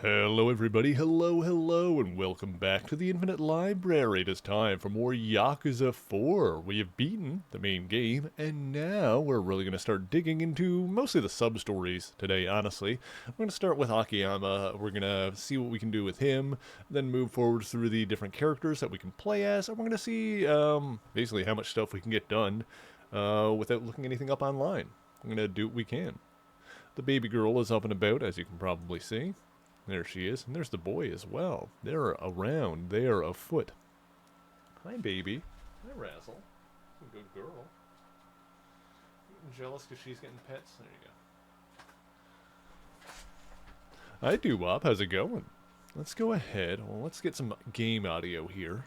Hello everybody, hello, and welcome back to the Infinite Library. It is time for more Yakuza 4. We have beaten the main game, and now we're really going to start digging into mostly the sub-stories today, honestly. We're going to start with Akiyama, we're going to see what we can do with him, then move forward through the different characters that we can play as, and we're going to see, basically how much stuff we can get done, without looking anything up online. I'm going to do what we can. The baby girl is up and about, as you can probably see. There she is, and there's the boy as well. They're around. They are afoot. Hi, baby. Hi, Razzle. She's a good girl. Getting jealous because she's getting pets? There you go. Hi, Doo-Wop. How's it going? Let's go ahead. Well, let's get some game audio here.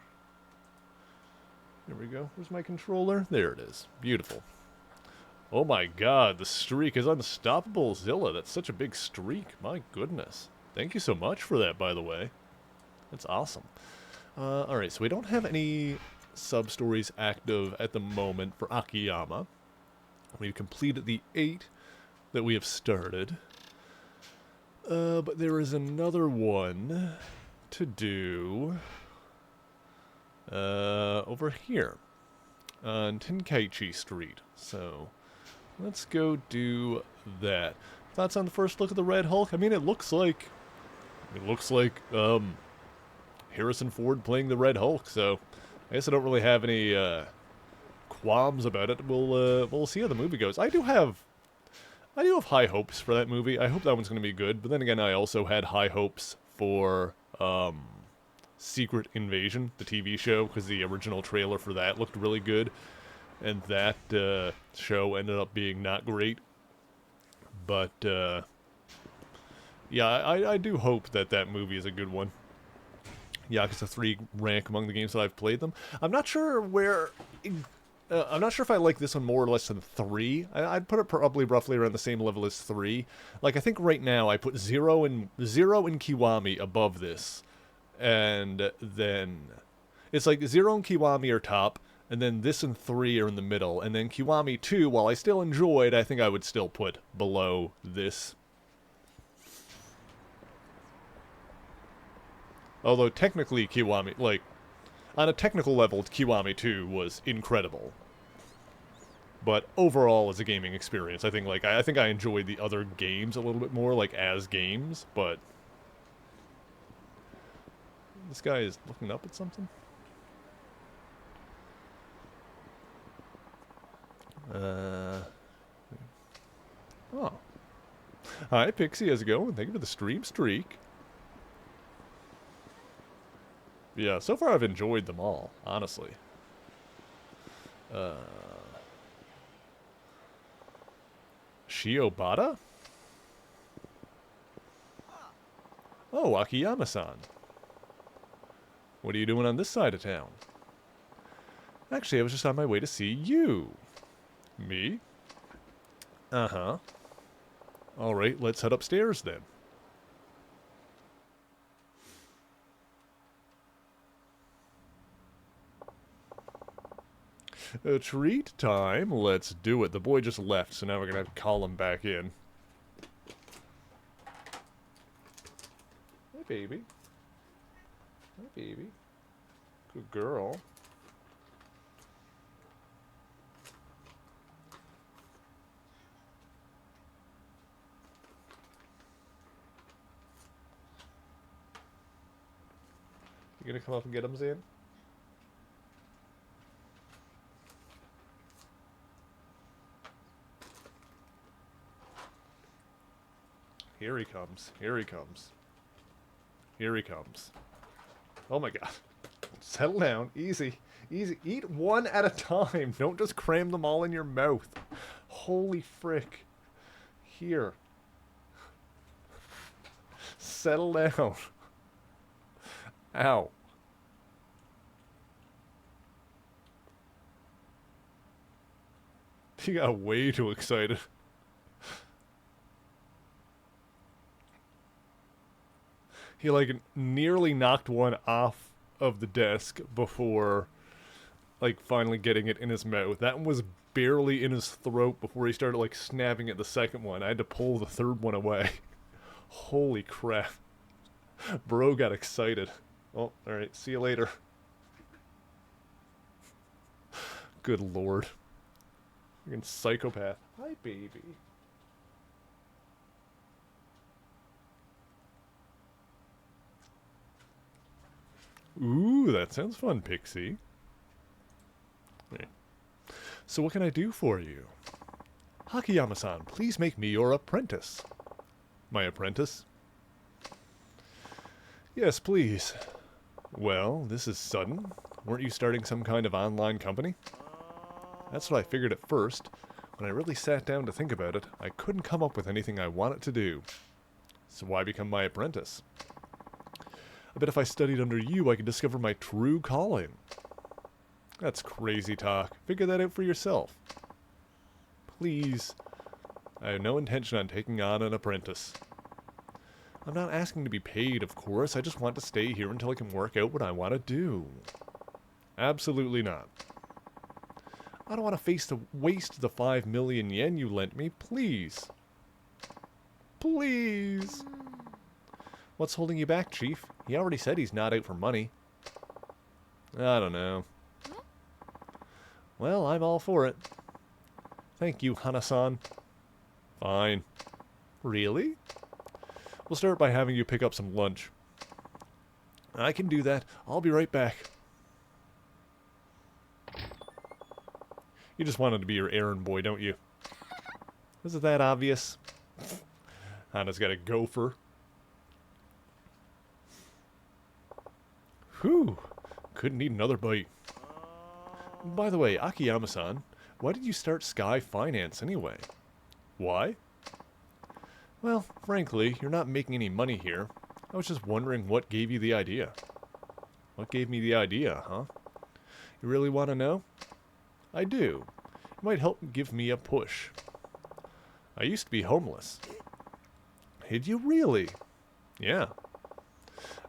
There we go. Where's my controller? There it is. Beautiful. Oh my god, the streak is unstoppable, Zilla. That's such a big streak. My goodness. Thank you so much for that, by the way. That's awesome. Alright, so we don't have any sub-stories active at the moment for Akiyama. We've completed the 8 that we have started. But there is another one to do over here on Tenkaichi Street. So let's go do that. Thoughts on the first look of the Red Hulk? I mean, it looks like Harrison Ford playing the Red Hulk, so I guess I don't really have any qualms about it. We'll see how the movie goes. I do have high hopes for that movie. I hope that one's going to be good, but then again, I also had high hopes for Secret Invasion, the TV show, because the original trailer for that looked really good, and that show ended up being not great. But yeah, I do hope that that movie is a good one. Yakuza 3 rank among the games that I've played them. I'm not sure where... I'm not sure if I like this one more or less than 3. I'd put it probably roughly around the same level as 3. Like, I think right now I put 0 and Kiwami above this. And then... It's like 0 and Kiwami are top, and then this and 3 are in the middle. And then Kiwami 2, while I still enjoyed, I think I would still put below this. Although technically Kiwami, like, on a technical level, Kiwami 2 was incredible. But overall, as a gaming experience, I think, like, I think I enjoyed the other games a little bit more, like, as games, but... This guy is looking up at something? Oh. Hi, Pixie, how's it going? Thank you for the stream streak. Yeah, so far I've enjoyed them all, honestly. Shiobata? Oh, Akiyama-san. What are you doing on this side of town? Actually, I was just on my way to see you. Me? Uh-huh. Alright, let's head upstairs then. A treat time. Let's do it. The boy just left, so now we're gonna have to call him back in. Hey, baby. Hi, baby. Good girl. You gonna come up and get him, Zan? Here he comes. Here he comes. Here he comes. Oh my god. Settle down. Easy. Easy. Eat one at a time. Don't just cram them all in your mouth. Holy frick. Here. Settle down. Ow. He got way too excited. He, like, nearly knocked one off of the desk before, like, finally getting it in his mouth. That one was barely in his throat before he started, like, snapping at the second one. I had to pull the third one away. Holy crap. Bro got excited. Oh, alright, see you later. Good lord. Freaking psychopath. Hi, baby. Ooh, that sounds fun, Pixie. Okay. So what can I do for you? Hakiyama-san, please make me your apprentice. My apprentice? Yes, please. Well, this is sudden. Weren't you starting some kind of online company? That's what I figured at first. When I really sat down to think about it, I couldn't come up with anything I wanted to do. So why become my apprentice? I bet if I studied under you, I could discover my true calling. That's crazy talk. Figure that out for yourself. Please. I have no intention on taking on an apprentice. I'm not asking to be paid, of course. I just want to stay here until I can work out what I want to do. Absolutely not. I don't want to waste the 5 million yen you lent me. Please. Please. What's holding you back, Chief? He already said he's not out for money. I don't know. Well, I'm all for it. Thank you, Hana-san. Fine. Really? We'll start by having you pick up some lunch. I can do that. I'll be right back. You just wanted to be your errand boy, don't you? Isn't that obvious? Hana's got a gopher. Whew. Couldn't eat another bite. By the way, Akiyama-san, why did you start Sky Finance anyway? Why? Well, frankly, you're not making any money here. I was just wondering what gave you the idea. What gave me the idea, huh? You really want to know? I do. It might help give me a push. I used to be homeless. Did you really? Yeah.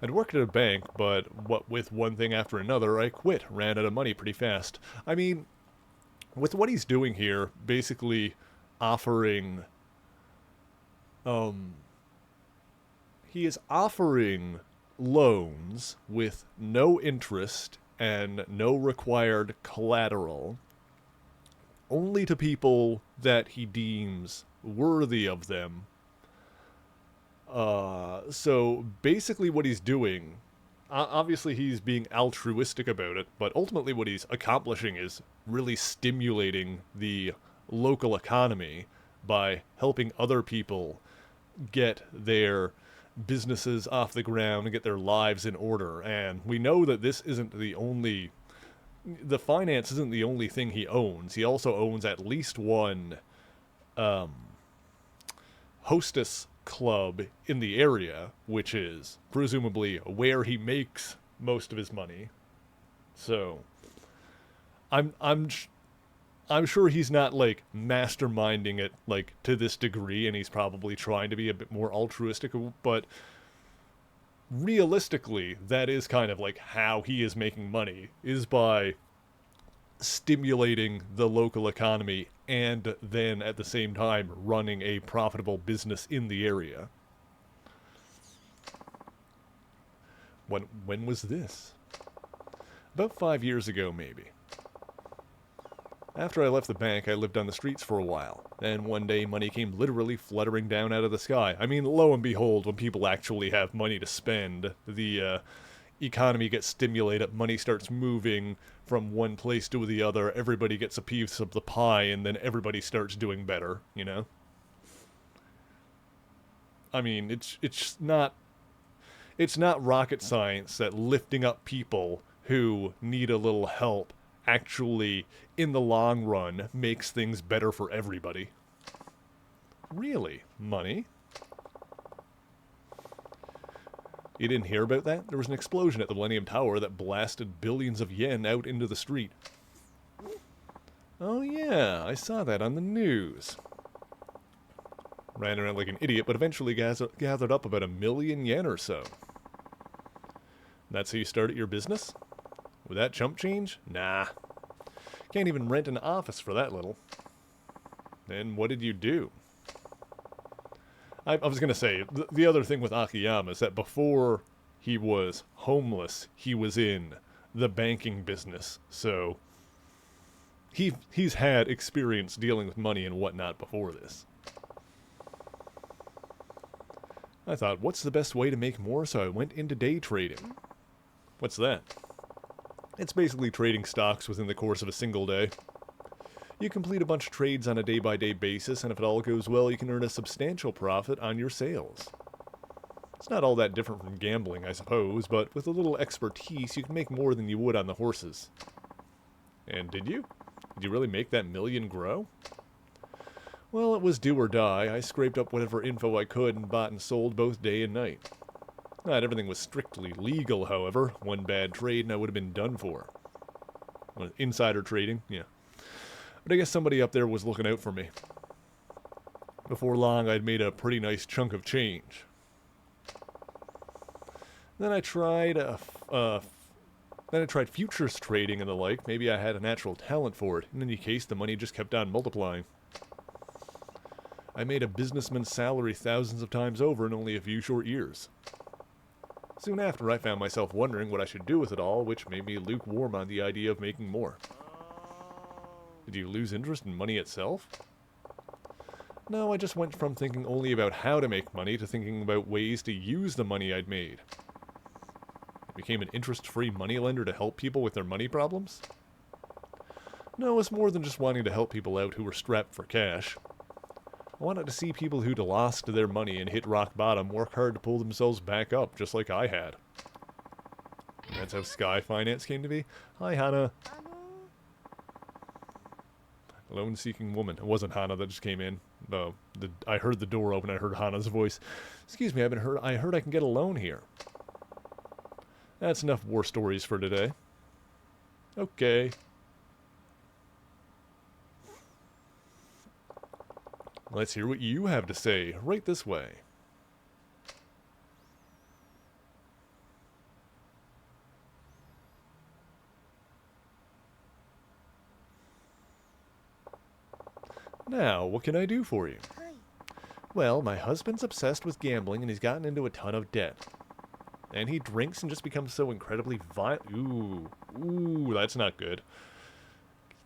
I'd worked at a bank, but what with one thing after another, I quit. Ran out of money pretty fast. I mean, with what he's doing here, basically offering... he is offering loans with no interest and no required collateral only to people that he deems worthy of them. So basically what he's doing, obviously he's being altruistic about it, but ultimately what he's accomplishing is really stimulating the local economy by helping other people get their businesses off the ground and get their lives in order. And we know that this isn't the finance isn't the only thing he owns. He also owns at least one hostess club in the area, which is presumably where he makes most of his money. So I'm sure he's not like masterminding it like to this degree, and he's probably trying to be a bit more altruistic, but realistically that is kind of like how he is making money, is by stimulating the local economy and then at the same time running a profitable business in the area. When was this? About 5 years ago, maybe. After I left the bank, I lived on the streets for a while, and one day money came literally fluttering down out of the sky. I mean, lo and behold, when people actually have money to spend, the economy gets stimulated, money starts moving from one place to the other, everybody gets a piece of the pie, and then everybody starts doing better, you know? I mean, it's not rocket science that lifting up people who need a little help actually, in the long run, makes things better for everybody. Really? Money? You didn't hear about that? There was an explosion at the Millennium Tower that blasted billions of yen out into the street. Oh yeah, I saw that on the news. Ran around like an idiot, but eventually gathered up about 1 million yen or so. That's how you started your business? With that chump change? Nah. Can't even rent an office for that little. Then what did you do? I was going to say, the other thing with Akiyama is that before he was homeless, he was in the banking business. So he's had experience dealing with money and whatnot before this. I thought, what's the best way to make more? So I went into day trading. What's that? It's basically trading stocks within the course of a single day. You complete a bunch of trades on a day-by-day basis, and if it all goes well, you can earn a substantial profit on your sales. It's not all that different from gambling, I suppose, but with a little expertise, you can make more than you would on the horses. And did you? Did you really make that million grow? Well, it was do or die. I scraped up whatever info I could and bought and sold both day and night. Not everything was strictly legal, however. One bad trade and I would have been done for. Insider trading, yeah. But I guess somebody up there was looking out for me. Before long, I'd made a pretty nice chunk of change. Then I tried futures trading and the like. Maybe I had a natural talent for it. In any case, the money just kept on multiplying. I made a businessman's salary thousands of times over in only a few short years. Soon after, I found myself wondering what I should do with it all, which made me lukewarm on the idea of making more. Did you lose interest in money itself? No, I just went from thinking only about how to make money to thinking about ways to use the money I'd made. I became an interest-free moneylender to help people with their money problems? No, it's more than just wanting to help people out who were strapped for cash. I wanted to see people who'd lost their money and hit rock bottom work hard to pull themselves back up, just like I had. And that's how Sky Finance came to be. Hi, Hana. Loan-seeking woman. It wasn't Hana that just came in. I heard the door open. I heard Hana's voice. Excuse me, I heard I can get a loan here. That's enough war stories for today. Okay. Let's hear what you have to say. Right this way. Now, what can I do for you? Well, my husband's obsessed with gambling and he's gotten into a ton of debt. And he drinks and just becomes so incredibly violent. Ooh, that's not good.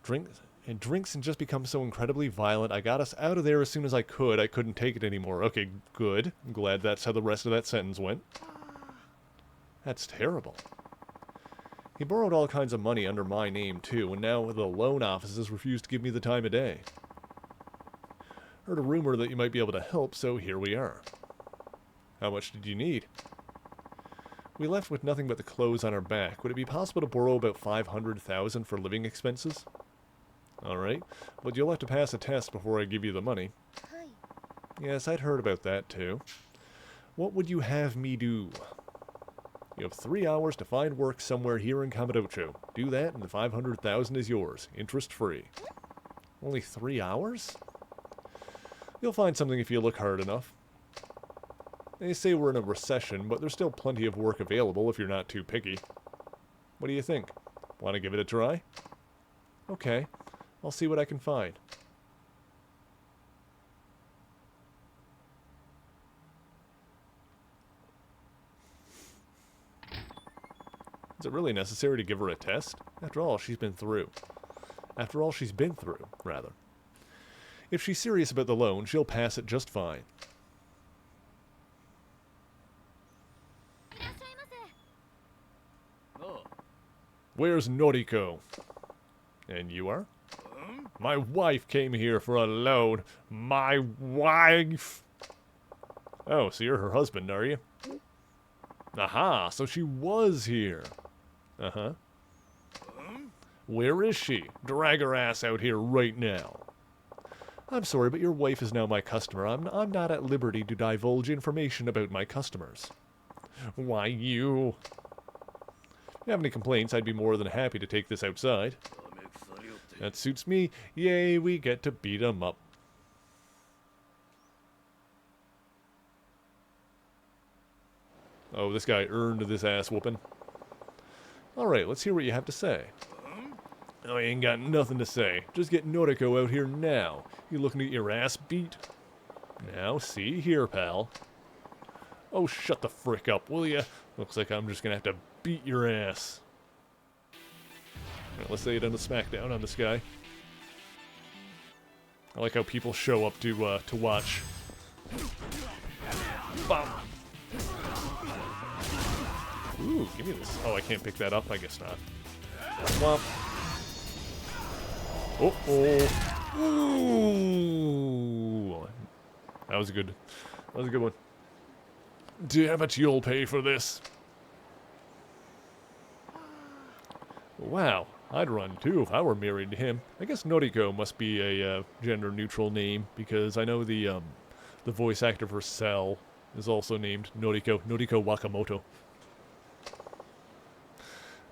Drinks and just becomes so incredibly violent. I got us out of there as soon as I could. I couldn't take it anymore. Okay, good. I'm glad that's how the rest of that sentence went. That's terrible. He borrowed all kinds of money under my name, too, and now the loan offices refuse to give me the time of day. Heard a rumor that you might be able to help, so here we are. How much did you need? We left with nothing but the clothes on our back. Would it be possible to borrow about $500,000 for living expenses? Alright, but you'll have to pass a test before I give you the money. Yes, I'd heard about that too. What would you have me do? You have 3 hours to find work somewhere here in Kamadocho. Do that and the $500,000 is yours, interest-free. Only 3 hours? You'll find something if you look hard enough. They say we're in a recession, but there's still plenty of work available if you're not too picky. What do you think? Want to give it a try? Okay. I'll see what I can find. Is it really necessary to give her a test? After all she's been through. Rather. If she's serious about the loan, she'll pass it just fine. Where's Noriko? And you are? My wife came here for a loan. My wife! Oh, so you're her husband, are you? Aha, so she was here. Uh-huh. Where is she? Drag her ass out here right now. I'm sorry, but your wife is now my customer. I'm not at liberty to divulge information about my customers. Why, you... If you have any complaints, I'd be more than happy to take this outside. That suits me. Yay, we get to beat 'em up. Oh, this guy earned this ass whooping. Alright, let's hear what you have to say. I ain't got nothing to say. Just get Noriko out here now. You looking to get your ass beat? Now, see here, pal. Oh, shut the frick up, will ya? Looks like I'm just gonna have to beat your ass. Right, let's lay it on the smackdown on this guy. I like how people show up to watch. Bum. Ooh, give me this. Oh, I can't pick that up? I guess not. Womp. Uh-oh. Ooh. That was a good one. Damn it, you'll pay for this. Wow, I'd run too if I were married to him. I guess Noriko must be a gender-neutral name, because I know the voice actor for Cell is also named Noriko Wakamoto.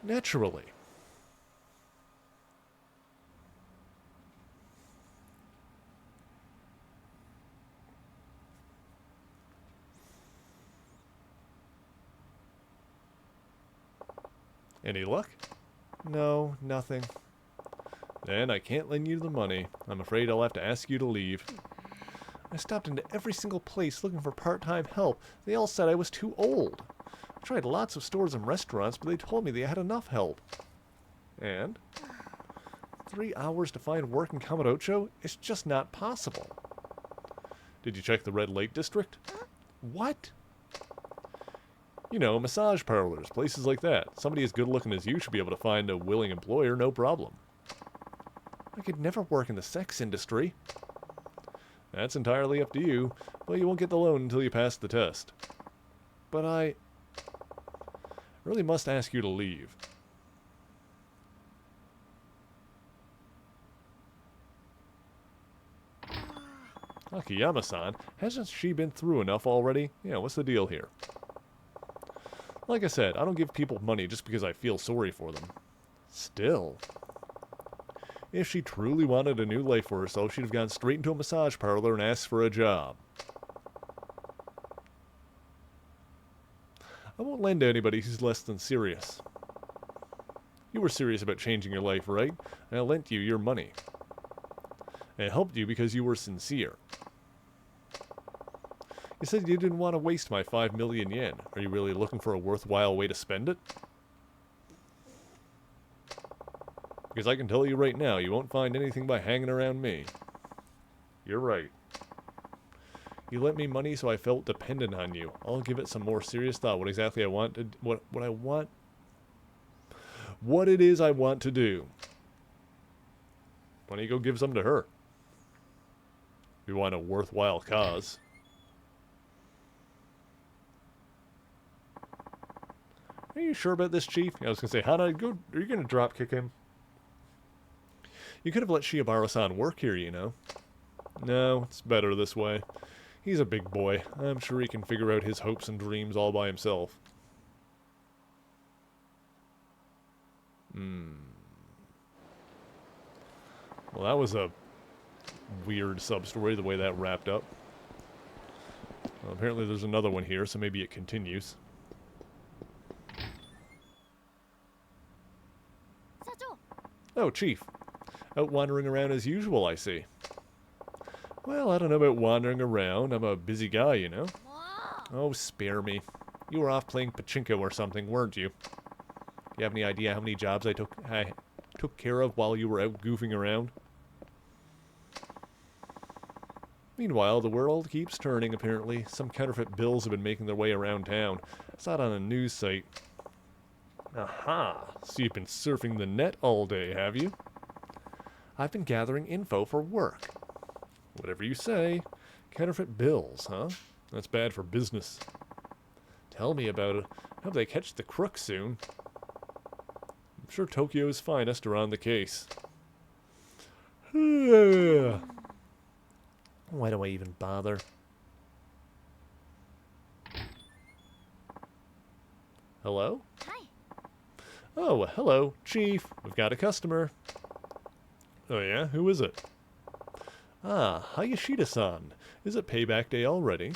Naturally. Any luck? No, nothing. Then I can't lend you the money. I'm afraid I'll have to ask you to leave. I stopped into every single place looking for part-time help. They all said I was too old. I tried lots of stores and restaurants, but they told me they had enough help. And 3 hours to find work in Kamurocho? It's just not possible. Did you check the red light district? What? You know, massage parlors, places like that. Somebody as good looking as you should be able to find a willing employer, no problem. I could never work in the sex industry. That's entirely up to you, but you won't get the loan until you pass the test. But I really must ask you to leave. Akiyama-san, hasn't she been through enough already? Yeah, what's the deal here? Like I said, I don't give people money just because I feel sorry for them. Still, if she truly wanted a new life for herself, she'd have gone straight into a massage parlor and asked for a job. I won't lend to anybody who's less than serious. You were serious about changing your life, right? And I lent you your money. And it helped you because you were sincere. You said you didn't want to waste my 5 million yen. Are you really looking for a worthwhile way to spend it? Because I can tell you right now, you won't find anything by hanging around me. You're right. You lent me money so I felt dependent on you. I'll give it some more serious thought. What exactly I want to... What it is I want to do. Why don't you go give some to her? We want a worthwhile cause. Are you sure about this, Chief? I was going to say, how did I go? Are you going to drop kick him? You could have let Shiobaro-san work here, you know. No, it's better this way. He's a big boy. I'm sure he can figure out his hopes and dreams all by himself. Well, that was a weird sub-story, the way that wrapped up. Well, apparently there's another one here, so maybe it continues. Oh, Chief. Out wandering around as usual, I see. Well, I don't know about wandering around. I'm a busy guy, you know. Oh, spare me. You were off playing pachinko or something, weren't you? Do you have any idea how many jobs I took care of while you were out goofing around? Meanwhile, the world keeps turning, apparently. Some counterfeit bills have been making their way around town. I saw it on a news site. Aha! So you've been surfing the net all day, have you? I've been gathering info for work. Whatever you say. Counterfeit bills, huh? That's bad for business. Tell me about it. I hope they catch the crook soon. I'm sure Tokyo's finest are on the case. Why do I even bother? Hello? Hi. Oh, hello, Chief. We've got a customer. Oh yeah? Who is it? Ah, Hayashida-san. Is it payback day already?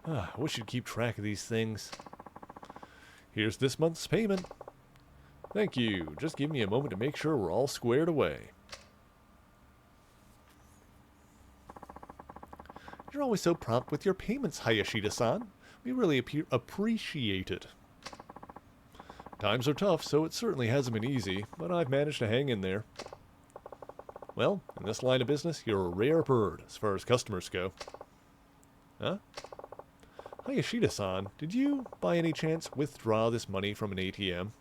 I wish you'd keep track of these things. Here's this month's payment. Thank you. Just give me a moment to make sure we're all squared away. You're always so prompt with your payments, Hayashida-san. We really appreciate it. Times are tough, so it certainly hasn't been easy, but I've managed to hang in there. Well, in this line of business, you're a rare bird as far as customers go. Huh? Hayashida-san, did you, by any chance, withdraw this money from an ATM?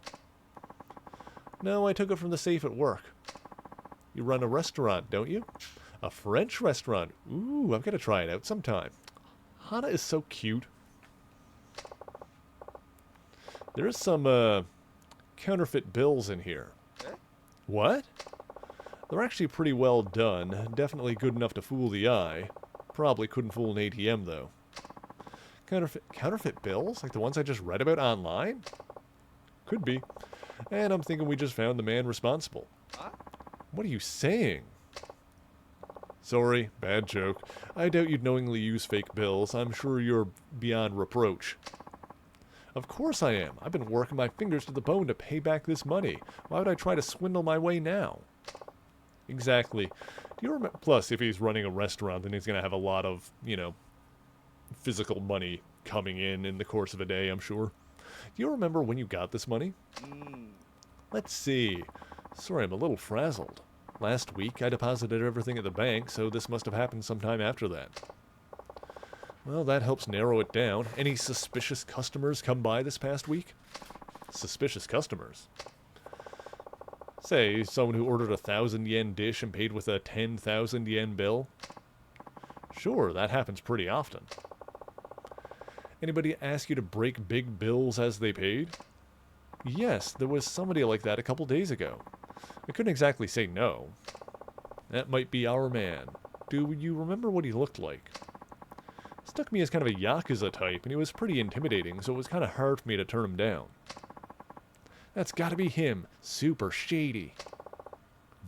No, I took it from the safe at work. You run a restaurant, don't you? A French restaurant. Ooh, I've got to try it out sometime. Hana is so cute. There is some, counterfeit bills in here. What? They're actually pretty well done. Definitely good enough to fool the eye. Probably couldn't fool an ATM, though. Counterfeit bills? Like the ones I just read about online? Could be. And I'm thinking we just found the man responsible. What are you saying? Sorry, bad joke. I doubt you'd knowingly use fake bills. I'm sure you're beyond reproach. Of course I am. I've been working my fingers to the bone to pay back this money. Why would I try to swindle my way now? Exactly. Do you remember? Plus, if he's running a restaurant, then he's going to have a lot of, you know, physical money coming in the course of a day, I'm sure. Do you remember when you got this money? Let's see. Sorry, I'm a little frazzled. Last week, I deposited everything at the bank, so this must have happened sometime after that. Well, that helps narrow it down. Any suspicious customers come by this past week? Suspicious customers? Say, someone who ordered a 1,000 yen dish and paid with a 10,000 yen bill? Sure, that happens pretty often. Anybody ask you to break big bills as they paid? Yes, there was somebody like that a couple days ago. I couldn't exactly say no. That might be our man. Do you remember what he looked like? Struck me as kind of a Yakuza type, and he was pretty intimidating, so it was kind of hard for me to turn him down. That's gotta be him. Super shady.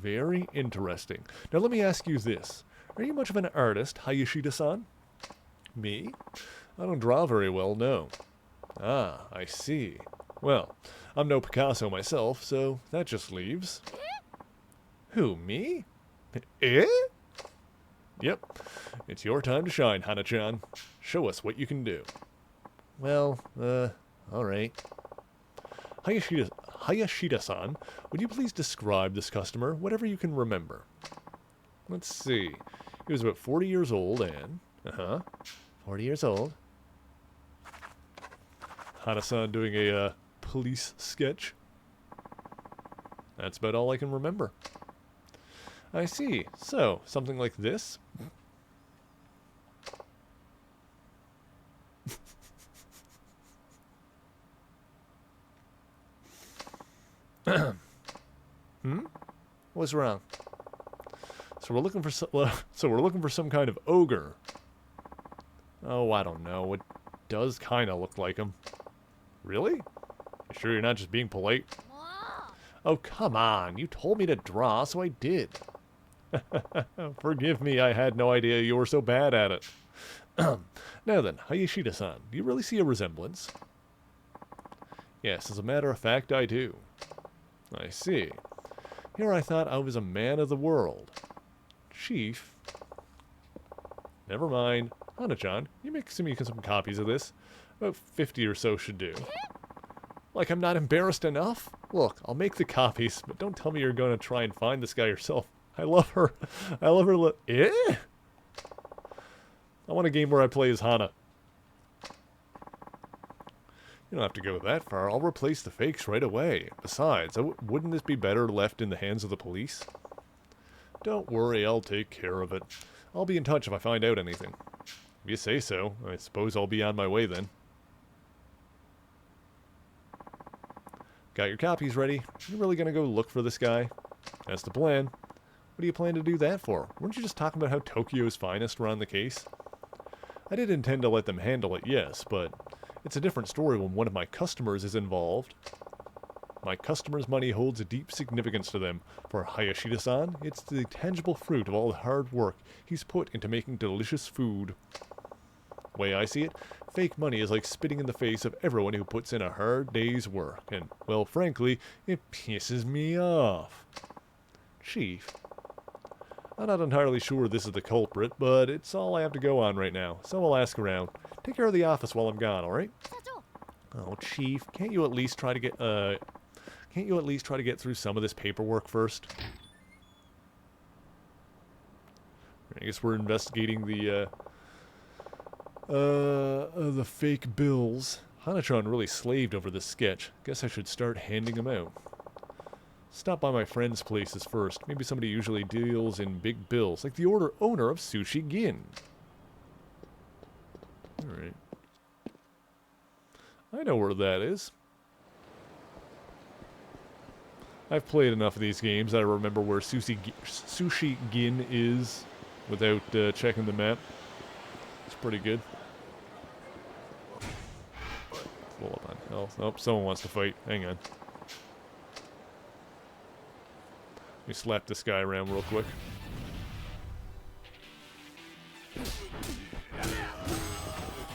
Very interesting. Now let me ask you this. Are you much of an artist, Hayashida-san? Me? I don't draw very well, no. Ah, I see. Well, I'm no Picasso myself, so that just leaves... Who, me? Eh? Yep. It's your time to shine, Hana-chan. Show us what you can do. Well, alright. Hayashida-san, would you please describe this customer, whatever you can remember? Let's see. He was about 40 years old and... 40 years old. Hana-san doing a, police sketch. That's about all I can remember. I see. So, something like this? What's wrong? So we're looking for some kind of ogre. Oh, I don't know. It does kind of look like him. Really? You sure you're not just being polite? Oh, come on. You told me to draw, so I did. Forgive me, I had no idea you were so bad at it. Now then, Hayashida-san, do you really see a resemblance? Yes, as a matter of fact, I do. I see. Here I thought I was a man of the world. Chief? Never mind. Hana-chan, you make me some copies of this. About 50 or so should do. Like I'm not embarrassed enough? Look, I'll make the copies, but don't tell me you're going to try and find this guy yourself. I love her. I love her. Eh? I want a game where I play as Hana. You don't have to go that far. I'll replace the fakes right away. Besides, wouldn't this be better left in the hands of the police? Don't worry, I'll take care of it. I'll be in touch if I find out anything. If you say so, I suppose I'll be on my way then. Got your copies ready? You really gonna go look for this guy? That's the plan. What do you plan to do that for? Weren't you just talking about how Tokyo's finest were on the case? I did intend to let them handle it, yes, but it's a different story when one of my customers is involved. My customer's money holds a deep significance to them. For Hayashida-san, it's the tangible fruit of all the hard work he's put into making delicious food. Way I see it, fake money is like spitting in the face of everyone who puts in a hard day's work, and, well, frankly, it pisses me off. Chief, I'm not entirely sure this is the culprit, but it's all I have to go on right now, so I'll ask around. Take care of the office while I'm gone, alright? Oh, Chief, can't you at least try to get, through some of this paperwork first? I guess we're investigating the fake bills. Hanachan really slaved over this sketch. Guess I should start handing them out. Stop by my friend's places first. Maybe somebody usually deals in big bills, like the owner of Sushi Gin. Alright. I know where that is. I've played enough of these games. I remember where Sushi Gin is without checking the map. It's pretty good. Hold on. Oh, someone wants to fight. Hang on. Let me slap this guy around real quick.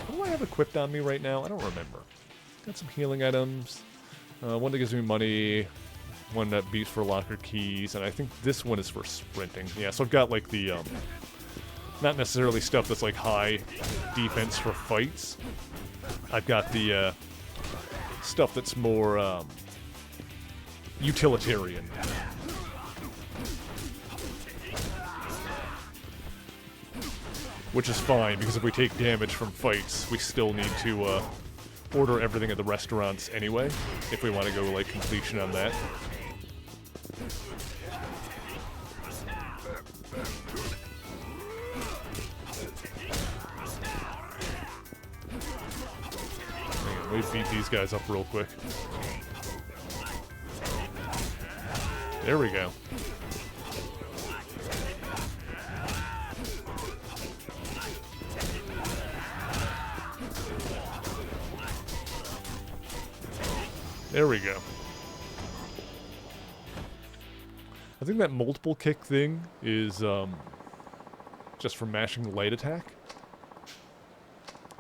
What do I have equipped on me right now? I don't remember. Got some healing items. One that gives me money. One that beats for locker keys. And I think this one is for sprinting. Yeah, so I've got like the, not necessarily stuff that's like high defense for fights. I've got the, stuff that's more, utilitarian. Which is fine, because if we take damage from fights, we still need to, order everything at the restaurants anyway, if we want to go, like, completion on that. Let me beat these guys up real quick. There we go. There we go. I think that multiple kick thing is just for mashing light attack.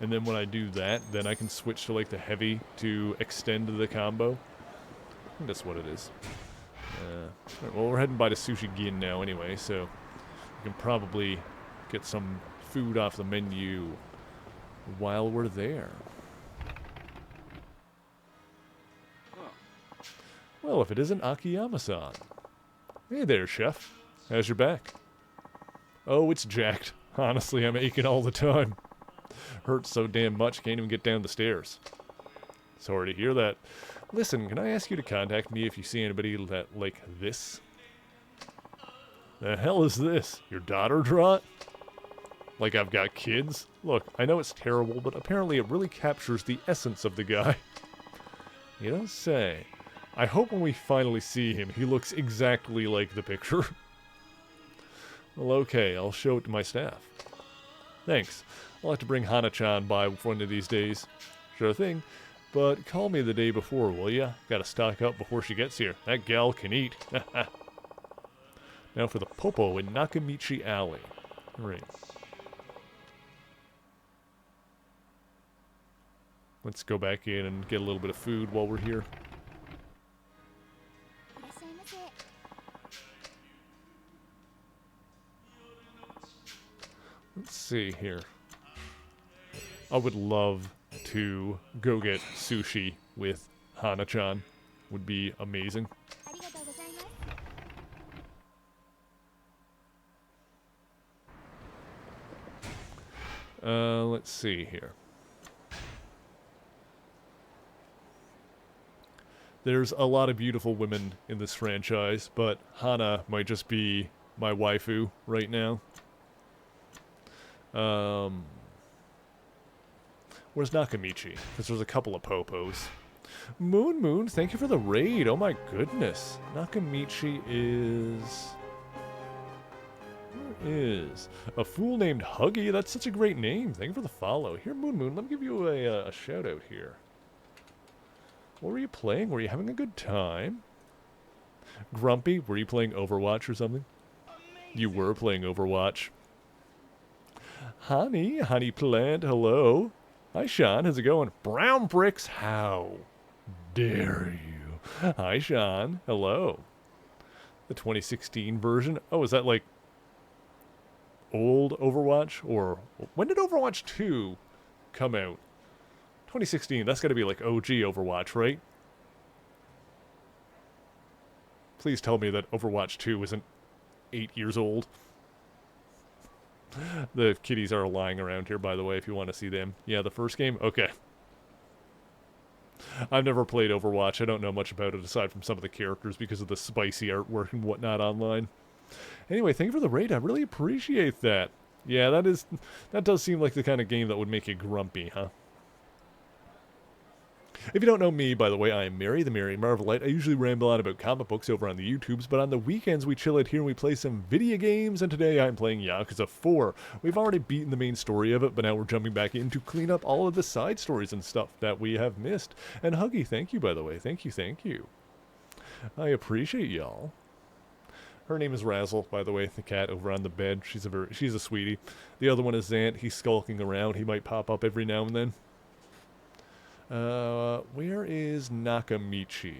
And then when I do that, then I can switch to like the heavy to extend the combo. I think that's what it is. Right, well, we're heading by the Sushi Gin now anyway, so we can probably get some food off the menu while we're there. Well, if it isn't Akiyama-san. Hey there, chef. How's your back? Oh, it's jacked. Honestly, I'm aching all the time. Hurts so damn much, can't even get down the stairs. Sorry to hear that. Listen, can I ask you to contact me if you see anybody that like this? The hell is this? Your daughter draw it? Like I've got kids? Look, I know it's terrible, but apparently it really captures the essence of the guy. You don't say. I hope when we finally see him, he looks exactly like the picture. Well, okay, I'll show it to my staff. Thanks. I'll have to bring Hana-chan by one of these days. Sure thing. But call me the day before, will ya? Gotta stock up before she gets here. That gal can eat. Now for the Popo in Nakamichi Alley. Right. Let's go back in and get a little bit of food while we're here. Let's see here. I would love to go get sushi with Hana-chan. Would be amazing. Let's see here. There's a lot of beautiful women in this franchise, but Hana might just be my waifu right now. Where's Nakamichi? Because there's a couple of popos. Moon, thank you for the raid. Oh my goodness. Nakamichi is... Where is? A fool named Huggy? That's such a great name. Thank you for the follow. Here, Moon, let me give you a shout out here. What were you playing? Were you having a good time? Grumpy, were you playing Overwatch or something? You were playing Overwatch. Honey plant, hello. Hi, Sean, how's it going? Brown bricks, how dare you? Hi, Sean, hello. The 2016 version? Oh, is that like old Overwatch, or when did Overwatch 2 come out? 2016, that's gotta be like OG Overwatch, right? Please tell me that Overwatch 2 isn't 8 years old. The kitties are lying around here, by the way, if you want to see them. Yeah, the first game? Okay. I've never played Overwatch. I don't know much about it aside from some of the characters because of the spicy artwork and whatnot online. Anyway, thank you for the raid. I really appreciate that. Yeah, that does seem like the kind of game that would make you grumpy, huh? If you don't know me, by the way, I am Mary, the Mary Marvelite. I usually ramble on about comic books over on the YouTubes, but on the weekends we chill out here and we play some video games, and today I'm playing Yakuza 4. We've already beaten the main story of it, but now we're jumping back in to clean up all of the side stories and stuff that we have missed. And Huggy, thank you, by the way. Thank you, thank you. I appreciate y'all. Her name is Razzle, by the way, the cat over on the bed. She's a sweetie. The other one is Zant. He's skulking around. He might pop up every now and then. Where is Nakamichi?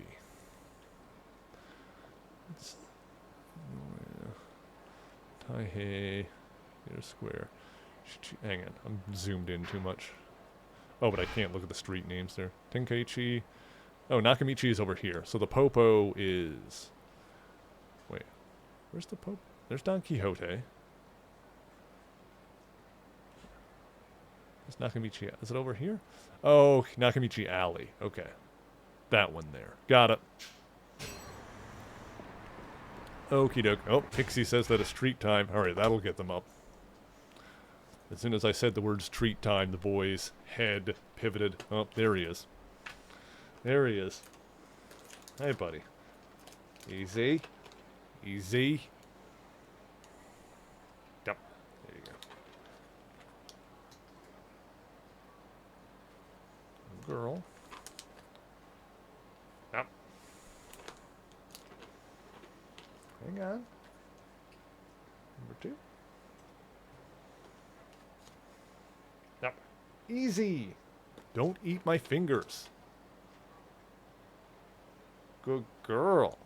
Taihei. Here's square. Hang on, I'm zoomed in too much. Oh, but I can't look at the street names there. Tenkaichi. Oh, Nakamichi is over here. So the Popo is... Wait. Where's the Popo? There's Don Quixote. Is Nakamichi... Is it over here? Oh, Nakamichi Alley. Okay. That one there. Got it. Okie doke. Oh, Pixie says that it's treat time. Alright, that'll get them up. As soon as I said the words treat time, the boy's head pivoted. Oh, there he is. There he is. Hey, buddy. Easy. Easy. Yep. There you go. Girl. Yep. Hang on. Number 2. Yep. Easy. Don't eat my fingers. Good girl.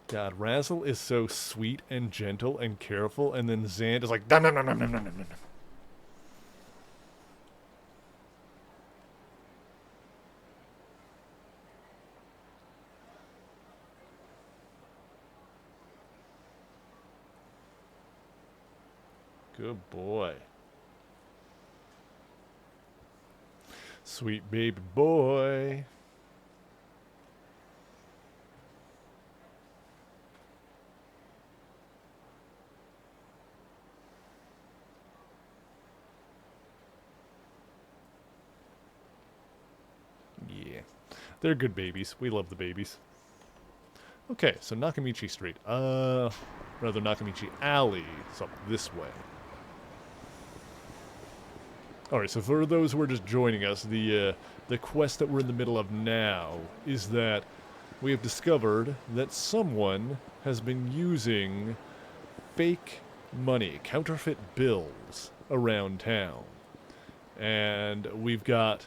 God, Razzle is so sweet and gentle and careful, and then Zant is like, nom nom nom nom nom nom nom nom. Good boy. Sweet baby boy. Yeah. They're good babies. We love the babies. Okay, so Nakamichi Street. Rather Nakamichi Alley. It's up this way. Alright, so for those who are just joining us, the quest that we're in the middle of now is that we have discovered that someone has been using fake money, counterfeit bills, around town. And we've got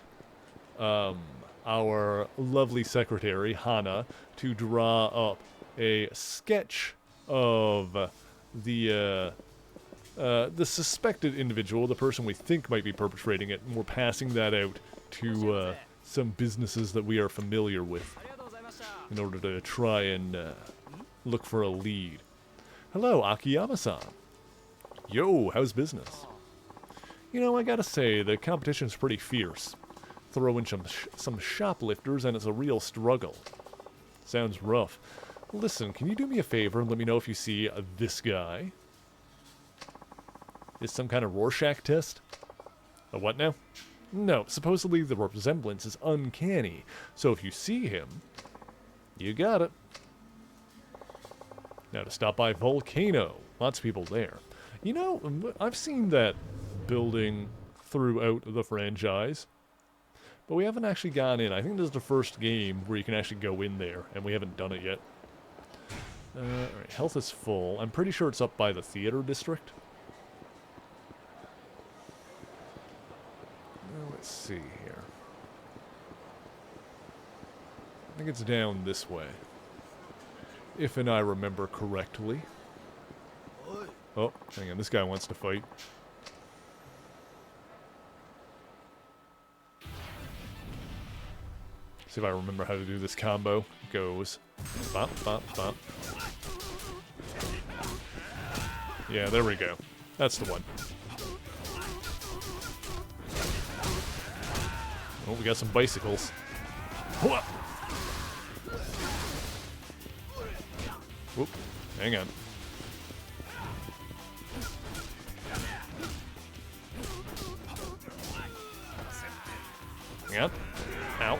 our lovely secretary, Hana, to draw up a sketch of the suspected individual, the person we think might be perpetrating it, and we're passing that out to some businesses that we are familiar with in order to try and look for a lead. Hello, Akiyama-san. Yo, how's business? You know, I gotta say, the competition's pretty fierce. Throw in some shoplifters and it's a real struggle. Sounds rough. Listen, can you do me a favor and let me know if you see this guy? Is some kind of Rorschach test? A what now? No, supposedly the resemblance is uncanny, so if you see him, you got it. Now to stop by Volcano. Lots of people there. You know, I've seen that building throughout the franchise, but we haven't actually gone in. I think this is the first game where you can actually go in there, and we haven't done it yet. Alright, health is full. I'm pretty sure it's up by the theater district. Let's see here. I think it's down this way. If and I remember correctly. Oh, hang on, this guy wants to fight. See if I remember how to do this combo. It goes bop, bop, bop. Yeah, there we go. That's the one. Oh, we got some bicycles. Whoop! Whoop. Hang on. Hang on. Ow.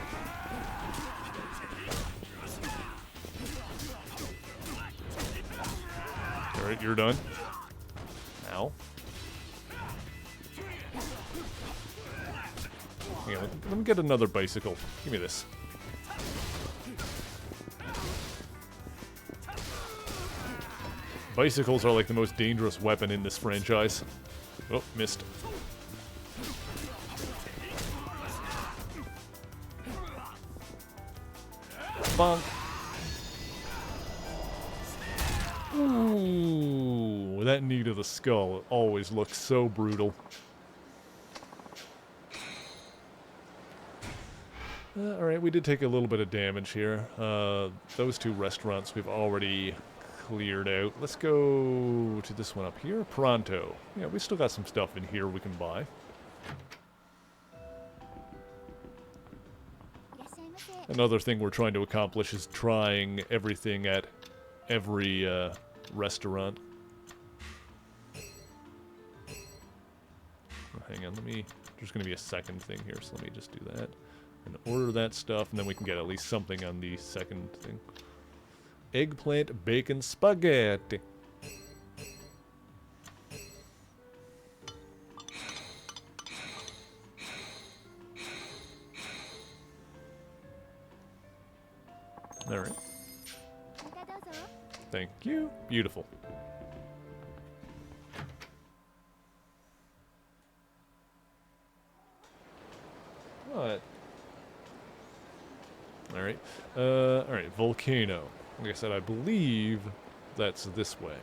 Alright, you're done. Ow. Hang on, let me get another bicycle. Give me this. Bicycles are like the most dangerous weapon in this franchise. Oh, missed. Bonk. Ooh, that knee to the skull always looks so brutal. Alright, we did take a little bit of damage here. Those two restaurants we've already cleared out. Let's go to this one up here. Pronto. Yeah, we still got some stuff in here we can buy. Another thing we're trying to accomplish is trying everything at every restaurant. Oh, hang on, there's going to be a second thing here, so let me just do that. And order that stuff, and then we can get at least something on the second thing. Eggplant bacon spaghetti. Alright. Thank you. Beautiful. What? Alright. Alright, volcano. Like I said, I believe that's this way.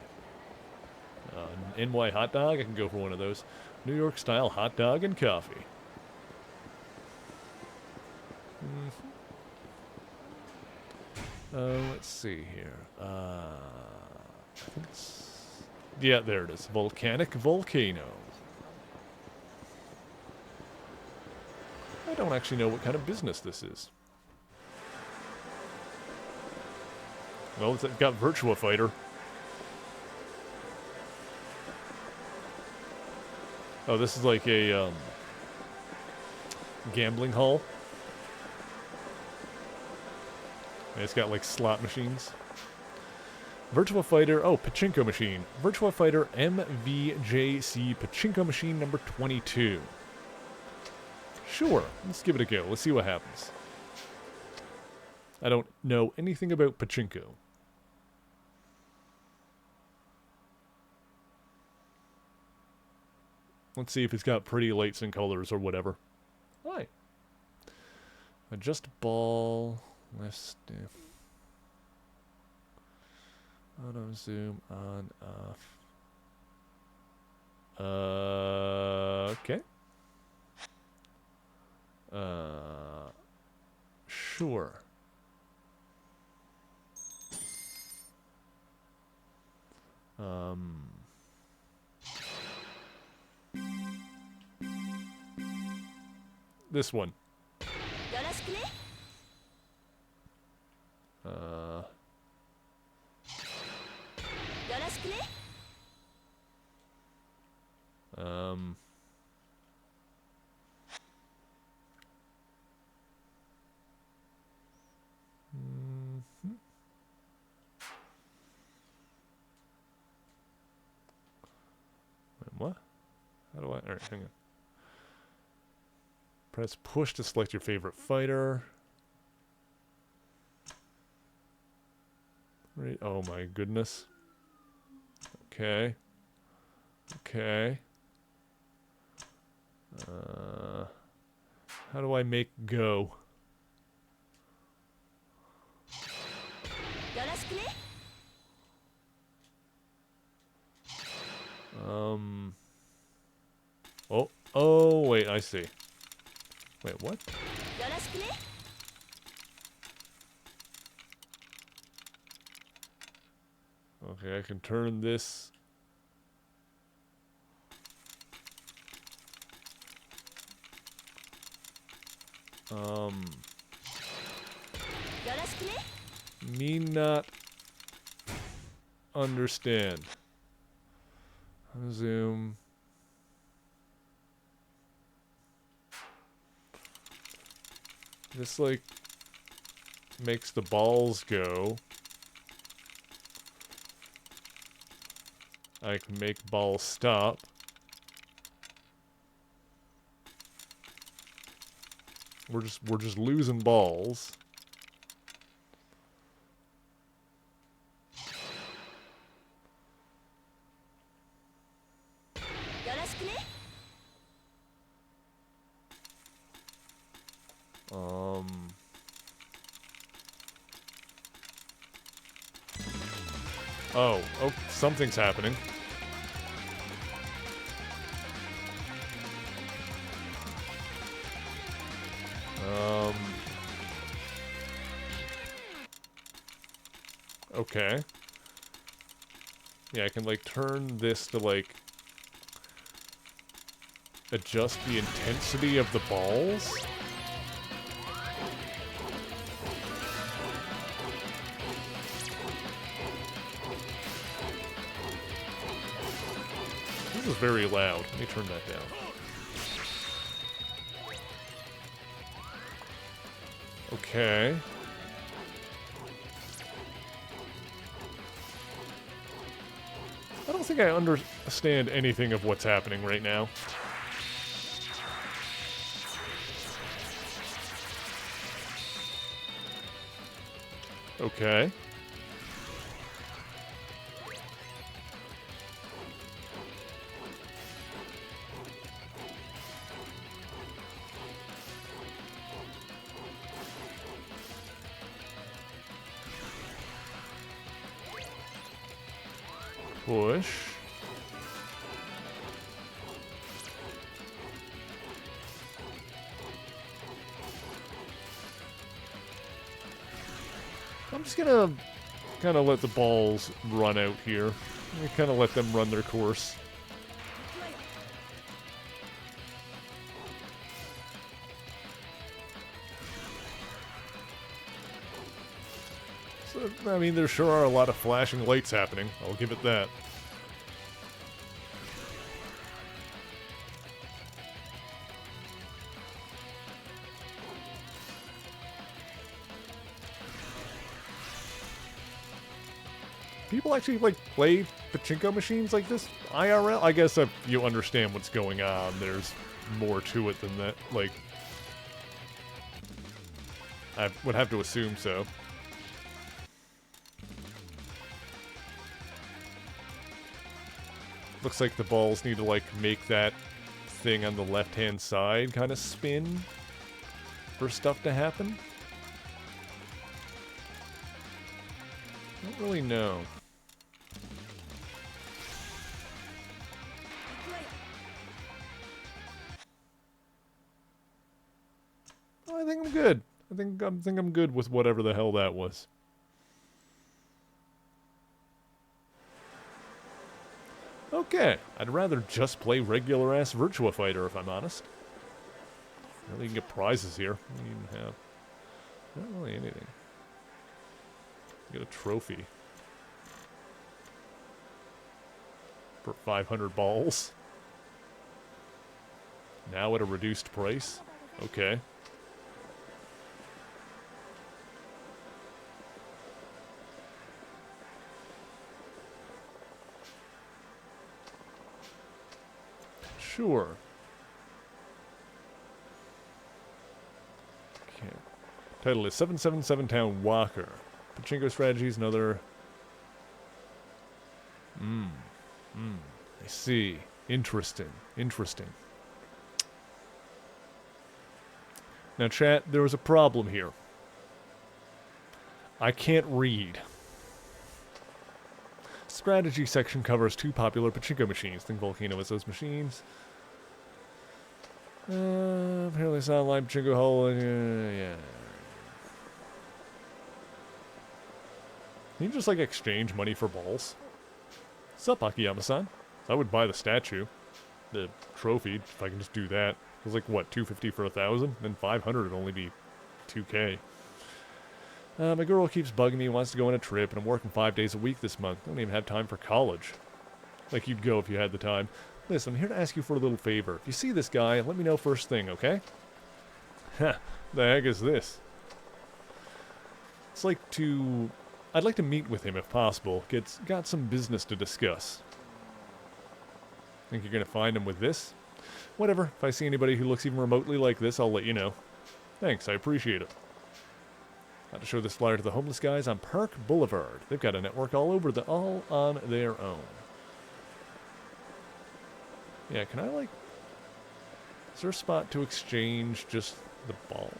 NY hot dog, I can go for one of those. New York style hot dog and coffee. Let's see here. I think it's... Yeah, there it is. Volcanic volcano. I don't actually know what kind of business this is. Well, it's got Virtua Fighter. Oh, this is like a gambling hall. And it's got like slot machines. Virtua Fighter, oh, pachinko machine. Virtua Fighter MVJC pachinko machine number 22. Sure, let's give it a go. Let's see what happens. I don't know anything about pachinko. Let's see if it's got pretty lights and colors or whatever. Hi. Adjust ball. Let's do. Auto zoom on off. Okay. Sure. This one. What? How do I... Alright, hang on. Press push to select your favorite fighter. Right. Oh my goodness. Okay. Okay. How do I make go? Oh, oh, wait, I see. Wait, what? Okay, I can turn this. Me not understand. Zoom. This, like, makes the balls go. I can make balls stop. We're just losing balls. Oh, something's happening. Okay. Yeah, I can, like, turn this to, like, adjust the intensity of the balls. This is very loud. Let me turn that down. Okay. I don't think I understand anything of what's happening right now. Okay. Push. I'm just gonna kind of let the balls run out here. Kind of let them run their course. So, I mean, there sure are a lot of flashing lights happening. I'll give it that. People actually, like, play pachinko machines like this IRL? I guess if you understand what's going on, there's more to it than that. Like, I would have to assume so. Looks like the balls need to, like, make that thing on the left-hand side kind of spin for stuff to happen. Don't really know. I think I'm good. I think I'm good with whatever the hell that was. Okay, I'd rather just play regular-ass Virtua Fighter, if I'm honest. Really, you can get prizes here. What do you even have? Not really anything. Get a trophy. For 500 balls. Now at a reduced price? Okay. Sure. Okay. Title is 777 Town Walker. Pachinko strategies, another... I see. Interesting. Interesting. Now, chat, there was a problem here. I can't read. strategy section covers 2 popular pachinko machines. Think Volcano is those machines. Apparently it's not online pachinko hole. Yeah. Can you just, like, exchange money for balls? Sup, Akiyama-san? I would buy the statue. The trophy, if I can just do that. It was like, what, $250 for 1,000? Then 500 would only be $2K. My girl keeps bugging me, wants to go on a trip, and I'm working 5 days a week this month. I don't even have time for college. Like you'd go if you had the time. Listen, I'm here to ask you for a little favor. If you see this guy, let me know first thing, okay? Heh, the heck is this? I'd like to meet with him if possible. Got some business to discuss. Think you're gonna find him with this? Whatever, if I see anybody who looks even remotely like this, I'll let you know. Thanks, I appreciate it. Got to show this flyer to the homeless guys on Park Boulevard. They've got a network all on their own. Yeah, can I, like... Is there a spot to exchange just the ball?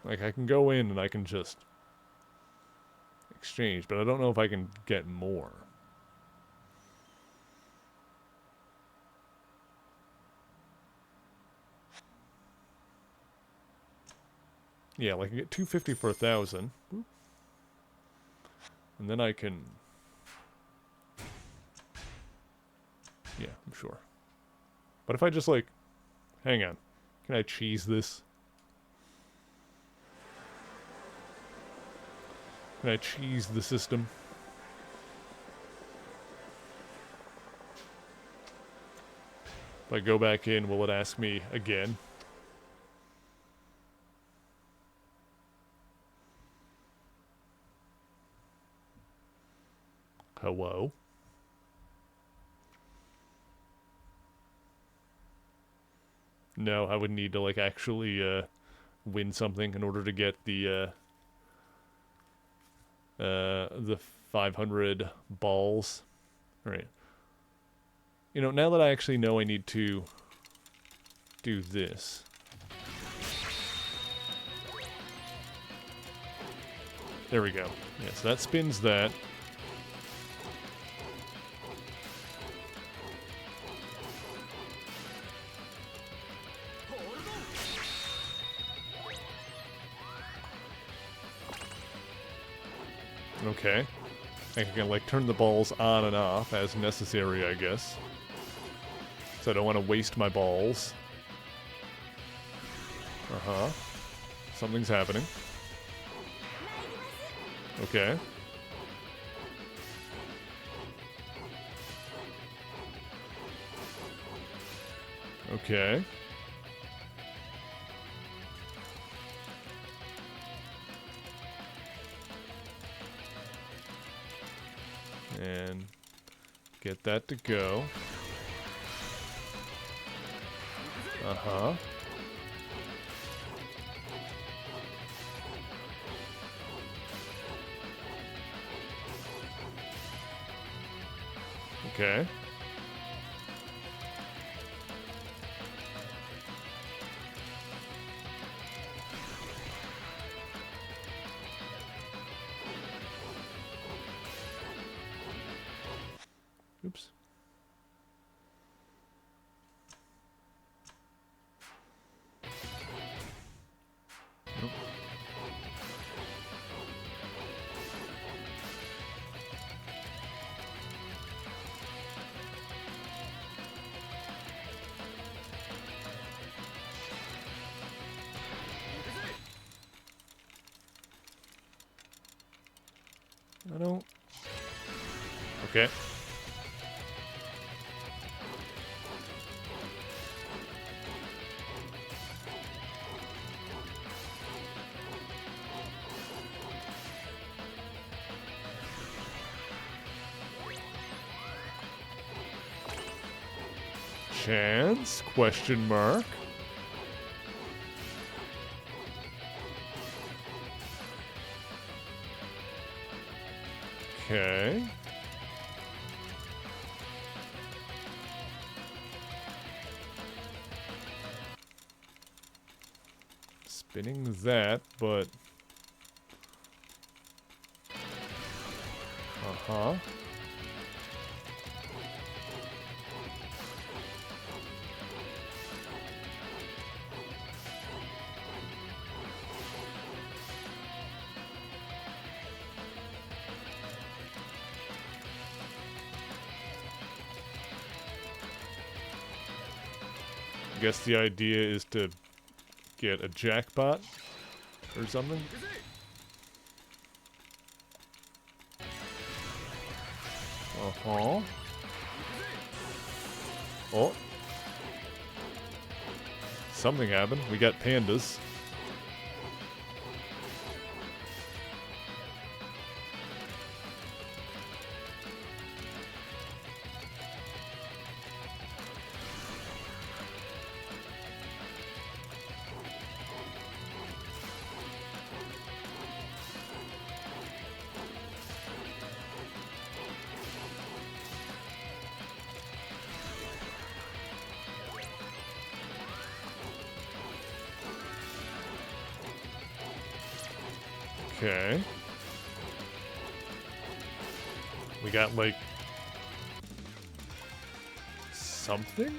Like, I can go in and I can just exchange, but I don't know if I can get more. Yeah, like I get $250 for 1,000. And then I can... Yeah, I'm sure. But if I just, like... Hang on. Can I cheese this? Can I cheese the system? If I go back in, will it ask me again? Hello? No, I would need to, like, actually, win something in order to get the 500 balls. Alright. You know, now that I actually know I need to do this. There we go. Yeah, so that spins that. Okay. I can, like, turn the balls on and off as necessary, I guess. So I don't want to waste my balls. Uh-huh. Something's happening. Okay. Okay. And get that to go. Uh-huh. Okay. Oops. Nope. I don't... Okay. Chance? Question mark. Okay. Spinning that, but... Uh-huh. I guess the idea is to get a jackpot or something. Uh-huh. Oh. Something happened. We got pandas. Okay. We got, like... something?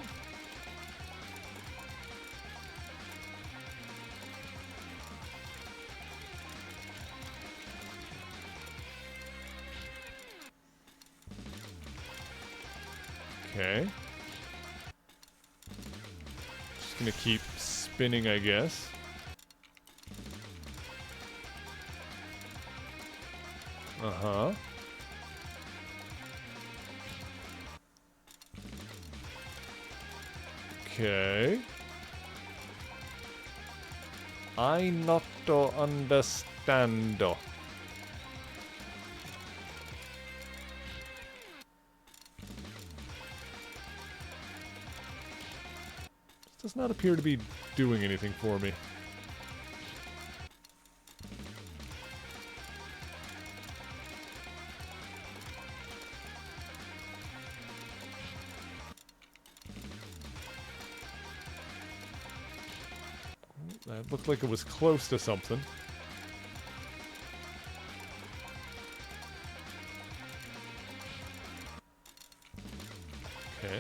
Okay. Just gonna keep spinning, I guess. Uh-huh. Okay. I not understand. This does not appear to be doing anything for me. That looked like it was close to something. Okay.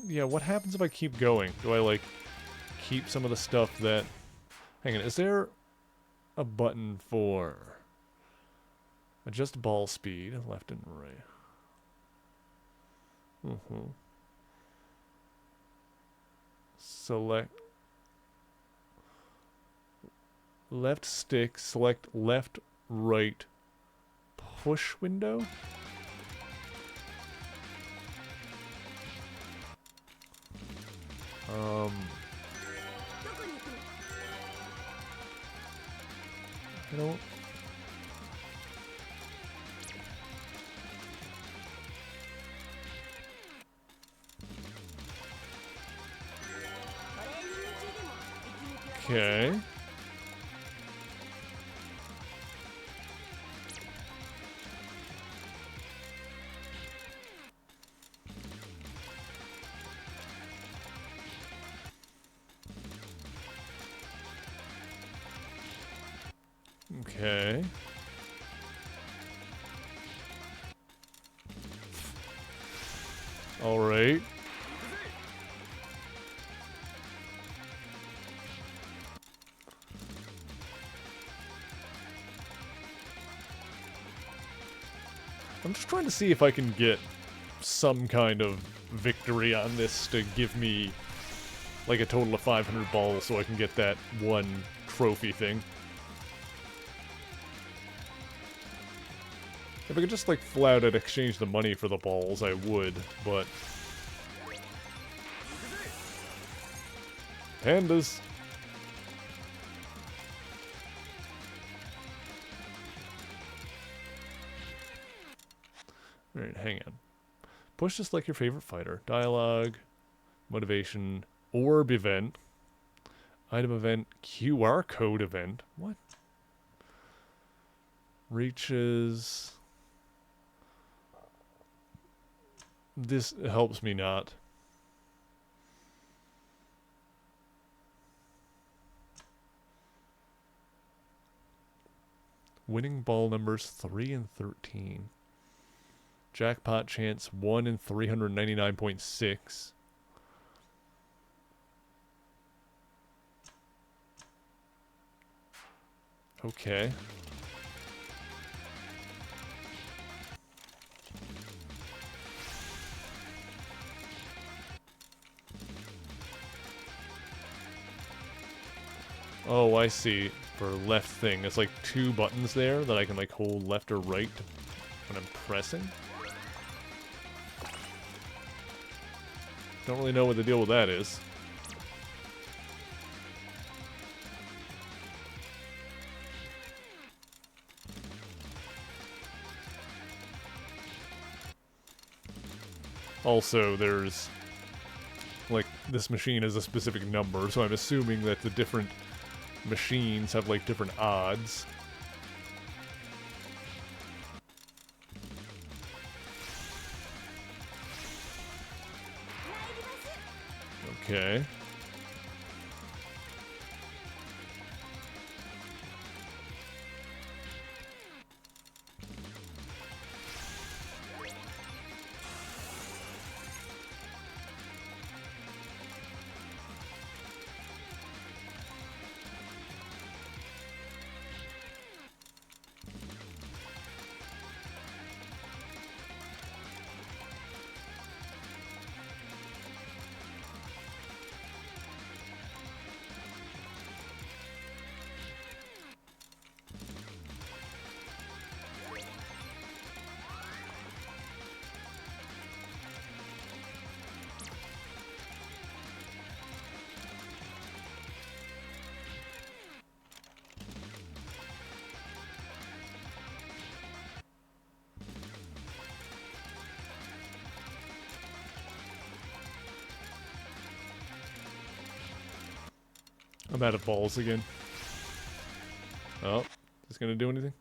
Yeah, what happens if I keep going? Do I, like, keep some of the stuff that... Hang on, is there a button for... adjust ball speed, left and right? Select... left stick, select left, right, push window? I don't... Okay. Okay. All right. I'm just trying to see if I can get some kind of victory on this to give me like a total of 500 balls so I can get that one trophy thing. If I could just like flat out exchange the money for the balls, I would, but... Pandas! Alright, hang on. Push to select your favorite fighter. Dialogue, motivation, orb event. Item event, QR code event. What? Reaches... This helps me not. Winning ball numbers 3 and 13. Jackpot chance 1 in 399.6. Okay. Oh, I see. For left thing, it's like 2 buttons there that I can like hold left or right when I'm pressing. Don't really know what the deal with that is. Also, there's like this machine has a specific number, so I'm assuming that the different machines have like different odds. Okay. I'm out of balls again. Oh, is this gonna do anything?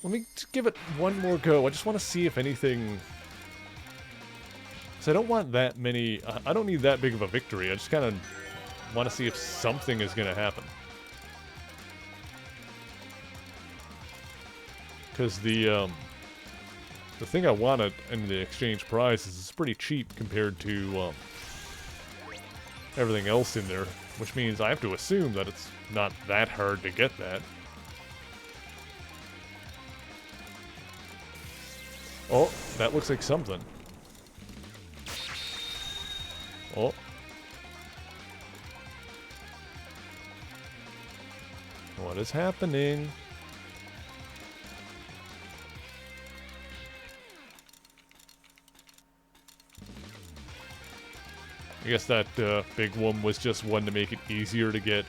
Let me give it one more go. I just want to see if anything... So I don't want that many... I don't need that big of a victory. I just kind of want to see if something is gonna happen. Because the thing I wanted in the exchange prize is pretty cheap compared to everything else in there, which means I have to assume that it's not that hard to get that. Oh, that looks like something. Oh. What is happening? I guess that big one was just one to make it easier to get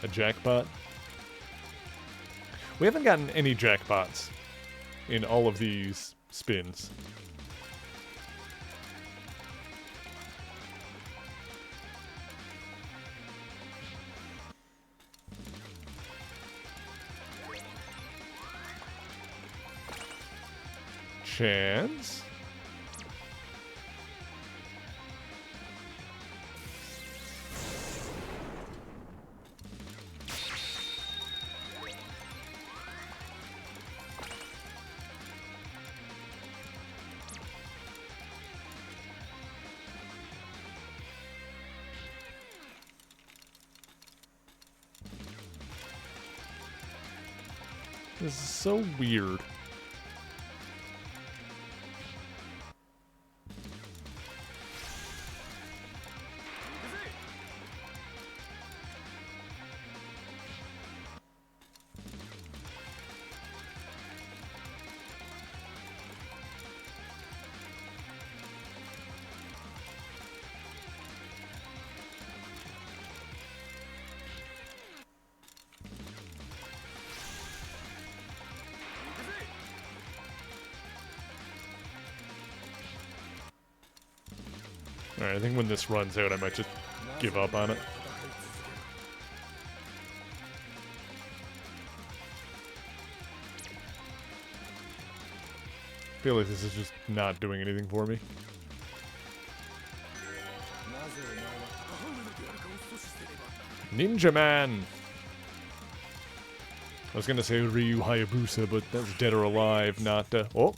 a jackpot. We haven't gotten any jackpots in all of these spins. Chance? This is so weird. Alright, I think when this runs out, I might just give up on it. I feel like this is just not doing anything for me. Ninja Man! I was gonna say Ryu Hayabusa, but that's dead or alive, not, oh!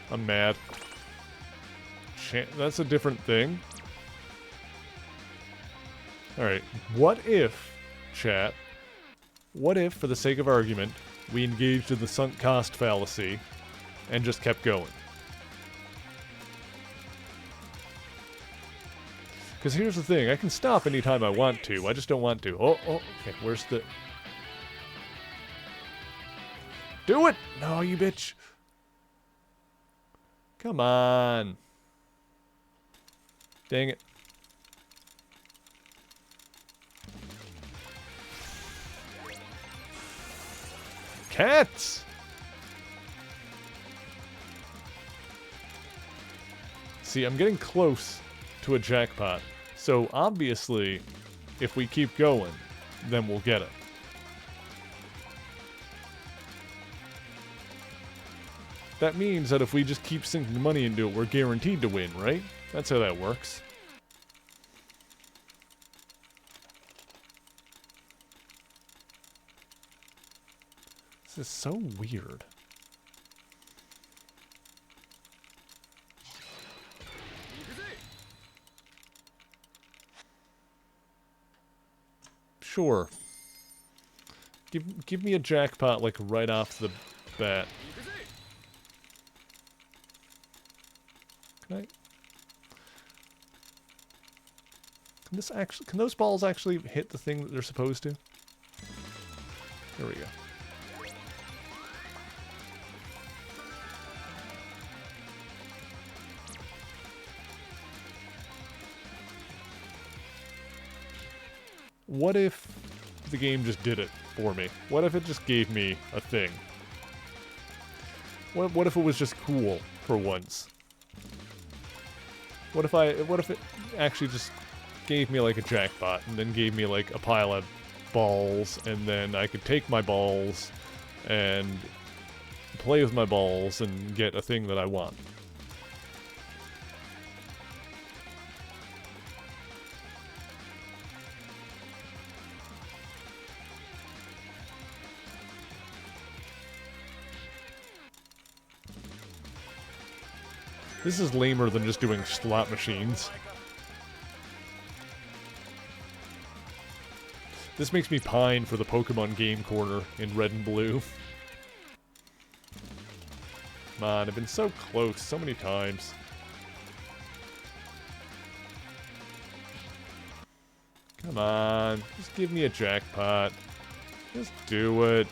I'm mad. That's a different thing. Alright, what if, chat, what if, for the sake of argument, we engaged in the sunk cost fallacy and just kept going? Because here's the thing, I can stop anytime I want to, I just don't want to. Oh, okay, where's the... Do it! No, you bitch! Come on. Dang it. Cats! See, I'm getting close to a jackpot. So, obviously, if we keep going, then we'll get it. That means that if we just keep sinking money into it, we're guaranteed to win, right? That's how that works. This is so weird. Sure. Give me a jackpot, like, right off the bat. Can I... Can those balls actually hit the thing that they're supposed to? There we go. What if the game just did it for me? What if it just gave me a thing? What if it was just cool for once? What if it actually just gave me like a jackpot and then gave me like a pile of balls, and then I could take my balls and play with my balls and get a thing that I want? This is lamer than just doing slot machines. This makes me pine for the Pokemon Game Corner in Red and Blue. Come on, I've been so close so many times. Come on, just give me a jackpot. Just do it.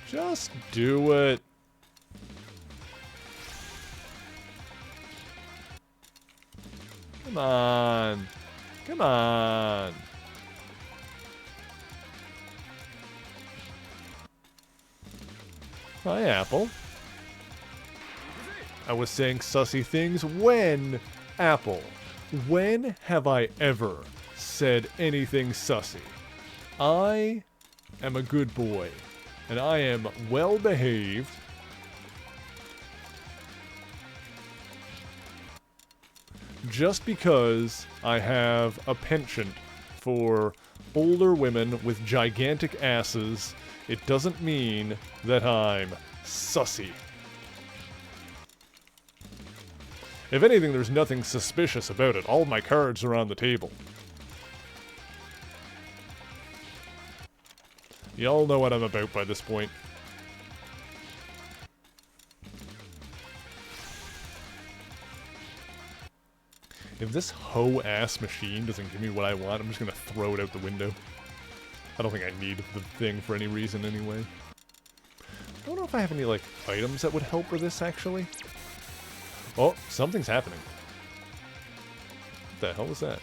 Just do it. Come on. Come on. Hi, Apple. I was saying sussy things when, Apple, when have I ever said anything sussy? I am a good boy, and I am well behaved. Just because I have a penchant for older women with gigantic asses, it doesn't mean that I'm sussy. If anything, there's nothing suspicious about it. All my cards are on the table. Y'all know what I'm about by this point. If this hoe-ass machine doesn't give me what I want, I'm just gonna throw it out the window. I don't think I need the thing for any reason anyway. I don't know if I have any, like, items that would help with this, actually. Oh, something's happening. What the hell was that?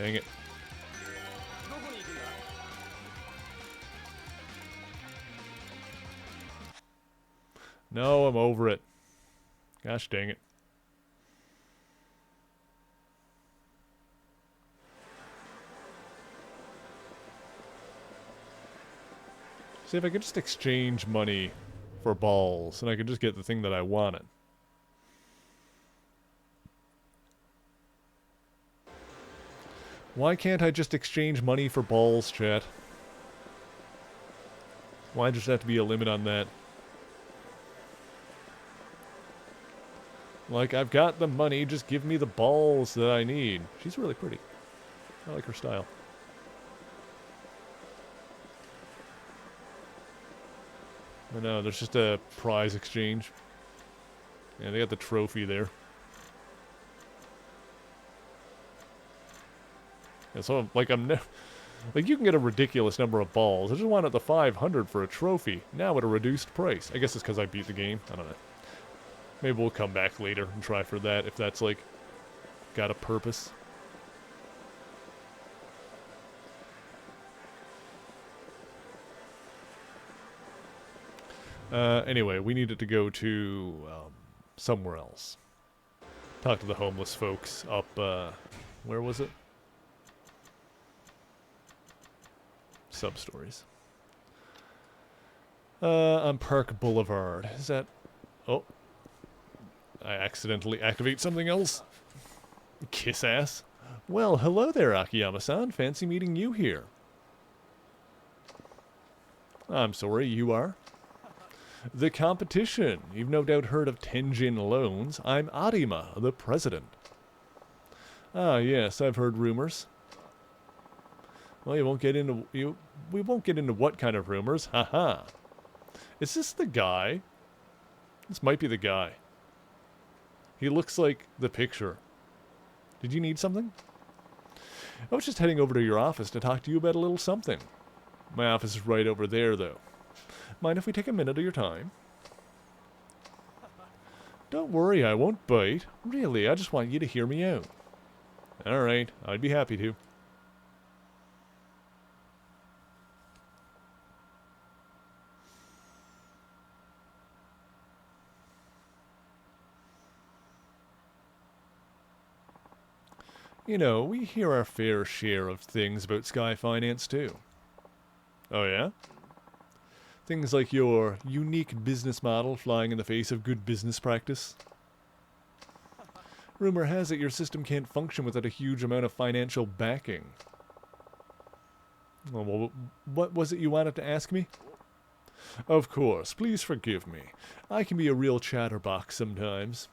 Dang it. No, I'm over it. Gosh dang it. See, if I could just exchange money for balls, and I could just get the thing that I wanted. Why can't I just exchange money for balls, chat? Why does there have to be a limit on that? Like, I've got the money, just give me the balls that I need. She's really pretty. I like her style. But no, there's just a prize exchange. Yeah, they got the trophy there. And so, like, like, you can get a ridiculous number of balls. I just wanted the 500 for a trophy, now at a reduced price. I guess it's because I beat the game. I don't know. Maybe we'll come back later and try for that, if that's, like, got a purpose. Anyway, we needed to go to, somewhere else. Talk to the homeless folks up, where was it? Substories. On Park Boulevard. Is that... Oh. I accidentally activate something else. Kiss ass. Well, hello there, Akiyama-san. Fancy meeting you here. I'm sorry, you are? The competition. You've no doubt heard of Tenjin Loans. I'm Arima, the president. Ah, yes, I've heard rumors. Well, we won't get into what kind of rumors. Haha. Is this the guy? This might be the guy. He looks like the picture. Did you need something? I was just heading over to your office to talk to you about a little something. My office is right over there, though. Mind if we take a minute of your time? Don't worry, I won't bite. Really, I just want you to hear me out. Alright, I'd be happy to. You know, we hear our fair share of things about Sky Finance, too. Oh, yeah? Things like your unique business model flying in the face of good business practice. Rumor has it your system can't function without a huge amount of financial backing. Oh, well, what was it you wanted to ask me? Of course, please forgive me. I can be a real chatterbox sometimes.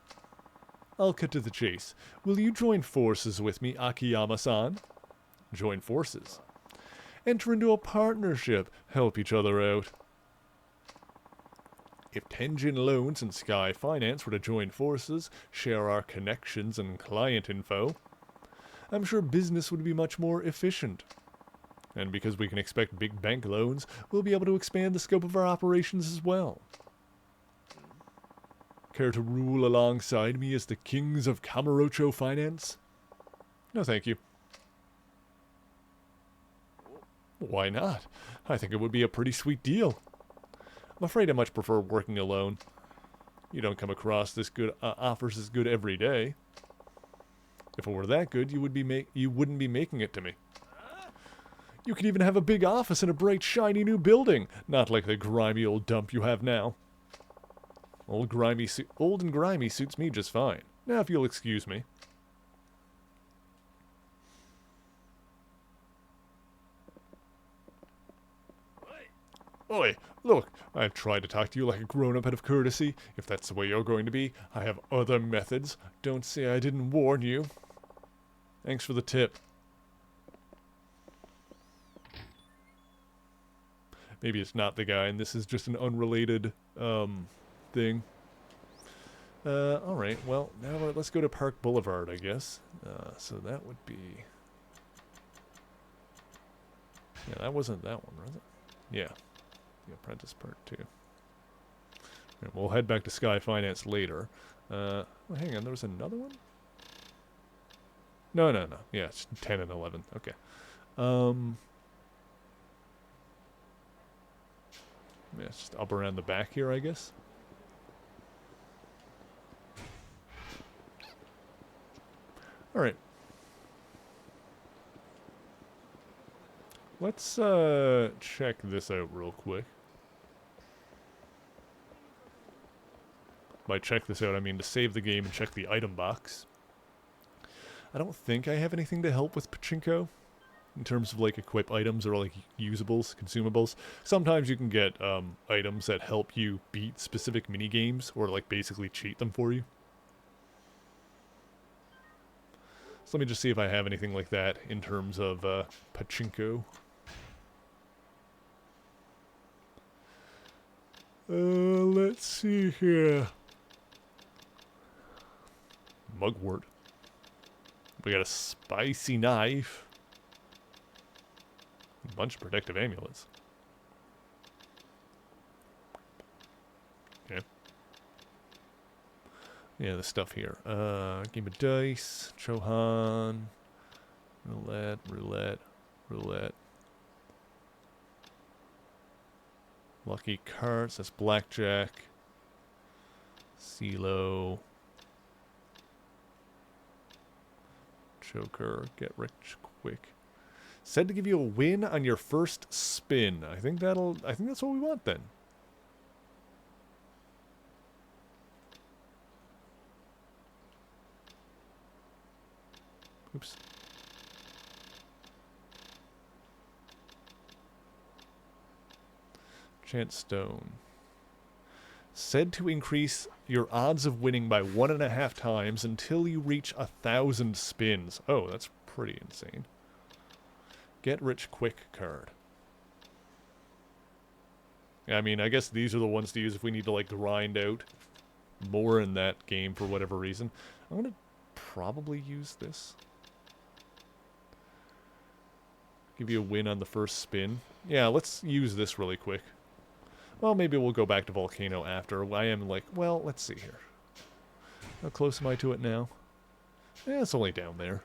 I'll cut to the chase. Will you join forces with me, Akiyama-san? Join forces. Enter into a partnership. Help each other out. If Tenjin Loans and Sky Finance were to join forces, share our connections and client info, I'm sure business would be much more efficient. And because we can expect big bank loans, we'll be able to expand the scope of our operations as well. Care to rule alongside me as the kings of Kamurocho Finance? No, thank you. Why not? I think it would be a pretty sweet deal. I'm afraid I much prefer working alone. You don't come across this good offers as good every day. If it were that good, you wouldn't be making it to me. You could even have a big office in a bright, shiny new building, not like the grimy old dump you have now. Old and grimy suits me just fine. Now, if you'll excuse me. Oi, look, I've tried to talk to you like a grown-up out of courtesy. If that's the way you're going to be, I have other methods. Don't say I didn't warn you. Thanks for the tip. Maybe it's not the guy, and this is just an unrelated, thing. Alright, well, now let's go to Park Boulevard, I guess. So that would be... Yeah, that wasn't that one, was it? Yeah. The Apprentice Part 2. Right, we'll head back to Sky Finance later. Well, hang on, there was another one? No, no, no. Yeah, it's 10 and 11. Okay. Yeah, it's just up around the back here, I guess. Alright. Let's, check this out real quick. By check this out, I mean to save the game and check the item box. I don't think I have anything to help with Pachinko in terms of, like, equip items or, like, usables, consumables. Sometimes you can get, items that help you beat specific mini-games or, like, basically cheat them for you. So let me just see if I have anything like that in terms of, Pachinko. Let's see here. Mugwort. We got a spicy knife. A bunch of protective amulets. Okay. Yeah, the stuff here. Game of dice. Chohan. Roulette, roulette, roulette. Lucky cards. That's blackjack. CeeLo. Joker, get rich quick. Said to give you a win on your first spin. I think that's what we want then. Oops. Chance stone. Said to increase your odds of winning by 1.5 times until you reach 1,000 spins. Oh, that's pretty insane. Get rich quick card. I mean, I guess these are the ones to use if we need to, like, grind out more in that game for whatever reason. I'm gonna probably use this. Give you a win on the first spin. Yeah, let's use this really quick. Well, maybe we'll go back to Volcano after. I am like, well, let's see here. How close am I to it now? Yeah, it's only down there.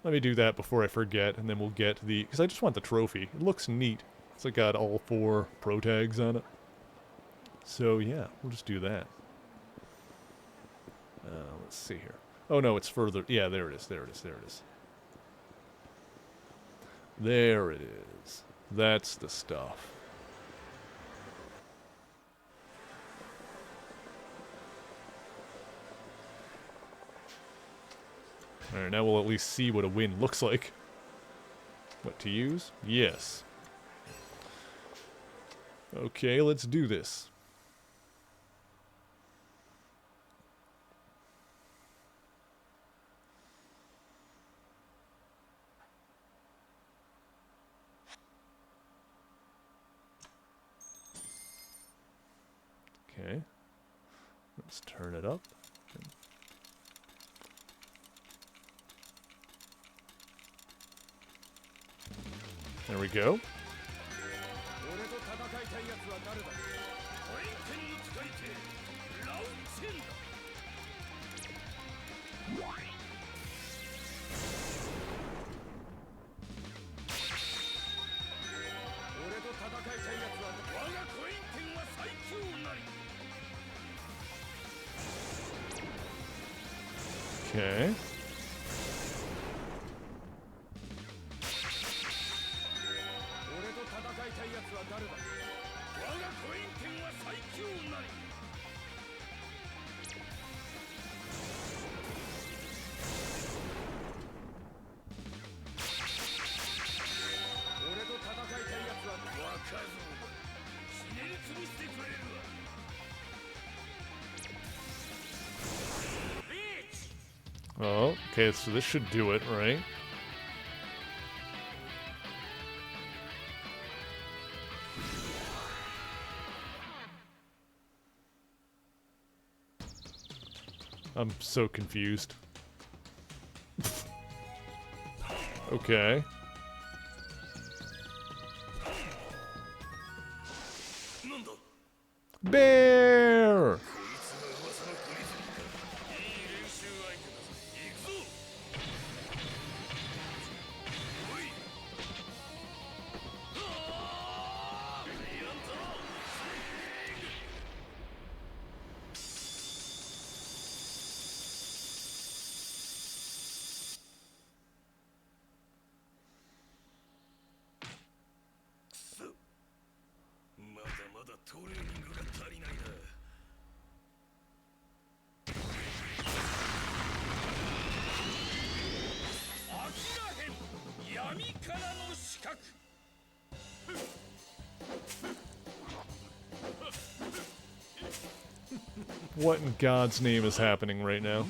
Let me do that before I forget, and then we'll get the... Because I just want the trophy. It looks neat. It's like got all 4 pro tags on it. So, yeah, we'll just do that. Let's see here. Oh, no, it's further... Yeah, there it is, there it is, there it is. There it is. That's the stuff. Alright, now we'll at least see what a win looks like. What to use? Yes. Okay, let's do this. Okay. Let's turn it up. There we go. Okay. Oh, okay, so this should do it, right? I'm so confused. Okay. Bear! What in God's name is happening right now?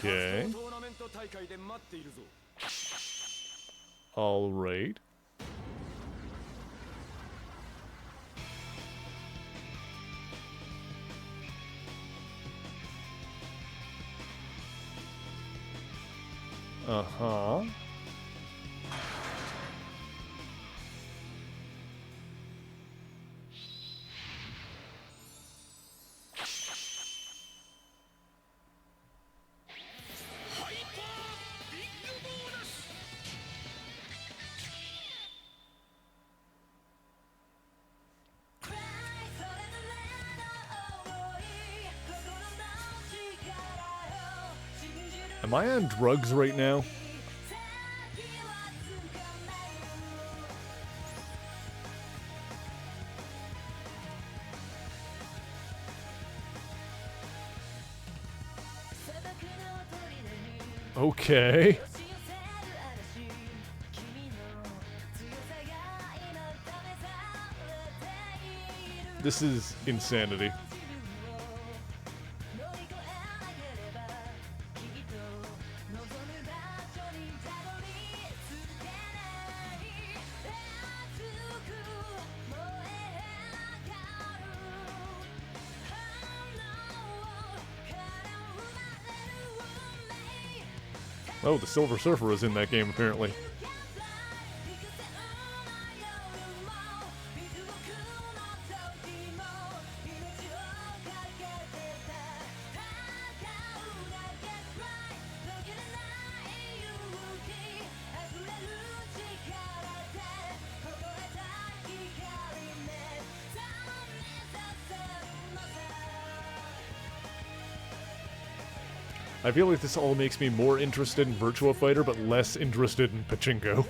Okay. All right. Uh-huh. Am I on drugs right now? Okay. This is insanity. Oh, the Silver Surfer is in that game, apparently. I feel like this all makes me more interested in Virtua Fighter, but less interested in Pachinko.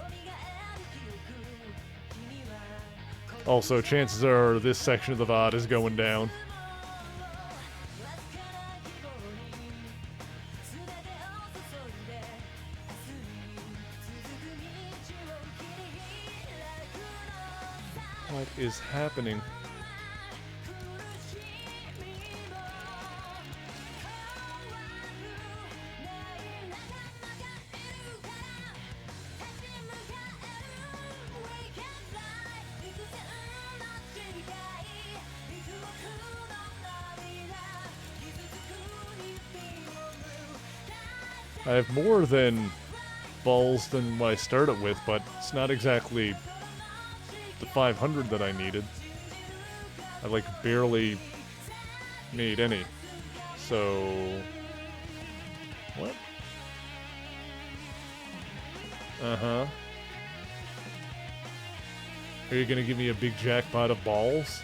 Also, chances are this section of the VOD is going down. What is happening? I have more than balls than what I started with, but it's not exactly the 500 that I needed. I like barely made any. So what? Uh-huh. Are you gonna give me a big jackpot of balls?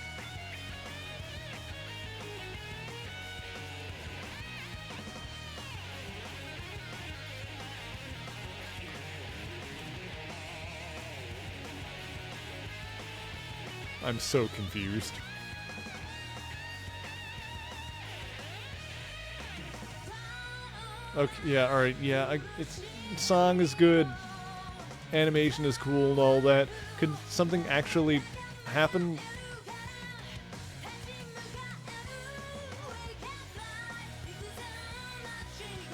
I'm so confused. Okay, yeah, alright, yeah, song is good, animation is cool and all that. Could something actually happen?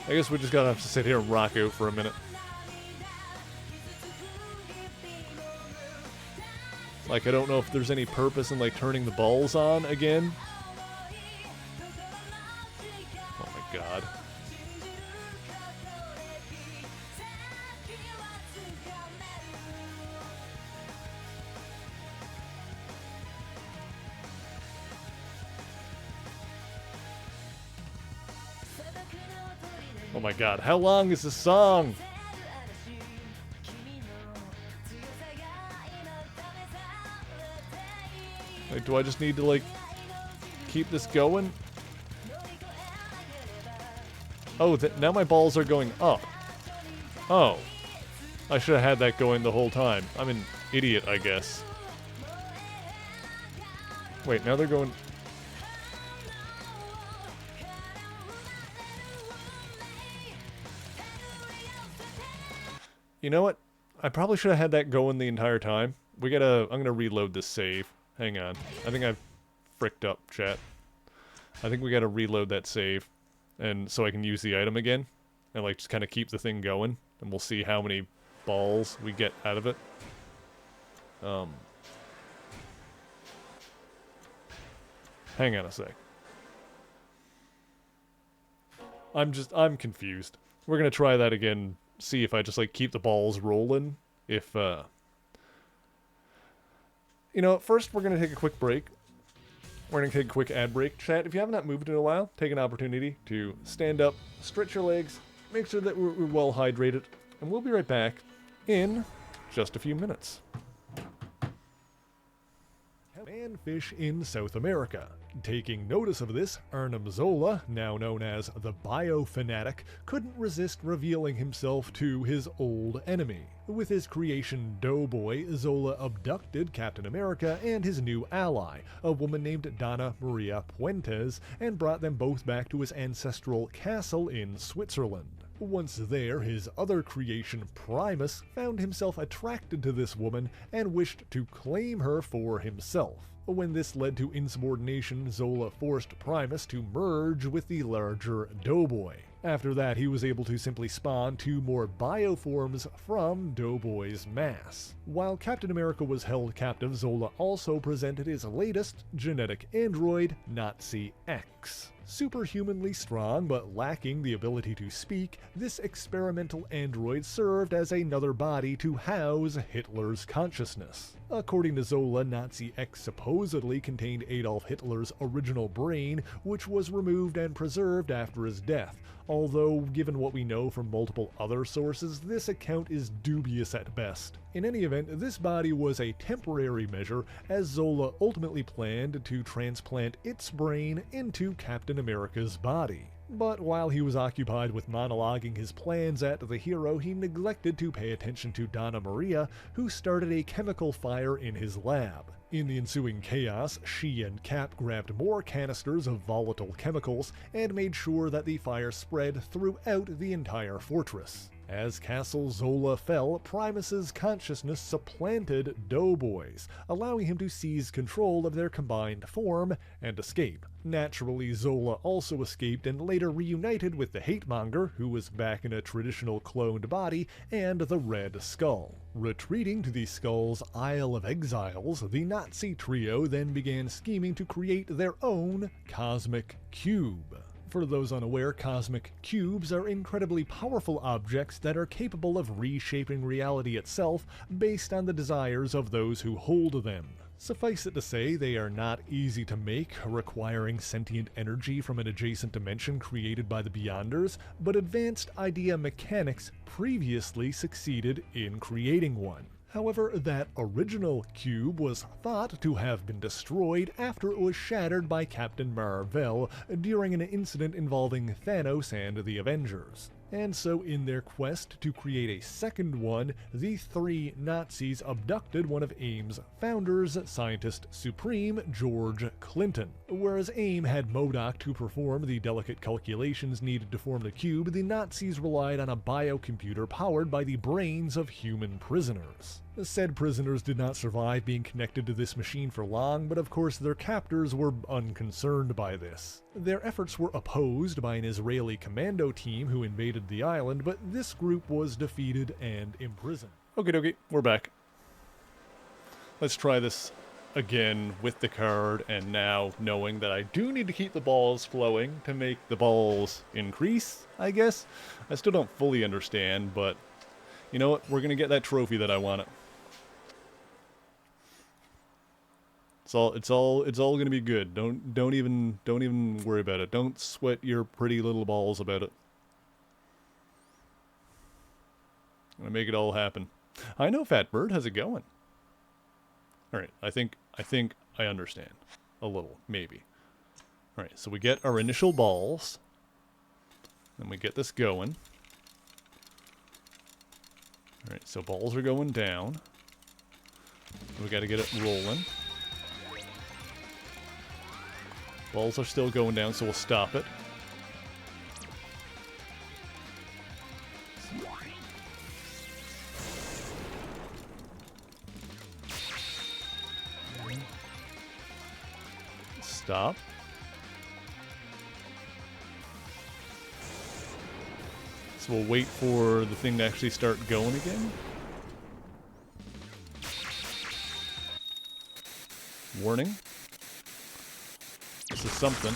I guess we just gotta have to sit here and rock out for a minute. Like, I don't know if there's any purpose in, like, turning the balls on again. Oh my god. Oh my god, how long is this song? Like, do I just need to, like, keep this going? Oh, now my balls are going up. Oh. I should have had that going the whole time. I'm an idiot, I guess. Wait, now they're going... You know what? I probably should have had that going the entire time. I'm gonna reload this save. Hang on. I think I've fricked up, chat. I think we gotta reload that save. And so I can use the item again. And, like, just kind of keep the thing going. And we'll see how many balls we get out of it. Hang on a sec. I'm confused. We're gonna try that again, see if I just, like, keep the balls rolling. If, You know, first we're gonna take a quick break. We're gonna take a quick ad break. Chat, if you have not moved in a while, take an opportunity to stand up, stretch your legs, make sure that we're well hydrated, and we'll be right back in just a few minutes. Manfish in South America. Taking notice of this, Arnim Zola, now known as the Biofanatic, couldn't resist revealing himself to his old enemy. With his creation Doughboy, Zola abducted Captain America and his new ally, a woman named Donna Maria Puentes, and brought them both back to his ancestral castle in Switzerland. Once there, his other creation, Primus, found himself attracted to this woman and wished to claim her for himself. When this led to insubordination, Zola forced Primus to merge with the larger Doughboy. After that, he was able to simply spawn 2 more bioforms from Doughboy's mass. While Captain America was held captive, Zola also presented his latest genetic android, Nazi X. Superhumanly strong but lacking the ability to speak, this experimental android served as another body to house Hitler's consciousness. According to Zola, Nazi X supposedly contained Adolf Hitler's original brain, which was removed and preserved after his death. Although, given what we know from multiple other sources, this account is dubious at best. In any event, this body was a temporary measure, as Zola ultimately planned to transplant its brain into Captain America's body. But while he was occupied with monologuing his plans at the hero, he neglected to pay attention to Donna Maria, who started a chemical fire in his lab. In the ensuing chaos, she and Cap grabbed more canisters of volatile chemicals and made sure that the fire spread throughout the entire fortress. As Castle Zola fell, Primus's consciousness supplanted Doughboy's, allowing him to seize control of their combined form and escape. Naturally, Zola also escaped and later reunited with the Hatemonger, who was back in a traditional cloned body, and the Red Skull. Retreating to the Skull's Isle of Exiles, the Nazi trio then began scheming to create their own Cosmic Cube. For those unaware, cosmic cubes are incredibly powerful objects that are capable of reshaping reality itself based on the desires of those who hold them. Suffice it to say, they are not easy to make, requiring sentient energy from an adjacent dimension created by the Beyonders, but advanced idea mechanics previously succeeded in creating one. However, that original cube was thought to have been destroyed after it was shattered by Captain Marvel during an incident involving Thanos and the Avengers. And so in their quest to create a second one, the 3 Nazis abducted one of AIM's founders, Scientist Supreme George Clinton. Whereas AIM had MODOK to perform the delicate calculations needed to form the cube, the Nazis relied on a biocomputer powered by the brains of human prisoners. Said prisoners did not survive being connected to this machine for long, but of course their captors were unconcerned by this. Their efforts were opposed by an Israeli commando team who invaded the island, but this group was defeated and imprisoned. Okie dokie, we're back. Let's try this again with the card, and now knowing that I do need to keep the balls flowing to make the balls increase, I guess. I still don't fully understand, but you know what? We're gonna get that trophy that I wanted. It's all gonna be good. Don't even worry about it. Don't sweat your pretty little balls about it. Gonna make it all happen. I know Fat Bird. How's it going? Alright, I think I understand. A little, maybe. Alright, so we get our initial balls. Then we get this going. Alright, so balls are going down. We gotta get it rolling. Balls are still going down, so we'll stop it. Stop. So we'll wait for the thing to actually start going again. Warning. This is something.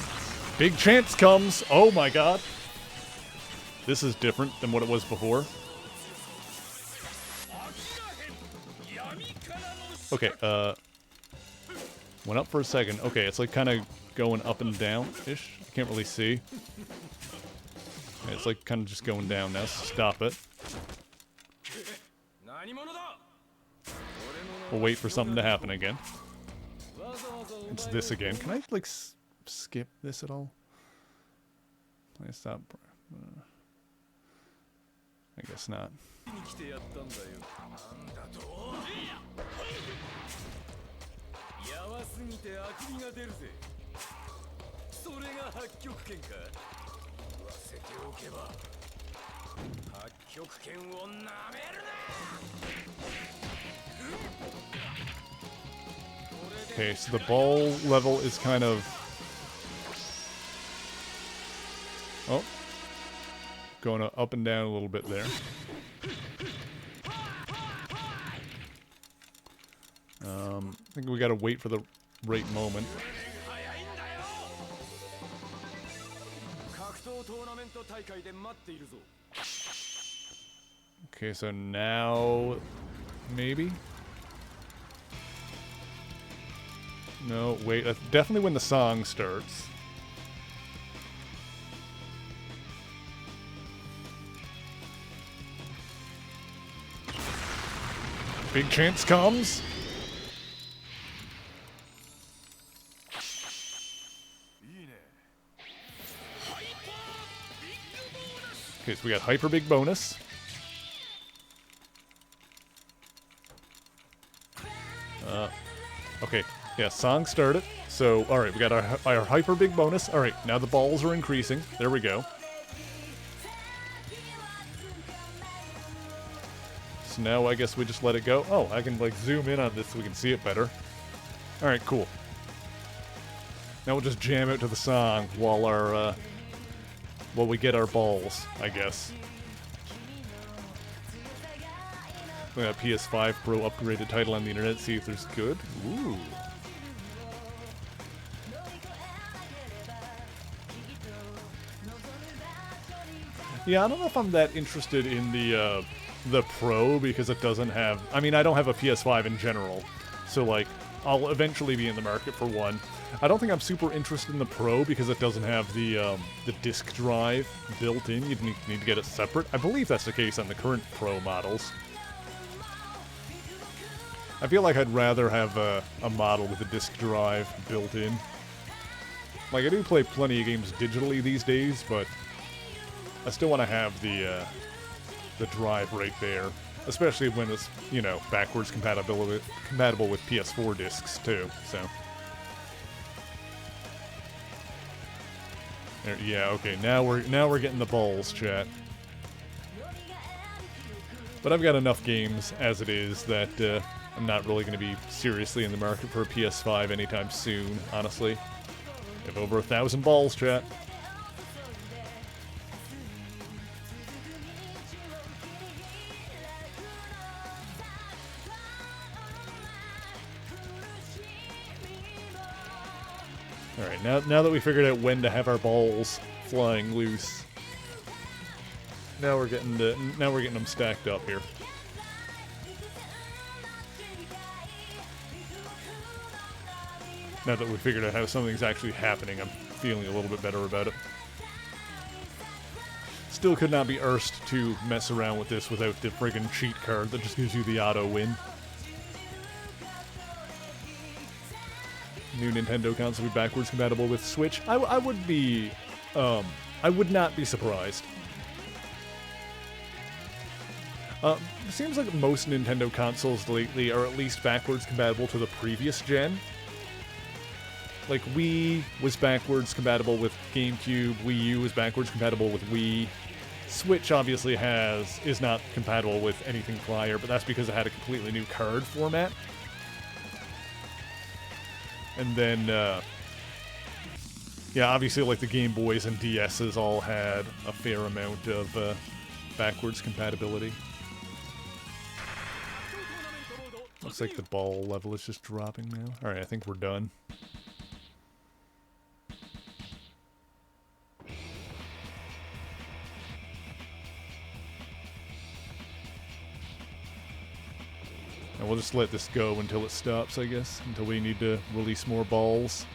Big chance comes! Oh my god! This is different than what it was before. Okay, went up for a second. Okay, it's like kind of going up and down-ish. I can't really see. Okay, it's like kind of just going down now, so stop it. We'll wait for something to happen again. It's this again. Can I, like, skip this at all? Can I stop? I guess not. Okay, so the ball level is kind of... Oh. Going up and down a little bit there. I think we gotta wait for the right moment. Okay, so now... Maybe? No, wait. That's definitely when the song starts. Big chance comes. Okay, so we got hyper big bonus. Okay, yeah, song started. So, alright, we got our hyper big bonus. Alright, now the balls are increasing. There we go. So now I guess we just let it go. Oh, I can, like, zoom in on this so we can see it better. Alright, cool. Now we'll just jam out to the song while our, while we get our balls, I guess. We got PS5 Pro upgraded title on the internet, see if there's good. Ooh. Yeah, I don't know if I'm that interested in the Pro because it doesn't have... I mean, I don't have a PS5 in general, so, like, I'll eventually be in the market for one. I don't think I'm super interested in the Pro because it doesn't have the disc drive built in. You'd need to get it separate. I believe that's the case on the current Pro models. I feel like I'd rather have a model with a disc drive built in. Like, I do play plenty of games digitally these days, but I still want to have the drive right there. Especially when it's, you know, backwards compatible with PS4 discs, too, so... There, yeah, okay, now we're getting the balls, chat. But I've got enough games as it is that, I'm not really going to be seriously in the market for a PS5 anytime soon, honestly. We have over 1,000 balls, chat. Alright, now that we figured out when to have our balls flying loose, now we're getting them stacked up here. Now that we figured out how something's actually happening, I'm feeling a little bit better about it. Still could not be arsed to mess around with this without the friggin' cheat card that just gives you the auto win. New Nintendo console will be backwards compatible with Switch. I would be, I would not be surprised. It seems like most Nintendo consoles lately are at least backwards compatible to the previous gen. Like, Wii was backwards compatible with GameCube, Wii U was backwards compatible with Wii. Switch obviously is not compatible with anything prior, but that's because it had a completely new card format. And then, yeah, obviously, like, the Game Boys and DSs all had a fair amount of backwards compatibility. Looks like the ball level is just dropping now. Alright, I think we're done. And we'll just let this go until it stops, I guess. Until we need to release more balls.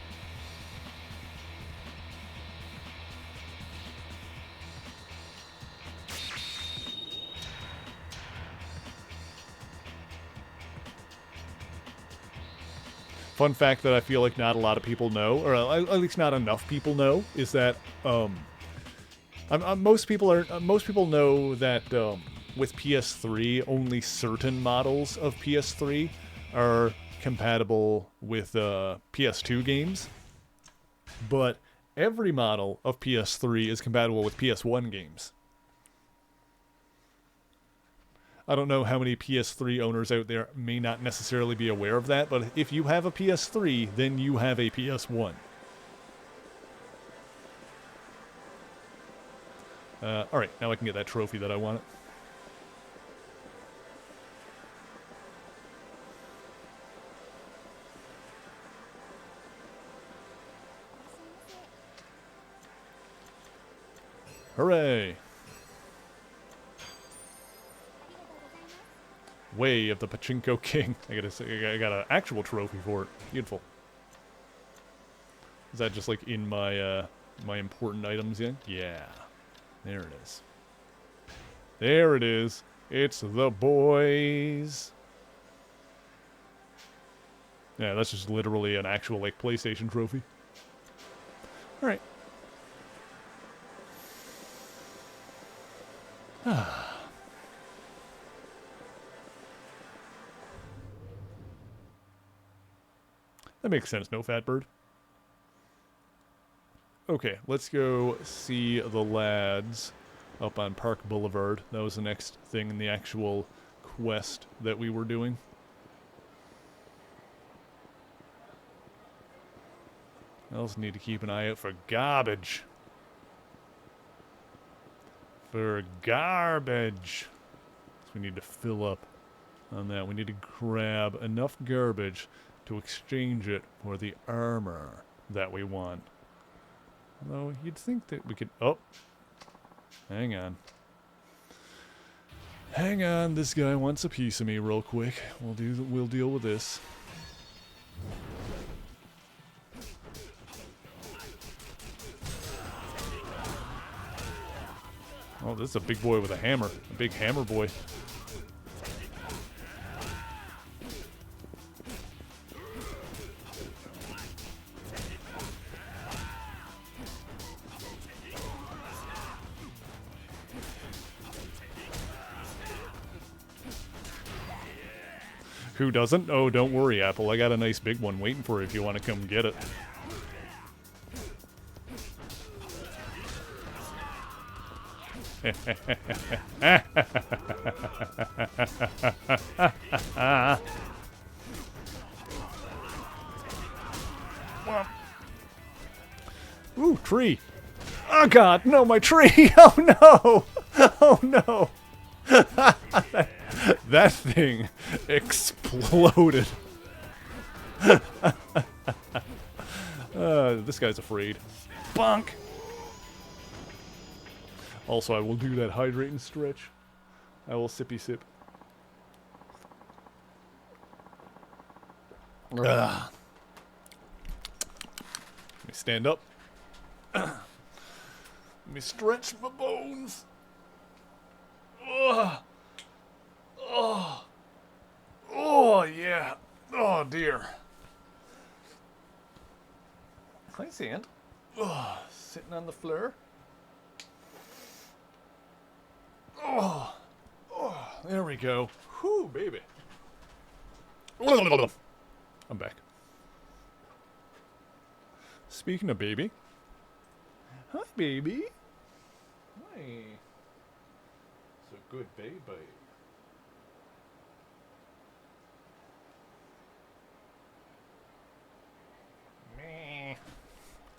Fun fact that I feel like not a lot of people know, or at least not enough people know, is that most people know that with PS3, only certain models of PS3 are compatible with PS2 games, but every model of PS3 is compatible with PS1 games. I don't know how many PS3 owners out there may not necessarily be aware of that, but if you have a PS3, then you have a PS1. Alright, now I can get that trophy that I wanted. Hooray! Way of the Pachinko King. I got an actual trophy for it. Beautiful. Is that just like in my my important items yet? Yeah. There it is. There it is. It's the boys. Yeah, that's just literally an actual like PlayStation trophy. All right. That makes sense, no fat bird. Okay, let's go see the lads up on Park Boulevard. That was the next thing in the actual quest that we were doing. I also need to keep an eye out for garbage. For garbage. So we need to fill up on that. We need to grab enough garbage to exchange it for the armor that we want. Although, you'd think that we could... Oh! Hang on. Hang on, this guy wants a piece of me real quick. We'll deal with this. Oh, this is a big boy with a hammer. A big hammer boy. Who doesn't? Oh, don't worry, Apple. I got a nice big one waiting for you if you want to come get it. Ooh, tree. Oh, God. No, my tree. Oh, no. Oh, no. That thing exploded. This guy's afraid. Bonk. Also, I will do that hydrate and stretch. I will sippy sip. Let me stand up. Let me stretch my bones. Ugh. Oh. Oh, yeah. Oh, dear. Hi, Sand. Oh, sitting on the floor. Oh. Oh, there we go. Whew, baby. I'm back. Speaking of baby. Hi, baby. Hi. It's a good baby. Meh.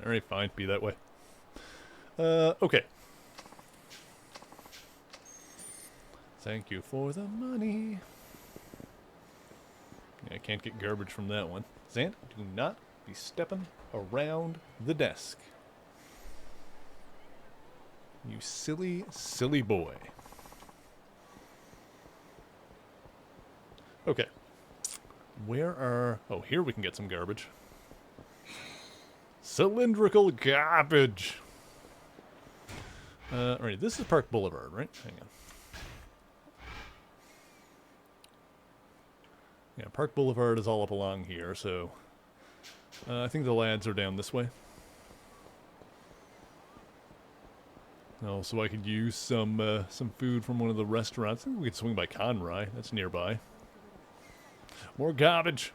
Alright, fine. Be that way. Okay. Thank you for the money. Yeah, I can't get garbage from that one. Zant, do not be stepping around the desk. You silly, silly boy. Okay. Where are... Oh, here we can get some garbage. Cylindrical garbage! Alright, this is Park Boulevard, right? Hang on. Yeah, Park Boulevard is all up along here, so... I think the lads are down this way. Oh, so I could use some food from one of the restaurants. I think we could swing by Conroy. That's nearby. More garbage!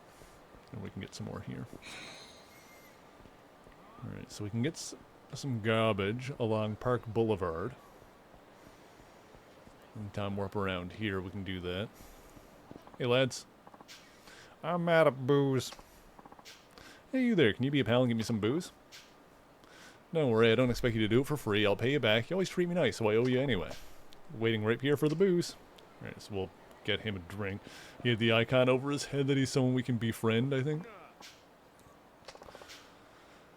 And we can get some more here. Alright, so we can get some garbage along Park Boulevard. Anytime we're up around here, we can do that. Hey, lads. I'm out of booze. Hey, you there. Can you be a pal and give me some booze? Don't worry, I don't expect you to do it for free. I'll pay you back. You always treat me nice, so I owe you anyway. Waiting right here for the booze. Alright, so we'll get him a drink. He had the icon over his head that he's someone we can befriend, I think.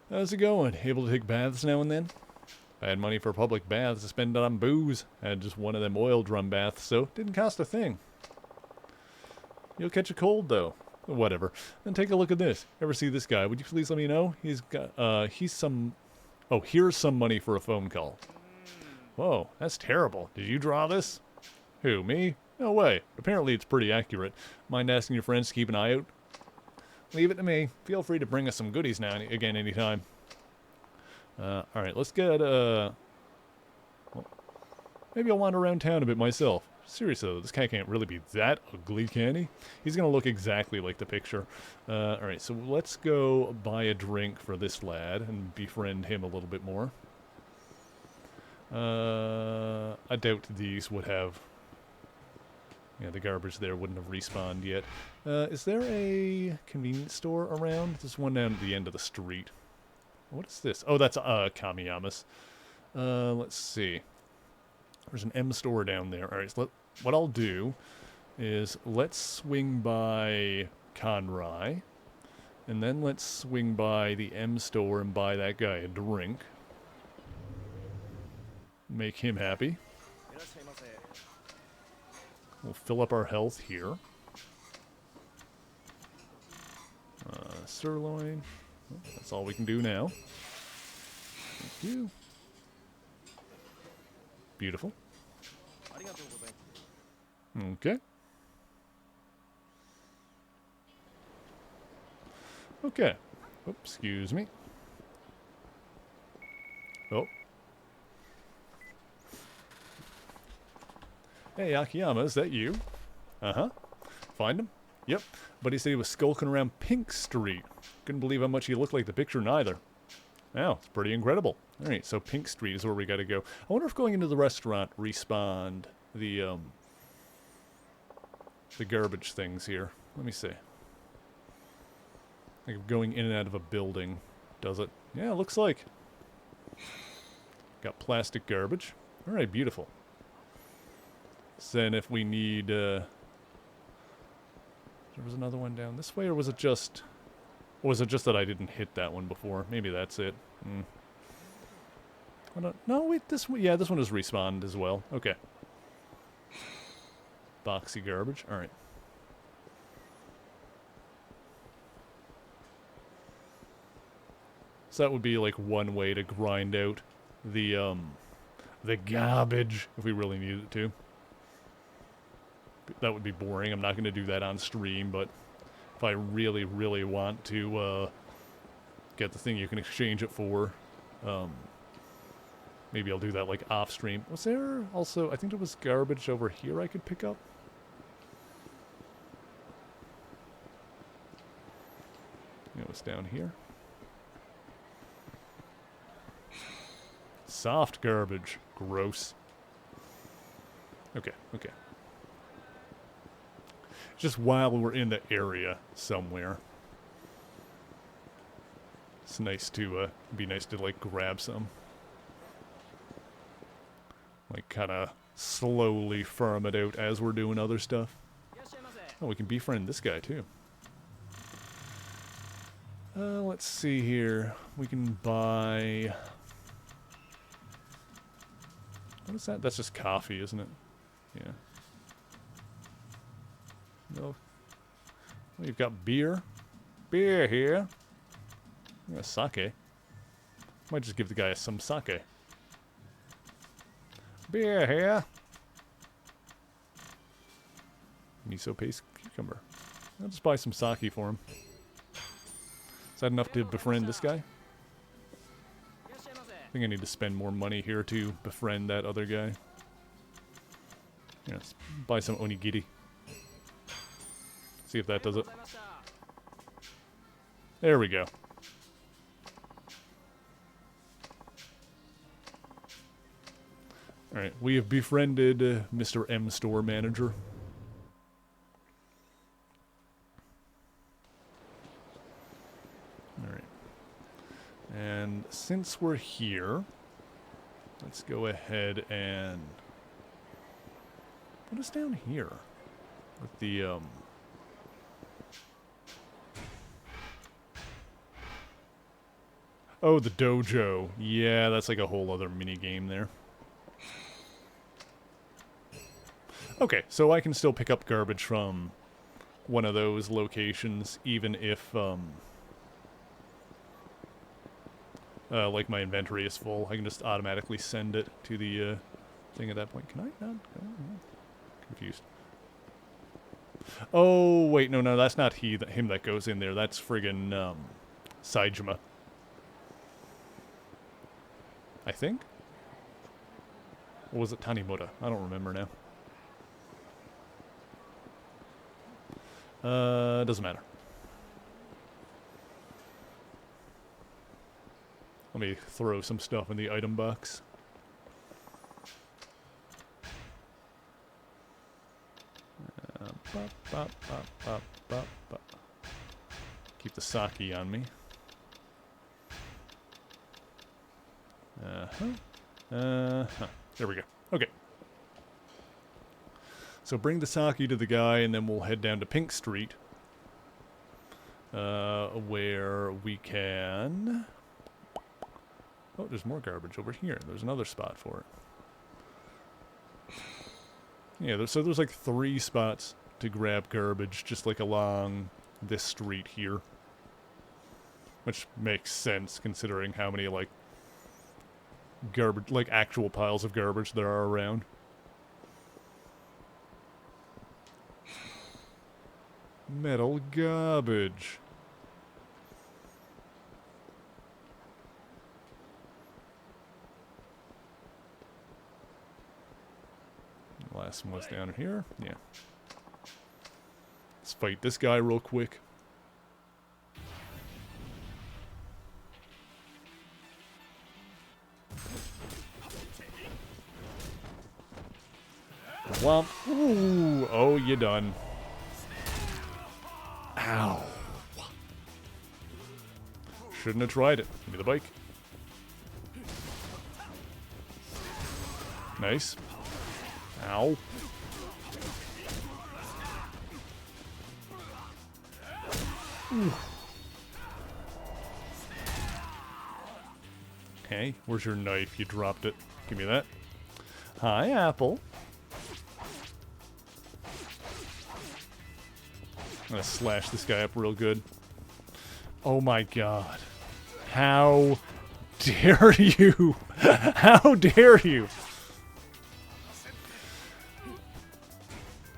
How's it going? Able to take baths now and then? If I had money for public baths to spend it on booze. I had just one of them oil drum baths, so it didn't cost a thing. You'll catch a cold, though. Whatever. Then take a look at this. Ever see this guy? Would you please let me know? He's got, he's some... Oh, here's some money for a phone call. Whoa, that's terrible. Did you draw this? Who, me? No way. Apparently it's pretty accurate. Mind asking your friends to keep an eye out? Leave it to me. Feel free to bring us some goodies now and again anytime. Alright, let's get, well, maybe I'll wander around town a bit myself. Seriously though, this guy can't really be that ugly, can he? He's gonna look exactly like the picture. Alright, so let's go buy a drink for this lad and befriend him a little bit more. I doubt these would have... Yeah, the garbage there wouldn't have respawned yet. Is there a convenience store around? There's one down at the end of the street. What is this? Oh, that's Kamiyama's. Let's see. There's an M store down there. Alright, so what I'll do is let's swing by Conroy. And then let's swing by the M store and buy that guy a drink. Make him happy. We'll fill up our health here. Sirloin. That's all we can do now. Thank you. Beautiful. Okay. Okay. Oops, excuse me. Oh. Hey, Akiyama, is that you? Uh-huh. Find him? Yep. But he said he was skulking around Pink Street. Couldn't believe how much he looked like the picture neither. Wow, it's pretty incredible. Alright, so Pink Street is where we gotta go. I wonder if going into the restaurant respawned the garbage things here. Let me see. Like going in and out of a building. Does it? Yeah, it looks like. Got plastic garbage. Alright, beautiful. So then if we need, there was another one down this way, or was it just... Or was it just that I didn't hit that one before? Maybe that's it. I don't... No, wait, this one... Yeah, this one is respawned as well. Okay. Boxy garbage. Alright. So that would be like one way to grind out the the garbage if we really needed to. That would be boring. I'm not going to do that on stream, but if I really, really want to get the thing you can exchange it for, maybe I'll do that like off stream. Was there also, I think there was garbage over here I could pick up? It was down here. Soft garbage. Gross. Okay, okay. Just while we're in the area somewhere, it's nice to, be nice to, like, grab some. Like, kind of slowly farm it out as we're doing other stuff. Oh, we can befriend this guy, too. Let's see here. We can buy... What is that? That's just coffee, isn't it? Yeah. No. Well, you've got beer. Beer here. Yeah, sake. Might just give the guy some sake. Beer here. Miso paste cucumber. I'll just buy some sake for him. Is that enough to befriend this guy? I think I need to spend more money here to befriend that other guy. Yeah, let's buy some onigiri. See if that does it. There we go. Alright, we have befriended Mr. M Store Manager. Alright. And since we're here, let's go ahead and... What is down here? With the, Oh, the dojo. Yeah, that's like a whole other mini game there. Okay, so I can still pick up garbage from one of those locations, even if, like my inventory is full. I can just automatically send it to the, thing at that point. Can I not? I'm confused. Oh, wait, no, that's not him that goes in there. That's friggin', Saijima. I think? Or was it Tanimura? I don't remember now. Doesn't matter. Let me throw some stuff in the item box. Keep the sake on me. There we go. Okay. So bring the sake to the guy, and then we'll head down to Pink Street, where we can... Oh, there's more garbage over here. There's another spot for it. Yeah, so there's like 3 spots to grab garbage, just like along this street here. Which makes sense, considering how many, like, garbage, like actual piles of garbage there are around. Metal garbage. The last one was down here. Yeah. Let's fight this guy real quick. Womp. Ooh. Oh, you done. Ow. Shouldn't have tried it. Give me the bike. Nice. Ow. Ooh. Okay, where's your knife? You dropped it. Give me that. Hi, Apple. I'm gonna slash this guy up real good. Oh my god. How dare you? How dare you?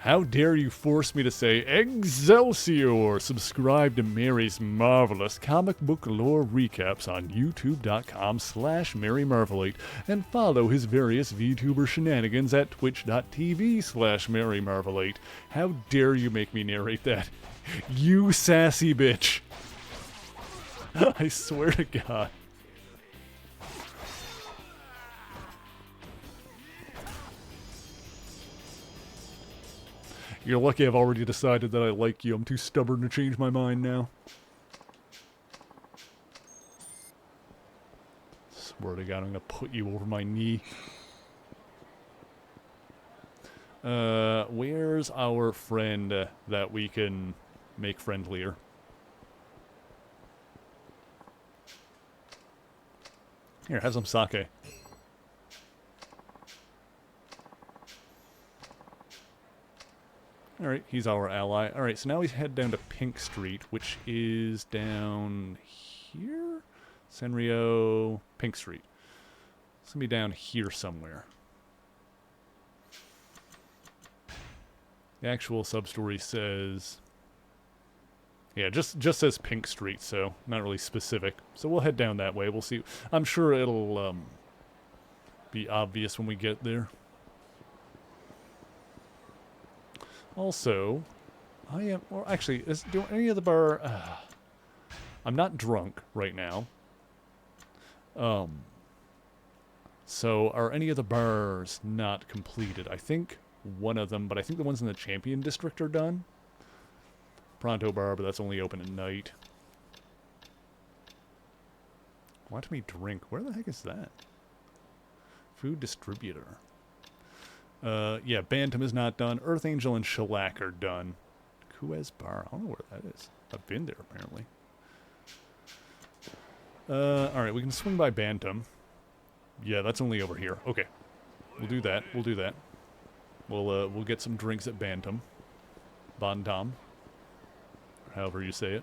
How dare you force me to say Excelsior! Subscribe to Mary's marvelous comic book lore recaps on youtube.com/MaryMarvelate and follow his various VTuber shenanigans at twitch.tv/MaryMarvelate. How dare you make me narrate that? You sassy bitch! I swear to God. You're lucky I've already decided that I like you. I'm too stubborn to change my mind now. Swear to God, I'm gonna put you over my knee. Where's our friend that we can make friendlier? Here, have some sake. Alright, he's our ally. Alright, so now we head down to Pink Street, which is down here? Sanrio, Pink Street. It's gonna be down here somewhere. The actual sub-story says... Yeah, just says Pink Street, so not really specific. So we'll head down that way. We'll see. I'm sure it'll be obvious when we get there. Also, I am... Well, actually, do any of the bar... I'm not drunk right now. So, are any of the bars not completed? I think one of them, but I think the ones in the Champion District are done. Pronto Bar, but that's only open at night. Watch me drink. Where the heck is that? Food Distributor. Yeah, Bantam is not done. Earth Angel and Shellac are done. Kuez Bar. I don't know where that is. I've been there, apparently. Alright, we can swing by Bantam. Yeah, that's only over here. Okay. We'll do that. We'll do that. We'll get some drinks at Bantam. Bantam. However you say it.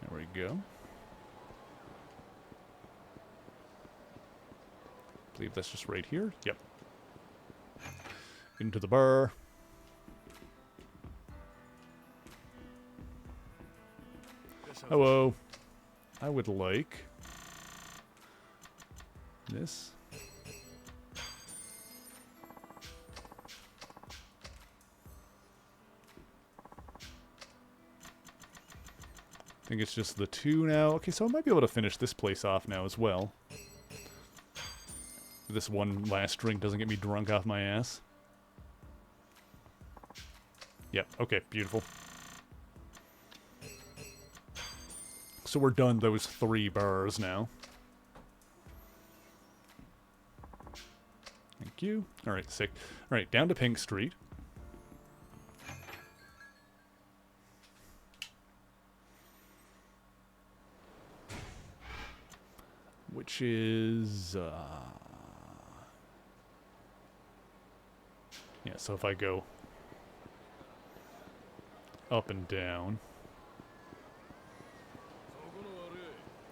There we go. I believe that's just right here. Yep. Into the bar. Hello. I would like this. I think it's just the two now. Okay, so I might be able to finish this place off now as well. This one last drink doesn't get me drunk off my ass. Yep, okay, beautiful. So we're done those 3 bars now. Thank you. Alright, sick. Alright, down to Pink Street. Which is... yeah, so if I go up and down...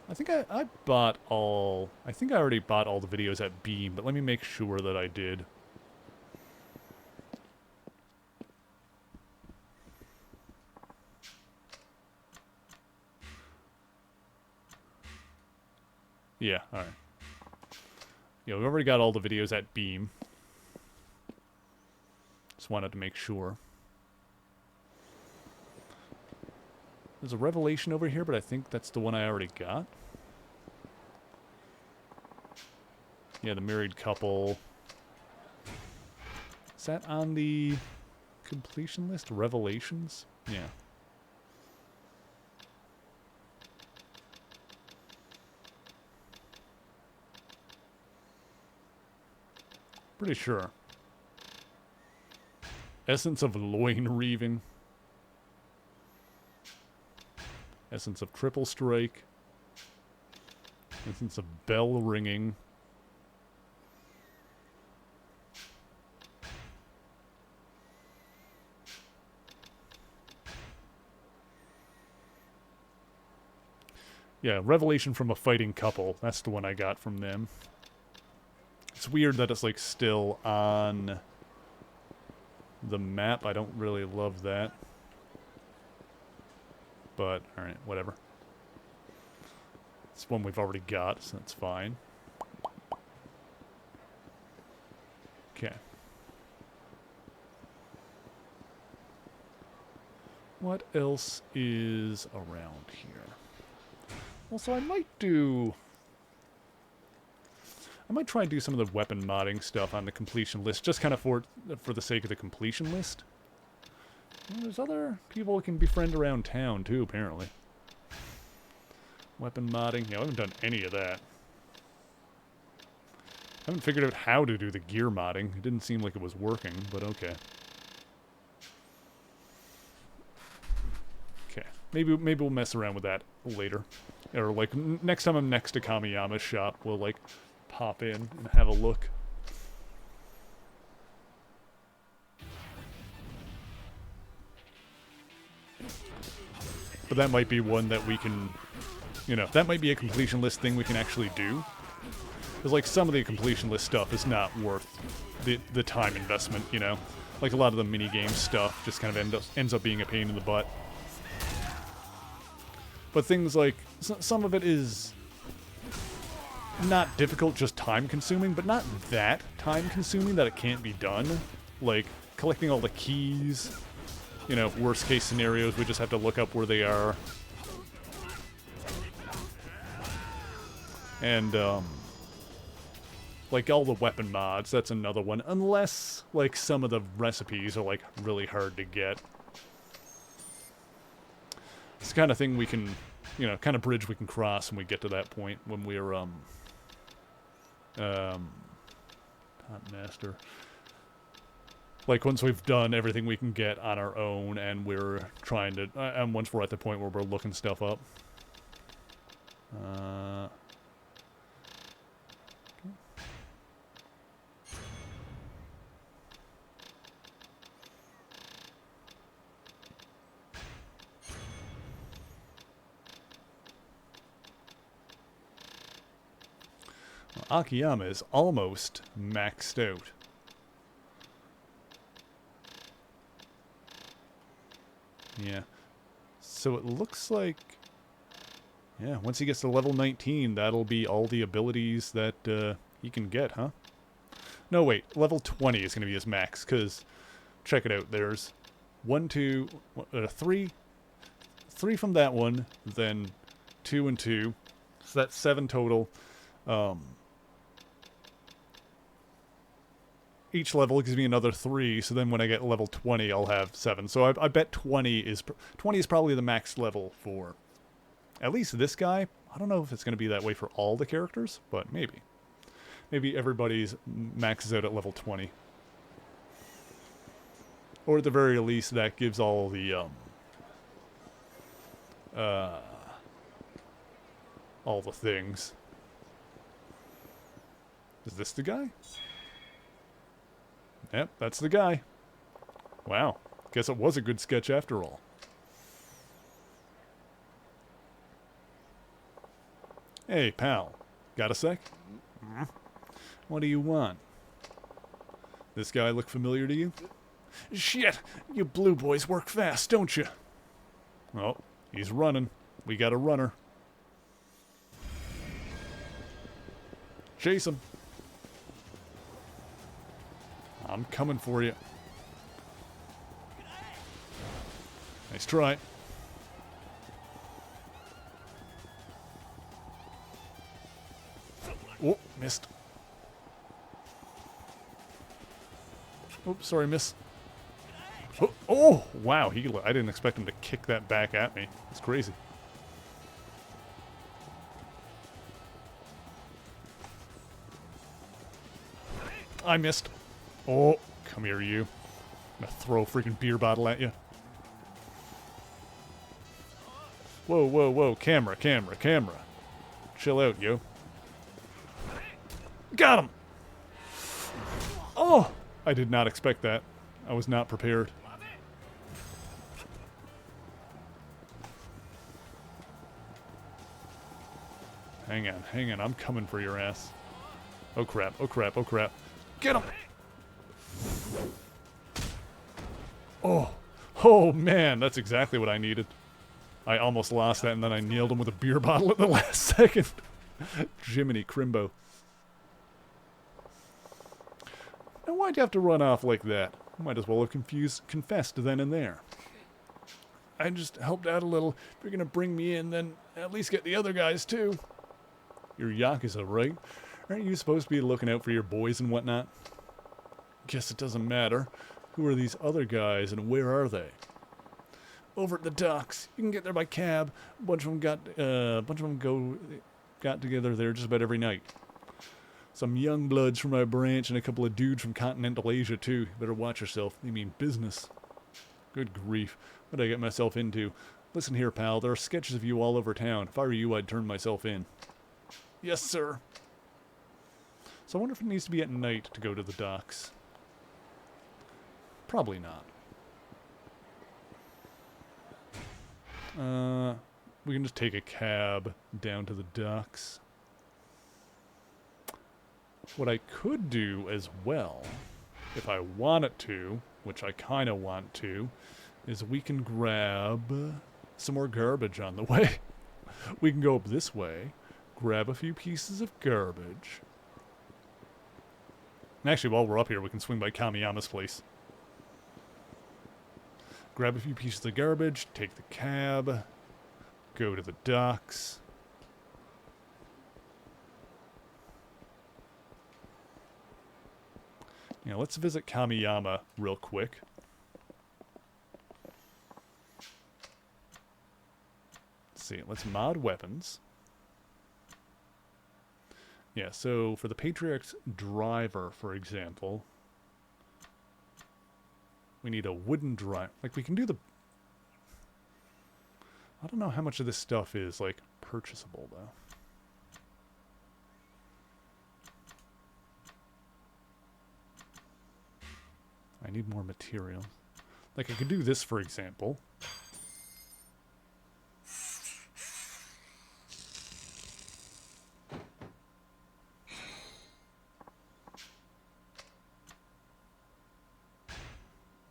I think I bought all... I think I already bought all the videos at Beam, but let me make sure that I did. Yeah, alright. Yeah, we've already got all the videos at Beam. Just wanted to make sure. There's a Revelation over here, but I think that's the one I already got. Yeah, the married couple. Is that on the completion list? Revelations? Yeah. Pretty sure. Essence of loin reaving. Essence of triple strike. Essence of bell ringing. Yeah, Revelation from a Fighting Couple. That's the one I got from them. It's weird that it's like still on the map. I don't really love that. But, alright, whatever. It's one we've already got, so that's fine. Okay. What else is around here? Also, I might try and do some of the weapon modding stuff on the completion list, just kind of for the sake of the completion list. Well, there's other people we can befriend around town, too, apparently. Weapon modding. Yeah, I haven't done any of that. I haven't figured out how to do the gear modding. It didn't seem like it was working, but okay. Okay. Maybe we'll mess around with that later. Or, like, next time I'm next to Kamiyama's shop, we'll, like, pop in and have a look. But that might be one that we can, you know, that might be a completion list thing we can actually do. Because, like, some of the completion list stuff is not worth the time investment, you know? Like, a lot of the mini-game stuff just kind of ends up being a pain in the butt. But things like, some of it is not difficult, just time-consuming, but not that time-consuming that it can't be done. Like, collecting all the keys, you know, worst-case scenarios, we just have to look up where they are. And, like, all the weapon mods, that's another one. Unless, like, some of the recipes are, like, really hard to get. It's the kind of thing we can, you know, kind of bridge we can cross when we get to that point when we're, Top Master. Like, once we've done everything we can get on our own and we're trying to, and once we're at the point where we're looking stuff up. Akiyama is almost maxed out. Yeah. So it looks like, yeah, once he gets to level 19, that'll be all the abilities that he can get, huh? No, wait, level 20 is going to be his max, because, check it out, there's 3 from that one, then 2 and 2, so that's 7 total. Each level gives me another 3, so then when I get level 20, I'll have 7. So I bet 20 is probably the max level for at least this guy. I don't know if it's going to be that way for all the characters, but maybe. Maybe everybody's maxes out at level 20. Or at the very least, that gives all the, all the things. Is this the guy? Yep, that's the guy. Wow. Guess it was a good sketch after all. Hey, pal. Got a sec? What do you want? This guy look familiar to you? Shit! You blue boys work fast, don't you? Oh, he's running. We got a runner. Chase him. I'm coming for you. Nice try. Oh, missed. Oops, sorry, miss. Oh, wow, I didn't expect him to kick that back at me. It's crazy. I missed. Oh, come here, you. I'm gonna throw a freaking beer bottle at you. Whoa, whoa, whoa. Camera, camera, camera. Chill out, yo. Got him! Oh! I did not expect that. I was not prepared. Hang on, I'm coming for your ass. Oh crap, oh crap, oh crap. Get him! Oh. Oh man, that's exactly what I needed. I almost lost that and then I nailed him with a beer bottle at the last second. Jiminy Crimbo. Now why'd you have to run off like that? Might as well have confessed then and there. I just helped out a little. If you're gonna bring me in, then at least get the other guys too. You're Yakuza, right? Aren't you supposed to be looking out for your boys and whatnot? Guess it doesn't matter. Who are these other guys and where are they? Over at the docks. You can get there by cab. A bunch of them got together there just about every night. Some young bloods from my branch and a couple of dudes from continental Asia too. Better watch yourself. They mean business. Good grief. What did I get myself into? Listen here, pal. There are sketches of you all over town. If I were you, I'd turn myself in. Yes, sir. So I wonder if it needs to be at night to go to the docks. Probably not. We can just take a cab down to the docks. What I could do as well, if I wanted to, which I kind of want to, is we can grab some more garbage on the way. We can go up this way, grab a few pieces of garbage. And actually, while we're up here, we can swing by Kamiyama's place. Grab a few pieces of garbage, take the cab, go to the docks. Yeah, let's visit Kamiyama real quick. Let's see, let's mod weapons. Yeah, so for the Patriarch's driver, for example, we need a wooden drive. Like, we can do the... I don't know how much of this stuff is, like, purchasable, though. I need more material. Like, I could do this, for example.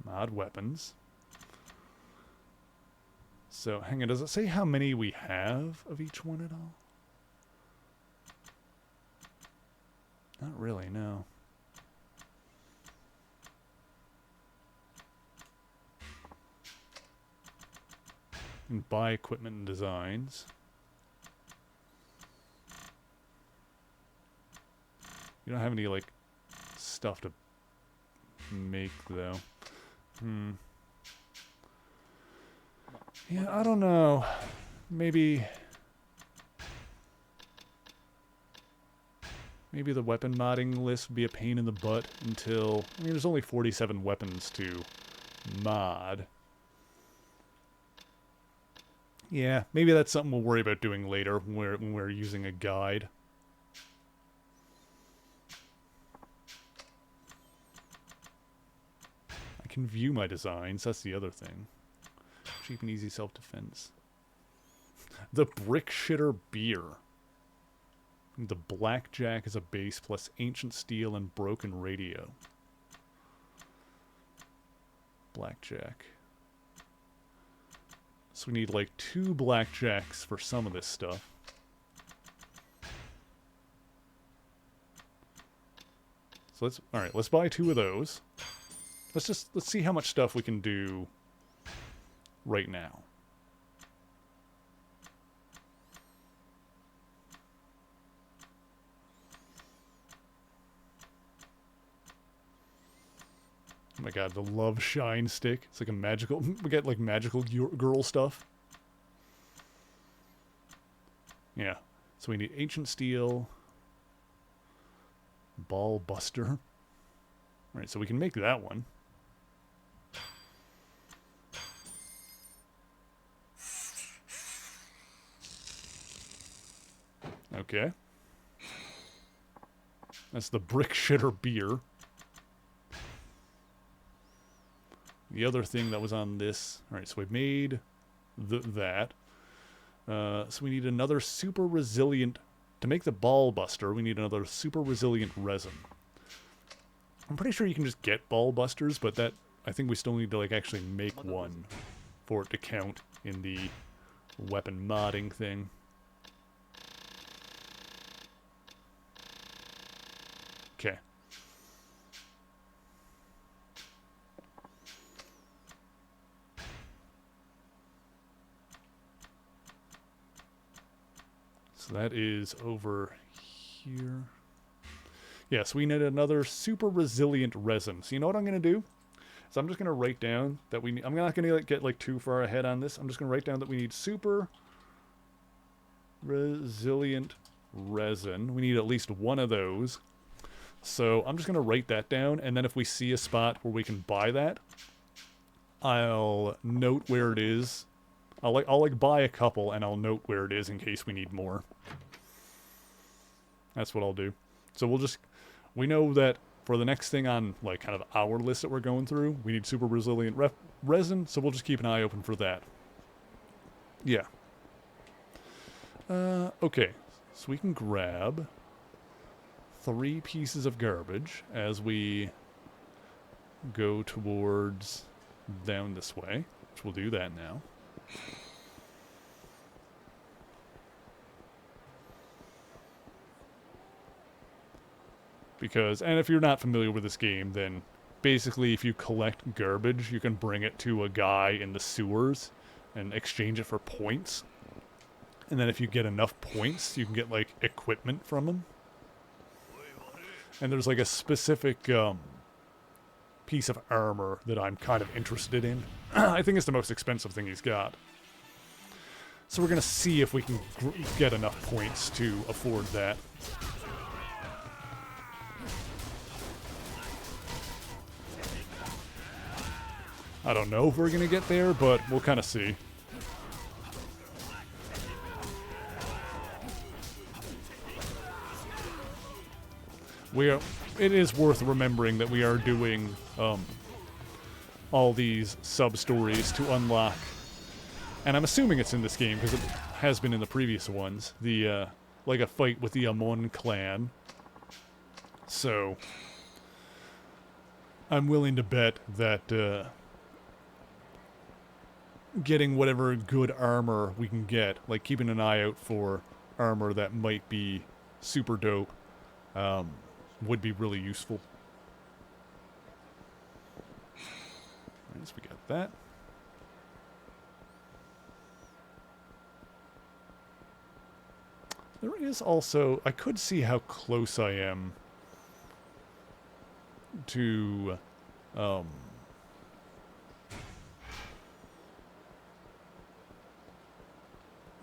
Mod weapons. So, hang on, does it say how many we have of each one at all? Not really, no. And buy equipment and designs. You don't have any, like, stuff to make, though. Yeah, I don't know. Maybe the weapon modding list would be a pain in the butt until... I mean, there's only 47 weapons to mod. Yeah, maybe that's something we'll worry about doing later when we're using a guide. I can view my designs, that's the other thing. Cheap and easy self-defense. The Brick Shitter Beer. The Blackjack is a base plus ancient steel and broken radio. Blackjack. So we need like 2 blackjacks for some of this stuff. So let's buy 2 of those. Let's see how much stuff we can do right now. Oh my god, the Love Shine stick. It's like a magical... We get like magical girl stuff. Yeah. So we need ancient steel. Ball buster. Alright, so we can make that one. Okay. That's the Brick Shitter Beer. The other thing that was on this... Alright, so we've made that. So we need another super resilient to make the ball buster, we need another super resilient resin. I'm pretty sure you can just get ball busters, but that I think we still need to like actually make one for it to count in the weapon modding thing. Okay. So that is over here. Yes, we need another super resilient resin. So you know what I'm going to do? So I'm just going to write down that we need... I'm not going to get like too far ahead on this. I'm just going to write down that we need super resilient resin. We need at least one of those. So I'm just going to write that down, and then if we see a spot where we can buy that, I'll note where it is. I'll buy a couple, and I'll note where it is in case we need more. That's what I'll do. So we know that for the next thing on like kind of our list that we're going through, we need super resilient resin, so we'll just keep an eye open for that. Yeah. Okay, so we can grab 3 pieces of garbage as we go towards down this way, which we'll do that now. Because, and if you're not familiar with this game, then basically if you collect garbage, you can bring it to a guy in the sewers and exchange it for points. And then if you get enough points, you can get like equipment from him. And there's like a specific piece of armor that I'm kind of interested in. I think it's the most expensive thing he's got. So we're going to see if we can get enough points to afford that. I don't know if we're going to get there, but we'll kind of see. It is worth remembering that we are doing all these sub-stories to unlock, and I'm assuming it's in this game because it has been in the previous ones, the like a fight with the Amon clan. So I'm willing to bet that getting whatever good armor we can get, like keeping an eye out for armor that might be super dope, would be really useful. Alright, so we got that. There is also... I could see how close I am to...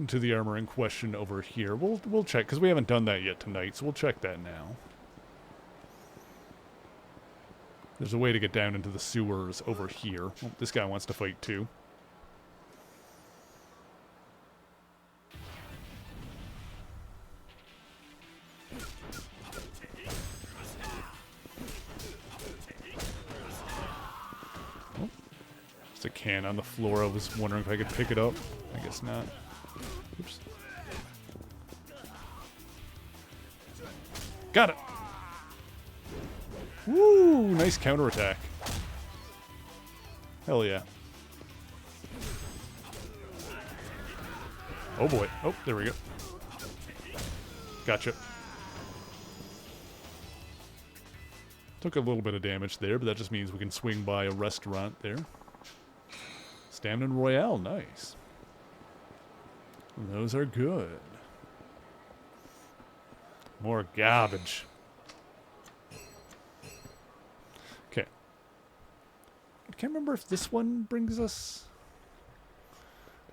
to the armor in question over here. We'll check, because we haven't done that yet tonight, so we'll check that now. There's a way to get down into the sewers over here. Oh, this guy wants to fight too. Oh, there's a can on the floor. I was wondering if I could pick it up. I guess not. Oops. Got it! Woo! Nice counterattack. Hell yeah. Oh boy. Oh, there we go. Gotcha. Took a little bit of damage there, but that just means we can swing by a restaurant there. Stamina Royale, nice. Those are good. More garbage. Okay. I can't remember if this one brings us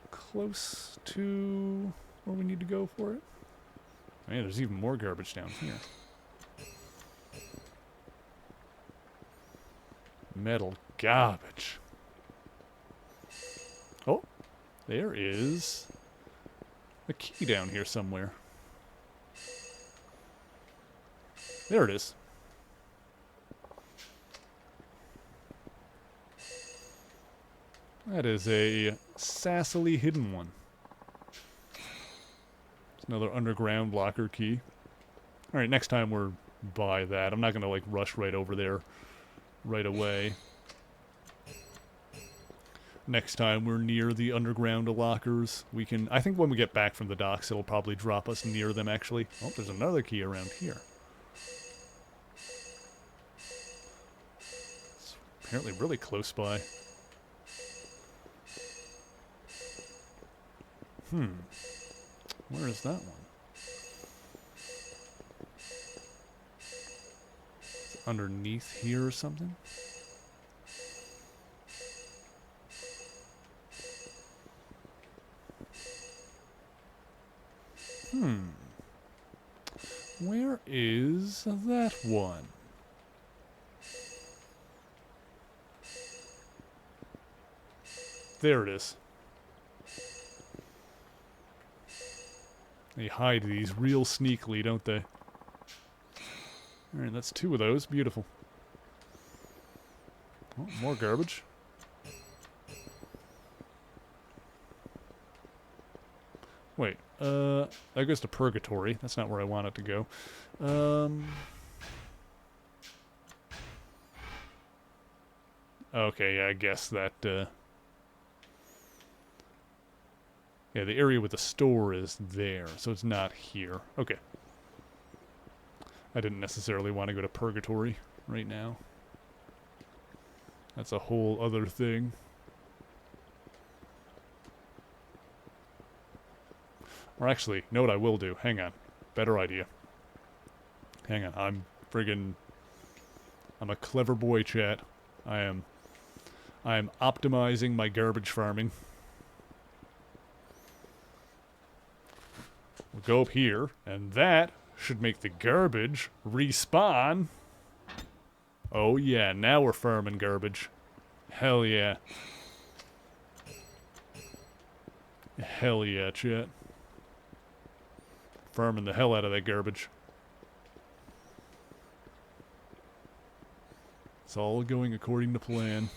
close to where we need to go for it. Man, there's even more garbage down here. Metal garbage. Oh, there is a key down here somewhere. There it is. That is a sassily hidden one. It's another underground locker key. Alright, next time we're by that. I'm not gonna, like, rush right over there right away. Next time we're near the underground lockers, we can... I think when we get back from the docks, it'll probably drop us near them, actually. Oh, there's another key around here. It's apparently really close by. Where is that one? Is it underneath here or something? Where is that one? There it is. They hide these real sneakily, don't they? Alright, that's 2 of those. Beautiful. Oh, more garbage. Wait, that goes to Purgatory. That's not where I want it to go. Okay, yeah, I guess that, yeah, the area with the store is there, so it's not here. Okay. I didn't necessarily want to go to Purgatory right now. That's a whole other thing. Or actually, know what I will do? Hang on. Better idea. Hang on. I'm a clever boy, chat. I am optimizing my garbage farming. We'll go up here, and that should make the garbage respawn. Oh yeah, now we're farming garbage. Hell yeah. Hell yeah, chat. Farming the hell out of that garbage. It's all going according to plan.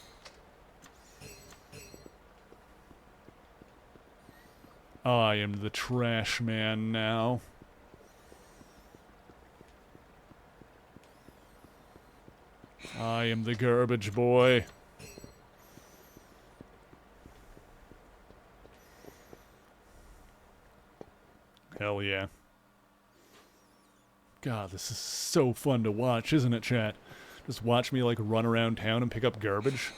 I am the trash man now. I am the garbage boy. Hell yeah. God, this is so fun to watch, isn't it, chat? Just watch me, like, run around town and pick up garbage.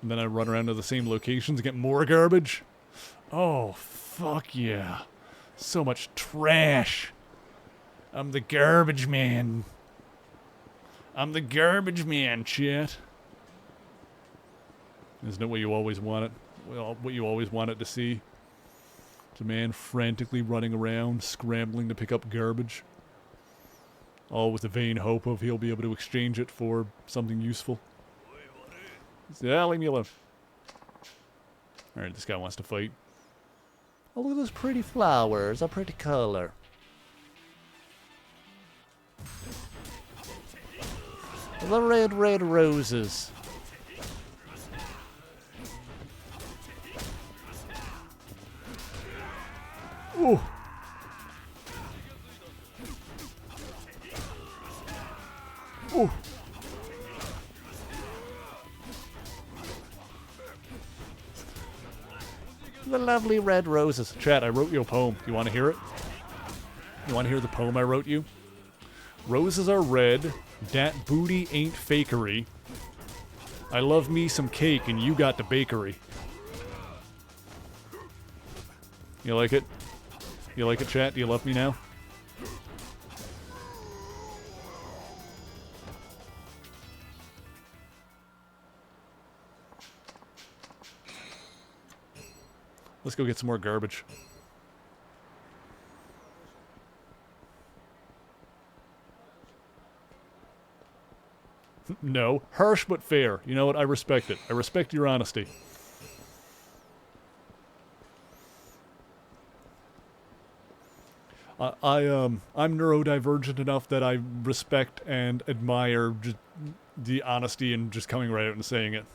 And then I run around to the same locations and get more garbage. Oh, fuck yeah. So much trash. I'm the garbage man. I'm the garbage man, chat. Isn't it what you always wanted? Well, what you always wanted to see? It's a man frantically running around, scrambling to pick up garbage. All with the vain hope of he'll be able to exchange it for something useful. Yeah, leave me alone. Alright, this guy wants to fight. Oh, look at those pretty flowers, a pretty color. The red, red roses. Ooh. Ooh. The lovely red roses. Chat, I wrote you a poem. You want to hear it? You want to hear the poem I wrote you? Roses are red. Dat booty ain't fakery. I love me some cake and you got the bakery. You like it? You like it, chat? Do you love me now? Let's go get some more garbage. No. Harsh but fair. You know what? I respect it. I respect your honesty. I'm neurodivergent enough that I respect and admire just the honesty and just coming right out and saying it.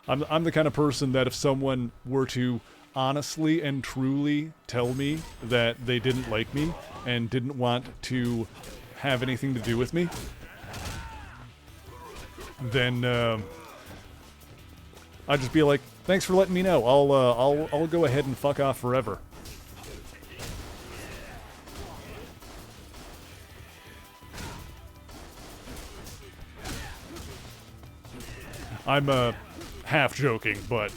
I'm the kind of person that if someone were to honestly and truly tell me that they didn't like me and didn't want to have anything to do with me, then I'd just be like, thanks for letting me know. I'll go ahead and fuck off forever. I'm half joking, but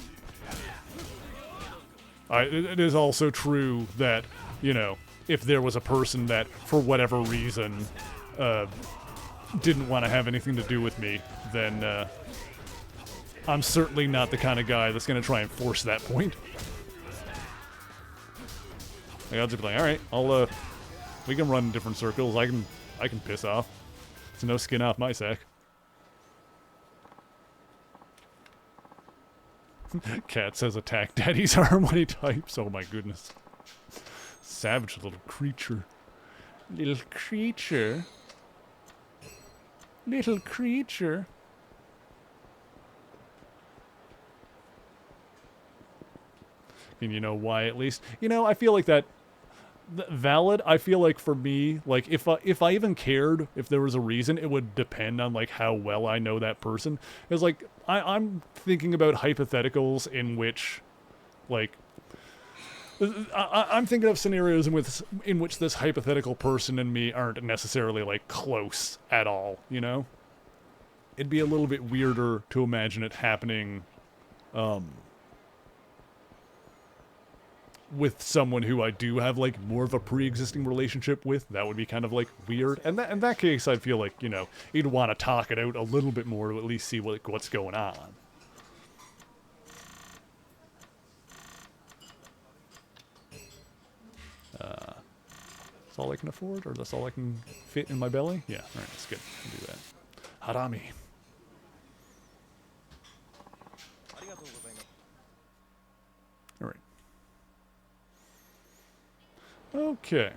it is also true that, you know, if there was a person that, for whatever reason, didn't want to have anything to do with me, then I'm certainly not the kind of guy that's going to try and force that point. Like, I'll just be like, alright, we can run in different circles, I can piss off. It's no skin off my sack. Cat says attack daddy's arm when he types. Oh my goodness. Savage little creature. Little creature. Little creature. And you know why, at least? You know, I feel like that... valid. I feel like for me, like, if I even cared if there was a reason, it would depend on, like, how well I know that person. It's like, I'm thinking about hypotheticals in which, like... I'm thinking of scenarios in which this hypothetical person and me aren't necessarily, like, close at all, you know? It'd be a little bit weirder to imagine it happening, with someone who I do have, like, more of a pre-existing relationship with. That would be kind of, like, weird. And in that case, I'd feel like, you know, you'd want to talk it out a little bit more to at least see what's going on. That's all I can afford? Or that's all I can fit in my belly? Yeah, alright, that's good. I'll do that. Harami. Alright. Okay.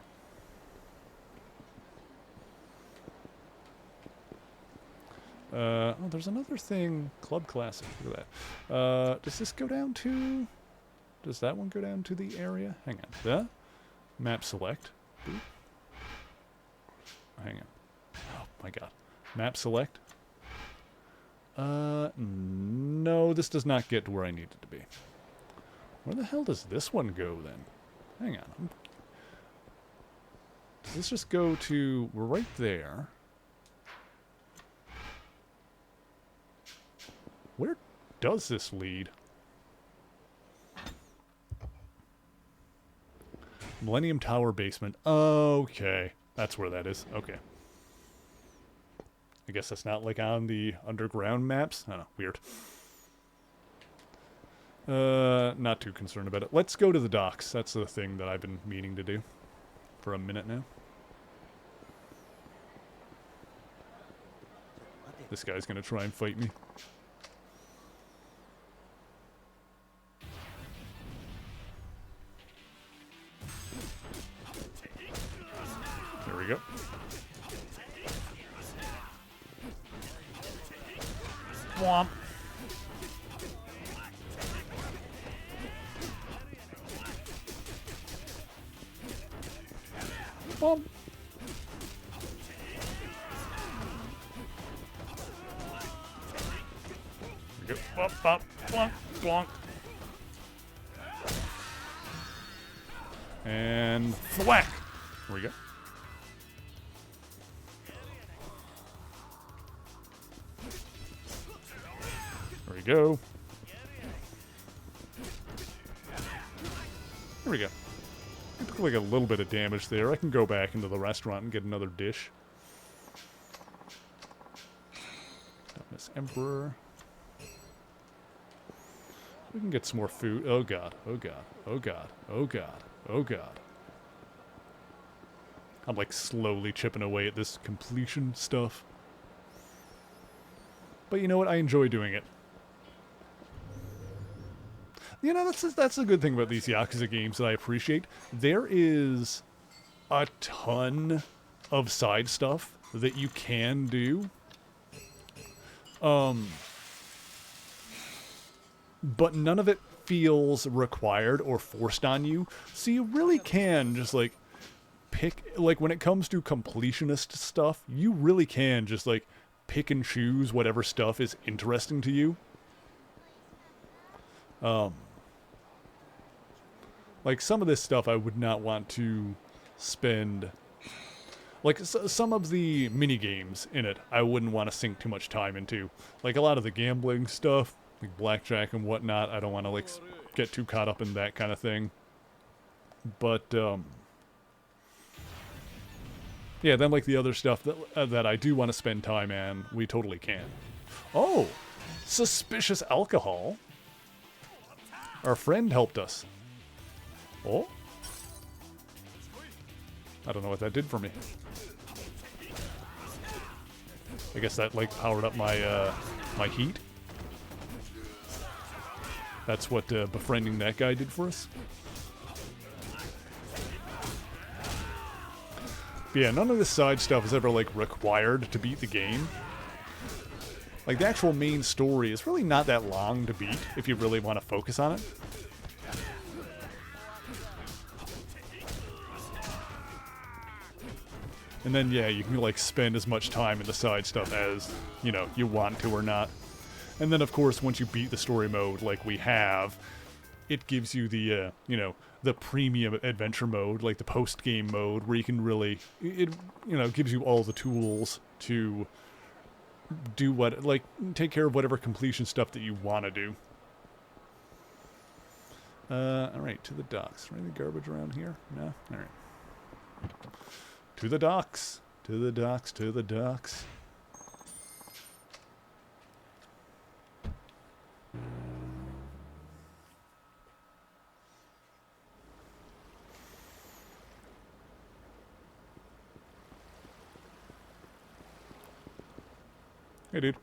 Oh, there's another thing. Club Classic. Look at that. Does this go down to... Does that one go down to the area? Hang on. The map select. Boop. Hang on. Oh my god. Map select. No, this does not get to where I need it to be. Where the hell does this one go then? Hang on. Does this just go to... We're right there. Where does this lead? Millennium Tower basement. Okay. That's where that is. Okay. I guess that's not like on the underground maps. I don't know. Weird. Not too concerned about it. Let's go to the docks. That's the thing that I've been meaning to do for a minute now. This guy's gonna try and fight me. There we go. Womp. Womp. There we go. Bop, bop, blonk, blonk. And thwack. There we go. There we go. There we go. I took like a little bit of damage there. I can go back into the restaurant and get another dish. Miss Emperor. We can get some more food. Oh god. Oh god. Oh god. Oh god. Oh god. I'm like slowly chipping away at this completion stuff. But you know what? I enjoy doing it. You know, that's a good thing about these Yakuza games that I appreciate. There is a ton of side stuff that you can do. but none of it feels required or forced on you. So you really can just like pick, like when it comes to completionist stuff, you really can just like pick and choose whatever stuff is interesting to you. Like some of this stuff I would not want to spend, like some of the mini games in it I wouldn't want to sink too much time into. Like a lot of the gambling stuff, like blackjack and whatnot, I don't want to like get too caught up in that kind of thing. But yeah, then like the other stuff that I do want to spend time in, we totally can. Oh, suspicious alcohol. Our friend helped us. Oh? I don't know what that did for me. I guess that like powered up my my heat. That's what befriending that guy did for us. But yeah, none of this side stuff is ever like required to beat the game. Like the actual main story is really not that long to beat if you really want to focus on it. And then, yeah, you can, like, spend as much time in the side stuff as, you know, you want to or not. And then, of course, once you beat the story mode like we have, it gives you the, you know, the premium adventure mode, like the post-game mode, where you can really, it, you know, gives you all the tools to do what, like, take care of whatever completion stuff that you want to do. Alright, to the docks. Is there any garbage around here? No? Alright. To the docks. To the docks. To the docks. Hey, dude.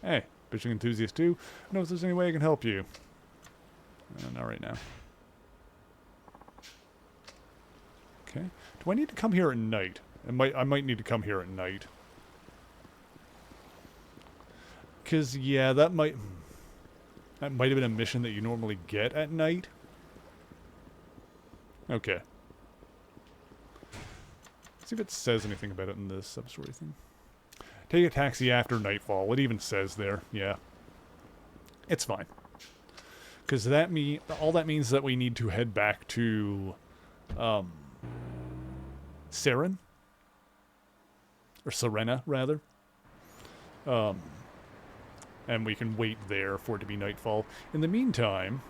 Hey, fishing enthusiast too. I know if there's any way I can help you. Not right now. Okay. Do I need to come here at night? I might need to come here at night. Cause yeah, that might have been a mission that you normally get at night. Okay. Let's see if it says anything about it in the sub-story thing. Take a taxi after nightfall. It even says there. Yeah. It's fine. Because all that means that we need to head back to Seren? Or Serena, rather. And we can wait there for it to be nightfall. In the meantime,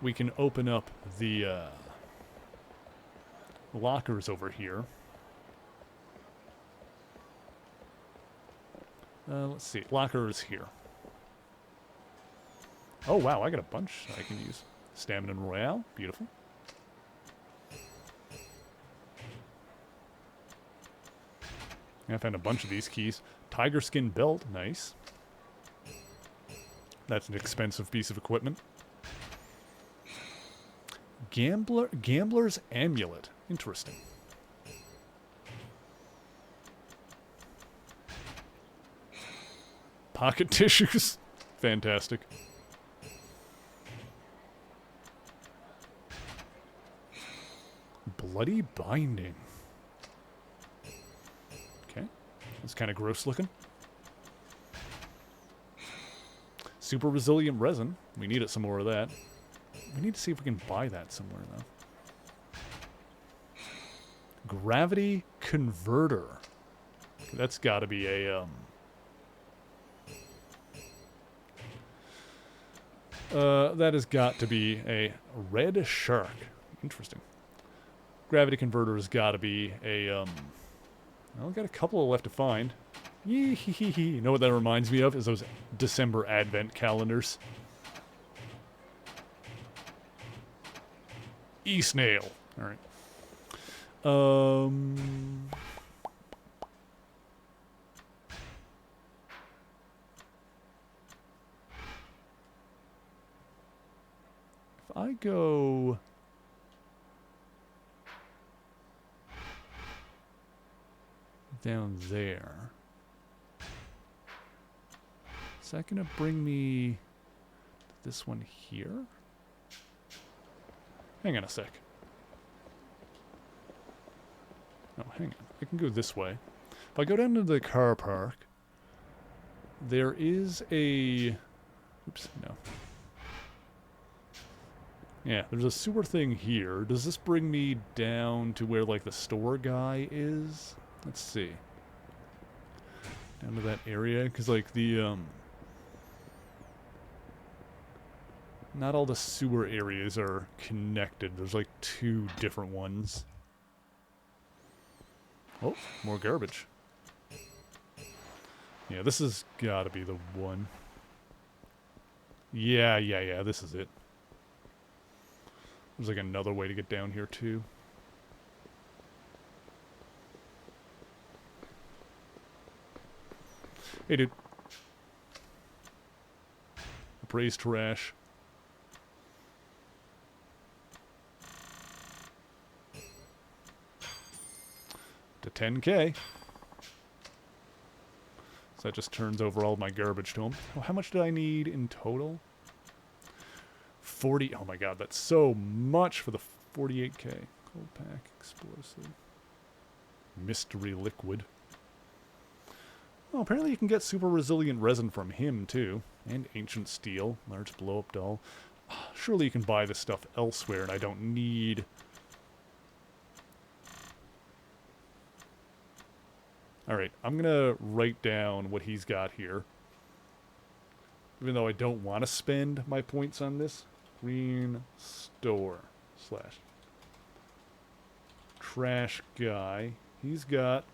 we can open up the lockers over here. Let's see. Locker is here. Oh, wow. I got a bunch I can use. Stamina Royale. Beautiful. I found a bunch of these keys. Tiger skin belt. Nice. That's an expensive piece of equipment. Gambler's amulet. Interesting. Pocket tissues. Fantastic. Bloody binding. Okay. That's kind of gross looking. Super resilient resin. We need it some more of that. We need to see if we can buy that somewhere, though. Gravity converter. That's got to be a, that has got to be a red shark. Interesting. Gravity converter has got to be a, well, I've got a couple left to find. Yee hee hee hee. You know what that reminds me of? Is those December advent calendars. E-snail. Alright. If I go... down there... is that going to bring me... this one here? Hang on a sec. Oh, hang on. I can go this way. If I go down to the car park, there is a... Oops, no. Yeah, there's a sewer thing here. Does this bring me down to where, like, the store guy is? Let's see. Down to that area? Because, like, the, not all the sewer areas are connected. There's, like, 2 different ones. Oh, more garbage. Yeah, this has gotta be the one. Yeah, this is it. There's like another way to get down here too. Hey dude. Appraised trash. To 10K. So that just turns over all my garbage to him. Oh, how much did I need in total? 40. Oh my god, that's so much for the 48K. Cold pack, explosive. Mystery liquid. Oh, apparently you can get super resilient resin from him too. And ancient steel. Large blow-up doll. Surely you can buy this stuff elsewhere and I don't need... Alright, I'm gonna write down what he's got here. Even though I don't want to spend my points on this. Green store slash trash guy. He's got...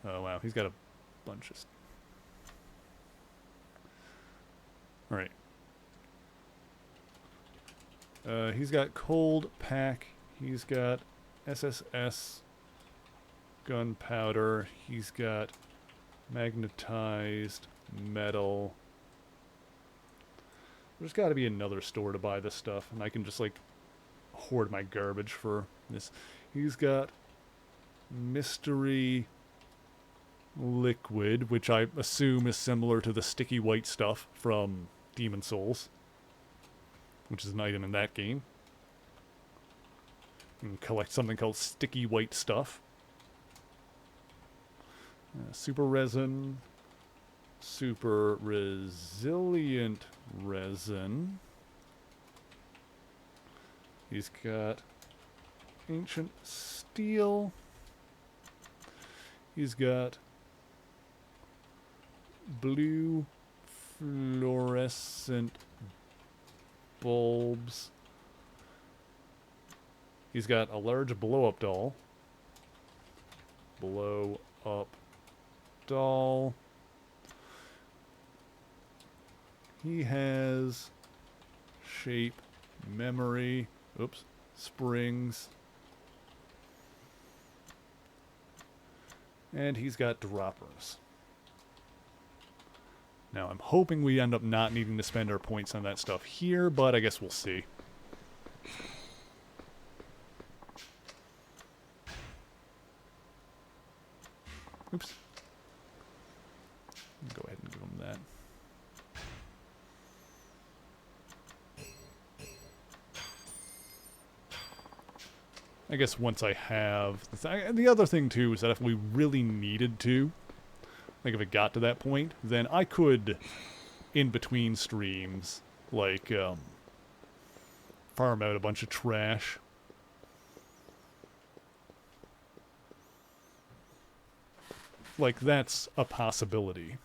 Oh wow, he's got a bunch of... Alright. He's got cold pack. He's got SSS gunpowder. He's got magnetized metal. There's got to be another store to buy this stuff, and I can just like hoard my garbage for this. He's got mystery liquid, which I assume is similar to the sticky white stuff from Demon Souls, which is an item in that game. You can collect something called sticky white stuff. Super resin. Super resilient resin. He's got ancient steel. He's got blue fluorescent bulbs. He's got a large blow-up doll. Blow-up doll. He has shape, memory, oops, springs. And he's got droppers. Now, I'm hoping we end up not needing to spend our points on that stuff here, but I guess we'll see. Oops. Go ahead and give him that. I guess once I have... The other thing, too, is that if we really needed to, like if it got to that point, then I could, in between streams, like, farm out a bunch of trash. Like, that's a possibility.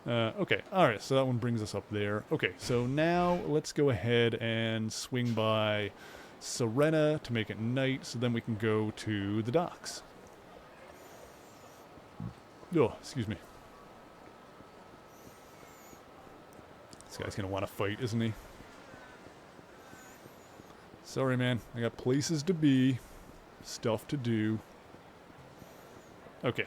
Okay, alright, so that one brings us up there. Okay, so now let's go ahead and swing by Serena to make it night, so then we can go to the docks. Oh, excuse me. This guy's gonna want to fight, isn't he? Sorry, man. I got places to be, stuff to do. Okay.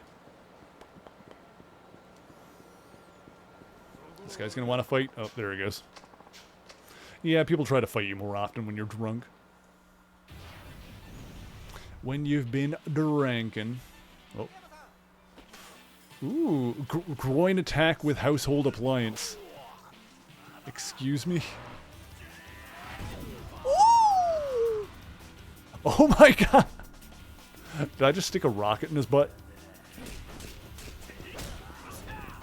This guy's gonna want to fight. Oh, there he goes. Yeah, people try to fight you more often when you're drunk. When you've been drinking. Ooh, groin attack with household appliance. Excuse me? Ooh! Oh my god! Did I just stick a rocket in his butt?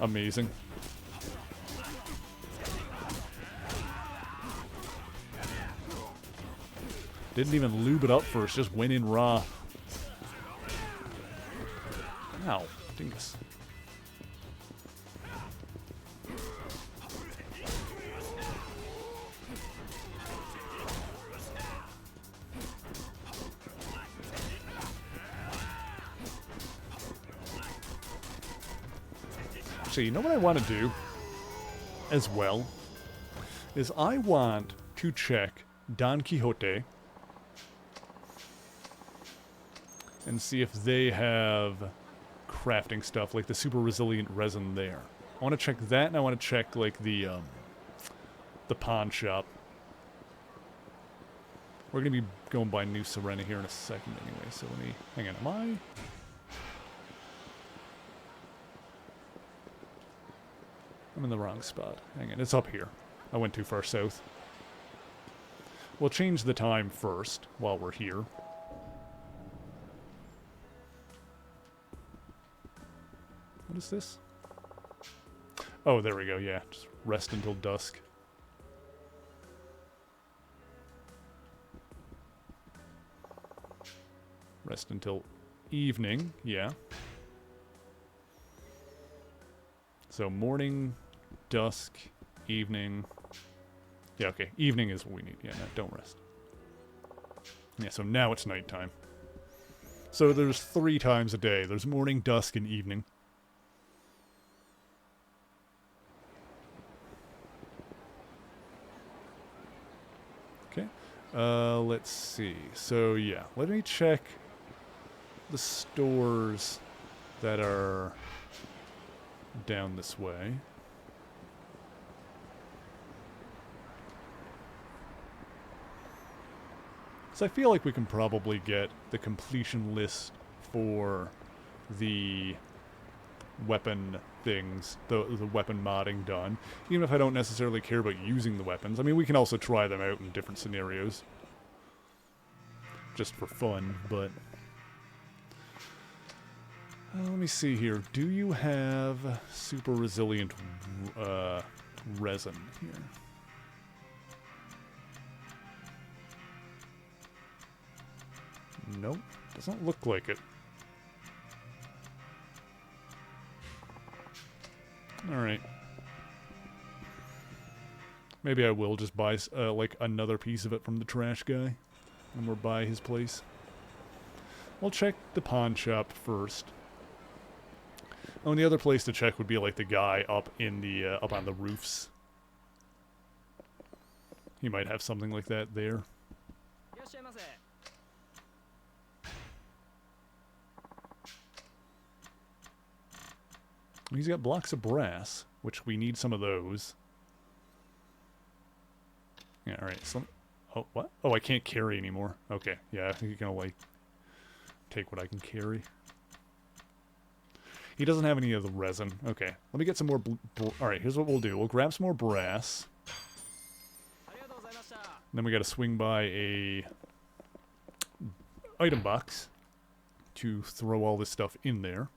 Amazing. Didn't even lube it up first, just went in raw. Ow, dingus. So you know what I want to do as well? Is I want to check Don Quixote and see if they have crafting stuff, like the super resilient resin there. I want to check that, and I want to check, like, the pawn shop. We're going to be going by New Serena here in a second anyway, so let me... Hang on, am I... I'm in the wrong spot. Hang on, it's up here. I went too far south. We'll change the time first, while we're here. What is this? Oh, there we go, yeah. Just rest until dusk. Rest until evening, yeah. So morning, dusk, evening. Yeah, okay. Evening is what we need. Yeah, no, don't rest. Yeah, so now it's nighttime. So there's 3 times a day. There's morning, dusk, and evening. Okay. Let's see. So, yeah. Let me check the stores that are down this way. So I feel like we can probably get the completion list for the weapon things, the weapon modding done, even if I don't necessarily care about using the weapons. I mean, we can also try them out in different scenarios, just for fun, but... let me see here. Do you have super resilient resin here? Nope. Doesn't look like it. Alright. Maybe I will just buy, like, another piece of it from the trash guy when we're by his place. We'll check the pawn shop first. Oh, and the other place to check would be, like, the guy up in the, up on the roofs. He might have something like that there. He's got blocks of brass, which we need some of those. Yeah, alright, so... Oh, what? Oh, I can't carry anymore. Okay, yeah, I think you're gonna, like, take what I can carry. He doesn't have any of the resin. Okay, let me get some more... Alright, here's what we'll do. We'll grab some more brass. Then we gotta swing by a... item box to throw all this stuff in there.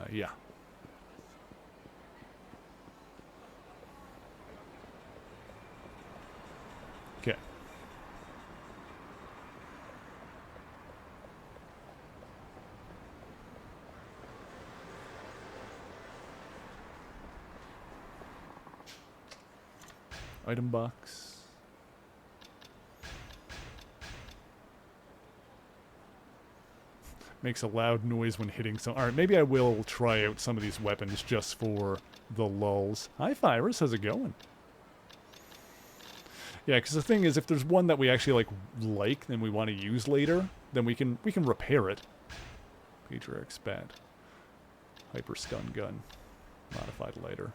Yeah. Okay. Item box. Makes a loud noise when hitting some... Alright, maybe I will try out some of these weapons just for the lulz. Hi, Virus. How's it going? Yeah, because the thing is, if there's one that we actually, like, and we want to use later, then we can repair it. Patriarch Spat. Hyper Stun Gun. Modified lighter.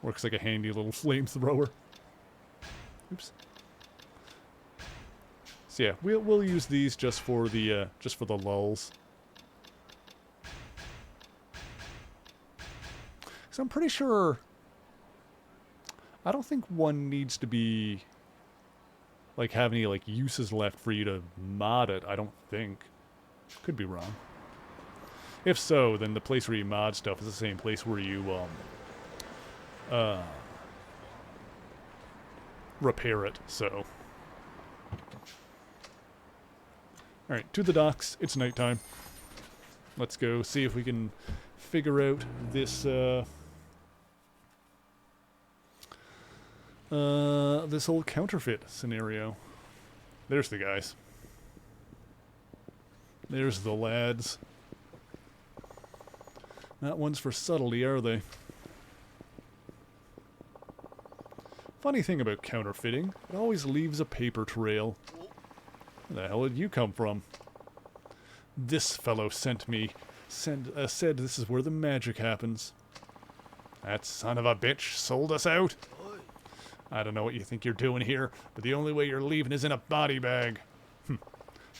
Works like a handy little flamethrower. Oops. So yeah, we'll use these just for the lulls. So I'm pretty sure. I don't think one needs to be like have any like uses left for you to mod it. I don't think. Could be wrong. If so, then the place where you mod stuff is the same place where you repair it. So. Alright, to the docks. It's nighttime. Let's go see if we can figure out this, this whole counterfeit scenario. There's the guys. There's the lads. Not ones for subtlety, are they? Funny thing about counterfeiting, it always leaves a paper trail. Where the hell did you come from? This fellow said this is where the magic happens. That son of a bitch sold us out. I don't know what you think you're doing here, but the only way you're leaving is in a body bag.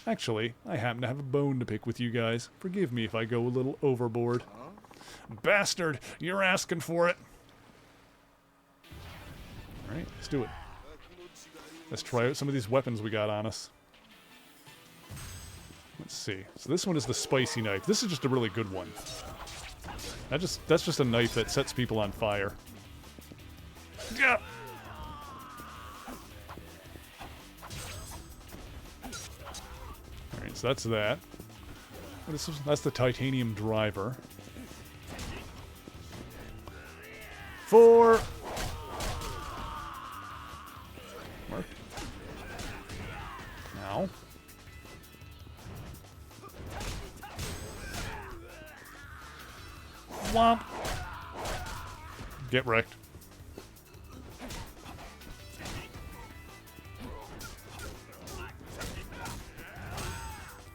Actually, I happen to have a bone to pick with you guys. Forgive me if I go a little overboard. Bastard, you're asking for it. Alright, let's do it. Let's try out some of these weapons we got on us. Let's see. So this one is the spicy knife. This is just a really good one. That's just a knife that sets people on fire. Yeah. Alright, so that's that. That's the titanium driver. 4. Marked. Now. Womp. Get wrecked.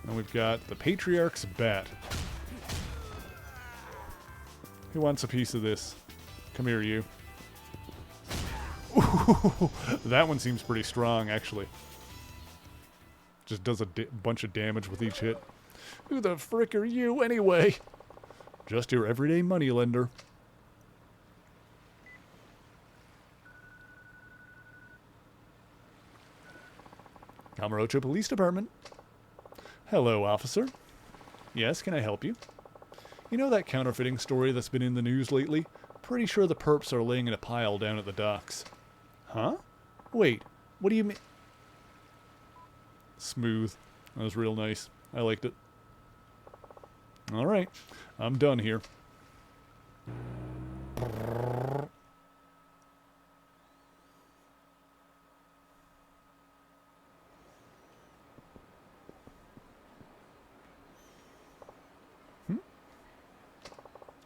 And we've got the Patriarch's Bat. Who wants a piece of this? Come here, you. Ooh, that one seems pretty strong, actually. Just does a bunch of damage with each hit. Who the frick are you, anyway? Just your everyday moneylender. Camarocho Police Department. Hello, officer. Yes, can I help you? You know that counterfeiting story that's been in the news lately? Pretty sure the perps are laying in a pile down at the docks. Huh? Wait, what do you mean? Smooth. That was real nice. I liked it. Alright, I'm done here.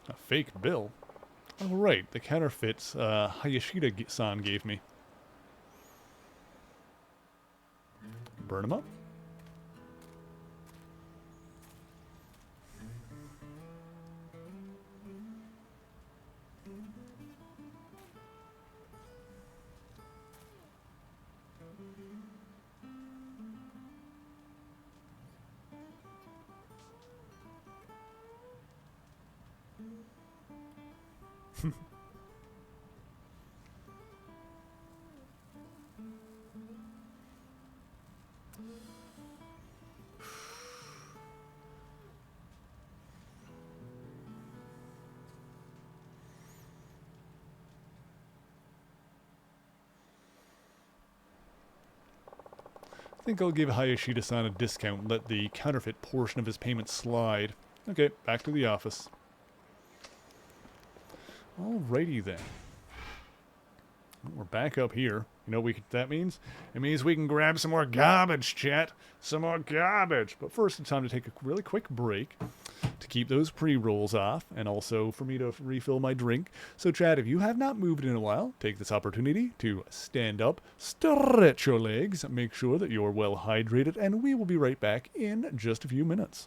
A fake bill? Oh, right, the counterfeits Hayashida-san gave me. Burn them up. I think I'll give Hayashida-san a discount and let the counterfeit portion of his payment slide. Okay, back to the office. Alrighty then. We're back up here. You know what that means? It means we can grab some more garbage, chat. Some more garbage. But first, it's time to take a really quick break to keep those pre-rolls off, and also for me to refill my drink. So, chat, if you have not moved in a while, take this opportunity to stand up, stretch your legs, make sure that you're well hydrated, and we will be right back in just a few minutes.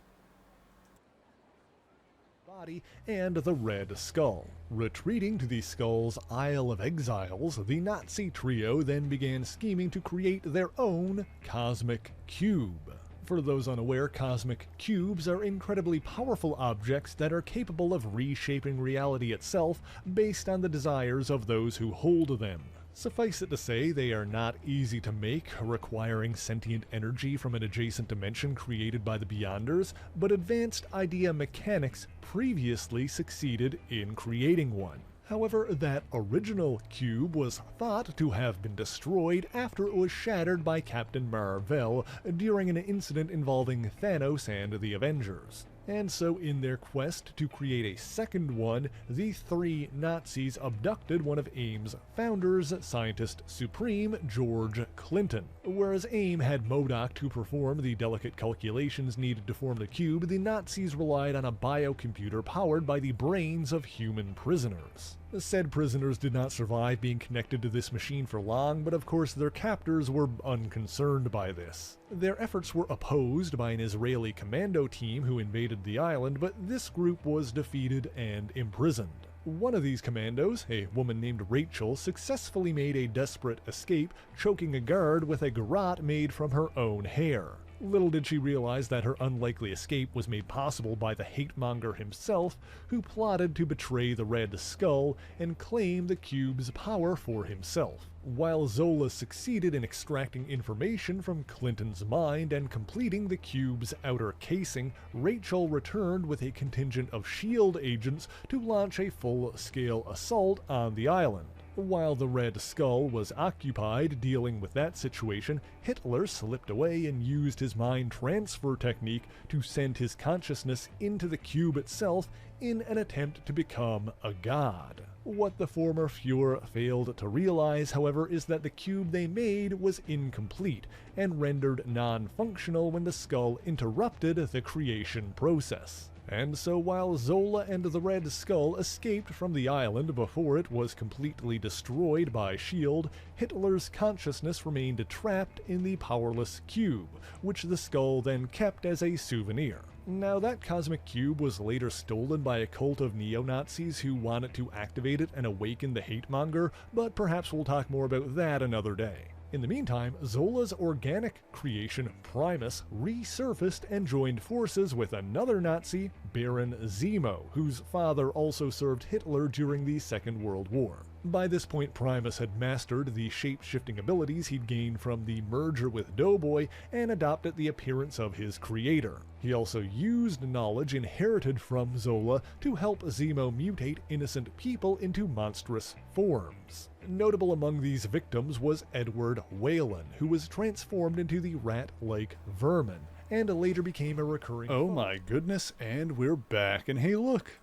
body and the Red Skull. Retreating to the Skull's Isle of Exiles, the Nazi trio then began scheming to create their own Cosmic Cube. For those unaware, cosmic cubes are incredibly powerful objects that are capable of reshaping reality itself based on the desires of those who hold them. Suffice it to say, they are not easy to make, requiring sentient energy from an adjacent dimension created by the Beyonders, but advanced idea mechanics previously succeeded in creating one. However, that original cube was thought to have been destroyed after it was shattered by Captain Marvel during an incident involving Thanos and the Avengers. And so in their quest to create a second one, the three Nazis abducted one of AIM's founders, Scientist Supreme George Clinton. Whereas AIM had MODOK to perform the delicate calculations needed to form the cube, the Nazis relied on a biocomputer powered by the brains of human prisoners. Said prisoners did not survive being connected to this machine for long, but of course their captors were unconcerned by this. Their efforts were opposed by an Israeli commando team who invaded the island, but this group was defeated and imprisoned. One of these commandos, a woman named Rachel, successfully made a desperate escape, choking a guard with a garrote made from her own hair. Little did she realize that her unlikely escape was made possible by the hate-monger himself, who plotted to betray the Red Skull and claim the cube's power for himself. While Zola succeeded in extracting information from Clinton's mind and completing the cube's outer casing, Rachel returned with a contingent of S.H.I.E.L.D. agents to launch a full-scale assault on the island. While the Red Skull was occupied dealing with that situation, Hitler slipped away and used his mind transfer technique to send his consciousness into the cube itself in an attempt to become a god. What the former Fuhrer failed to realize, however, is that the cube they made was incomplete and rendered non-functional when the skull interrupted the creation process. And so while Zola and the Red Skull escaped from the island before it was completely destroyed by S.H.I.E.L.D., Hitler's consciousness remained trapped in the powerless cube, which the skull then kept as a souvenir. Now that cosmic cube was later stolen by a cult of neo-Nazis who wanted to activate it and awaken the hate-monger, but perhaps we'll talk more about that another day. In the meantime, Zola's organic creation, Primus, resurfaced and joined forces with another Nazi, Baron Zemo, whose father also served Hitler during the Second World War. By this point, Primus had mastered the shape-shifting abilities he'd gained from the merger with Doughboy and adopted the appearance of his creator. He also used knowledge inherited from Zola to help Zemo mutate innocent people into monstrous forms. Notable among these victims was Edward Whalen, who was transformed into the rat-like vermin, and later became a recurring... Oh my goodness, and we're back, and hey look,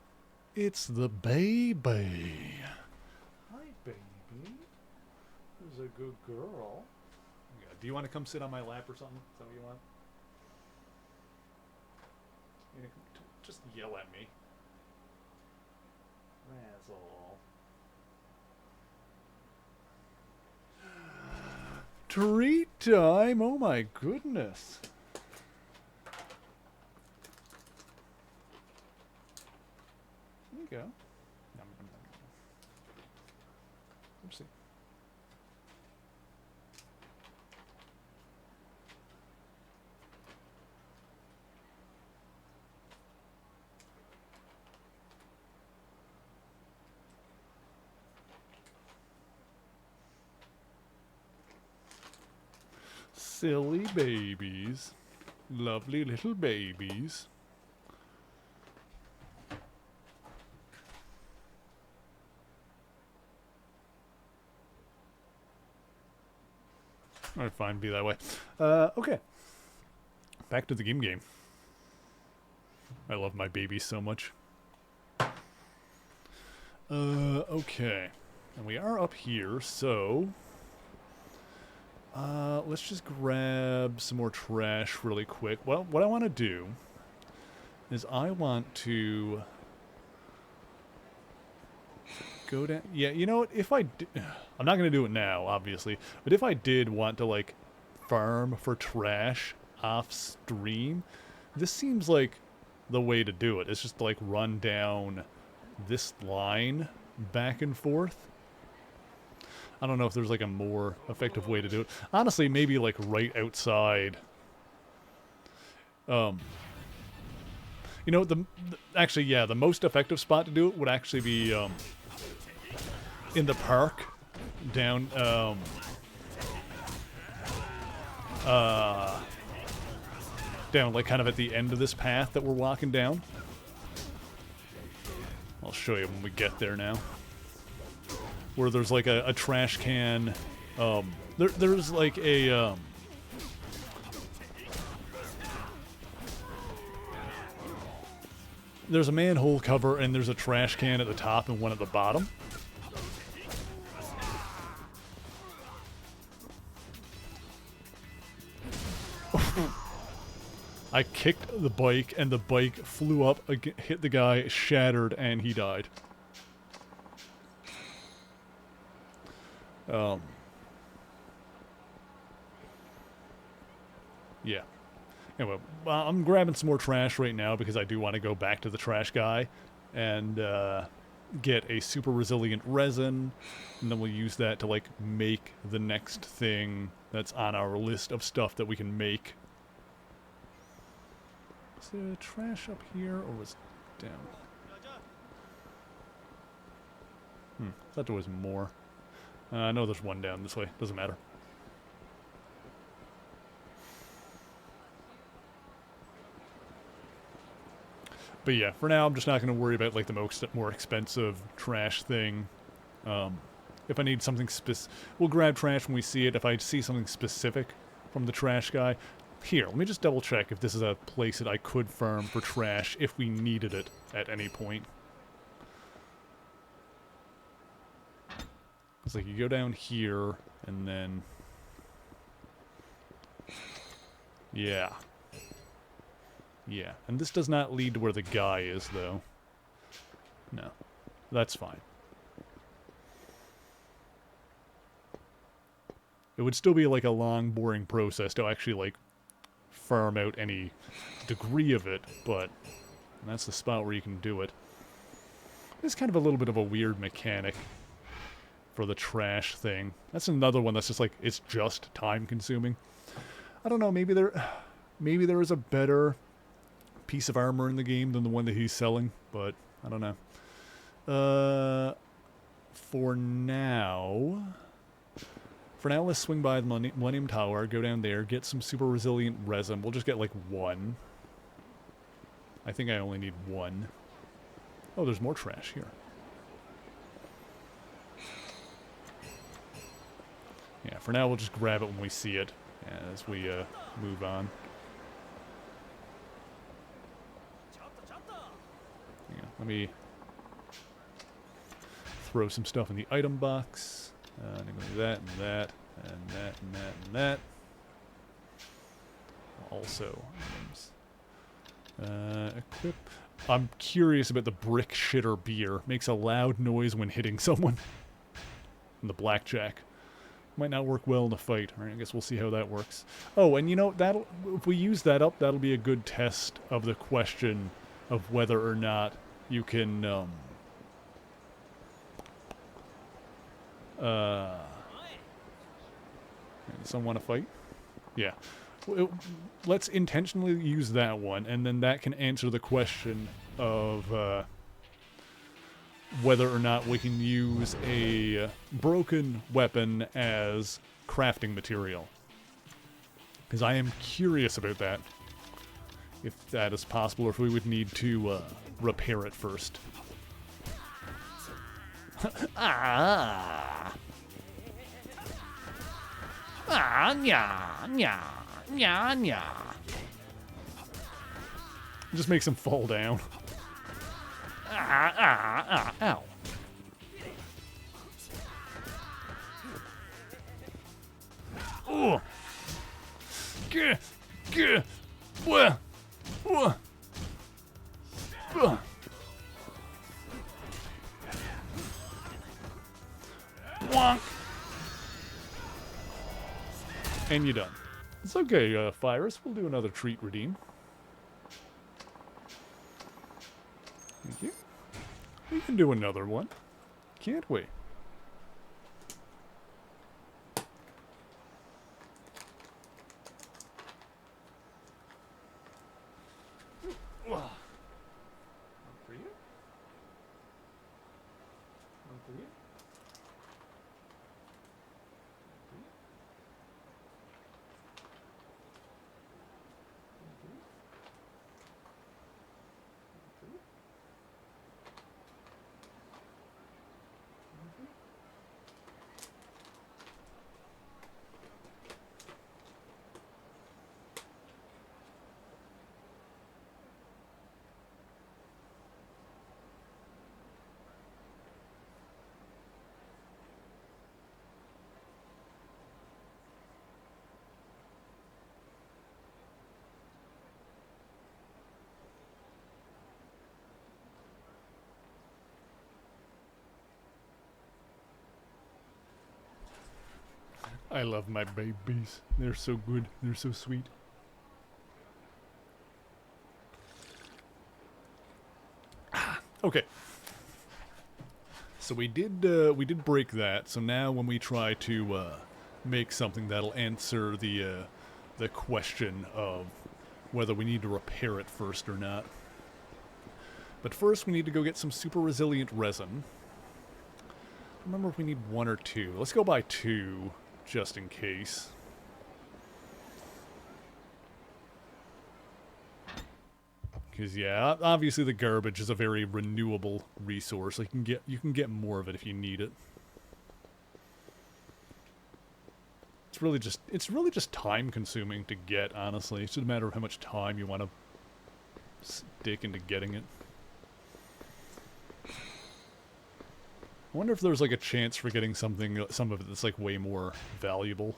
it's the baby. Hi baby, who's a good girl. Yeah, do you want to come sit on my lap or something? Is that what you want? You know, just yell at me. That's all. Treat time! Oh my goodness. There you go. Oopsie. Silly babies. Lovely little babies. Alright, fine, be that way. Okay. Back to the game. I love my babies so much. Okay. And we are up here, so... let's just grab some more trash really quick. Well, what I want to do is I want to go down... Yeah, you know what? If I... I'm not going to do it now, obviously. But if I did want to, like, farm for trash off stream, this seems like the way to do it. It's just to, like, run down this line back and forth. I don't know if there's, like, a more effective way to do it. Honestly, maybe, like, right outside. You know, actually, yeah, the most effective spot to do it would actually be, in the park, down, down, like, kind of at the end of this path that we're walking down. I'll show you when we get there now. Where there's, like, a trash can, there's, like, a, there's a manhole cover, and there's a trash can at the top and one at the bottom. I kicked the bike, and the bike flew up, hit the guy, shattered, and he died. Yeah. Anyway, I'm grabbing some more trash right now because I do want to go back to the trash guy and get a super resilient resin, and then we'll use that to, like, make the next thing that's on our list of stuff that we can make. Is there trash up here, or was it down? I thought there was more. No, there's one down this way. Doesn't matter. But yeah, for now, I'm just not going to worry about, like, the more expensive trash thing. If I need something we'll grab trash when we see it. If I see something specific from the trash guy. Here, let me just double check if this is a place that I could farm for trash if we needed it at any point. It's like you go down here, and then... Yeah. Yeah, and this does not lead to where the guy is, though. No. That's fine. It would still be, like, a long, boring process to actually, like, farm out any degree of it, but that's the spot where you can do it. It's kind of a little bit of a weird mechanic for the trash thing. That's another one that's just, like, it's just time-consuming. I don't know, maybe there is a better piece of armor in the game than the one that he's selling, but I don't know. For now, let's swing by the Millennium Tower, go down there, get some super resilient resin. We'll just get, like, one. I think I only need one. Oh, there's more trash here. Yeah, for now we'll just grab it when we see it as we move on. Yeah, let me throw some stuff in the item box. I'm going to do that and that and that and that and that. Also, equip. I'm curious about the brick shitter beer. Makes a loud noise when hitting someone. And the blackjack. Might not work well in a fight. Alright, I guess we'll see how that works. Oh, and you know, if we use that up, that'll be a good test of the question of whether or not you can, does someone want to fight? Yeah. Let's intentionally use that one, and then that can answer the question of whether or not we can use a broken weapon as crafting material. Because I am curious about that. If that is possible, or if we would need to repair it first. Ah, nya, nya, nya, nya. Just makes him fall down. Ow. Oh. Gah, gah, wah, wah. Wonk. And you're done. It's okay, Fyrus. We'll do another treat redeem. can do another one. Can't we? One for you. One for you. I love my babies. They're so good. They're so sweet. Okay. So we did break that. So now when we try to make something that'll answer the question of whether we need to repair it first or not. But first we need to go get some super resilient resin. I don't remember if we need one or two. Let's go buy two, just in case. Because yeah, obviously the garbage is a very renewable resource. Like you can get more of it if you need it. It's really just time consuming to get, honestly. It's just a matter of how much time you want to stick into getting it. I wonder if there's like a chance for getting some of it that's like way more valuable.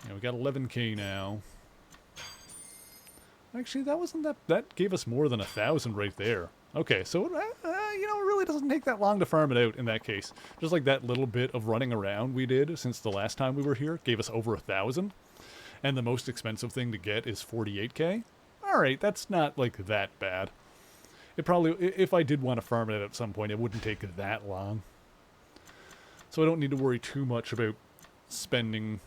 Yeah, we got 11k now. Actually, that gave us more than 1,000 right there. Okay, so, you know, it really doesn't take that long to farm it out in that case. Just like that little bit of running around we did since the last time we were here gave us over 1,000. And the most expensive thing to get is 48k. Alright, that's not, like, that bad. It probably, if I did want to farm it at some point, it wouldn't take that long. So I don't need to worry too much about spending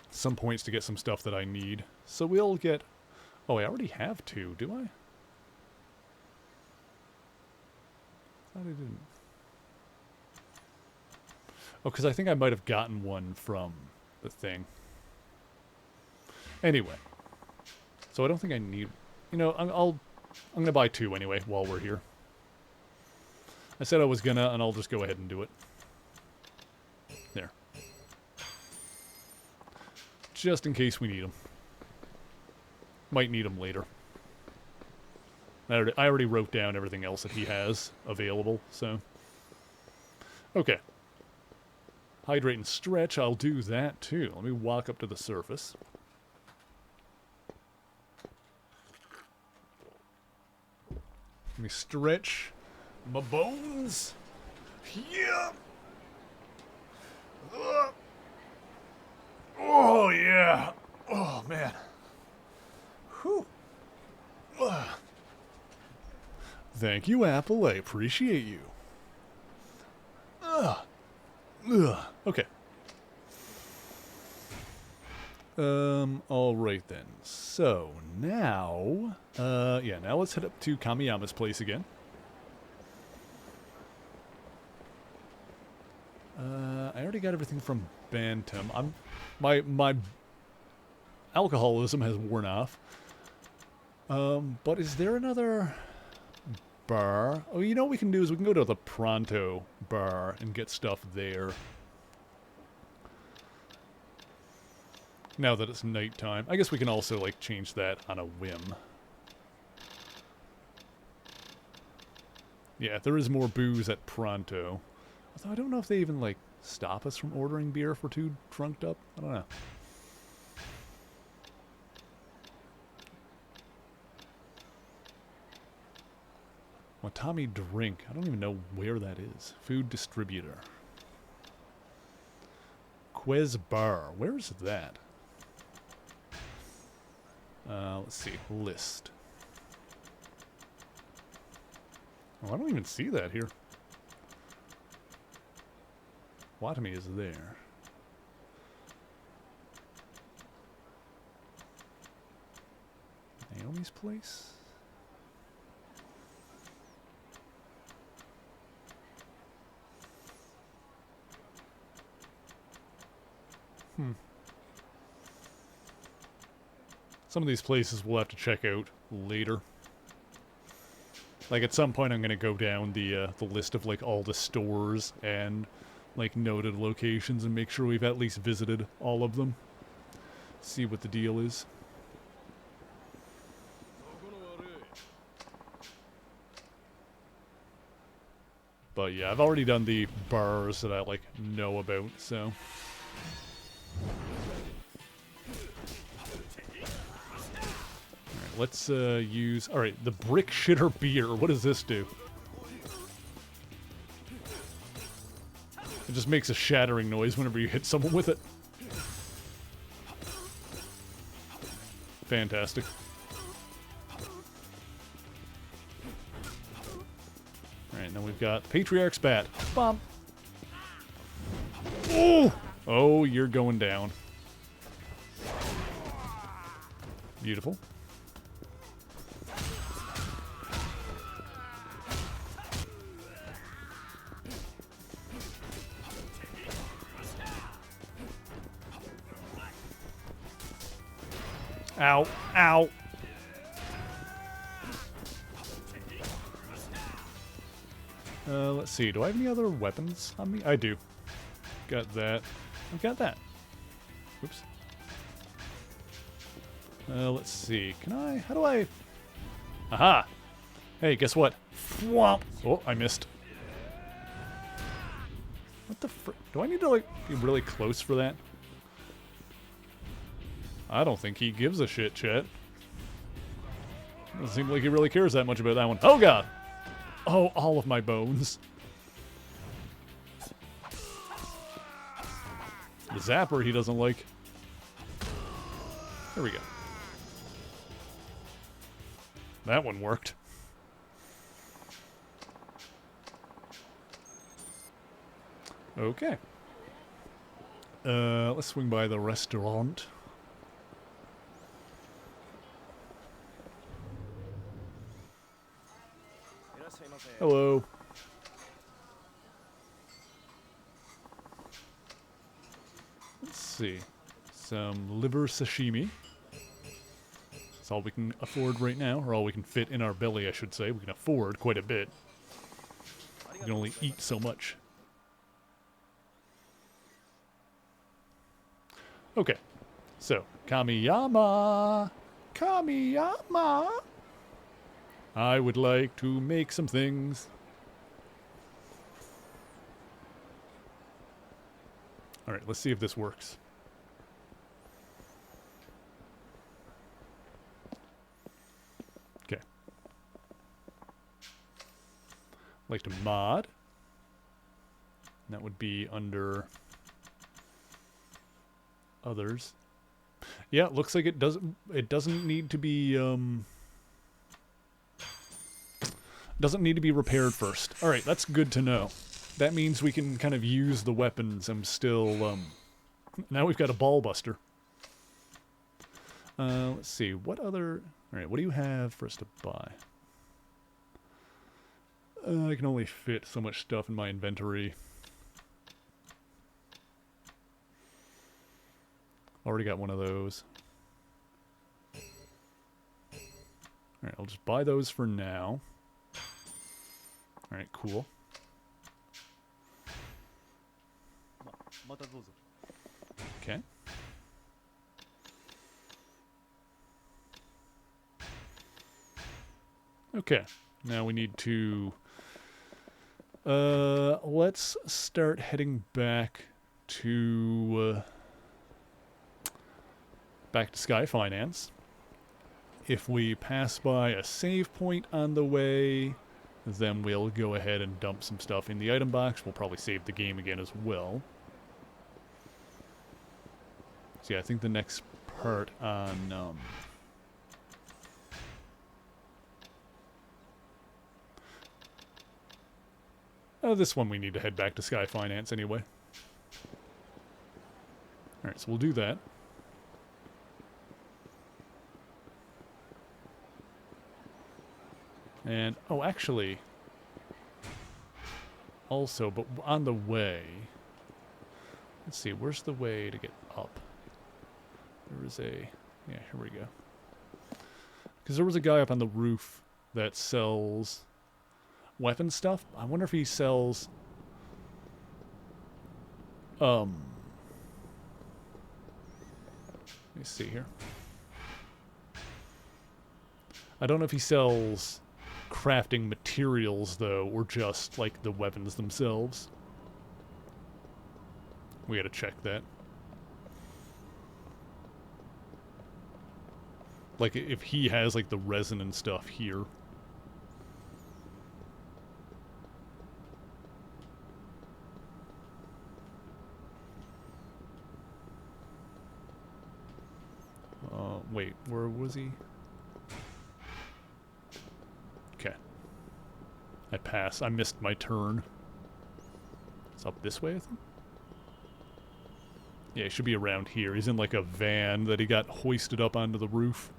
some points to get some stuff that I need. So we'll get... Oh, I already have two, do I? Thought I didn't. Oh, because I think I might have gotten one from the thing. Anyway. So I don't think I need... You know, I'm going to buy two anyway while we're here. I said I was gonna, and I'll just go ahead and do it. There. Just in case we need them. Might need them later. I already wrote down everything else that he has available, so... Okay. Hydrate and stretch, I'll do that too. Let me walk up to the surface. Let me stretch my bones. Yeah! Oh, yeah! Oh, man. Whew. Thank you, Apple. I appreciate you. Okay. Alright then. So, now... yeah, now let's head up to Kamiyama's place again. I already got everything from Bantam. My alcoholism has worn off. But is there another bar? Oh, you know what we can do is we can go to the Pronto bar and get stuff there. Now that it's nighttime. I guess we can also, like, change that on a whim. Yeah, there is more booze at Pronto. Although I don't know if they even, like, stop us from ordering beer if we're too drunked up. I don't know. Watami Drink. I don't even know where that is. Food distributor. Quez Bar. Where is that? Let's see. List. Oh, I don't even see that here. Watami is there. Naomi's place? Some of these places we'll have to check out later. Like, at some point I'm gonna go down the list of, like, all the stores and, like, noted locations and make sure we've at least visited all of them. See what the deal is. But yeah, I've already done the bars that I, like, know about, so... Alright, let's use... Alright, the brick shitter beer. What does this do? It just makes a shattering noise whenever you hit someone with it. Fantastic. Alright, then we've got Patriarch's Bat. Bomb! Oh! Oh, you're going down. Beautiful. Ow. Ow. Let's see. Do I have any other weapons on me? I do. Got that. I've got that. Oops. Let's see. Can I... How do I... Aha! Hey, guess what? Whomp! Oh, I missed. What the fr... Do I need to, like, be really close for that? I don't think he gives a shit, chat. Doesn't seem like he really cares that much about that one. Oh, God! Oh, all of my bones. The zapper he doesn't like. There we go. That one worked. Okay. Let's swing by the restaurant. Hello. Let's see. Some liver sashimi. That's all we can afford right now, or all we can fit in our belly, I should say. We can afford quite a bit. We can only eat so much. Okay. So, Kamiyama! Kamiyama! I would like to make some things. Alright, let's see if this works. Okay. Like to mod. That would be under others. Yeah, it looks like it doesn't need to be doesn't need to be repaired first. Alright, that's good to know. That means we can kind of use the weapons. I'm still, now we've got a ball buster. Let's see, what other... Alright, what do you have for us to buy? I can only fit so much stuff in my inventory. Already got one of those. Alright, I'll just buy those for now. Alright, cool. Okay. Okay, now we need to... let's start heading back to... back to Sky Finance. If we pass by a save point on the way, then we'll go ahead and dump some stuff in the item box. We'll probably save the game again as well. So yeah, I think the next part on... This one we need to head back to Sky Finance anyway. Alright, so we'll do that. And, oh, actually, also, but on the way, let's see, where's the way to get up? There is a, yeah, here we go. Because there was a guy up on the roof that sells weapon stuff. I wonder if he sells, let me see here. I don't know if he sells crafting materials, though, or just, like, the weapons themselves. We gotta check that. Like, if he has, like, the resin and stuff here. Wait, where was he? Okay. I passed. I missed my turn. It's up this way, I think? Yeah, he should be around here. He's in, like, a van that he got hoisted up onto the roof.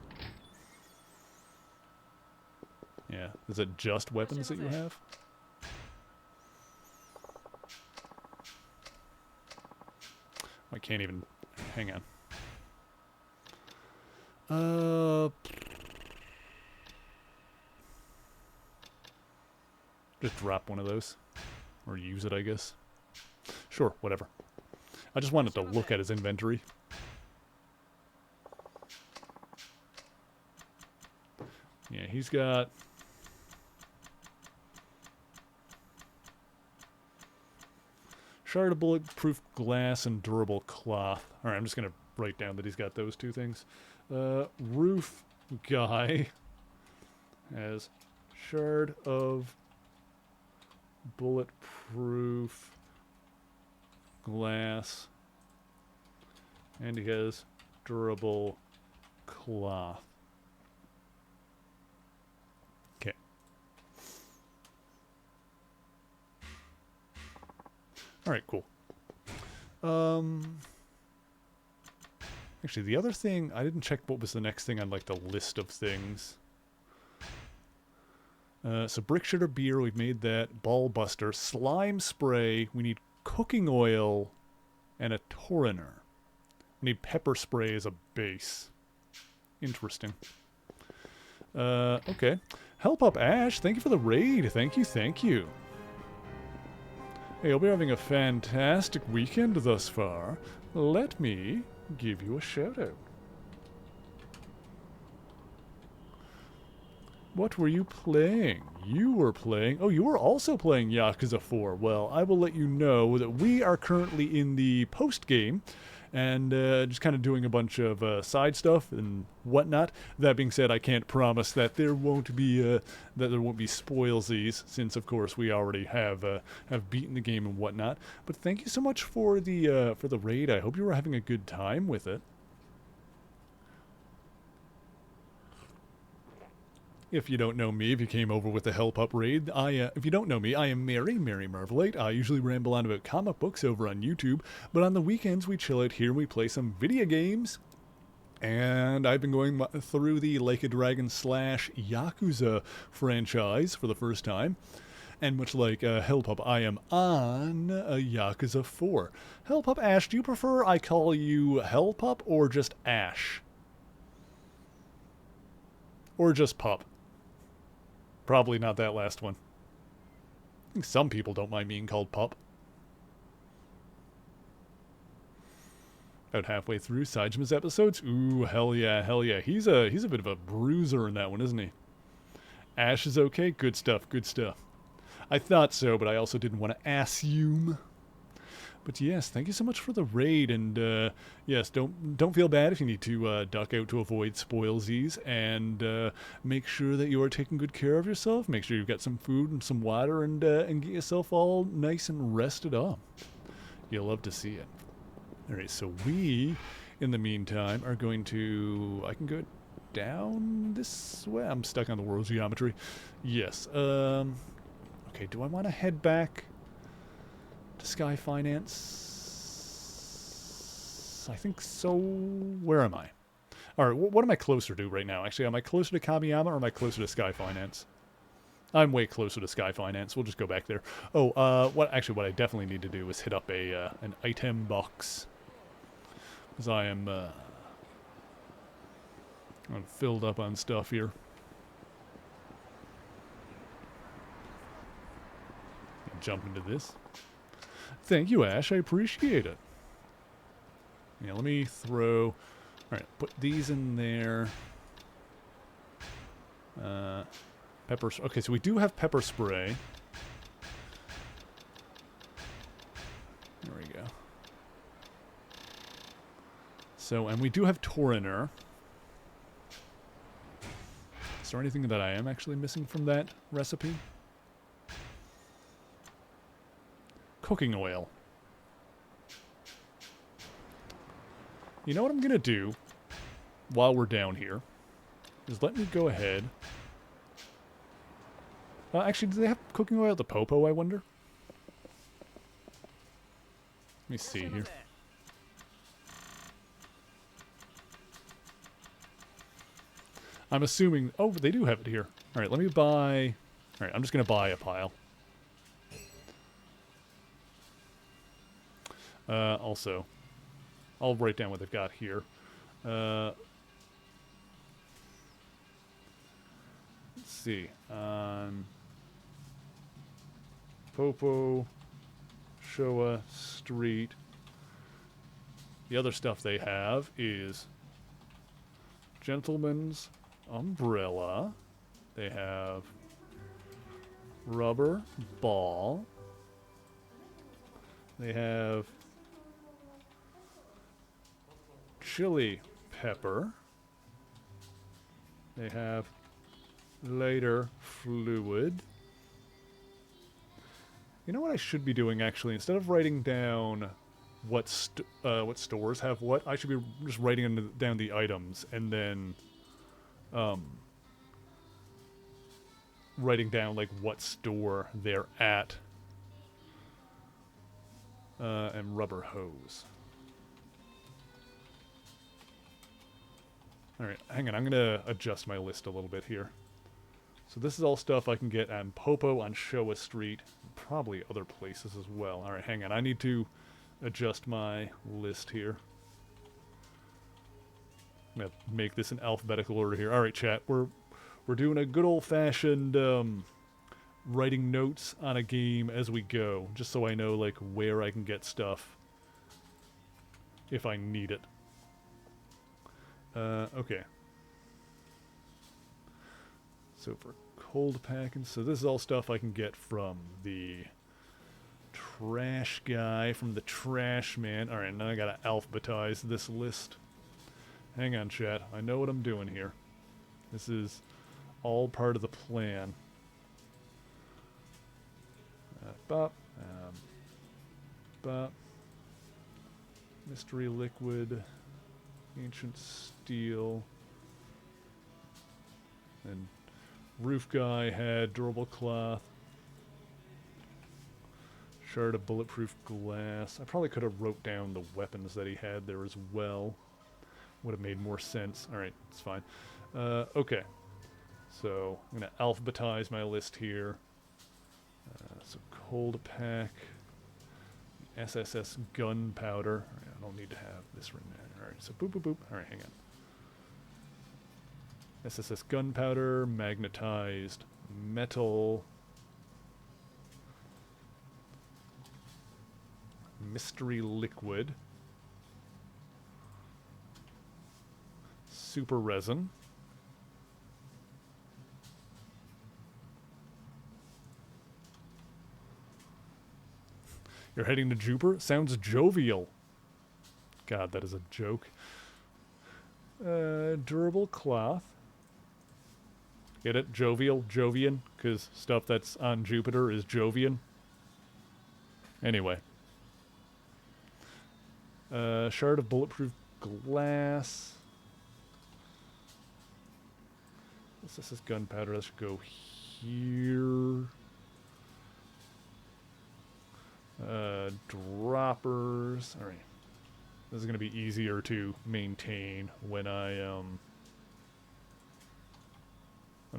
Yeah. Is it just weapons that you have? I can't even... Hang on. Just drop one of those. Or use it, I guess. Sure, whatever. I just wanted to look at his inventory. Yeah, he's got... Shard of bulletproof glass and durable cloth. Alright, I'm just going to write down that he's got those two things. Roof guy has shard of bulletproof glass, and he has durable cloth. Okay. Alright, cool. Actually, the other thing, I didn't check what was the next thing on, like, the list of things. So brick shitter beer, we've made that. Ball buster. Slime spray. We need cooking oil and a torrenter. We need pepper spray as a base. Interesting. Okay. Help up, Ash. Thank you for the raid. Thank you, thank you. Hey, hope you're having a fantastic weekend thus far. Let me give you a shout out. What were you playing? You were playing... Oh, you were also playing Yakuza 4. Well, I will let you know that we are currently in the post-game and just kind of doing a bunch of side stuff and whatnot. That being said, I can't promise that there won't be spoilsies, since of course we already have beaten the game and whatnot. But thank you so much for the raid. I hope you were having a good time with it. If you don't know me, if you came over with the Help Up raid, if you don't know me, I am Mary Marvelate. I usually ramble on about comic books over on YouTube, but on the weekends we chill out here and we play some video games. And I've been going through the Like a Dragon / Yakuza franchise for the first time. And much like Help Up, I am on Yakuza 4. Help Up, Ash, do you prefer I call you Help Up or just Ash? Or just Pup? Probably not that last one. I think some people don't mind being called Pup. About halfway through Sajima's episodes. Ooh, hell yeah, hell yeah. He's a bit of a bruiser in that one, isn't he? Ash is okay. Good stuff, good stuff. I thought so, but I also didn't want to assume. But yes, thank you so much for the raid, and yes, don't feel bad if you need to duck out to avoid spoilsies, and make sure that you are taking good care of yourself. Make sure you've got some food and some water, and get yourself all nice and rested up. You'll love to see it. All right, so we, in the meantime, are going to... I can go down this way. I'm stuck on the world's geometry. Yes. Okay, do I want to head back Sky Finance? I think so. Where am I? Alright, what am I closer to right now? Actually, am I closer to Kamiyama or am I closer to Sky Finance? I'm way closer to Sky Finance. We'll just go back there. Oh, what I definitely need to do is hit up an item box. Because I'm filled up on stuff here. Jump into this. Thank you, Ash. I appreciate it. Yeah, let me throw... Alright, put these in there. Pepper... Okay, so we do have pepper spray. There we go. So, and we do have Toriner. Is there anything that I am actually missing from that recipe? Cooking oil. You know what I'm going to do while we're down here is let me go ahead. Actually, do they have cooking oil at the Popo, I wonder? Let me see here. I'm assuming... Oh, they do have it here. Alright, let me buy... Alright, I'm just going to buy a pile. Also, I'll write down what they've got here. Let's see. Popo, Showa Street. The other stuff they have is Gentleman's Umbrella. They have Rubber Ball. They have Chili Pepper. They have Lighter Fluid. You know what I should be doing, actually? Instead of writing down what stores have what, I should be just writing down the items and then writing down like what store they're at. And rubber hose. Alright, hang on, I'm going to adjust my list a little bit here. So this is all stuff I can get on Popo, on Showa Street, and probably other places as well. Alright, hang on, I need to adjust my list here. I'm going to make this in alphabetical order here. Alright, chat, we're doing a good old-fashioned writing notes on a game as we go, just so I know like where I can get stuff if I need it. Okay. So for cold packing, so this is all stuff I can get from the trash guy, from the trash man. Alright, now I gotta alphabetize this list. Hang on, chat. I know what I'm doing here. This is all part of the plan. Bop. Bop. Mystery liquid. Ancient steel. And roof guy had durable cloth. Shard of bulletproof glass. I probably could have wrote down the weapons that he had there as well. Would have made more sense. Alright, it's fine. Okay. So, I'm going to alphabetize my list here. So, cold pack. SSS gunpowder. Alright, I don't need to have this written down. Alright, so boop, boop, boop. Alright, hang on. SSS gunpowder, magnetized metal, mystery liquid, super resin, you're heading to Jupiter? Sounds jovial. God, that is a joke. Durable cloth. Get it? Jovial? Jovian? Because stuff that's on Jupiter is Jovian. Anyway. Shard of bulletproof glass. This is gunpowder. That should go here. Droppers. Alright. This is going to be easier to maintain when I'm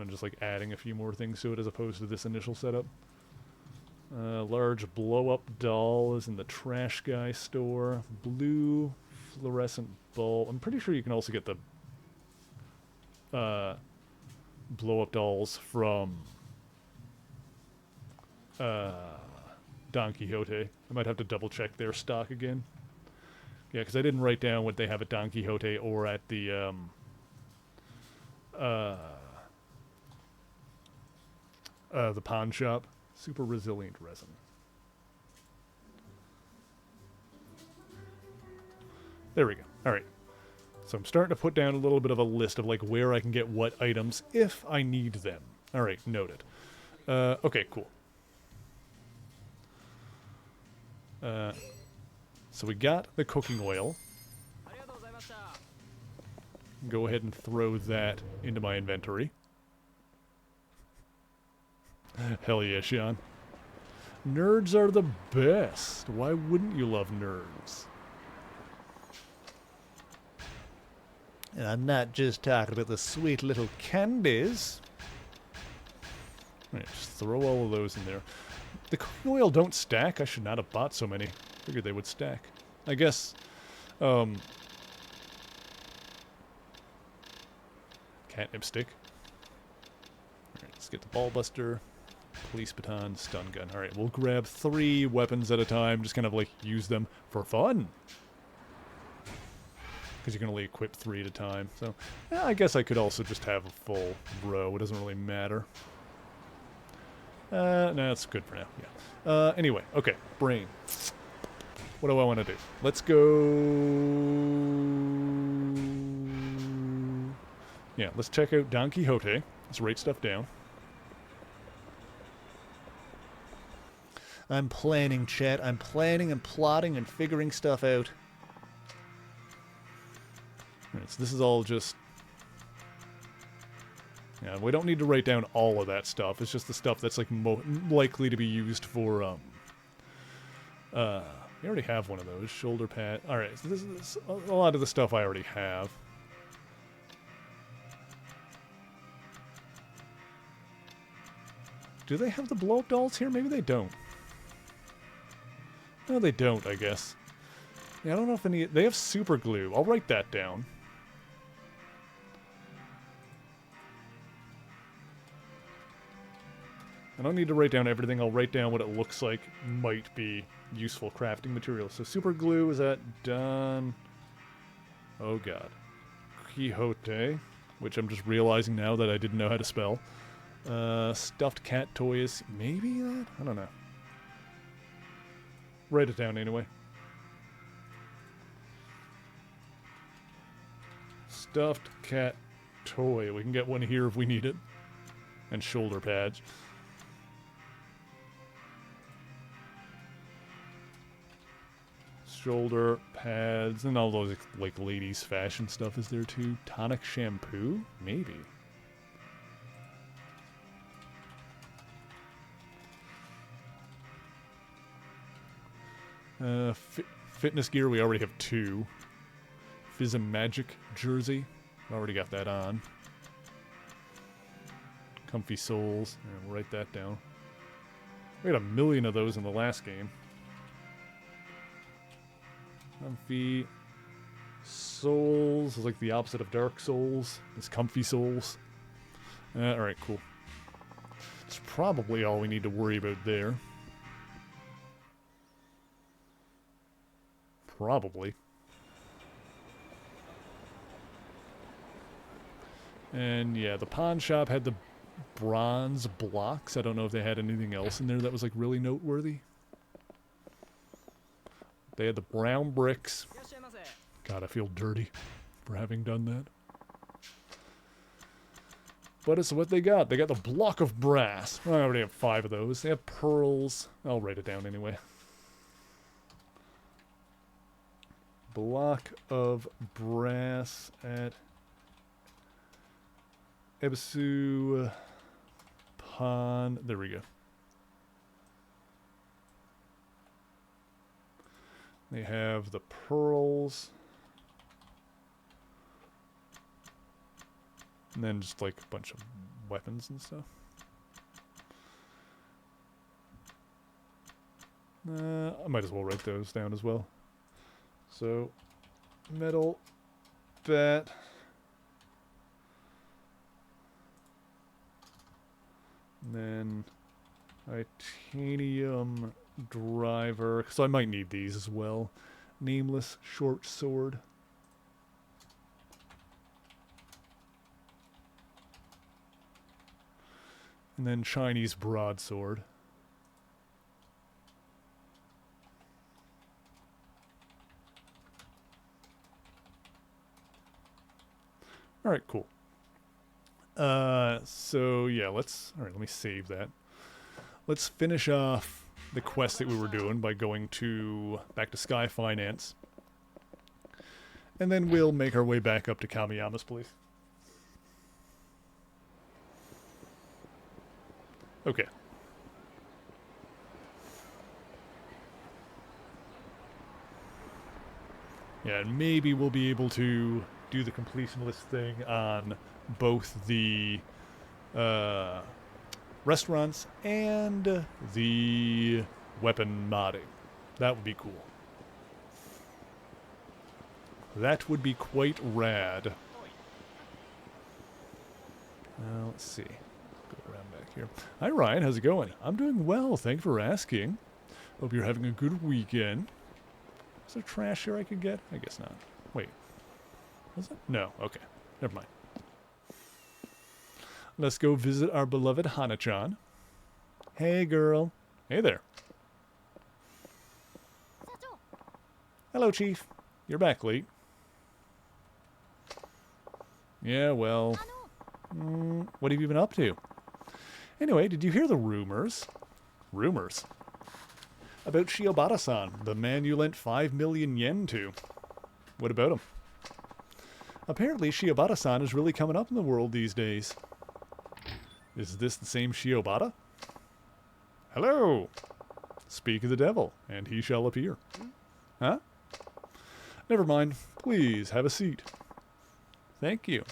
just like adding a few more things to it as opposed to this initial setup. Large blow-up doll is in the trash guy store. Blue fluorescent bulb. I'm pretty sure you can also get the blow-up dolls from Don Quixote. I might have to double-check their stock again. Yeah, because I didn't write down what they have at Don Quixote or at the pawn shop. Super resilient resin. There we go. Alright. So I'm starting to put down a little bit of a list of like where I can get what items if I need them. Alright, noted. Okay, cool. So we got the cooking oil. Go ahead and throw that into my inventory. Hell yeah, Sean. Nerds are the best. Why wouldn't you love nerds? And I'm not just talking about the sweet little candies. Right, just throw all of those in there. The cooking oil don't stack. I should not have bought so many. Figured they would stack. I guess, catnip stick. Alright, let's get the ball buster. Police baton, stun gun. Alright, we'll grab 3 weapons at a time. Just kind of like use them for fun. Because you can only equip 3 at a time. So, yeah, I guess I could also just have a full row. It doesn't really matter. No, it's good for now. Yeah. Anyway, okay. Brain. What do I want to do? Let's go... Yeah, let's check out Don Quixote. Let's write stuff down. I'm planning, chat. I'm planning and plotting and figuring stuff out. Right, so this is all just... Yeah, we don't need to write down all of that stuff. It's just the stuff that's like likely to be used for, we already have one of those. Shoulder pad. Alright, so this is a lot of the stuff I already have. Do they have the blow-up dolls here? Maybe they don't. No, they don't, I guess. Yeah, I don't know if any... They have super glue. I'll write that down. I don't need to write down everything. I'll write down what it looks like might be useful crafting material. So super glue, is that done? Oh god. Quixote, which I'm just realizing now that I didn't know how to spell. Stuffed cat toys. Maybe that? I don't know. Write it down anyway. Stuffed cat toy. We can get one here if we need it. And shoulder pads. Shoulder pads and all those like ladies fashion stuff is there too. Tonic shampoo? Maybe. Fitness gear, we already have 2. Fizz and Magic jersey. Already got that on. Comfy soles. Yeah, we'll write that down. We had 1 million of those in the last game. Comfy Souls is like the opposite of Dark Souls. It's Comfy Souls. Alright, cool. That's probably all we need to worry about there. Probably. And yeah, the pawn shop had the bronze blocks. I don't know if they had anything else in there that was like really noteworthy. They had the brown bricks. God, I feel dirty for having done that. But it's what they got. They got the block of brass. I already have 5 of those. They have pearls. I'll write it down anyway. Block of brass at Ebisu Pawn. There we go. They have the pearls. And then just like a bunch of weapons and stuff. I might as well write those down as well. So, metal, bat, and then titanium driver, so I might need these as well. Nameless short sword. And then Chinese broadsword. Alright, cool. So yeah, let me save that. Let's finish off the quest that we were doing by going back to Sky Finance. And then we'll make our way back up to Kamiyama's place. Okay. Yeah, and maybe we'll be able to do the completionless thing on both the restaurants and the weapon modding. That would be cool. That would be quite rad. Let's see. Go around back here. Hi Ryan, how's it going? I'm doing well, thanks for asking. Hope you're having a good weekend. Is there trash here I could get? I guess not. Wait. Was it? No. Okay. Never mind. Let's go visit our beloved Hana-chan. Hey, girl. Hey there. Hello, Chief. You're back late. Yeah, well... what have you been up to? Anyway, did you hear the rumors? Rumors? About Shiobata-san, the man you lent 5 million yen to. What about him? Apparently, Shiobata-san is really coming up in the world these days. Is this the same Shiobata? Hello! Speak of the devil, and he shall appear. Huh? Never mind. Please, have a seat. Thank you.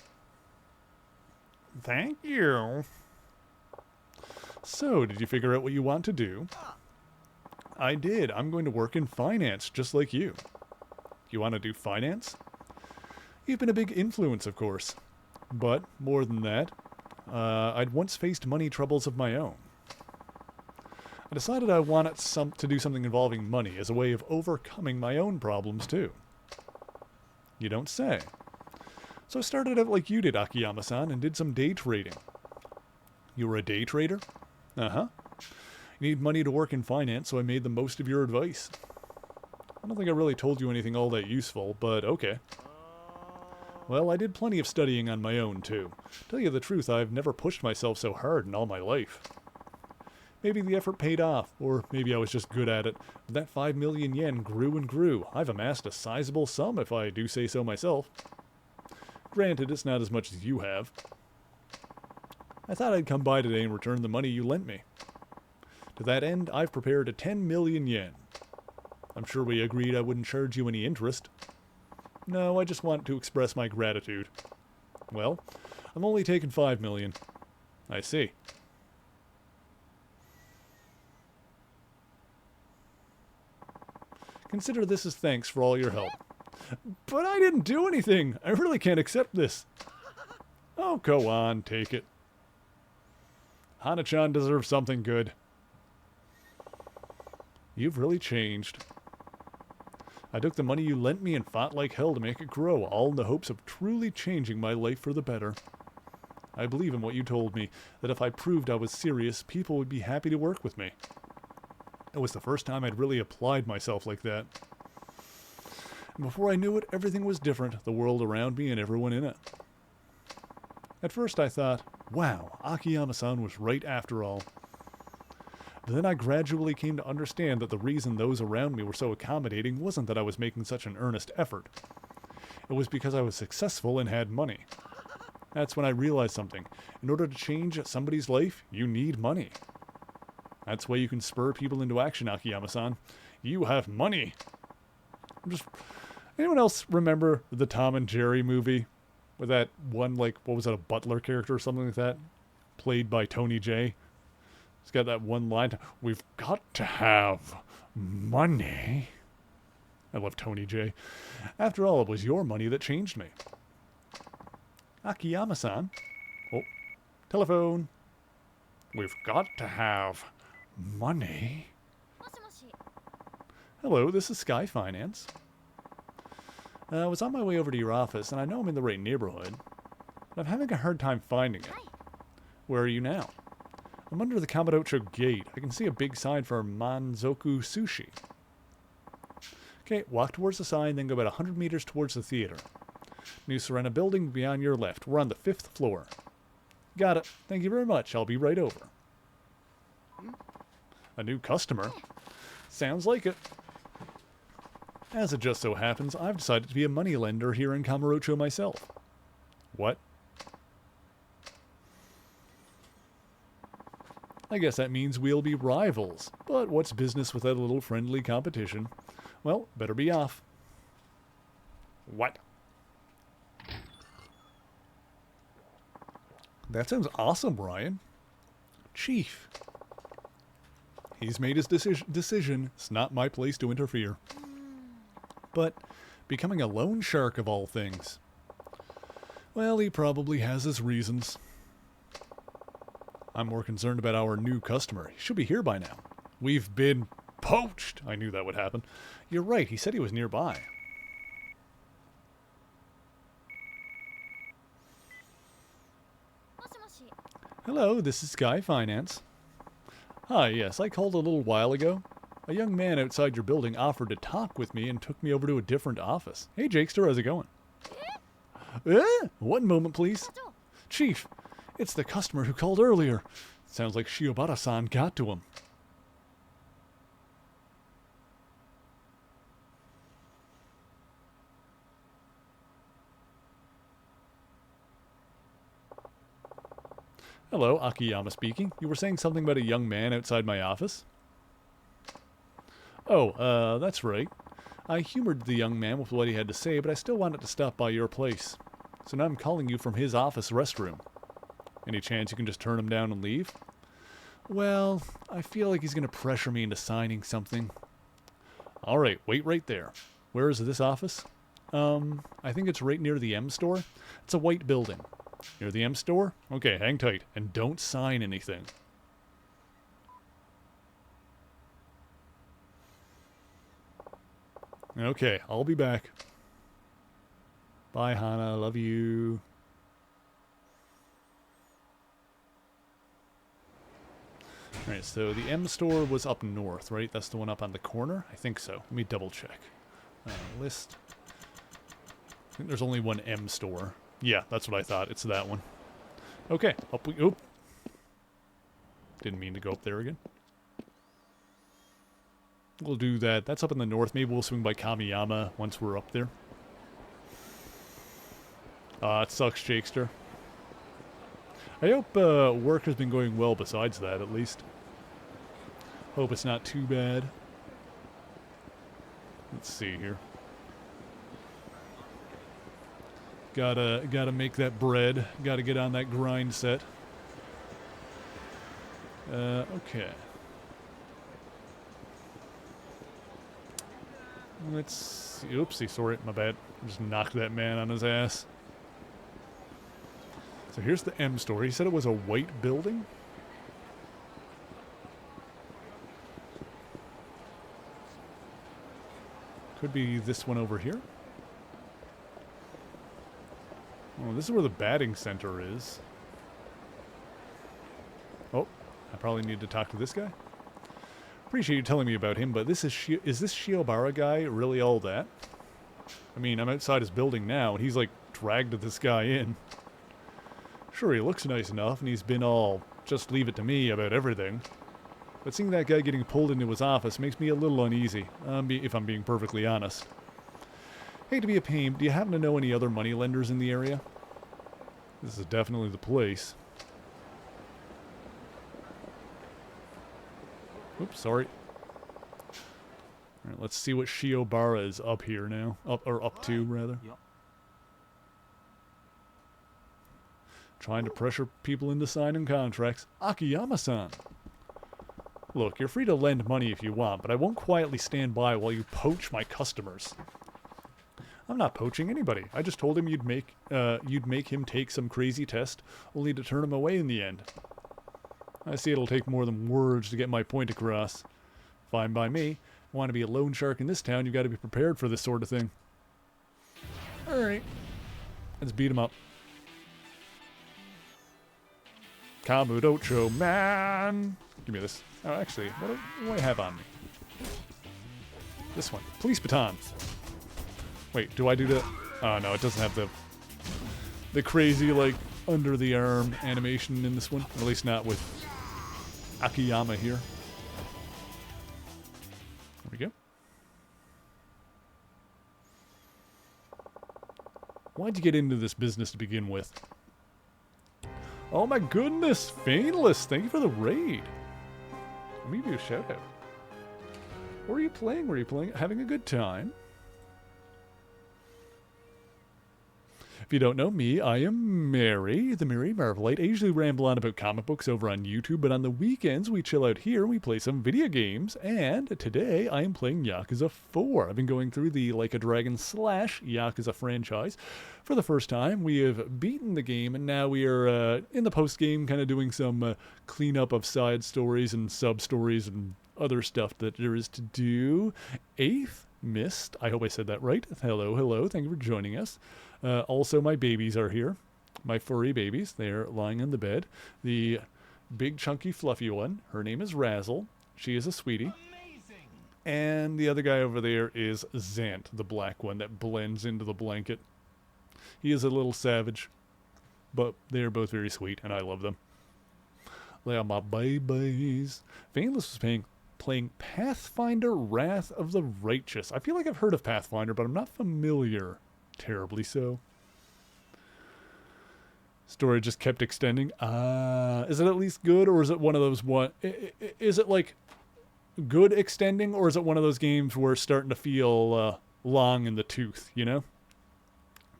Thank you. So, did you figure out what you want to do? I did. I'm going to work in finance, just like you. You want to do finance? You've been a big influence, of course. But, more than that, I'd once faced money troubles of my own. I decided I wanted to do something involving money as a way of overcoming my own problems, too. You don't say. So I started out like you did, Akiyama-san, and did some day trading. You were a day trader? Uh-huh. You need money to work in finance, so I made the most of your advice. I don't think I really told you anything all that useful, but okay. Well, I did plenty of studying on my own, too. Tell you the truth, I've never pushed myself so hard in all my life. Maybe the effort paid off, or maybe I was just good at it. But that 5 million yen grew and grew. I've amassed a sizable sum, if I do say so myself. Granted, it's not as much as you have. I thought I'd come by today and return the money you lent me. To that end, I've prepared a 10 million yen. I'm sure we agreed I wouldn't charge you any interest. No, I just want to express my gratitude. Well, I'm only taking 5 million. I see. Consider this as thanks for all your help. But I didn't do anything. I really can't accept this. Oh, go on, take it. Hana-chan deserves something good. You've really changed. I took the money you lent me and fought like hell to make it grow, all in the hopes of truly changing my life for the better. I believe in what you told me, that if I proved I was serious, people would be happy to work with me. It was the first time I'd really applied myself like that. And before I knew it, everything was different, the world around me and everyone in it. At first I thought, wow, Akiyama-san was right after all. But then I gradually came to understand that the reason those around me were so accommodating wasn't that I was making such an earnest effort. It was because I was successful and had money. That's when I realized something. In order to change somebody's life, you need money. That's why you can spur people into action, Akiyama-san. You have money. Anyone else remember the Tom and Jerry movie? With that one, like, what was that, a butler character or something like that? Played by Tony J. He's got that one line, "We've got to have money." I love Tony J. After all, it was your money that changed me. Akiyama-san. Oh, telephone. We've got to have money. Hello, this is Sky Finance. I was on my way over to your office, and I know I'm in the right neighborhood, but I'm having a hard time finding it. Where are you now? I'm under the Kamurocho gate. I can see a big sign for Manzoku Sushi. Okay, walk towards the sign, then go about 100 meters towards the theater. New Serena building beyond your left. We're on the 5th floor. Got it. Thank you very much. I'll be right over. A new customer? Sounds like it. As it just so happens, I've decided to be a moneylender here in Kamurocho myself. What? I guess that means we'll be rivals. But what's business without a little friendly competition? Well, better be off. What? That sounds awesome, Ryan. Chief. He's made his decision. It's not my place to interfere. But becoming a loan shark of all things. Well, he probably has his reasons. I'm more concerned about our new customer. He should be here by now. We've been poached. I knew that would happen. You're right. He said he was nearby. Hello, this is Sky Finance. Hi, yes, I called a little while ago. A young man outside your building offered to talk with me and took me over to a different office. Hey, Jakester, how's it going? One moment, please. Chief, it's the customer who called earlier. Sounds like Shiobara-san got to him. Hello, Akiyama speaking. You were saying something about a young man outside my office? Oh, that's right. I humored the young man with what he had to say, but I still wanted to stop by your place. So now I'm calling you from his office restroom. Any chance you can just turn him down and leave? Well, I feel like he's going to pressure me into signing something. Alright, wait right there. Where is this office? I think it's right near the M store. It's a white building. Near the M store? Okay, hang tight. And don't sign anything. Okay, I'll be back. Bye, Hana. Love you. Alright, so the M store was up north, right? That's the one up on the corner? I think so. Let me double check. List. I think there's only one M store. Yeah, that's what I thought. It's that one. Okay, up we... Oop. Didn't mean to go up there again. We'll do that. That's up in the north. Maybe we'll swing by Kamiyama once we're up there. It sucks, Jakester. I hope work has been going well besides that, at least. Hope it's not too bad. Let's see here. Gotta make that bread. Gotta get on that grind set. Okay. Let's see. Oopsie, sorry, my bad. I just knocked that man on his ass. So here's the M store. He said it was a white building? Could be this one over here. Oh, this is where the batting center is. Oh, I probably need to talk to this guy. Appreciate you telling me about him, but this is this Shiobara guy really all that? I mean, I'm outside his building now, and he's like dragged this guy in. Sure, he looks nice enough, and he's been all just leave it to me about everything. But seeing that guy getting pulled into his office makes me a little uneasy, if I'm being perfectly honest. Hate to be a pain, do you happen to know any other moneylenders in the area? This is definitely the place. Oops, sorry. Alright, let's see what Shiobara is up here now. Up to, rather. Trying to pressure people into signing contracts. Akiyama-san. Look, you're free to lend money if you want, but I won't quietly stand by while you poach my customers. I'm not poaching anybody. I just told him you'd make him take some crazy test, only to turn him away in the end. I see it'll take more than words to get my point across. Fine by me. Want to be a loan shark in this town, you've got to be prepared for this sort of thing. Alright. Let's beat him up. Kamurocho, man! Give me this. Oh, actually, what do I have on me? This one. Police baton. Wait, do I do that? Oh, no, it doesn't have the crazy, like, under-the-arm animation in this one. At least not with Akiyama here. There we go. Why'd you get into this business to begin with? Oh my goodness, Fainless, thank you for the raid. Let me give you a shout out. What were you playing? Were you playing? Having a good time? If you don't know me, I am Mary, the Mary Marvelite. I usually ramble on about comic books over on YouTube, but on the weekends we chill out here and we play some video games. And today I am playing Yakuza 4. I've been going through the Like a Dragon / Yakuza franchise. For the first time, we have beaten the game, and now we are in the post-game kind of doing some cleanup of side stories and sub-stories and other stuff that there is to do. 8th Mist, I hope I said that right. Hello, hello, thank you for joining us. Also, my babies are here. My furry babies. They're lying on the bed. The big, chunky, fluffy one, her name is Razzle. She is a sweetie. Amazing. And the other guy over there is Zant, the black one that blends into the blanket. He is a little savage, but they're both very sweet, and I love them. They are my babies. Fainless was playing Pathfinder Wrath of the Righteous. I feel like I've heard of Pathfinder, but I'm not familiar. Terribly so. Story just kept extending. Is it at least good, or is it one of those is it like good extending, or is it one of those games where it's starting to feel long in the tooth, you know?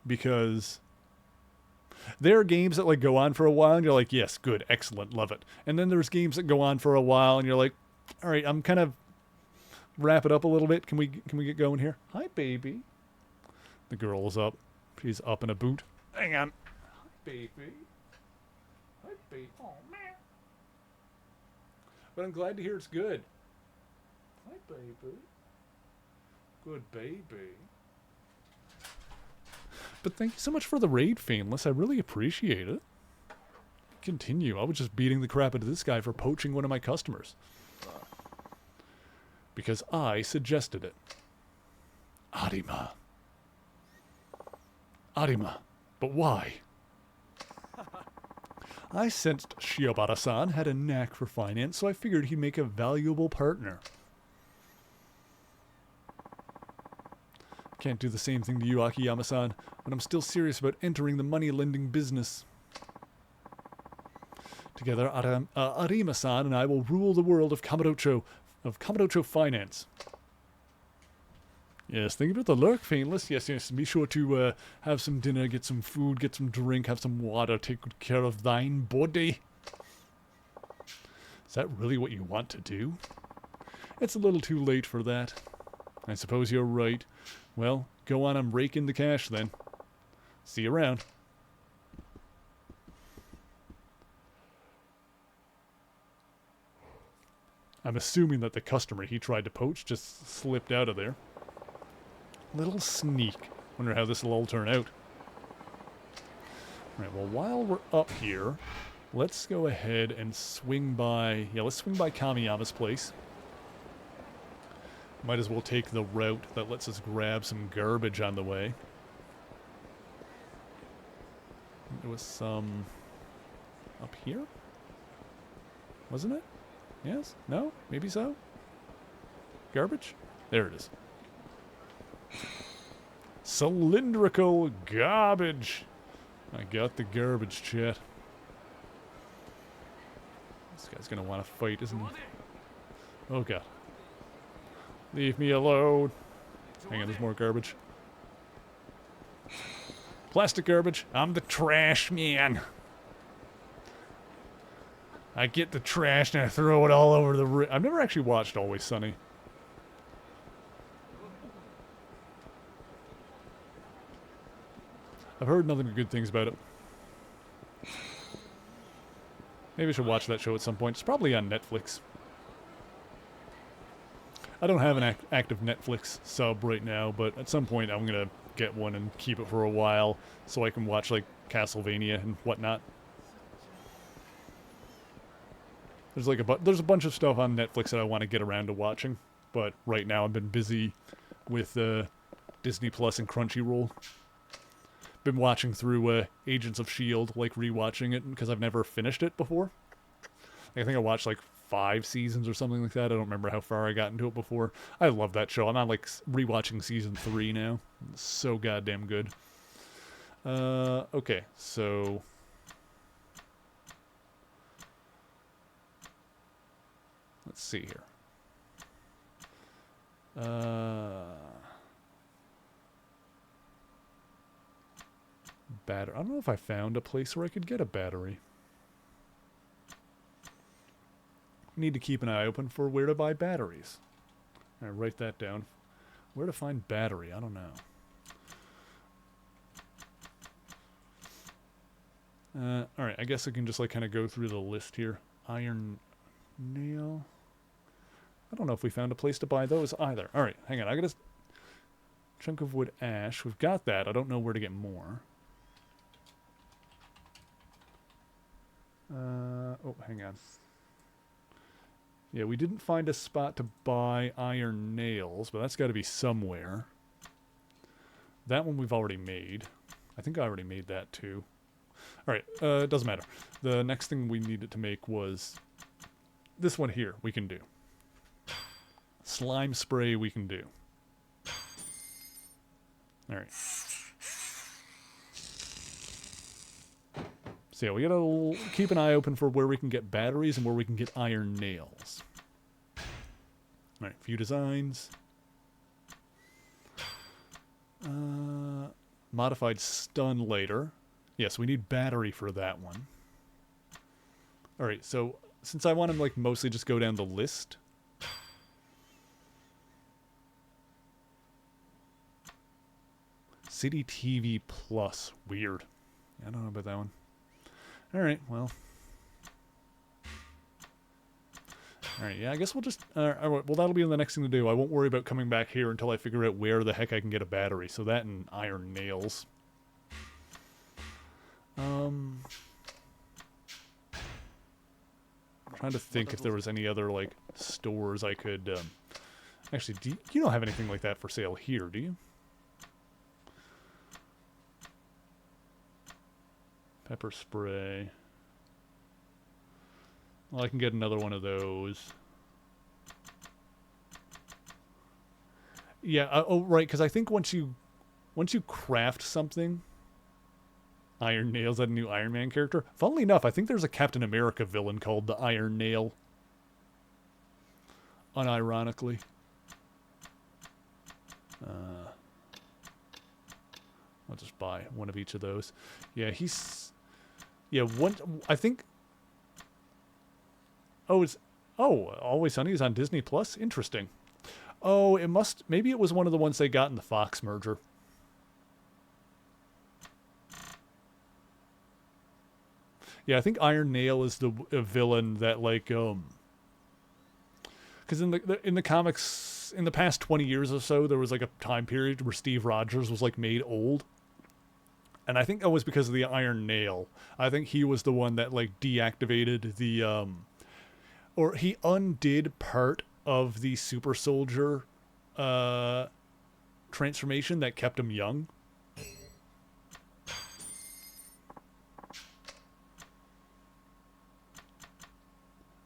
Because there are games that like go on for a while and you're like, yes, good, excellent, love it. And then there's games that go on for a while and you're like, all right, I'm kind of wrap it up a little bit. Can we get going here? Hi, baby. The girl is up. She's up in a boot. Hang on. Hi, baby. Hi, baby. Oh, man. But I'm glad to hear it's good. Hi, baby. Good baby. But thank you so much for the raid, Fainless. I really appreciate it. Continue. I was just beating the crap out of this guy for poaching one of my customers. Because I suggested it. Arima. Arima. But why? I sensed Shiobara-san had a knack for finance, so I figured he'd make a valuable partner. Can't do the same thing to you, Akiyama-san, but I'm still serious about entering the money-lending business. Together, Arima-san and I will rule the world of Kamurocho finance. Yes, thank you for the lurk, Fainless. Yes, be sure to have some dinner, get some food, get some drink, have some water, take good care of thine body. Is that really what you want to do? It's a little too late for that. I suppose you're right. Well, go on and rake in the cash then. See you around. I'm assuming that the customer he tried to poach just slipped out of there. Little sneak. Wonder how this will all turn out. Alright, well, while we're up here, let's go ahead and swing by... Yeah, let's swing by Kamiyama's place. Might as well take the route that lets us grab some garbage on the way. There was some... up here? Wasn't it? Yes? No? Maybe so? Garbage? There it is. Cylindrical garbage. I got the garbage, chat. This guy's gonna want to fight, isn't he? Oh god. Leave me alone. Hang on, there's more garbage. Plastic garbage. I'm the trash man. I get the trash and I throw it all over the I've never actually watched Always Sunny. I've heard nothing but good things about it. Maybe I should watch that show at some point. It's probably on Netflix. I don't have an active Netflix sub right now, but at some point I'm going to get one and keep it for a while so I can watch, like, Castlevania and whatnot. There's like there's a bunch of stuff on Netflix that I want to get around to watching, but right now I've been busy with Disney Plus and Crunchyroll. Been watching through Agents of S.H.I.E.L.D., like rewatching it because I've never finished it before. I think I watched like 5 seasons or something like that. I don't remember how far I got into it before. I love that show. I'm on like rewatching season 3 now. It's so goddamn good. Okay, so let's see here. Battery. I don't know if I found a place where I could get a battery. Need to keep an eye open for where to buy batteries. All right, write that down. Where to find battery? I don't know. All right, I guess I can just like kind of go through the list here. Iron nail. I don't know if we found a place to buy those either. All right, hang on. I got a chunk of wood ash. We've got that. I don't know where to get more. Oh, hang on. Yeah, we didn't find a spot to buy iron nails, but that's got to be somewhere. That one we've already made. I think I already made that too. All right, it doesn't matter. The next thing we needed to make was this one here we can do. Slime spray we can do. All right. So yeah, we gotta keep an eye open for where we can get batteries and where we can get iron nails. All right, few designs. Modified stun later. Yes, we need battery for that one. All right, so since I want to like mostly just go down the list. City TV Plus. Weird. I don't know about that one. Alright, well. Alright, yeah, I guess we'll just... well, that'll be the next thing to do. I won't worry about coming back here until I figure out where the heck I can get a battery. So that and iron nails. I'm trying to think if there was any other, like, stores I could... Actually, you don't have anything like that for sale here, do you? Pepper spray. Well, I can get another one of those. Yeah, oh, right, because I think once you craft something, Iron Nail's that a new Iron Man character. Funnily enough, I think there's a Captain America villain called the Iron Nail. Unironically. I'll just buy one of each of those. Yeah, he's... Yeah, one... I think... Oh, it's... Oh, Always Sunny is on Disney Plus? Interesting. Oh, it must... Maybe it was one of the ones they got in the Fox merger. Yeah, I think Iron Nail is the villain that, like, because in the comics, in the past 20 years or so, there was, like, a time period where Steve Rogers was, like, made old. And I think that was because of the Iron Nail. I think he was the one that, like, deactivated the, or he undid part of the super soldier, transformation that kept him young.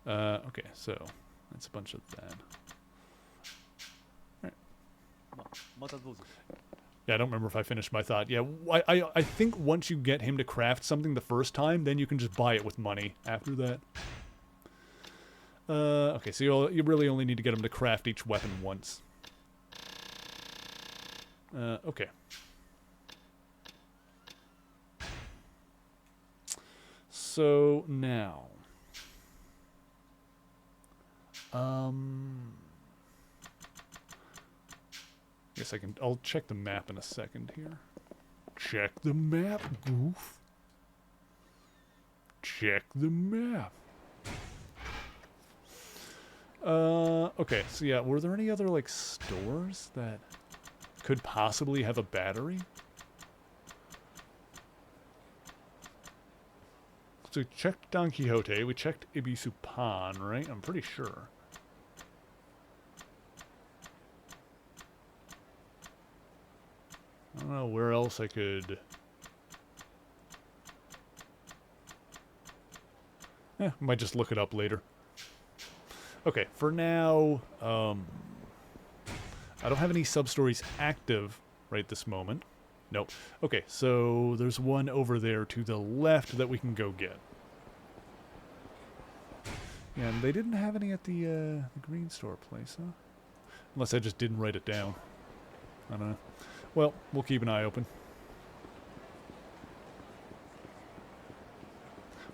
Okay, so that's a bunch of that. All right. Yeah, I don't remember if I finished my thought. Yeah, I think once you get him to craft something the first time, then you can just buy it with money after that. Okay, so you really only need to get him to craft each weapon once. Okay. So now, guess I'll check the map in a second here. Check the map, goof. Check the map. Okay, so yeah, were there any other, like, stores that could possibly have a battery? So we checked Don Quixote, we checked Ibisupan, right? I'm pretty sure. I don't know where else I could... might just look it up later. Okay, for now, I don't have any sub-stories active right this moment. Nope. Okay, so there's one over there to the left that we can go get. Yeah, and they didn't have any at the green store place, huh? Unless I just didn't write it down. I don't know. Well, we'll keep an eye open.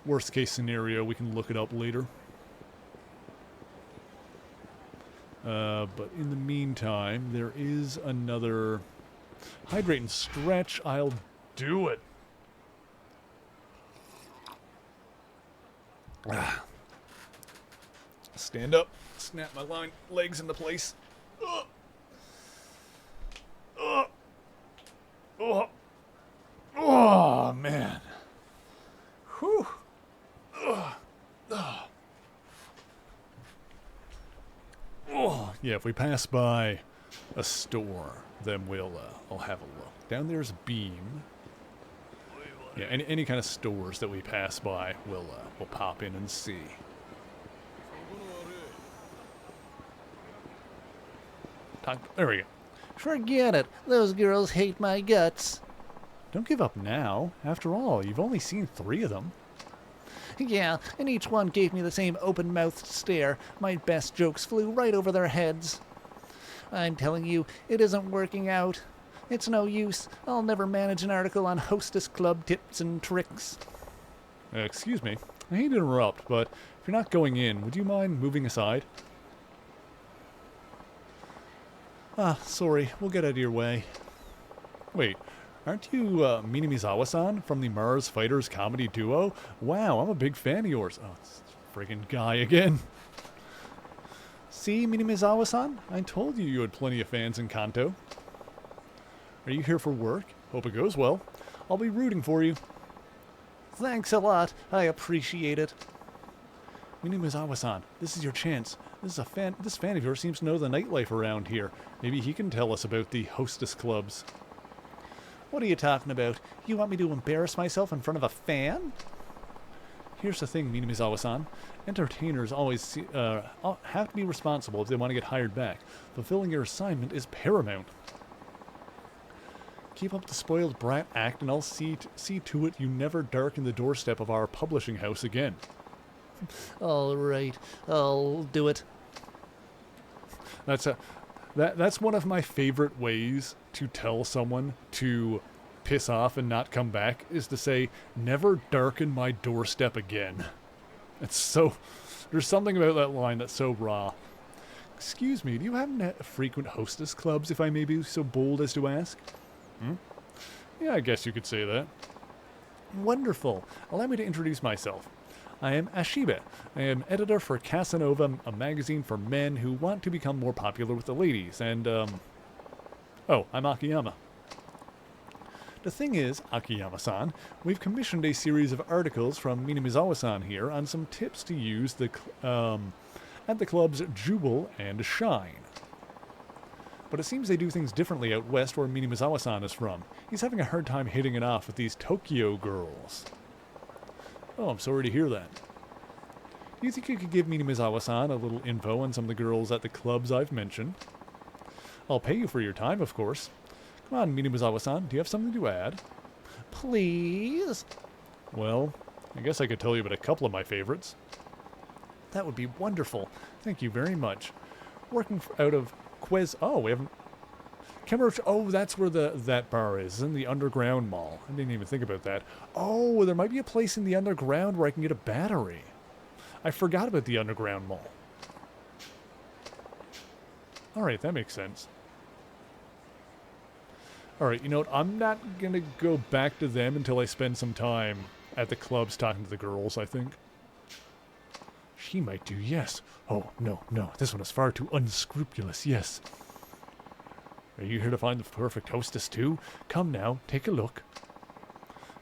Worst case scenario, we can look it up later. But in the meantime, there is another hydrate and stretch. I'll do it. Stand up, snap my legs into place. Oh, man. Whew. Oh, yeah, if we pass by a store, then I'll have a look. Down there's Beam. Yeah, any kind of stores that we pass by, we'll pop in and see. There we go. Forget it. Those girls hate my guts. Don't give up now. After all, you've only seen 3 of them. Yeah, and each one gave me the same open-mouthed stare. My best jokes flew right over their heads. I'm telling you, it isn't working out. It's no use. I'll never manage an article on hostess club tips and tricks. Excuse me. I hate to interrupt, but if you're not going in, would you mind moving aside? Ah, sorry. We'll get out of your way. Wait, aren't you Minamizawa-san from the Mars Fighters comedy duo? Wow, I'm a big fan of yours. Oh, it's this friggin' guy again. See, Minamizawa-san? I told you had plenty of fans in Kanto. Are you here for work? Hope it goes well. I'll be rooting for you. Thanks a lot. I appreciate it. Minamizawa-san, this is your chance. This fan of yours seems to know the nightlife around here. Maybe he can tell us about the hostess clubs. What are you talking about? You want me to embarrass myself in front of a fan? Here's the thing, Minamizawa-san. Entertainers always have to be responsible if they want to get hired back. Fulfilling your assignment is paramount. Keep up the spoiled brat act, and I'll see to it you never darken the doorstep of our publishing house again. All right, I'll do it. That's one of my favorite ways to tell someone to piss off and not come back, is to say, never darken my doorstep again. It's so... There's something about that line that's so raw. Excuse me, do you happen to frequent hostess clubs, if I may be so bold as to ask? Yeah, I guess you could say that. Wonderful. Allow me to introduce myself. I am Ashibe. I am editor for Casanova, a magazine for men who want to become more popular with the ladies, and, Oh, I'm Akiyama. The thing is, Akiyama-san, we've commissioned a series of articles from Minamizawa-san here on some tips to use at the clubs Jubal and Shine. But it seems they do things differently out west where Minamizawa-san is from. He's having a hard time hitting it off with these Tokyo girls. Oh, I'm sorry to hear that. Do you think you could give Minamizawa-san a little info on some of the girls at the clubs I've mentioned? I'll pay you for your time, of course. Come on, Minamizawa-san, do you have something to add? Please? Well, I guess I could tell you about a couple of my favorites. That would be wonderful. Thank you very much. Working out of Oh, we haven't... Kemerich, oh, that's where that bar is. It's in the underground mall. I didn't even think about that. Oh, there might be a place in the underground where I can get a battery. I forgot about the underground mall. Alright, that makes sense. Alright, you know what? I'm not gonna go back to them until I spend some time at the clubs talking to the girls, I think. She might do, yes. Oh, no, no. This one is far too unscrupulous, yes. Are you here to find the perfect hostess too? Come now, take a look.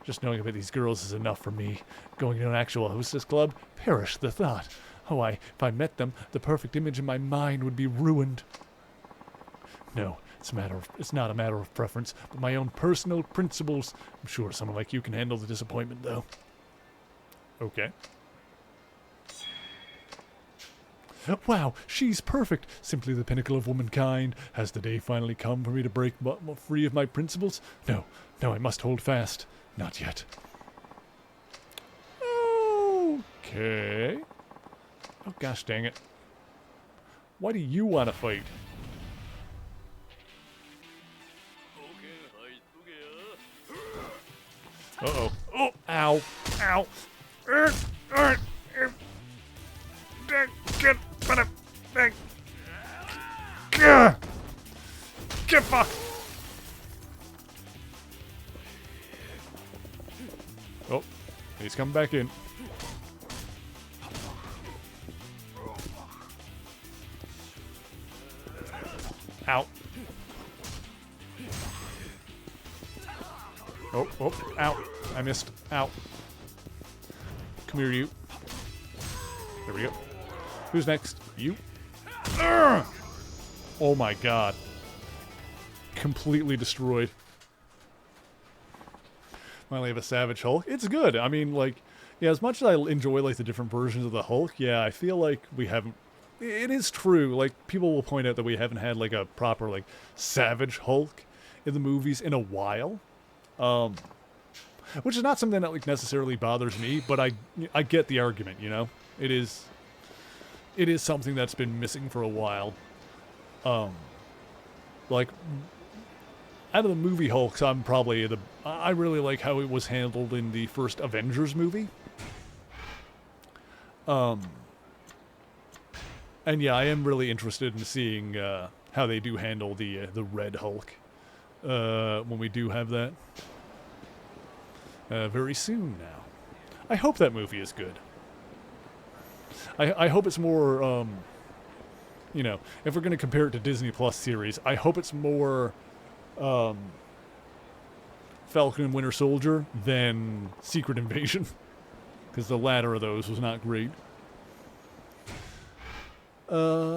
Just knowing about these girls is enough for me. Going to an actual hostess club? Perish the thought. Oh, if I met them, the perfect image in my mind would be ruined. No, it's not a matter of preference, but my own personal principles. I'm sure someone like you can handle the disappointment, though. Okay. Wow, she's perfect. Simply the pinnacle of womankind. Has the day finally come for me to break free of my principles? No, I must hold fast. Not yet. Okay. Oh, gosh dang it. Why do you want to fight? Uh-oh. Oh, ow. Ow. Get fucked. Oh, he's coming back in. Ow. Oh, ow. I missed. Ow. Come here, you. There we go. Who's next? You? Urgh! Oh my god. Completely destroyed. Finally have a Savage Hulk. It's good. I mean, like, yeah, as much as I enjoy, like, the different versions of the Hulk, yeah, I feel like we haven't... It is true. Like, people will point out that we haven't had, like, a proper, like, Savage Hulk in the movies in a while. Which is not something that, like, necessarily bothers me, but I get the argument, you know? It is something that's been missing for a while. Like, out of the movie Hulks, I'm probably I really like how it was handled in the first Avengers movie. And yeah, I am really interested in seeing how they do handle the Red Hulk when we do have that very soon now. I hope that movie is good. I hope it's more, you know, if we're going to compare it to Disney Plus series, I hope it's more Falcon and Winter Soldier than Secret Invasion. Because the latter of those was not great. I'm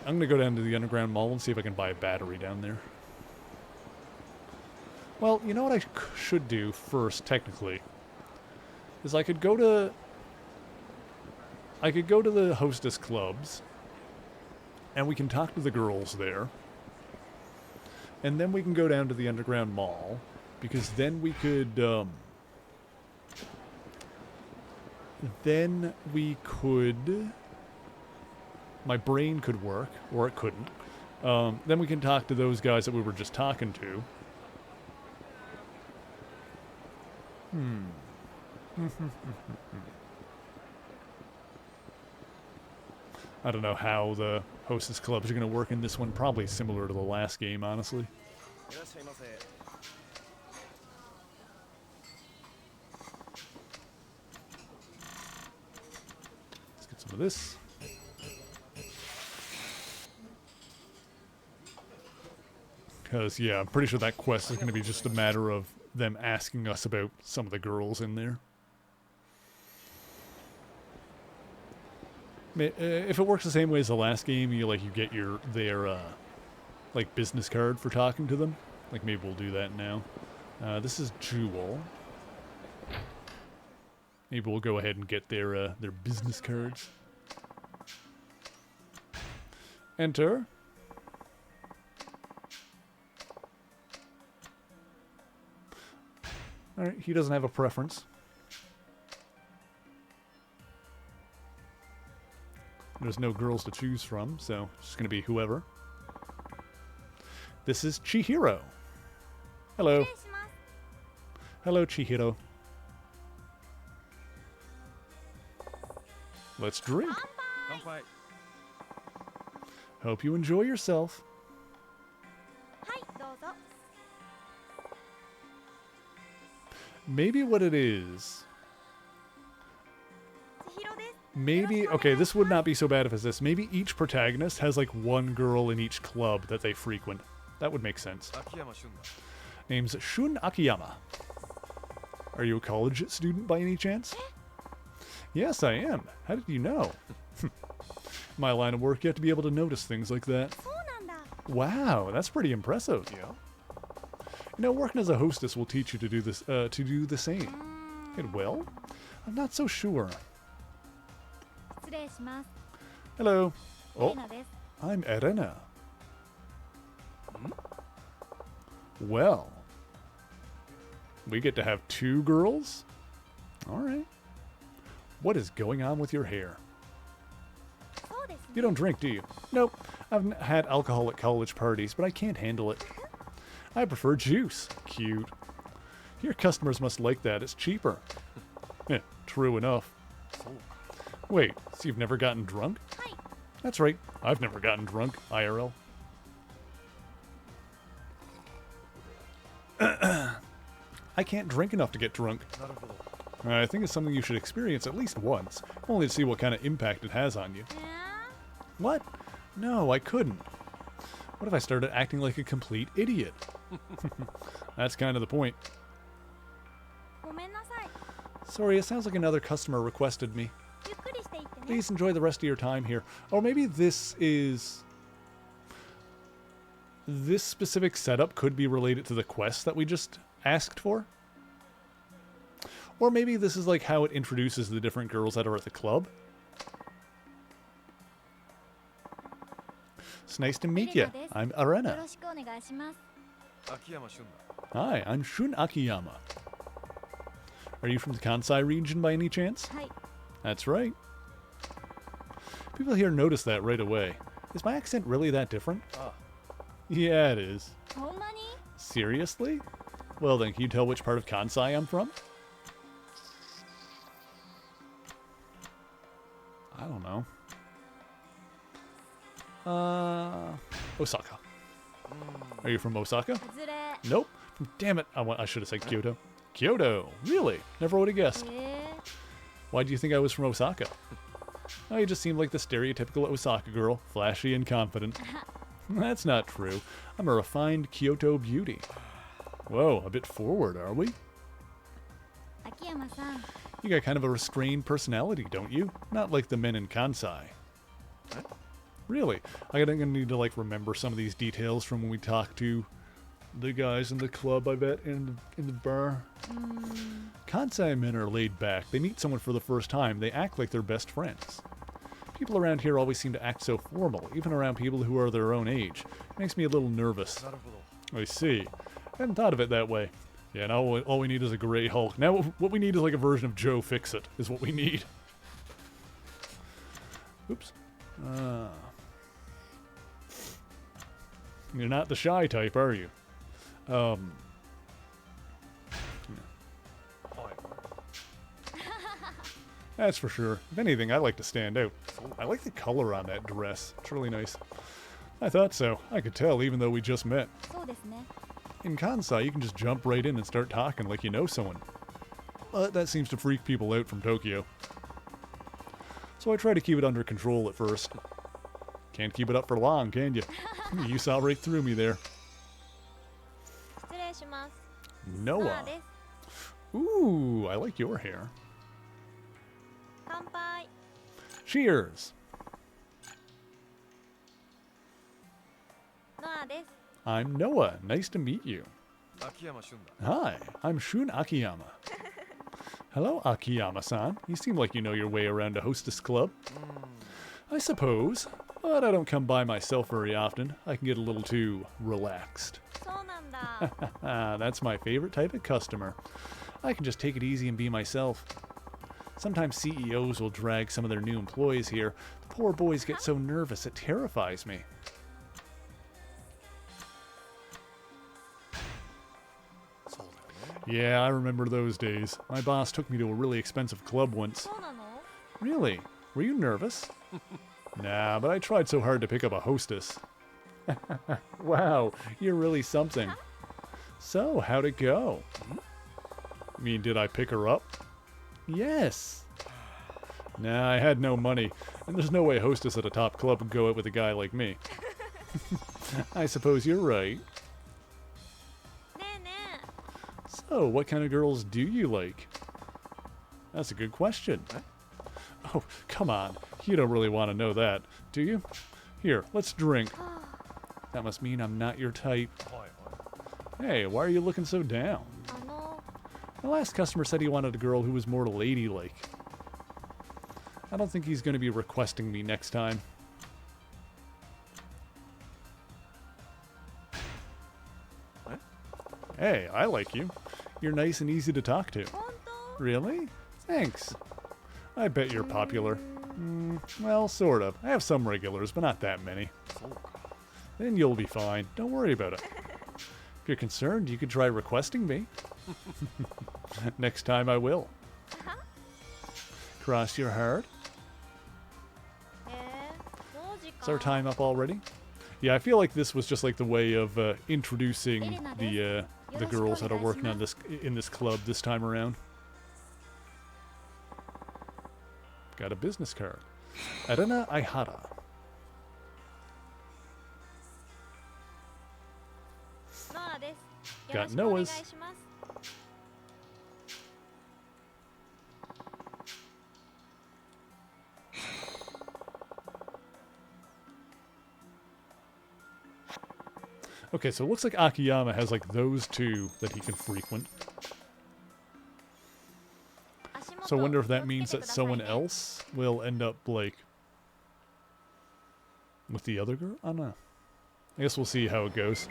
going to go down to the Underground Mall and see if I can buy a battery down there. Well, you know what I should do first, technically, is I could go to the hostess clubs, and we can talk to the girls there, and then we can go down to the Underground Mall, because then we could, my brain could work, or it couldn't. Then we can talk to those guys that we were just talking to. I don't know how the hostess clubs are going to work in this one. Probably similar to the last game, honestly. Let's get some of this. Because, yeah, I'm pretty sure that quest is going to be just a matter of them asking us about some of the girls in there. If it works the same way as the last game, you get their like business card for talking to them. Like maybe we'll do that now. This is Jewel. Maybe we'll go ahead and get their business cards. Enter. Alright, he doesn't have a preference. There's no girls to choose from, so it's just going to be whoever. This is Chihiro. Hello. 失礼します。 Hello, Chihiro. Let's drink. 乾杯。 Hope you enjoy yourself. はい、どうぞ。 Maybe what it is. 千尋です。 Maybe, okay, this would not be so bad if it's this. Maybe each protagonist has like one girl in each club that they frequent. That would make sense. 秋山俊だ。 Name's Shun Akiyama. Are you a college student by any chance? Yes, I am. How did you know? My line of work, you have to be able to notice things like that. そうなんだ。 Wow, that's pretty impressive. Yeah. You know, working as a hostess will teach you to do this, to do the same. It will? I'm not so sure. 失礼します。 Hello. レイ Oh, ナです。 I'm Erena. Well, we get to have two girls? All right. What is going on with your hair? そうですね。 You don't drink, do you? Nope. I've had alcohol at college parties, but I can't handle it. I prefer juice. Cute. Your customers must like that. It's cheaper. True enough. そうか。 Wait, so you've never gotten drunk? はい。 That's right. I've never gotten drunk, IRL. I can't drink enough to get drunk. なるほど。 I think it's something you should experience at least once, only to see what kind of impact it has on you. What? No, I couldn't. What if I started acting like a complete idiot? That's kind of the point. ごめんなさい。 Sorry, it sounds like another customer requested me. ゆっくりしていってね。 Please enjoy the rest of your time here. Or maybe this is... This specific setup could be related to the quest that we just asked for. Or maybe this is like how it introduces the different girls that are at the club. It's nice to meet you. I'm よ Arena. ろしくお願いします。秋山俊だ。 Hi, I'm Shun Akiyama. Are you from the Kansai region by any chance? はい。 That's right. People here notice that right away. Is my accent really that different? あ Yeah, it is. ほんまに？ Seriously? Well then, can you tell which part of Kansai I'm from? I don't know. Osaka. Are you from Osaka? 外れ。 Nope. Damn it. I should have said Kyoto. Kyoto? Really? Never would have guessed. Why do you think I was from Osaka? Oh, you just seemed like the stereotypical Osaka girl, flashy and confident. That's not true. I'm a refined Kyoto beauty. Whoa, a bit forward, are we? 秋山さん。 You got kind of a restrained personality, don't you? Not like the men in Kansai. What? Really? I'm gonna need to like remember some of these details from when we talked to the guys in the club, I bet, in the bar. Kansai men are laid back. They meet someone for the first time, they act like they're best friends. People around here always seem to act so formal, even around people who are their own age. It makes me a little nervous. なるほど。 I see. I hadn't thought of it that way. Yeah, now all we need is a Grey Hulk. Now what we need is like a version of Joe Fixit, is what we need. Oops. You're not the shy type, are you? はい。 That's for sure. If anything, I like to stand out. I like the color on that dress. It's really nice. I thought so. I could tell even though we just met. そうですね。 In Kansai, you can just jump right in and start talking like you know someone. But that seems to freak people out from Tokyo. So I try to keep it under control at first. Can't keep it up for long, can you? You saw right through me there. 失礼します。 Noah. です。 Ooh, I like your hair. 乾杯。 Cheers. ノアです。 I'm Noah. Nice to meet you. 秋山俊だ。 Hi, I'm Shun Akiyama. Hello, Akiyama-san. You seem like you know your way around a hostess club. I suppose, but I don't come by myself very often. I can get a little too relaxed. そうなんだ。 That's my favorite type of customer. I can just take it easy and be myself. Sometimes CEOs will drag some of their new employees here. The poor boys get so nervous, it terrifies me. Yeah, I remember those days. My boss took me to a really expensive club once. そうなの？ Really? Were you nervous? Nah, but I tried so hard to pick up a hostess. Wow, you're really something. So, how'd it go? I mean, did I pick her up? Yes. Nah, I had no money, and there's no way a hostess at a top club would go out with a guy like me. I suppose you're right. ねえねえ。 So, what kind of girls do you like? That's a good question. Oh, come on. You don't really want to know that, do you? Here, let's drink. That must mean I'm not your type. Hey, why are you looking so down? あの、 The last customer said he wanted a girl who was more ladylike. I don't think he's going to be requesting me next time. Hey, I like you. You're nice and easy to talk to. 本当？ Really? Thanks. I bet you're popular. Well, sort of. I have some regulars, but not that many. Then you'll be fine. Don't worry about it. If you're concerned, you could try requesting me. Next time I will. Cross your heart. もう時 Is our 間。 time up already? Yeah, I feel like this was just like the way of introducing the girls that are working on this in this club this time around. Got a business card. Arena Aihara. ノアです。 Got よろしくお願い Noah's. します。 Okay, so it looks like Akiyama has like those two that he can frequent. 足元 So I wonder if 気を that つけ means てく that ださい someone ね。 else will end up like with the other girl? I don't know. I guess we'll see how it goes.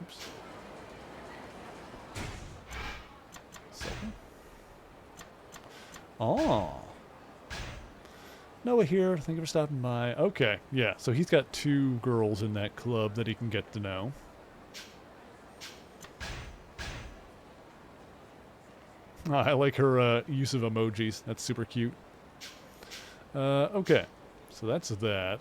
Oops. Second. Oh. Noah here. Thank you for stopping by. Okay, yeah. So he's got two girls in that club that he can get to know. I like her use of emojis. That's super cute. Okay. So that's that.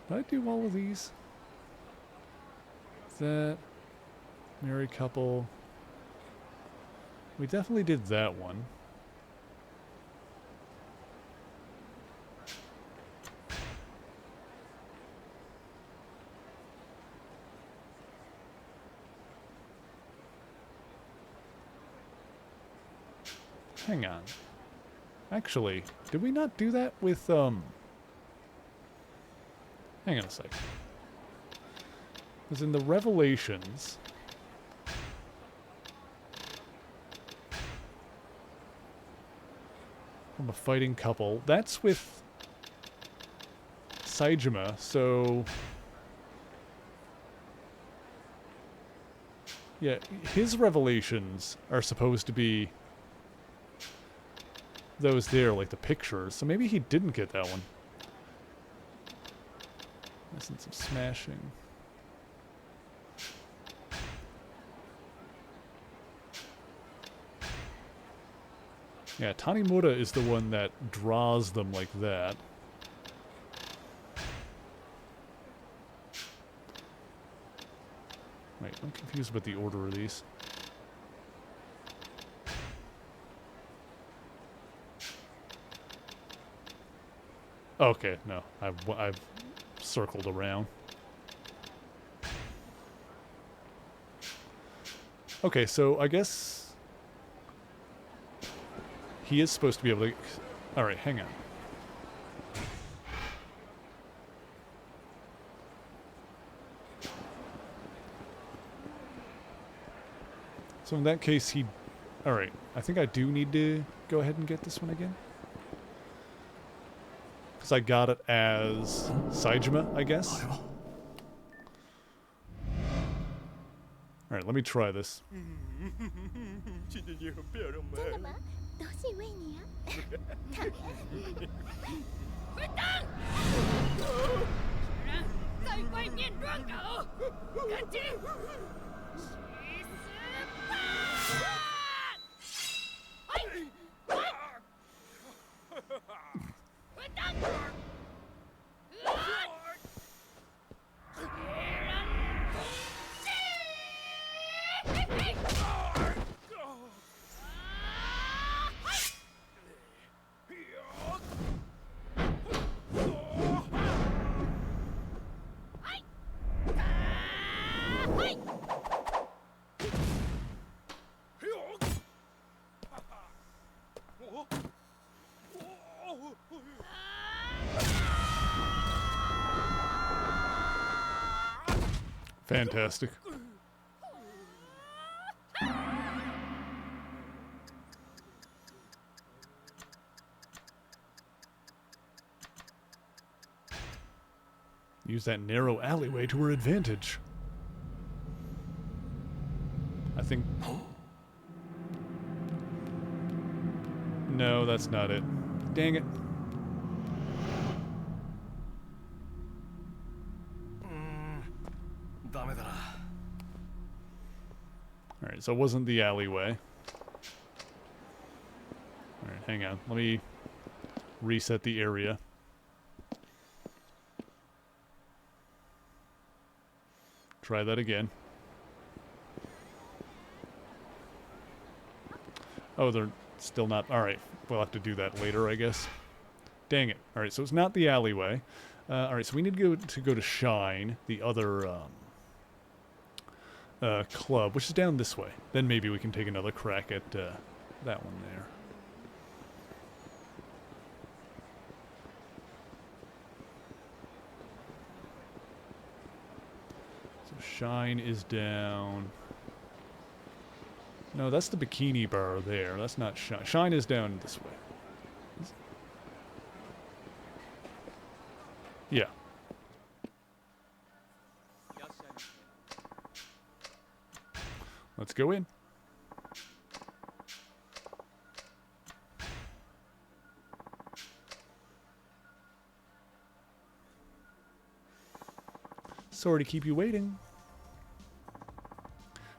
Did I do all of these? That. Married couple. We definitely did that one. Hang on. Actually, did we not do that with, Hang on a sec. Because in the Revelations... From a fighting couple, that's with Saejima, so... Yeah, his Revelations are supposed to be those there, like the pictures, so maybe he didn't get that one. Essence of smashing. Yeah, Tanimura is the one that draws them like that. Wait, I'm confused about the order of these. Okay, no, I've circled around. Okay, so I guess he is supposed to be able to... Alright, hang on. So in that case, he... Alright, I think I do need to go ahead and get this one again. Because I got it as Saejima, I guess. Alright, let me try this. 真的吗？都是因为你啊！在外面乱搞，赶紧去死吧！混蛋！Fantastic. Use that narrow alleyway to her advantage. I think... No, that's not it. Dang it. Alright, so it wasn't the alleyway. Alright, hang on. Let me reset the area. Try that again. Oh, they're still not... Alright, we'll have to do that later, I guess. Dang it. Alright, so it's not the alleyway. Alright, so we need to go to Shine, the other club, which is down this way. Then maybe we can take another crack at that one there. So Shine is down... No, that's the bikini bar there. That's not Shine. Shine is down this way. Yeah. Let's go in. Sorry to keep you waiting.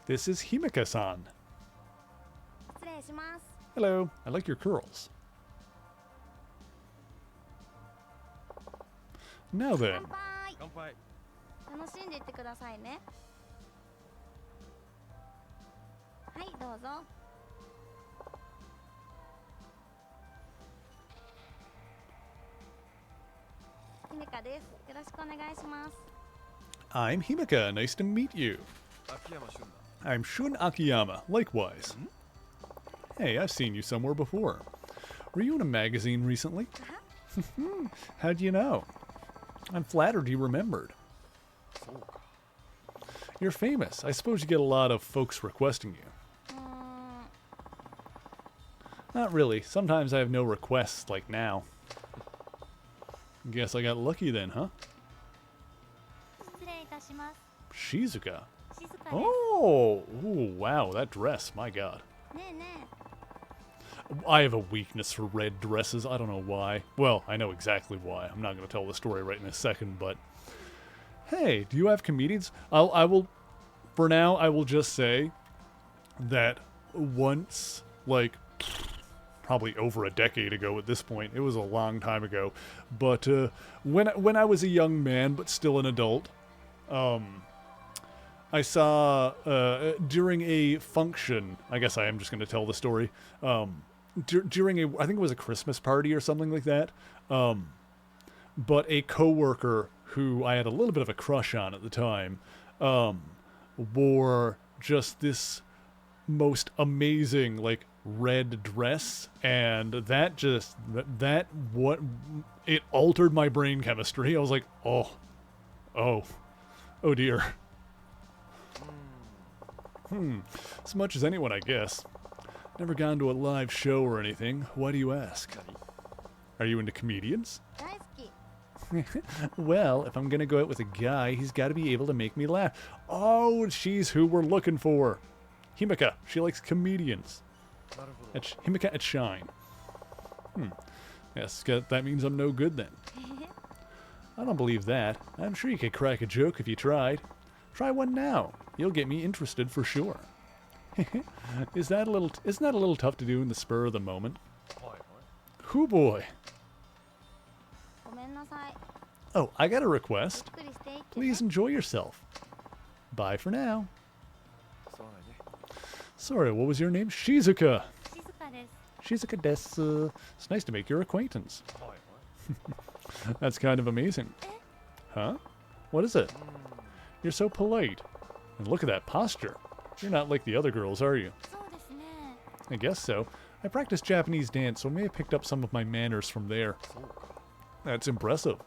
This is Himika-san. 失礼します。 Hello. I like your curls. Now then. 乾杯。乾杯。楽しんでいってくださいね。はい、どうぞ。ひめかです。よろしくお願いします。 I'm Himika. Nice to meet you. 秋山俊だ。 I'm Shun Akiyama. Likewise. Hey, I've seen you somewhere before. Were you in a magazine recently? How'd you know? I'm flattered you remembered. そうか。 You're famous. I suppose you get a lot of folks requesting you. うーん、 Not really. Sometimes I have no requests, like now. Guess I got lucky then, huh? 失礼いたします。 Shizuka. 静かです。 Oh! Ooh, wow, that dress. My god. ねえね I have a weakness for red dresses. I don't know why. Well, I know exactly why. I'm not going to tell the story right in a second, but... Hey, do you have comedians? I will... For now, I will just say that once, like, probably over a decade ago at this point, it was a long time ago, but when I was a young man, but still an adult, I saw, during a function, I guess I am just going to tell the story, during a, I think it was a Christmas party or something like that, but a coworker who I had a little bit of a crush on at the time, wore just this most amazing, like, red dress, and that just, it altered my brain chemistry. I was like, oh dear. As much as anyone, I guess. Never gone to a live show or anything. Why do you ask? 何？ Are you into comedians? 大好き。Well, if I'm gonna go out with a guy, he's got to be able to make me laugh. Oh, she's who we're looking for. Himika. She likes comedians. なるほど Himika at Shine. Yes, that means I'm no good then. I don't believe that. I'm sure you could crack a joke if you tried. Try one now. You'll get me interested for sure. Isn't that a little tough to do in the spur of the moment? はいはい Hoo boy. ごめんなさい。 Oh, I got a request. ゆっくりしていってね。 Please enjoy yourself. Bye for now. そうだね Sorry, what was your name? Shizuka. 静かです。 Shizuka desu. It's nice to make your acquaintance. はいはい That's kind of amazing. Huh? What is it? You're so polite. And look at that posture. You're not like the other girls, are you? そうですね。 I guess so. I practiced Japanese dance, so I may have picked up some of my manners from there. そうか That's impressive.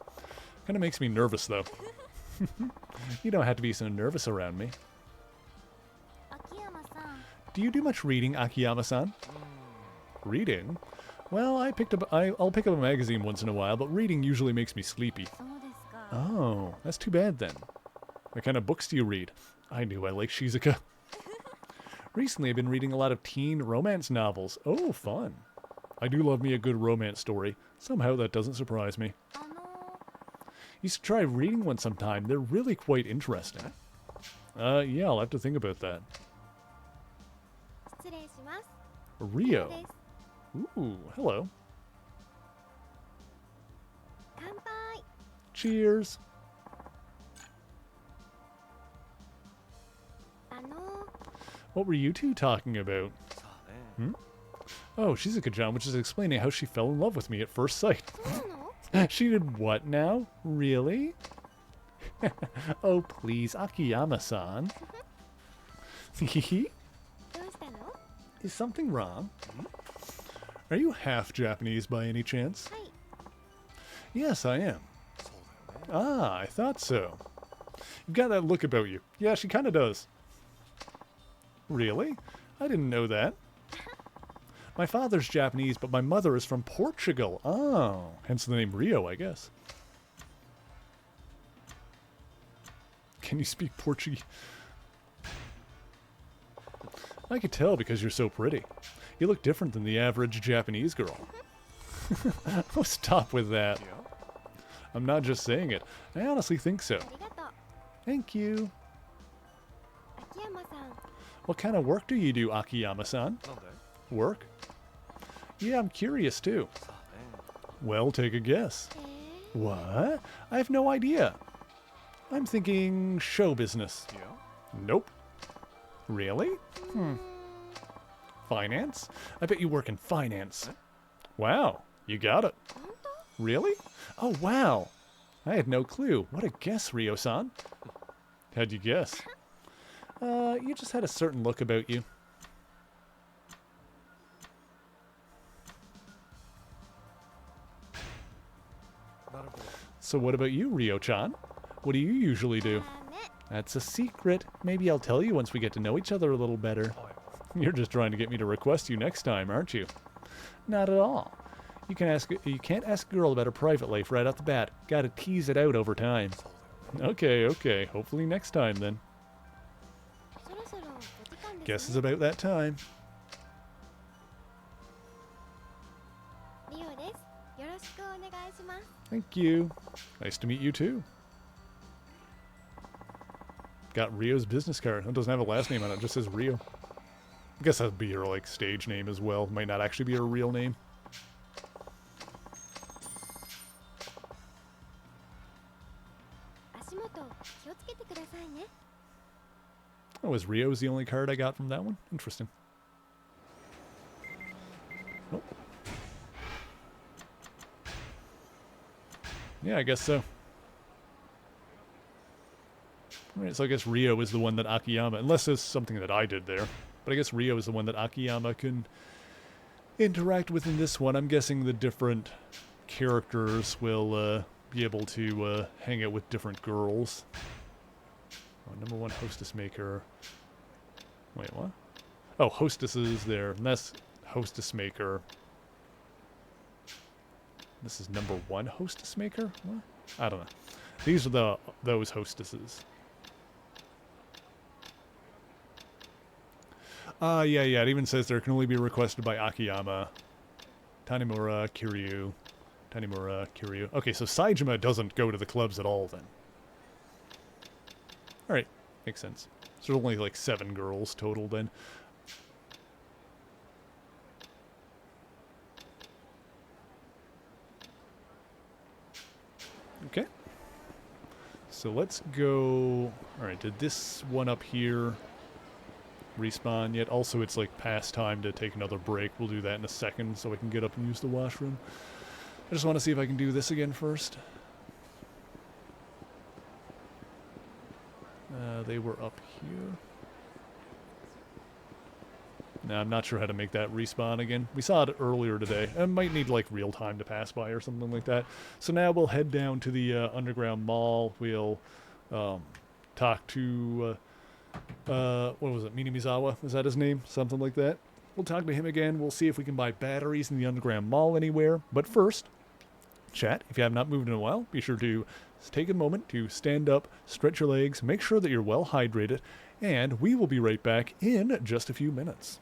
Kind of makes me nervous, though. You don't have to be so nervous around me. 秋山さん。 Do you do much reading, Akiyama-san? Reading? Well, I'll pick up a magazine once in a while, but reading usually makes me sleepy. そうですか。 Oh, that's too bad then. What kind of books do you read? I knew I liked Shizuka. Recently, I've been reading a lot of teen romance novels. Oh, fun. I do love me a good romance story. Somehow that doesn't surprise me. あの You should try reading one sometime. They're really quite interesting. Yeah, I'll have to think about that. 失礼します。 Rio. です。 Ooh, hello. 乾杯。 Cheers. あの What were you two talking about? さあね Oh, Shizuka-chan, which is explaining how she fell in love with me at first sight. そうなの？ She did what now? Really? Oh, please, Akiyama-san. どうしたの？ Is something wrong? Are you half Japanese by any chance? はい。 Yes, I am. そうだよね Ah, I thought so. You've got that look about you. Yeah, she kind of does. Really? I didn't know that. My father's Japanese, but my mother is from Portugal. Oh, hence the name Rio, I guess. Can you speak Portuguese? I could tell because you're so pretty. You look different than the average Japanese girl. Oh, stop with that. いや I'm not just saying it. I honestly think so. ありがとう。 Thank you. 秋山さん。 What kind of work do you do, Akiyama-san? なんだい Work? Yeah, I'm curious too. さあね Well, take a guess. え What? I have no idea. I'm thinking show business. いや Nope. Really? Finance? I bet you work in finance. Wow, you got it. 本当？ Really? Oh, wow. I had no clue. What a guess, Rio-san. How'd you guess? You just had a certain look about you. なるほど So what about you, Rio-chan? What do you usually do? ダメ。 That's a secret. Maybe I'll tell you once we get to know each other a little better. はい You're just trying to get me to request you next time, aren't you? Not at all. You can't ask a girl about her private life right off the bat. Gotta tease it out over time. そうだよね Okay, okay. Hopefully next time then. そろそろお時間 Guess です it's ね。 about that time. リオです。よろしくお願いします。 Thank you. Nice to meet you too. Got Rio's business card. It doesn't have a last name on it. It just says Rio. I guess that'd be her like stage name as well. Might not actually be her real name. 足元気をつけてくださいね。 Oh, was Rio's the only card I got from that one? Interesting. Oh. Yeah, I guess so. Alright, so I guess Rio is the one that Akiyama, unless there's something that I did there, but I guess Rio is the one that Akiyama can interact with in this one. I'm guessing the different characters will be able to hang out with different girls. Oh, number one hostess maker. Wait, what? Oh, hostesses there. And that's hostess maker. This is number one hostess maker? What? I don't know. These are those hostesses. Yeah, it even says there can only be requested by Akiyama, Tanimura, Kiryu, Kiryu. Okay, so Saejima doesn't go to the clubs at all then. Alright, makes sense. So there's only like 7 girls total then. Okay. So let's go... Alright, did this one up here respawn yet? Also, it's like past time to take another break. We'll do that in a second so I can get up and use the washroom. I just want to see if I can do this again first. They were up here. Now, I'm not sure how to make that respawn again. We saw it earlier today. I might need, like, real time to pass by or something like that. So now we'll head down to the underground mall. We'll talk to, what was it, Minamizawa? Is that his name? Something like that. We'll talk to him again. We'll see if we can buy batteries in the underground mall anywhere. But first, chat, if you have not moved in a while, be sure to take a moment to stand up, stretch your legs, make sure that you're well hydrated, and we will be right back in just a few minutes.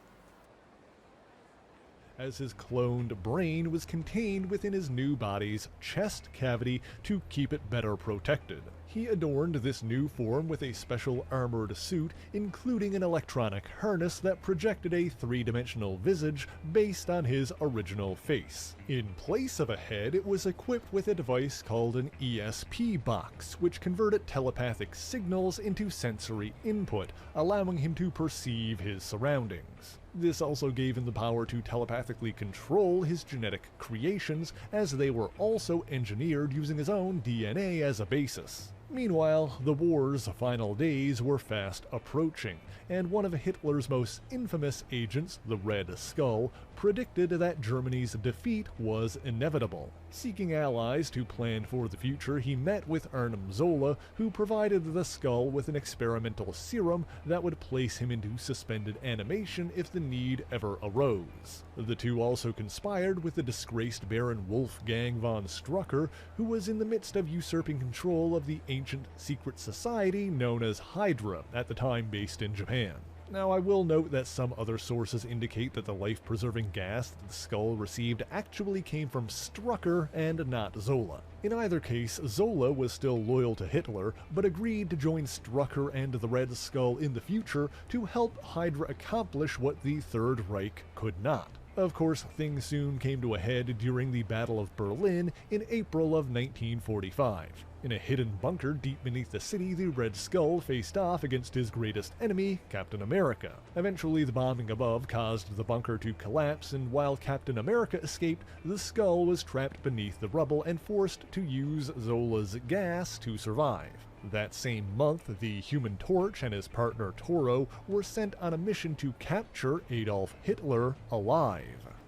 As his cloned brain was contained within his new body's chest cavity to keep it better protected. He adorned this new form with a special armored suit, including an electronic harness that projected a 3-dimensional visage based on his original face. In place of a head, it was equipped with a device called an ESP box, which converted telepathic signals into sensory input, allowing him to perceive his surroundings. This also gave him the power to telepathically control his genetic creations, as they were also engineered using his own DNA as a basis. Meanwhile, the war's final days were fast approaching, and one of Hitler's most infamous agents, the Red Skull, predicted that Germany's defeat was inevitable. Seeking allies to plan for the future, he met with Arnim Zola, who provided the Skull with an experimental serum that would place him into suspended animation if the need ever arose. The two also conspired with the disgraced Baron Wolfgang von Strucker, who was in the midst of usurping control of the ancient secret society known as Hydra, at the time based in Japan. Now, I will note that some other sources indicate that the life-preserving gas that the Skull received actually came from Strucker and not Zola. In either case, Zola was still loyal to Hitler, but agreed to join Strucker and the Red Skull in the future to help Hydra accomplish what the Third Reich could not. Of course, things soon came to a head during the Battle of Berlin in April of 1945. In a hidden bunker deep beneath the city, the Red Skull faced off against his greatest enemy, Captain America. Eventually, the bombing above caused the bunker to collapse, and while Captain America escaped, the Skull was trapped beneath the rubble and forced to use Zola's gas to survive. That same month, the Human Torch and his partner Toro were sent on a mission to capture Adolf Hitler alive.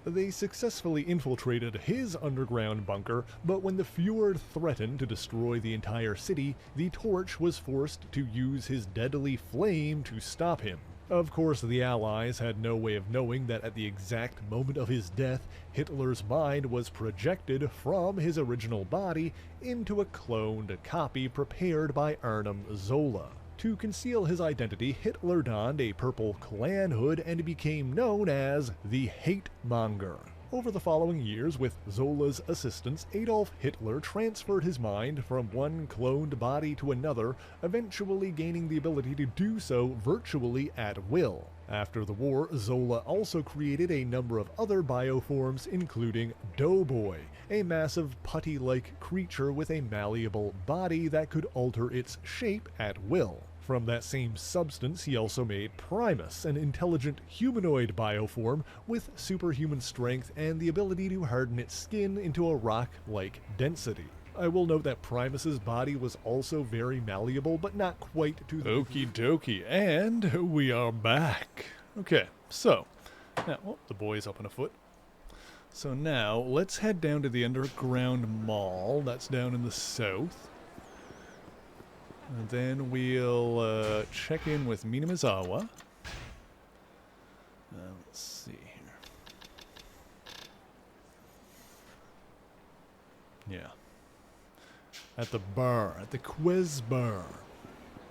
They successfully infiltrated his underground bunker, but when the Fuhrer threatened to destroy the entire city, the Torch was forced to use his deadly flame to stop him. Of course, the Allies had no way of knowing that at the exact moment of his death, Hitler's mind was projected from his original body into a cloned copy prepared by Arnim Zola. To conceal his identity, Hitler donned a purple Klan hood and became known as the Hate Monger. Over the following years, with Zola's assistance, Adolf Hitler transferred his mind from one cloned body to another, eventually gaining the ability to do so virtually at will. After the war, Zola also created a number of other bioforms, including Doughboy, a massive putty-like creature with a malleable body that could alter its shape at will. From that same substance, he also made Primus, an intelligent humanoid bioform with superhuman strength and the ability to harden its skin into a rock-like density. I will note that Primus's body was also very malleable, but not quite to the... Okie dokie, and we are back. Okay, so, now, oh, the boy's up on a foot. So now, let's head down to the underground mall. That's down in the south. And then we'll check in with Minamizawa. Let's see here. Yeah. At the bar, at the Quiz Bar.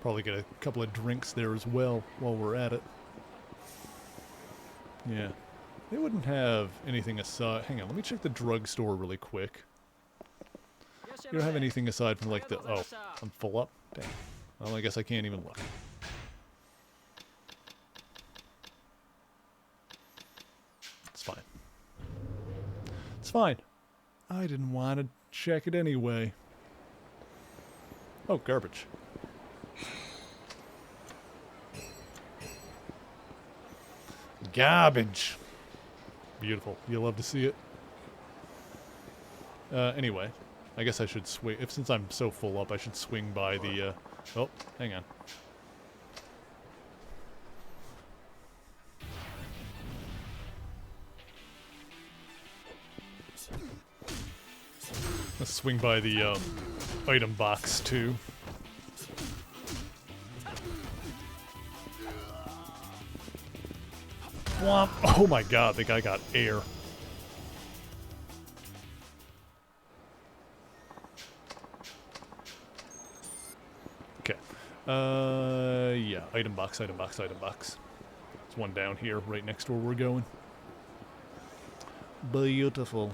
Probably get a couple of drinks there as well while we're at it. Yeah. They wouldn't have anything aside. Hang on, let me check the drugstore really quick. You don't have anything aside from like the... Oh, I'm full up? Dang. Well, I guess I can't even look. It's fine. It's fine. I didn't want to check it anyway. Oh, garbage. Garbage. Beautiful. You'll love to see it. Anyway, I guess I should swing... Since I'm so full up, I should swing by the, Oh, hang on. Let's swing by the, item box, too. Womp. Oh my god, the guy got air. Okay. Yeah, item box, item box, item box. There's one down here, right next to where we're going. Beautiful.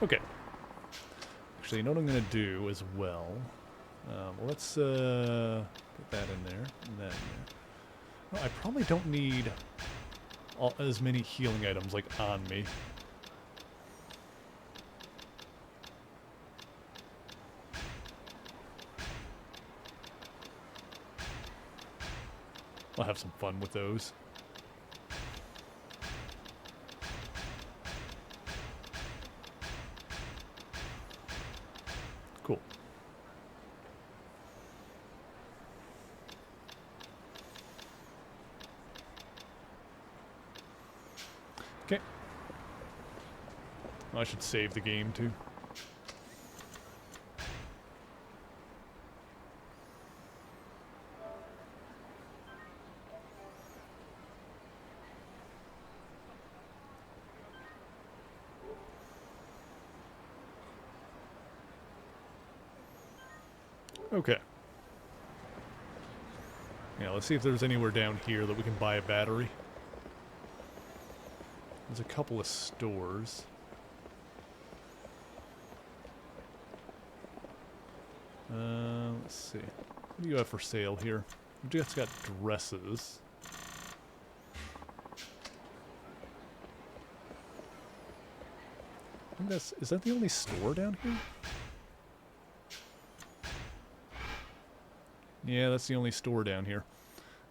Okay. Actually, you know what I'm going to do as well? Let's put that in there, and that in there. Well, I probably don't need as many healing items, like, on me. I'll have some fun with those. Cool. Okay. I should save the game too. Okay. Yeah, let's see if there's anywhere down here that we can buy a battery. There's a couple of stores. Let's see. What do you have for sale here? It's got dresses. I think is that the only store down here? Yeah, that's the only store down here.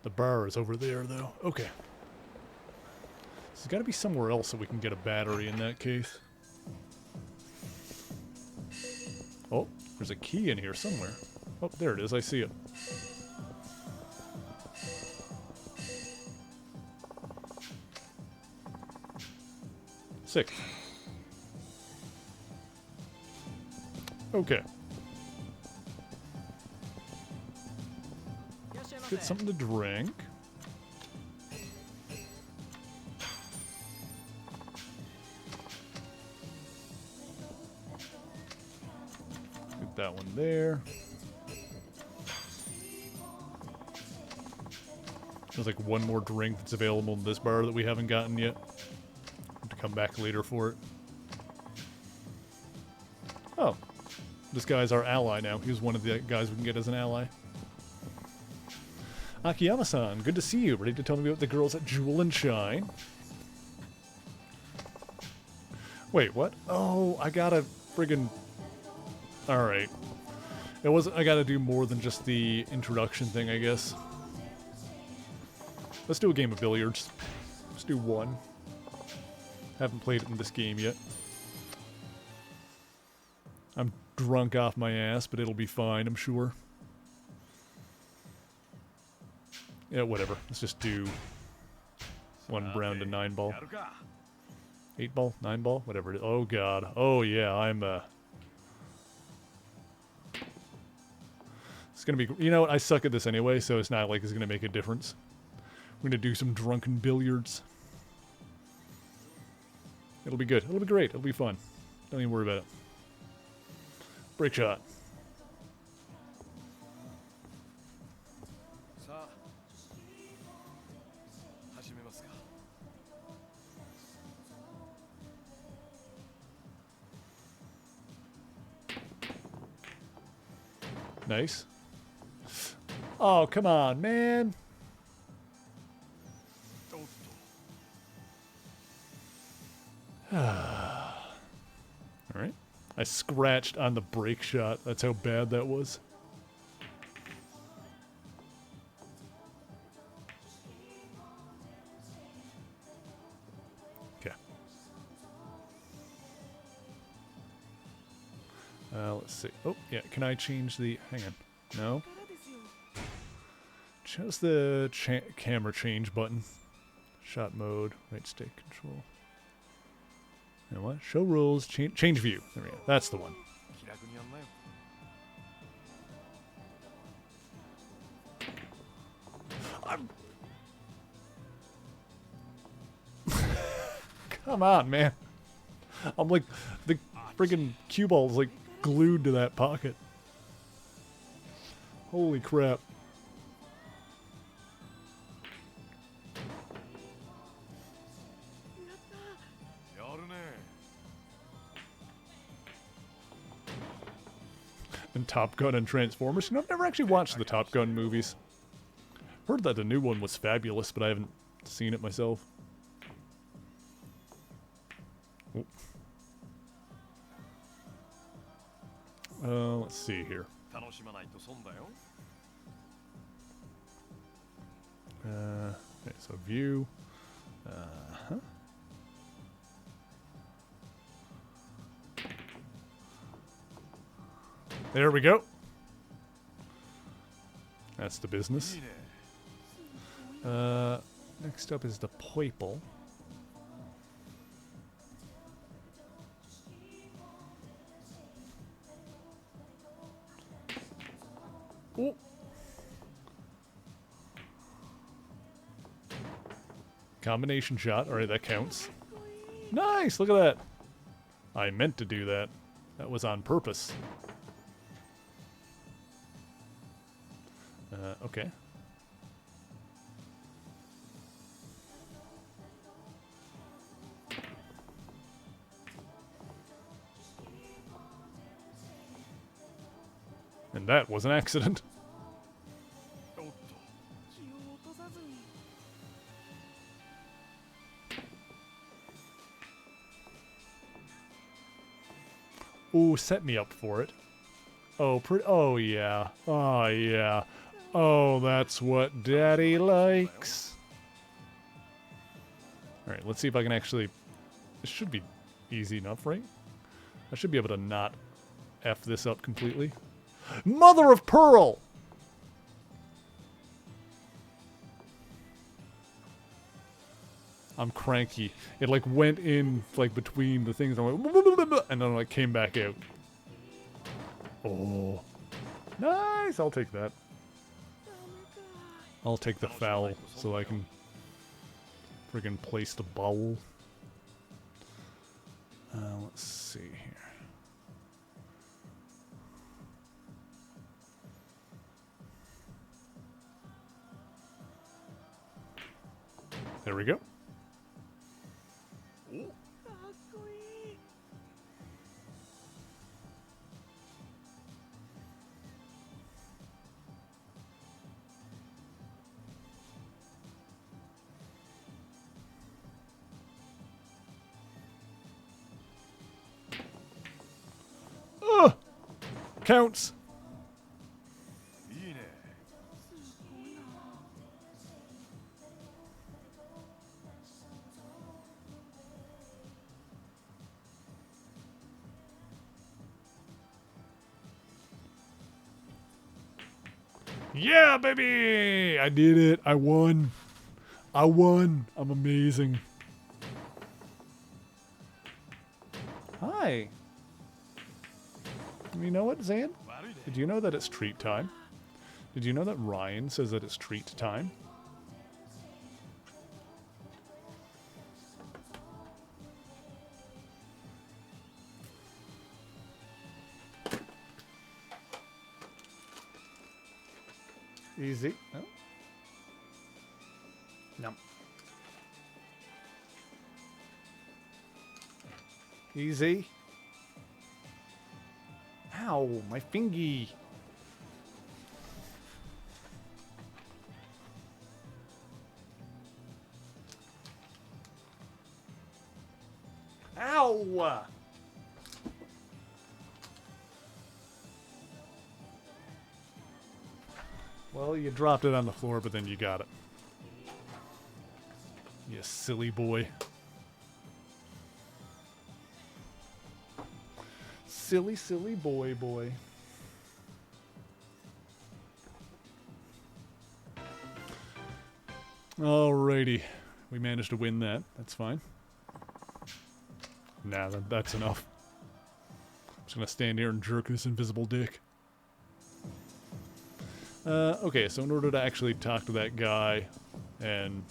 The bar is over there, though. Okay. There's got to be somewhere else that we can get a battery in that case. Oh, there's a key in here somewhere. Oh, there it is. I see it. Sick. Okay. Get something to drink. Get that one there. There's like one more drink that's available in this bar that we haven't gotten yet. Have to come back later for it. Oh. This guy's our ally now. He was one of the guys we can get as an ally. Akiyama-san, good to see you. Ready to tell me about the girls at Jewel and Shine? Wait, what? Oh, I gotta friggin... Alright. It wasn't... I gotta do more than just the introduction thing, I guess. Let's do a game of billiards. Let's do one. Haven't played it in this game yet. I'm drunk off my ass, but it'll be fine, I'm sure. Yeah, whatever. Let's just do one brown to 9 ball. 8 ball? 9 ball? Whatever it is. Oh, God. Oh, yeah, I'm, It's gonna be... You know what? I suck at this anyway, so it's not like it's gonna make a difference. We're gonna do some drunken billiards. It'll be good. It'll be great. It'll be fun. Don't even worry about it. Break shot. さあ始めますか Nice. Oh, come on, man. おっ Alright. I scratched on the break shot. That's how bad that was. Okay. Let's see. Oh, yeah. Can I change the... Hang on. No. Just the camera change button. Shot mode. Right stick control. You know what? Show rules. Change view. There we go. That's the one. 気楽にやんなよ Come on, man. I'm like... The friggin' cue ball's like glued to that pocket. Holy crap. And Top Gun and Transformers. You know, I've never actually watched the Top Gun movies. Heard that the new one was fabulous, but I haven't seen it myself. Let's see here. 楽しまないと損だよ Okay, so view. Huh. There we go. That's the business. いいね Next up is the Poiple. Oh. Combination shot. Alright, that counts. Nice! Look at that. I meant to do that. That was on purpose. Okay. And that was an accident. おっと 気を落とさずに Ooh, set me up for it. Oh, oh yeah. Oh yeah. Oh, that's what Daddy likes. Alright, let's see if I can actually... This should be easy enough, right? I should be able to not F this up completely. Mother of Pearl! I'm cranky. It like went in like between the things. I went, and then like came back out. Oh, nice! I'll take that. I'll take the foul so I can friggin' place the ball. Let's see here. There we go. かっこいい Ugh! Counts. いいね Yeah, baby! I did it. I won. I won. I'm amazing. Hi. You know what, Zan? 悪いね Did you know that it's treat time? Did you know that Ryan says that it's treat time? Easy. Oh. No. Easy. Ow, my fingy. Ow! Well, you dropped it on the floor, but then you got it. You silly boy. Silly, silly boy. Alrighty. We managed to win that. That's fine. Nah, that's enough. I'm just gonna stand here and jerk this invisible dick. Okay, so in order to actually talk to that guy and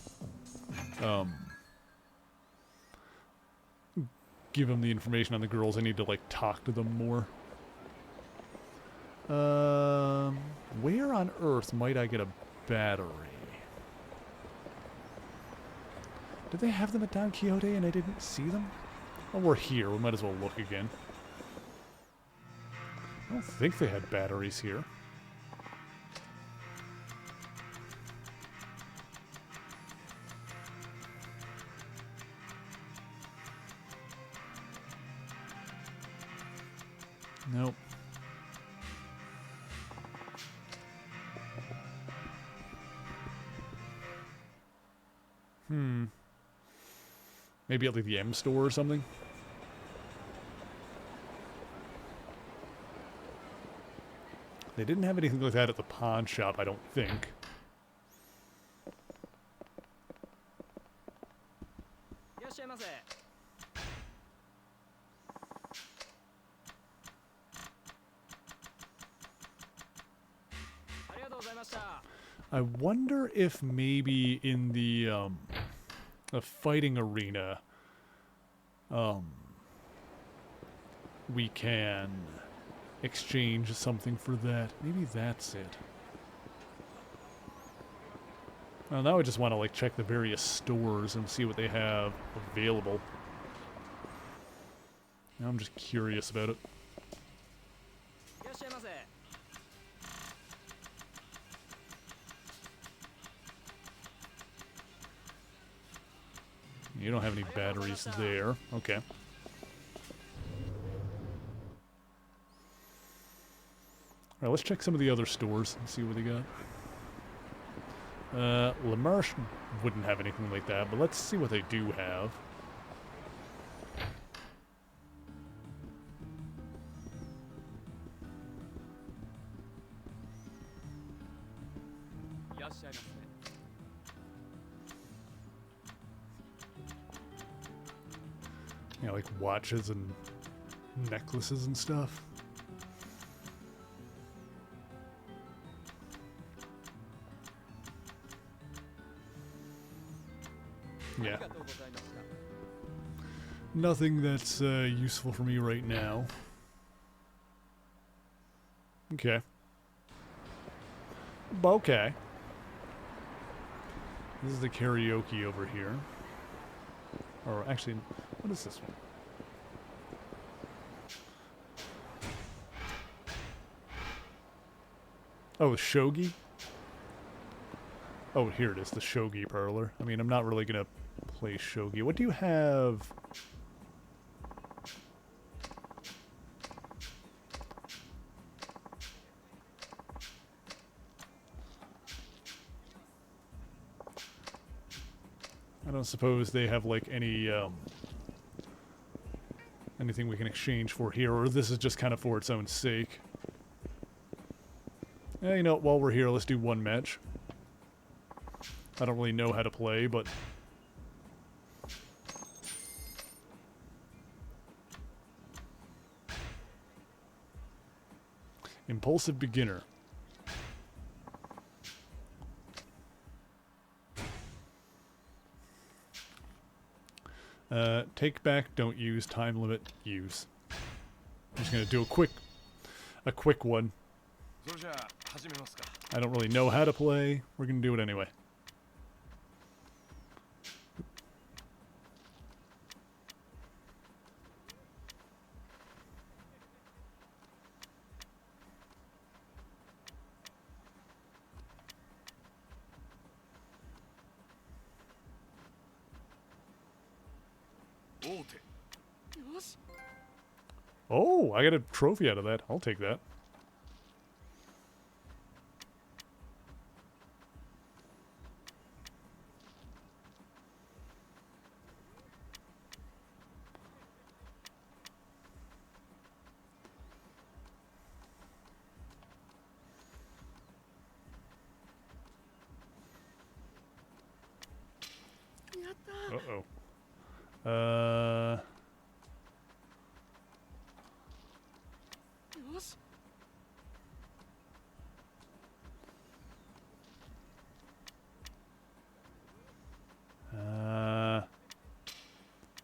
give him the information on the girls, I need to like talk to them more. Where on earth might I get a battery? Did they have them at Don Quixote and I didn't see them? Well, we're here. We might as well look again. I don't think they had batteries here. Nope. Maybe at like the M store or something? They didn't have anything like that at the pawn shop, I don't think. I wonder if maybe in the fighting arena, we can exchange something for that. Maybe that's it. Now I just want to like check the various stores and see what they have available. Now I'm just curious about it. You don't have any batteries there. Okay. Alright, let's check some of the other stores and see what they got. La Marche wouldn't have anything like that, but let's see what they do have. You know, like watches and necklaces and stuff. Yeah. Nothing that's useful for me right now. Okay. Okay. This is the karaoke over here. Or actually, what is this one? Oh, shogi? Oh, here it is, the shogi parlor. I mean, I'm not really gonna play shogi. What do you have? I don't suppose they have like any anything we can exchange for here, or this is just kind of for its own sake. Yeah, you know, while we're here, let's do one match. I don't really know how to play, but impulsive beginner. Take back, don't use, time limit, use. I'm just gonna do a quick one. それじゃあ始めますか。 I don't really know how to play. We're gonna do it anyway. Oh, I got a trophy out of that. I'll take that. Uh-oh.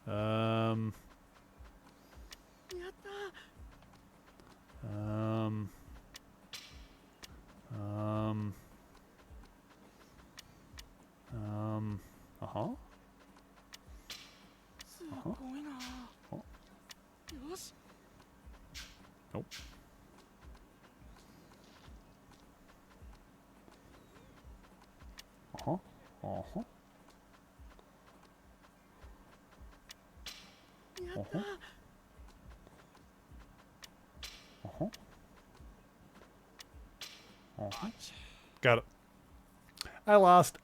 Um. Uh-huh. Oh. Nope. Uh-huh. Uh-huh. Uh-huh. Uh-huh. Uh-huh. Got it. I lost.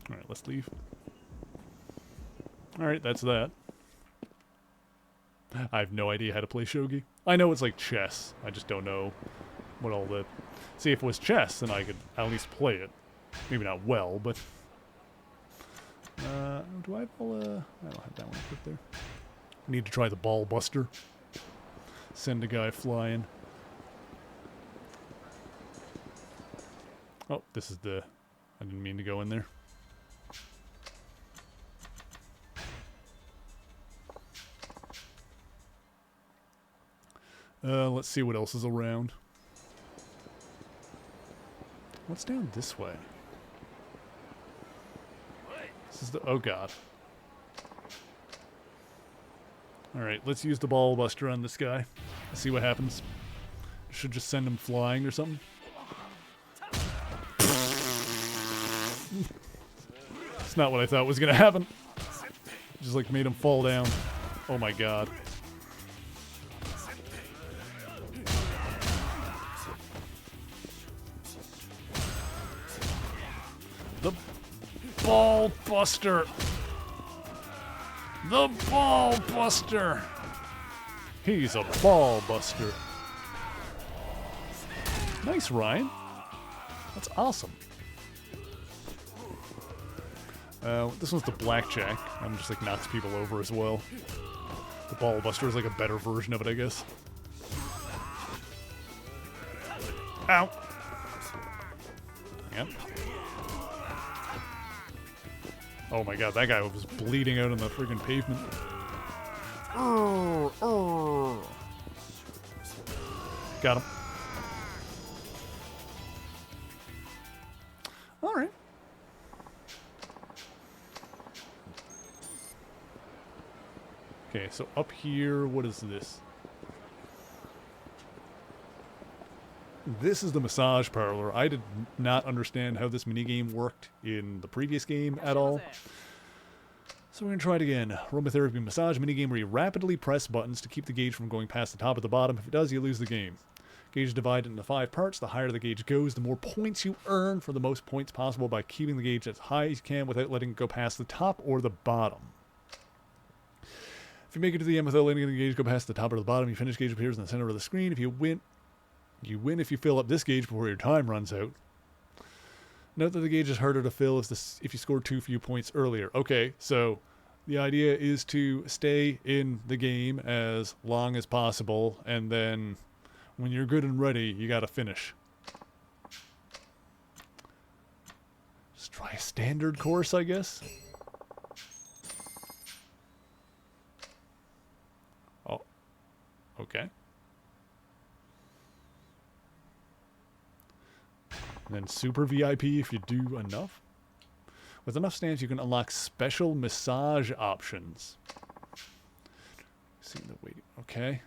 Alright, let's leave. Alright, that's that. I have no idea how to play shogi. I know it's like chess. I just don't know what all the... See, if it was chess, then I could at least play it. Maybe not well, but... do I have all, I don't have that one equipped there. I need to try the ball buster. Send a guy flying. Oh, this is the... I didn't mean to go in there. Let's see what else is around. What's down this way? This is the... Oh, God. Alright, let's use the ball buster on this guy. Let's see what happens. Should just send him flying or something. It's not what I thought was going to happen. Just, like, made him fall down. Oh, my God. The ball buster. The ball buster. He's a ball buster. Nice, Ryan. That's awesome. This one's the blackjack. I'm just like knocks people over as well. The ball buster is like a better version of it, I guess. Ow. Yep. Oh my God, that guy was bleeding out on the friggin' pavement. Got him. Alright. Okay, so up here, what is this? This is the massage parlor. I did not understand how this minigame worked in the previous game at all. So we're going to try it again. Aromatherapy massage minigame where you rapidly press buttons to keep the gauge from going past the top or the bottom. If it does, you lose the game. Gauge is divided into 5 parts. The higher the gauge goes, the more points you earn for the most points possible by keeping the gauge as high as you can without letting it go past the top or the bottom. If you make it to the end without letting the gauge go past the top or the bottom, your finish gauge appears in the center of the screen. If you win if you fill up this gauge before your time runs out. Note that the gauge is harder to fill if you score too few points earlier. Okay, so the idea is to stay in the game as long as possible, and then when you're good and ready, you gotta finish. Just try a standard course, I guess. Oh, okay. and super VIP if you do enough. With enough stamps, you can unlock special massage options. See the waiting. Okay.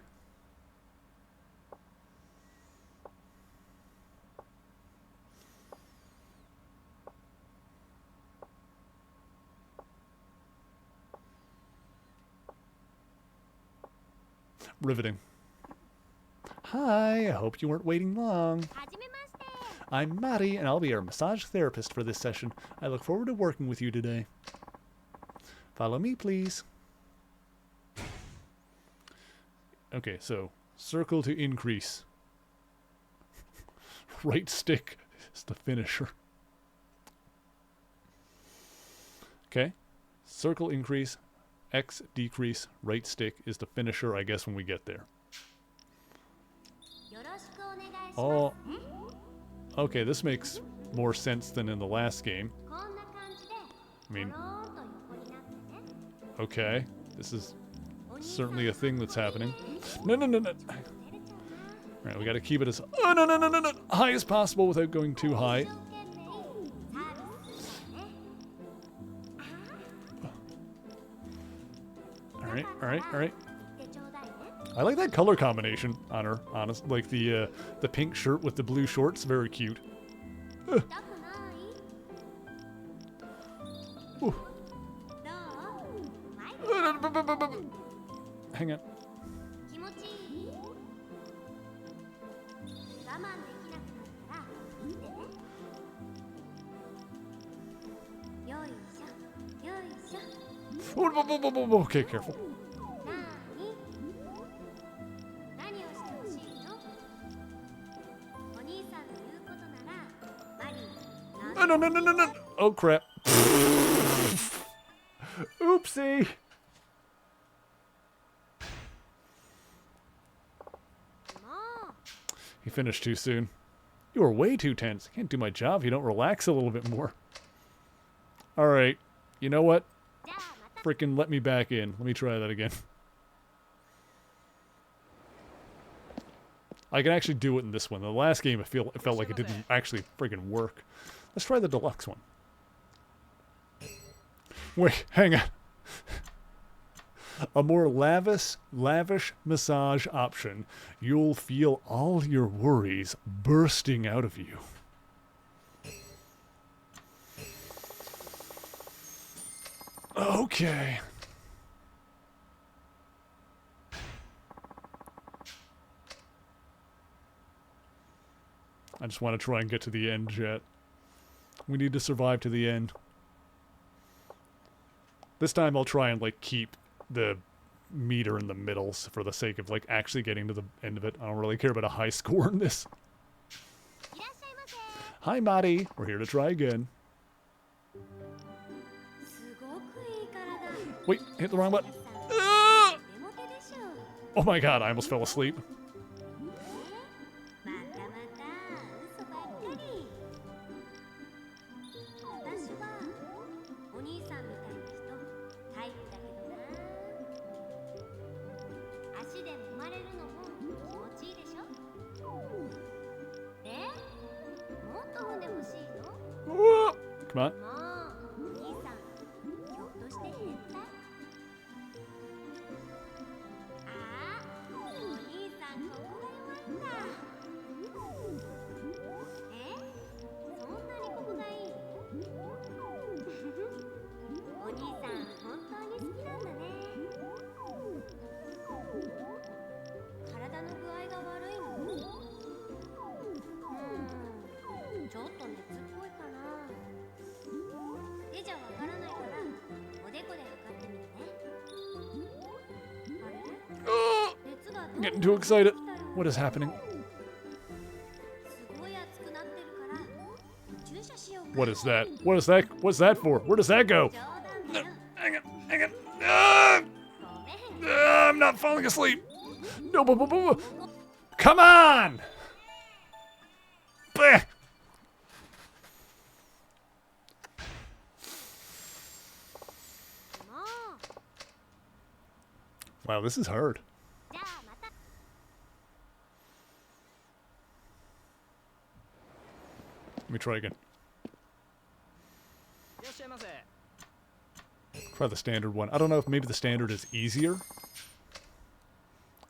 Riveting. Hi, I hope you weren't waiting long. はじめまして。 I'm Maddie, and I'll be your massage therapist for this session. I look forward to working with you today. Follow me, please. Okay, so circle to increase. Right stick is the finisher. Okay, circle increase, X decrease, right stick is the finisher, I guess, when we get there. よろしくお願いします。 Oh, okay, this makes more sense than in the last game. こんな感じで、 I mean, ゴローンと横になってね。 okay, this is お兄さん certainly a thing that's happening. 照 No, no, no, no. れちゃうな。 Alright, we gotta keep it as high as possible without going too high. 一生懸命サービスするからね。 Alright, alright, alright. 言ってちょうだいね。 I like that color combination on her, honest. Like the pink shirt with the blue shorts, very cute. 痛くない？ Ooh. どう？マイク Hang on. 気持ちいい？我慢できなくなったら言ってね。よいしょ、よいしょ。 Okay, careful. 何をしてほしいの？お兄さんの言うことならマリー、 No, no, no, no, no, no. Oh, crap. Oopsie. He finished too soon. You are way too tense. I can't do my job if you don't relax a little bit more. Alright. You know what? じゃあまた。 Freaking let me back in. Let me try that again. I can actually do it in this one. The last game, it felt like it didn't actually freaking work. Let's try the deluxe one. Wait, hang on. A more lavish massage option. You'll feel all your worries bursting out of you. Okay. I just want to try and get to the end yet. We need to survive to the end. This time I'll try and like keep the meter in the middles for the sake of like actually getting to the end of it. I don't really care about a high score in this. いらっしゃいませ。 Hi, Maddie. We're here to try again. すごくいい体。 Wait, hit the wrong button. 皆さん Ah! デモテでしょ。 Oh my god, I almost fell asleep. またまた嘘ばっかり。私はお兄さんみたいな人タイプだけどな。足で揉まれるのも気持ちいいでしょ。で、もっと骨欲しいの？ Ah! Come on. もうお兄さんひょっとして変態？ああ、お兄さんここが弱いんだ。え？そんなにここがいいの？お兄さん本当に好きなんだね。体の具合が悪いの？ちょっと熱っぽいかな。手じゃわからないからおでこで測ってみるね。あれ？ Ah! 熱が I'm getting too excited. What is happening? すごい熱くなってるから注射しようか。 What is that? What is that? What's that for? Where does that go? 冗談だよ。 Hang on, hang on. Ah! ごめん。 Ah, I'm not falling asleep. No, come on! Bleh. もう。 Wow, this is hard. じゃあまた。 Let me try again. Try the standard one. I don't know if maybe the standard is easier.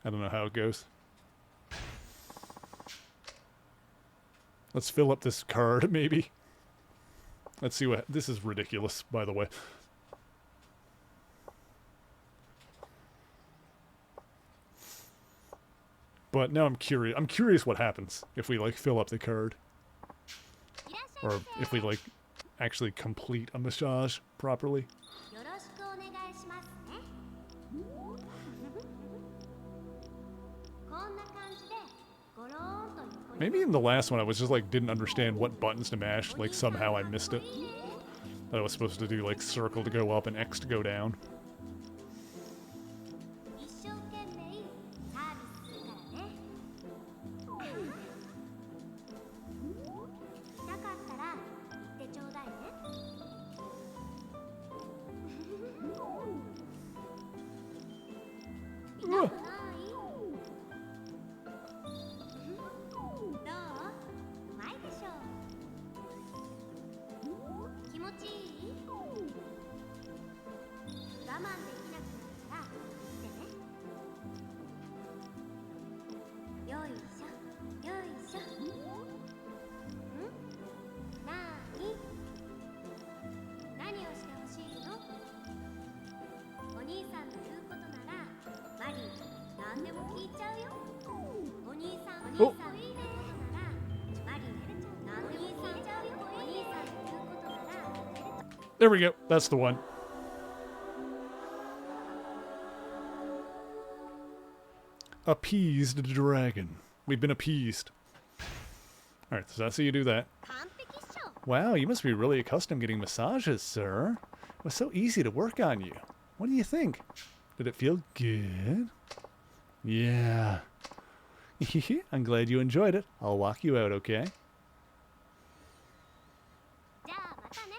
I don't know how it goes. Let's fill up this card, maybe. Let's see what... This is ridiculous, by the way. But now I'm curious. I'm curious what happens if we, like, fill up the card. Or if we, like, actually complete a massage properly. よろしくお願いしますね。こんな感じでゴローンと横に Maybe in the last one I was just, like, didn't understand what buttons to mash. Like, somehow I missed it. That I was supposed to do, like, circle to go up and X to go down. 一生懸命サービスするからね。なかったら言ってちょうだいね。痛くない？どう？うまいでしょう。気持ちいい？我慢できなくなったら言ってね。よいしょ、よいしょ。なーに？何をしてほしいの？お兄さんの言うことならマリー何でも聞いちゃうよ。お兄さんの言うことならマリー何でも聞いちゃうよ。お兄さんの言うことなら There we go. That's the one. Appeased dragon. We've been appeased. Alright, so that's how you do that. 完璧っしょ。 Wow, you must be really accustomed getting massages, sir. It was so easy to work on you. What do you think? Did it feel good? Yeah. I'm glad you enjoyed it. I'll walk you out, okay? じゃあまたね。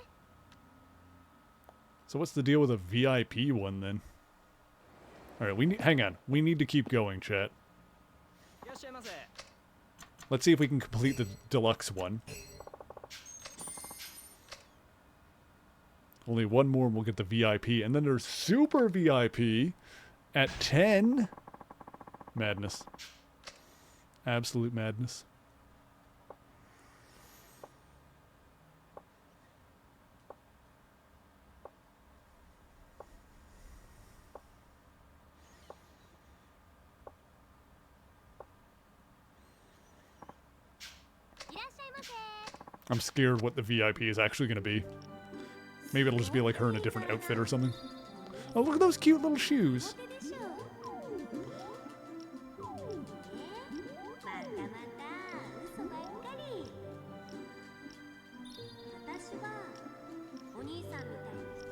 So what's the deal with a VIP one then? Alright, hang on. We need to keep going, chat. Let's see if we can complete the deluxe one. Only one more and we'll get the VIP. And then there's Super VIP at 10. Madness. Absolute madness. I'm scared what the VIP is actually going to be. Maybe it'll just be like her in a different outfit or something. Oh, look at those cute little shoes. またまた嘘ばっかり。私はお兄さんみたいな人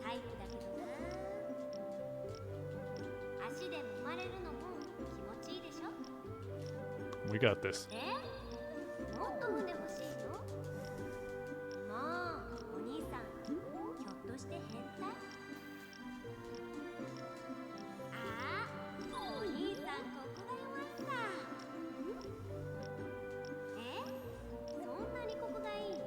タイプだけどな。足で揉まれるのも気持ちいいでしょ。 We got this. もっと踏んでほしいの？もうお兄さんひょっとして変態？ああ、お兄さんここが弱いんだ。そんなにここがいいの？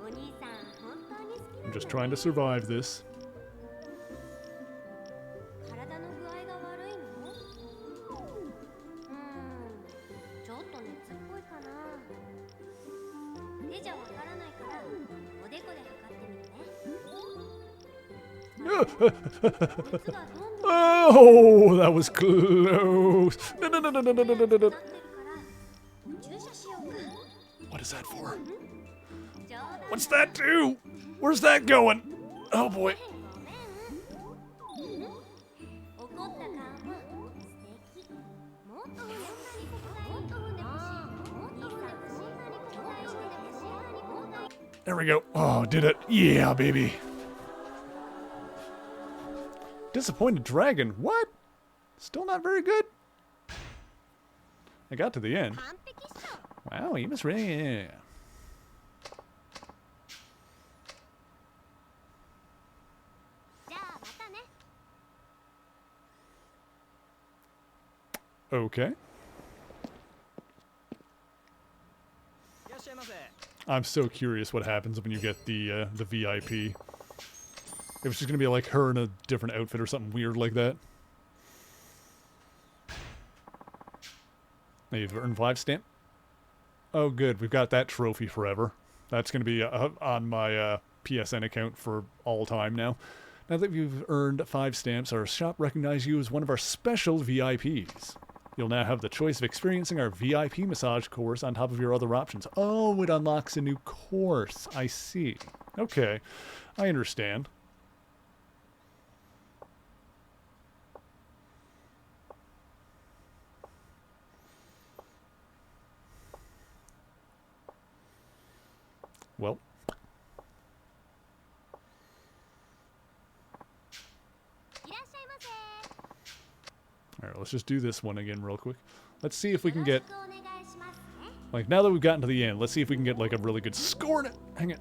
お兄さん本当に好きなの？ I'm just trying to survive this. 体の具合が悪いの？ちょっと熱っぽいかな。手じゃわからないからおでこで測ってみるね。熱がどんどん Oh, that was close. No, no, no, no, no, no, no, no, no, no. なってるから注射しようか。 What is that for? 冗談。 What's that do? Where's that going? Oh boy. ごめん。怒った顔も素敵。もっと踏んでほしい。もっと踏んでほしい。もっと踏んでほしい。もっと踏んでほしい。もっと踏んでほしい。 There we go. Oh, did it. Yeah, baby. Disappointed dragon. What? Still not very good? I got to the end. 完璧っしょ。 Wow, you must really... Yeah. じゃあまたね。 Okay. I'm so curious what happens when you get the VIP. If it's just gonna be like her in a different outfit or something weird like that. Now you've earned 5 stamp. Oh, good. We've got that trophy forever. That's gonna be on my PSN account for all time now. Now that you've earned 5 stamps, our shop recognizes you as one of our special VIPs. You'll now have the choice of experiencing our VIP massage course on top of your other options. Oh, it unlocks a new course. I see. Okay, I understand. Well. Alright, let's just do this one again real quick. Let's see if we can get... Like, now that we've gotten to the end, let's see if we can get, like, a really good score. Hang it.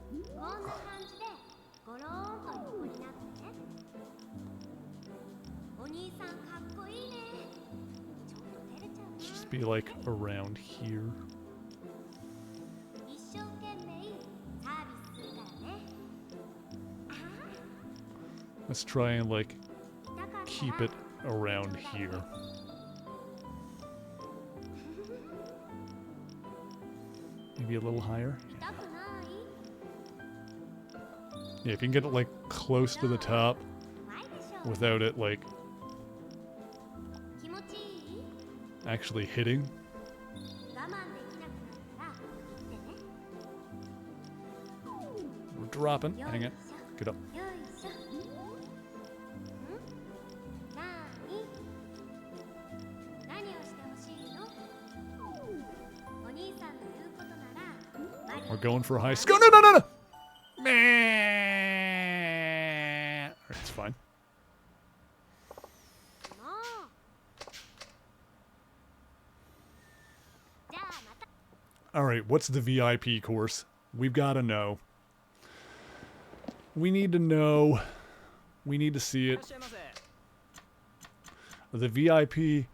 Just be, like, around here. Let's try and, like, keep it around here. Maybe a little higher. Yeah, if you can get it like close to the top without it like actually hitting. We're dropping. Hang it. Get up. We're going for a high score. No, no, no, no! Alright, it's fine. Alright, what's the VIP course? We've got to know. We need to know. We need to see it. The VIP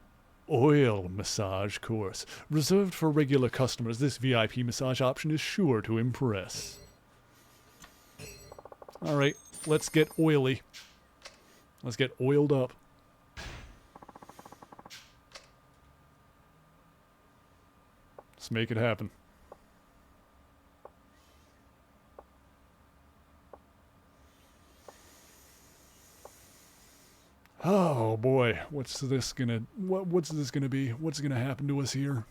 oil massage course. Reserved for regular customers, this VIP massage option is sure to impress. Alright, let's get oily. Let's get oiled up. Let's make it happen. Oh boy, what's this gonna be? What's gonna happen to us here?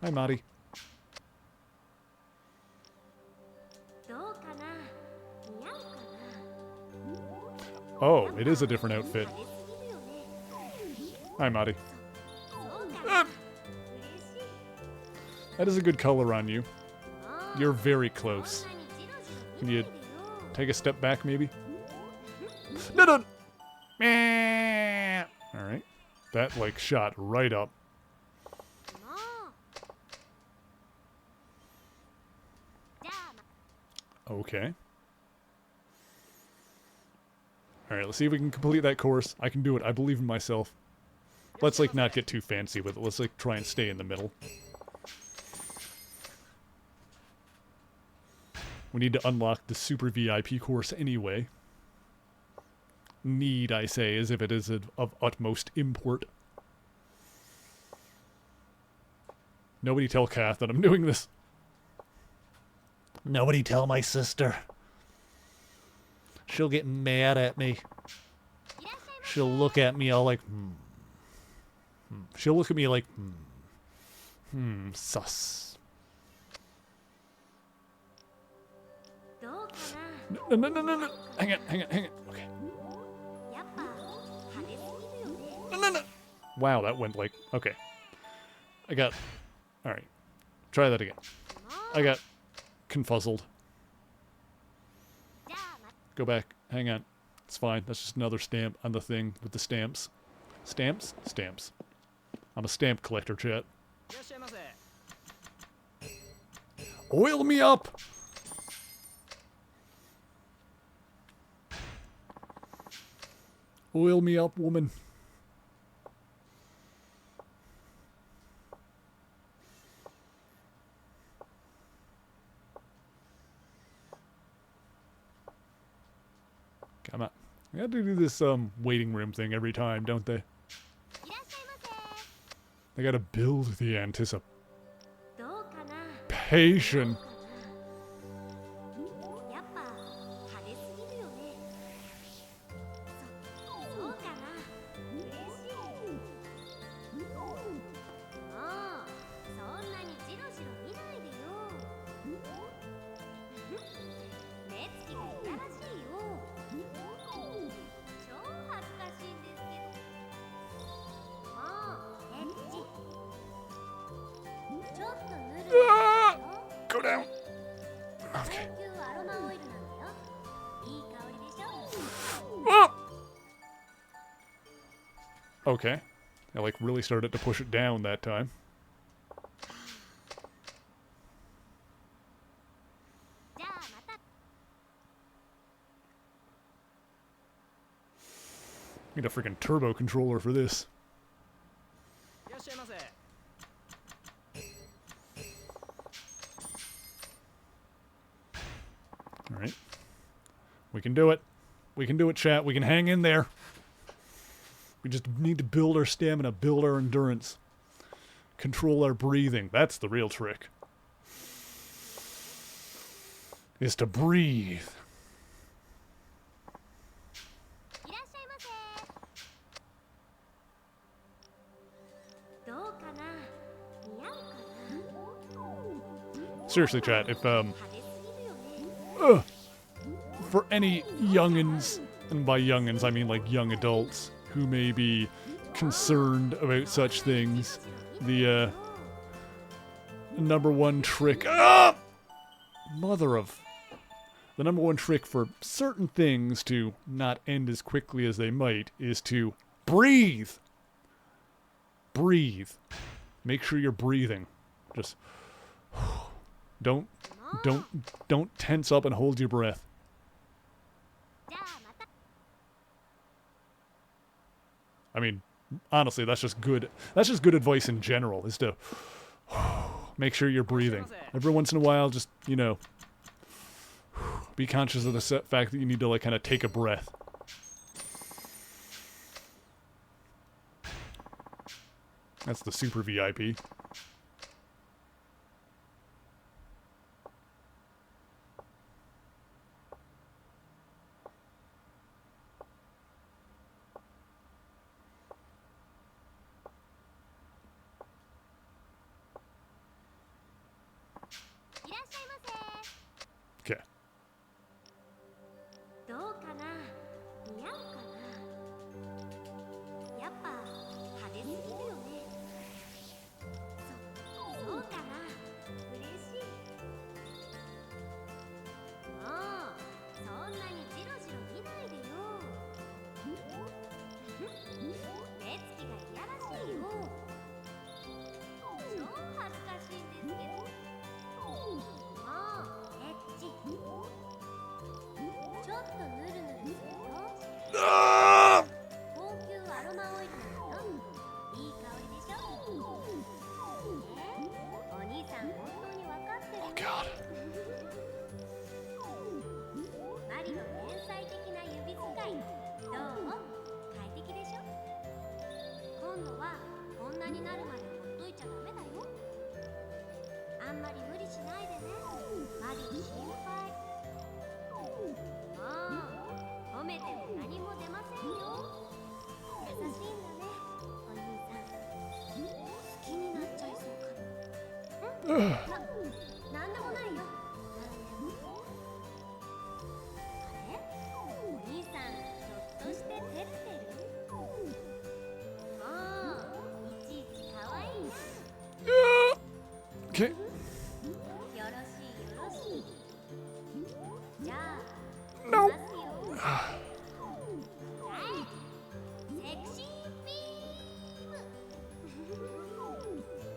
Hi, Marty. Oh, it is a different outfit. Hi, Marty. That is a good color on you. You're very close. Can you take a step back, maybe? No, no. Alright. That, like, shot right up. Okay. Alright, let's see if we can complete that course. I can do it. I believe in myself. Let's, like, not get too fancy with it. Let's, like, try and stay in the middle. We need to unlock the super VIP course anyway. Need, I say, as if it is of utmost import. Nobody tell Kath that I'm doing this. Nobody tell my sister. She'll get mad at me. She'll look at me all like, She'll look at me like, sus. No, no, no, no, no. Hang it. Okay. No. Wow, that went like... Okay. I got... Alright. Try that again. I got confuzzled. Go back. Hang on. It's fine. That's just another stamp on the thing with the stamps. Stamps? Stamps. I'm a stamp collector, chat. Oil me up! Oil me up, woman. Come on. They have to do this waiting room thing every time, don't they? いらっしゃいませ。 They gotta build the どうかな。 anticipation. やっぱ派手すぎるよね。そうかな。嬉しい。もうそんなにジロジロ見ないでよ。目つきがいやらしいよ。超恥ずかしいんですけど。もうエッチ。ちょっとぬるいよ。 Go down. 高級アロマオイルなんだよ。いい香りでしょ。 Okay. I like really started to push it down that time. じゃあまた。 Need a freaking turbo controller for this. いらっしゃいませ。 All right. We can do it. We can do it, chat. We can hang in there. We just need to build our stamina, build our endurance, control our breathing. That's the real trick. Is to breathe. いらっしゃいませ。どうかな。似合うかな。 Seriously, chat, if 派手すぎるよね。 for any youngins, and by youngins I mean like young adults who may be concerned about such things, the number one trick, mother of, the number one trick for certain things to not end as quickly as they might is to breathe. Breathe. Make sure you're breathing. Just don't tense up and hold your breath. じゃあまた。 I mean, honestly, that's just good. That's just good advice in general, is to make sure you're breathing. Every once in a while, just, you know, be conscious of the fact that you need to, like, kind of take a breath. That's the super VIP. Okay. どうかな。似合うかな。やっぱ派手すぎるよね。そうかな。嬉しい。もうそんなにジロジロ見ないでよ。目つきがいやらしいよ。超恥ずかしいんですけど。もうエッチ。ちょっとヌルヌルするよ。高級アロマオイルなのよ。いい香りでしょ。お兄さん本当に分かってる。 Oh God. マリの天才的な指使い。どう？快適でしょ。今度はこんなになるまでほっといちゃダメだよ。あんまり無理しないでね。マリ心配。もう褒めても何も出ませんよ。優しいんだね、お兄さん。好きになっちゃいそうかな。なんでもないよ。あれ？お兄さん、ひょっとして照れてる？もういちいち可愛いな。 Okay. よろしいよろしい。じゃあ、 No. いきますよ。はい、セクシービーム。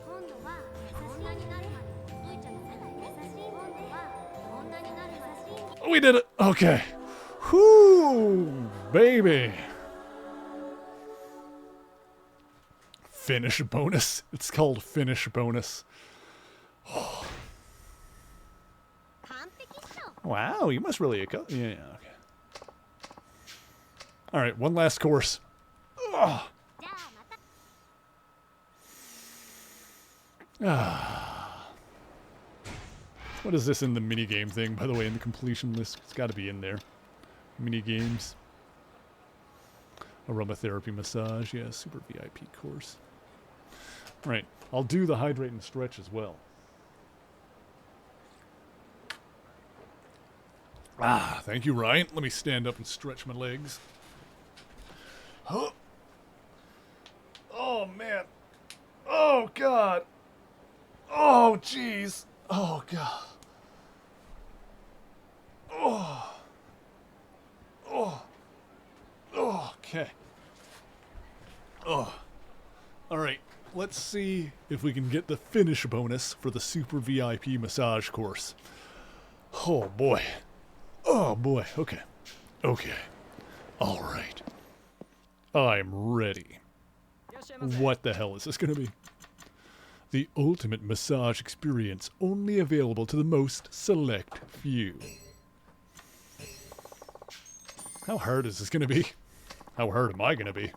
今度はこんなになるまでほっといちゃダメだよ。優しい。今度はこんなになるまで。 We did it. Okay. Whoo, baby. Finish bonus. It's called finish bonus. 完璧っしょ。 Wow, you must really... Yeah, okay. All right, one last course. Ugh. じゃあまた What is this in the minigame thing, by the way, in the completion list? It's got to be in there. Minigames. Aromatherapy massage. Yeah, super VIP course. Right. I'll do the hydrate and stretch as well. Ah, thank you, Ryan. Let me stand up and stretch my legs. Huh. Oh, man. Oh, God. Oh, jeez. Oh, God. Oh. Oh. Oh, okay. Oh. All right. Let's see if we can get the finish bonus for the super VIP massage course. Oh, boy. Oh, boy. Okay. Okay. All right. I'm ready. What the hell is this going to be? The ultimate massage experience, only available to the most select few. How hard is this going to be? How hard am I going to be?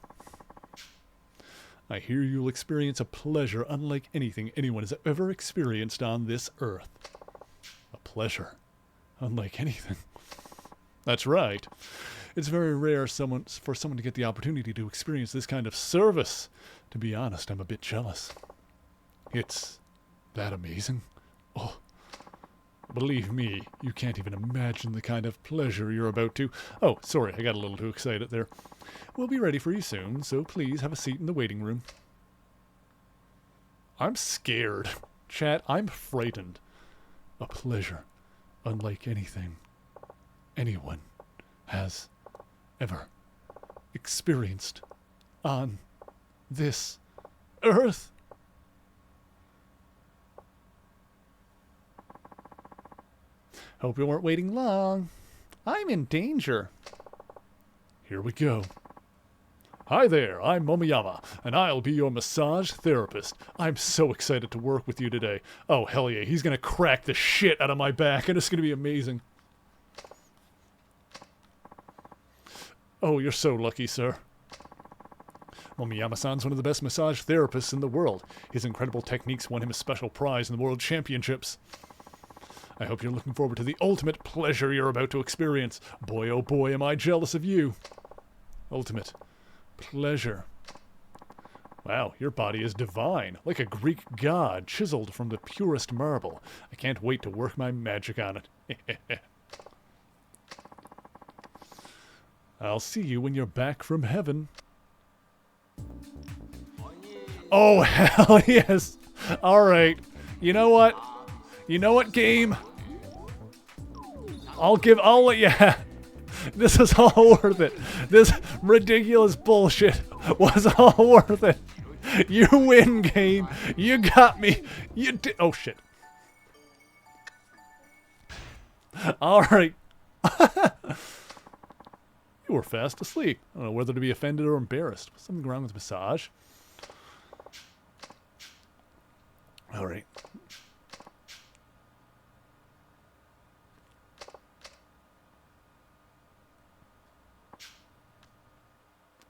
I hear you'll experience a pleasure unlike anything anyone has ever experienced on this earth. A pleasure unlike anything. That's right. It's very rare for someone to get the opportunity to experience this kind of service. To be honest, I'm a bit jealous. It's that amazing. Oh, believe me, you can't even imagine the kind of pleasure you're about to... Oh, sorry, I got a little too excited there. We'll be ready for you soon, so please have a seat in the waiting room. I'm scared. Chat, I'm frightened. A pleasure unlike anything anyone has ever experienced on this earth. Hope you weren't waiting long. I'm in danger. Here we go. Hi there, I'm Momoyama, and I'll be your massage therapist. I'm so excited to work with you today. Oh, hell yeah, he's gonna crack the shit out of my back, and it's gonna be amazing. Oh, you're so lucky, sir. Momoyama-san's one of the best massage therapists in the world. His incredible techniques won him a special prize in the World Championships. I hope you're looking forward to the ultimate pleasure you're about to experience. Boy, oh boy, am I jealous of you. Ultimate pleasure. Wow, your body is divine, like a Greek god chiseled from the purest marble. I can't wait to work my magic on it. I'll see you when you're back from heaven. Oh, hell yes. All right. You know what? You know what, game? I'll let you have. This is all worth it. This ridiculous bullshit was all worth it. You win, game. You got me. You did. Oh, shit. All right. You were fast asleep. I don't know whether to be offended or embarrassed. Something wrong with the massage. All right.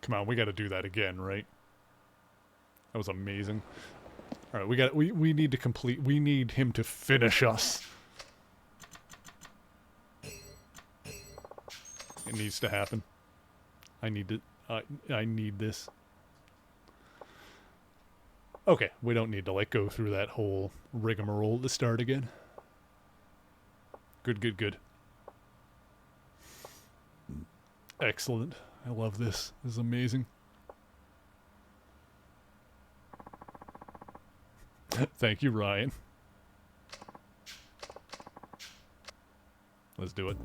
Come on, we got to do that again, right? That was amazing. All right, we need to complete. We need him to finish us. It needs to happen. I need to. I need this. Okay, we don't need to like go through that whole rigmarole at the start again. Good, good, good. Excellent. I love this. This is amazing. Thank you, Ryan. Let's do it.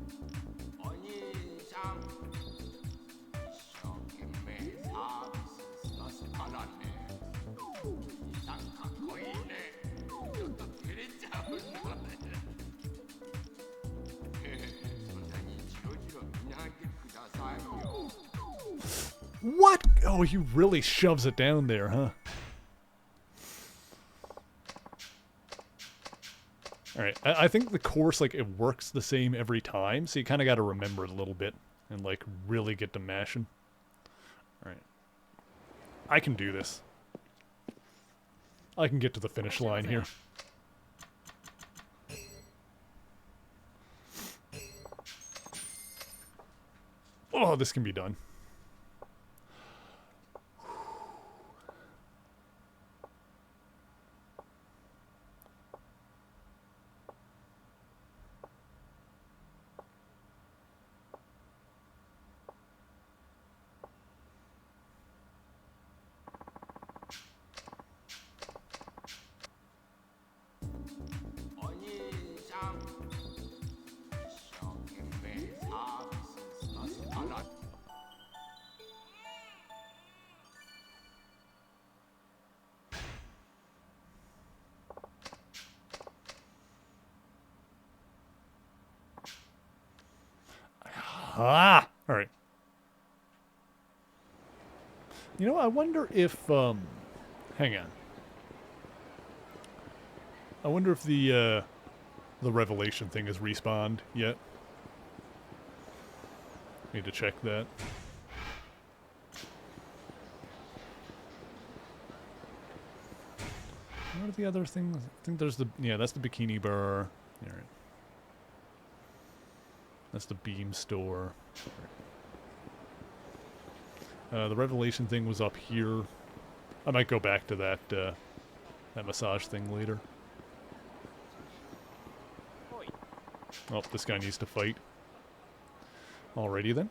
What? Oh, he really shoves it down there, huh? Alright, I think the course, like, it works the same every time, so you kind of got to remember it a little bit and, like, really get to mashing. Alright. I can do this. I can get to the finish line here. Oh, this can be done. Ah! Alright. You know, I wonder if, hang on. I wonder if the revelation thing has respawned yet. Need to check that. What are the other things? I think there's the, yeah, that's the bikini bar. Alright. That's the beam store. The revelation thing was up here. I might go back to that that massage thing later. Oh, this guy needs to fight. Alrighty then.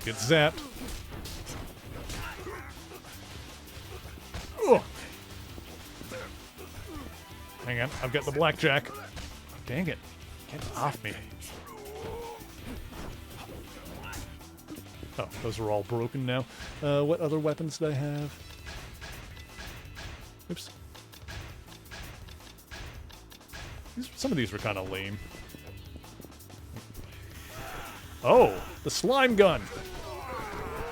Get zapped. Ugh. Hang on, I've got the blackjack. Dang it. Get off me. Oh, those are all broken now. What other weapons did I have? Oops. Some of these were kind of lame. Oh, the slime gun.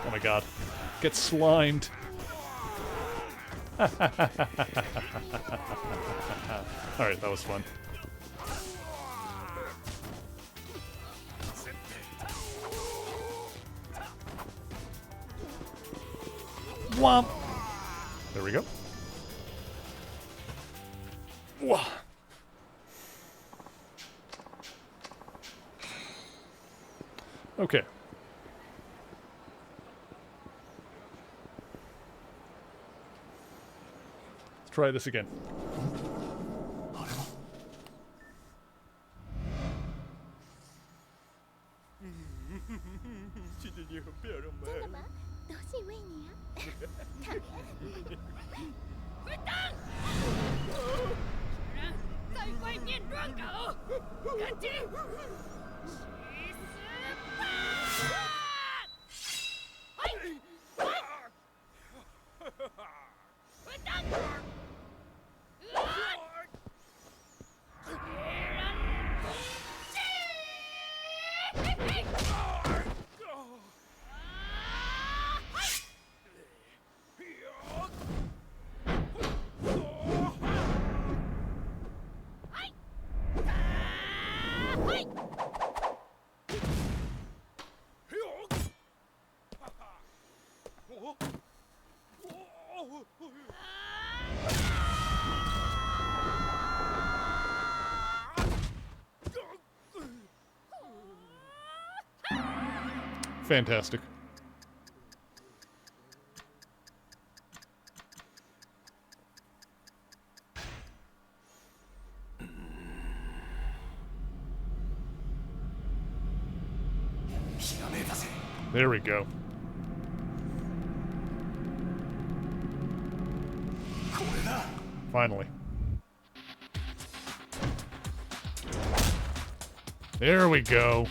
Oh my god. Get slimed. Alright, that was fun. Womp. There we go. Wah. Okay. Let's try this again. Fantastic. There we go. Finally. There we go.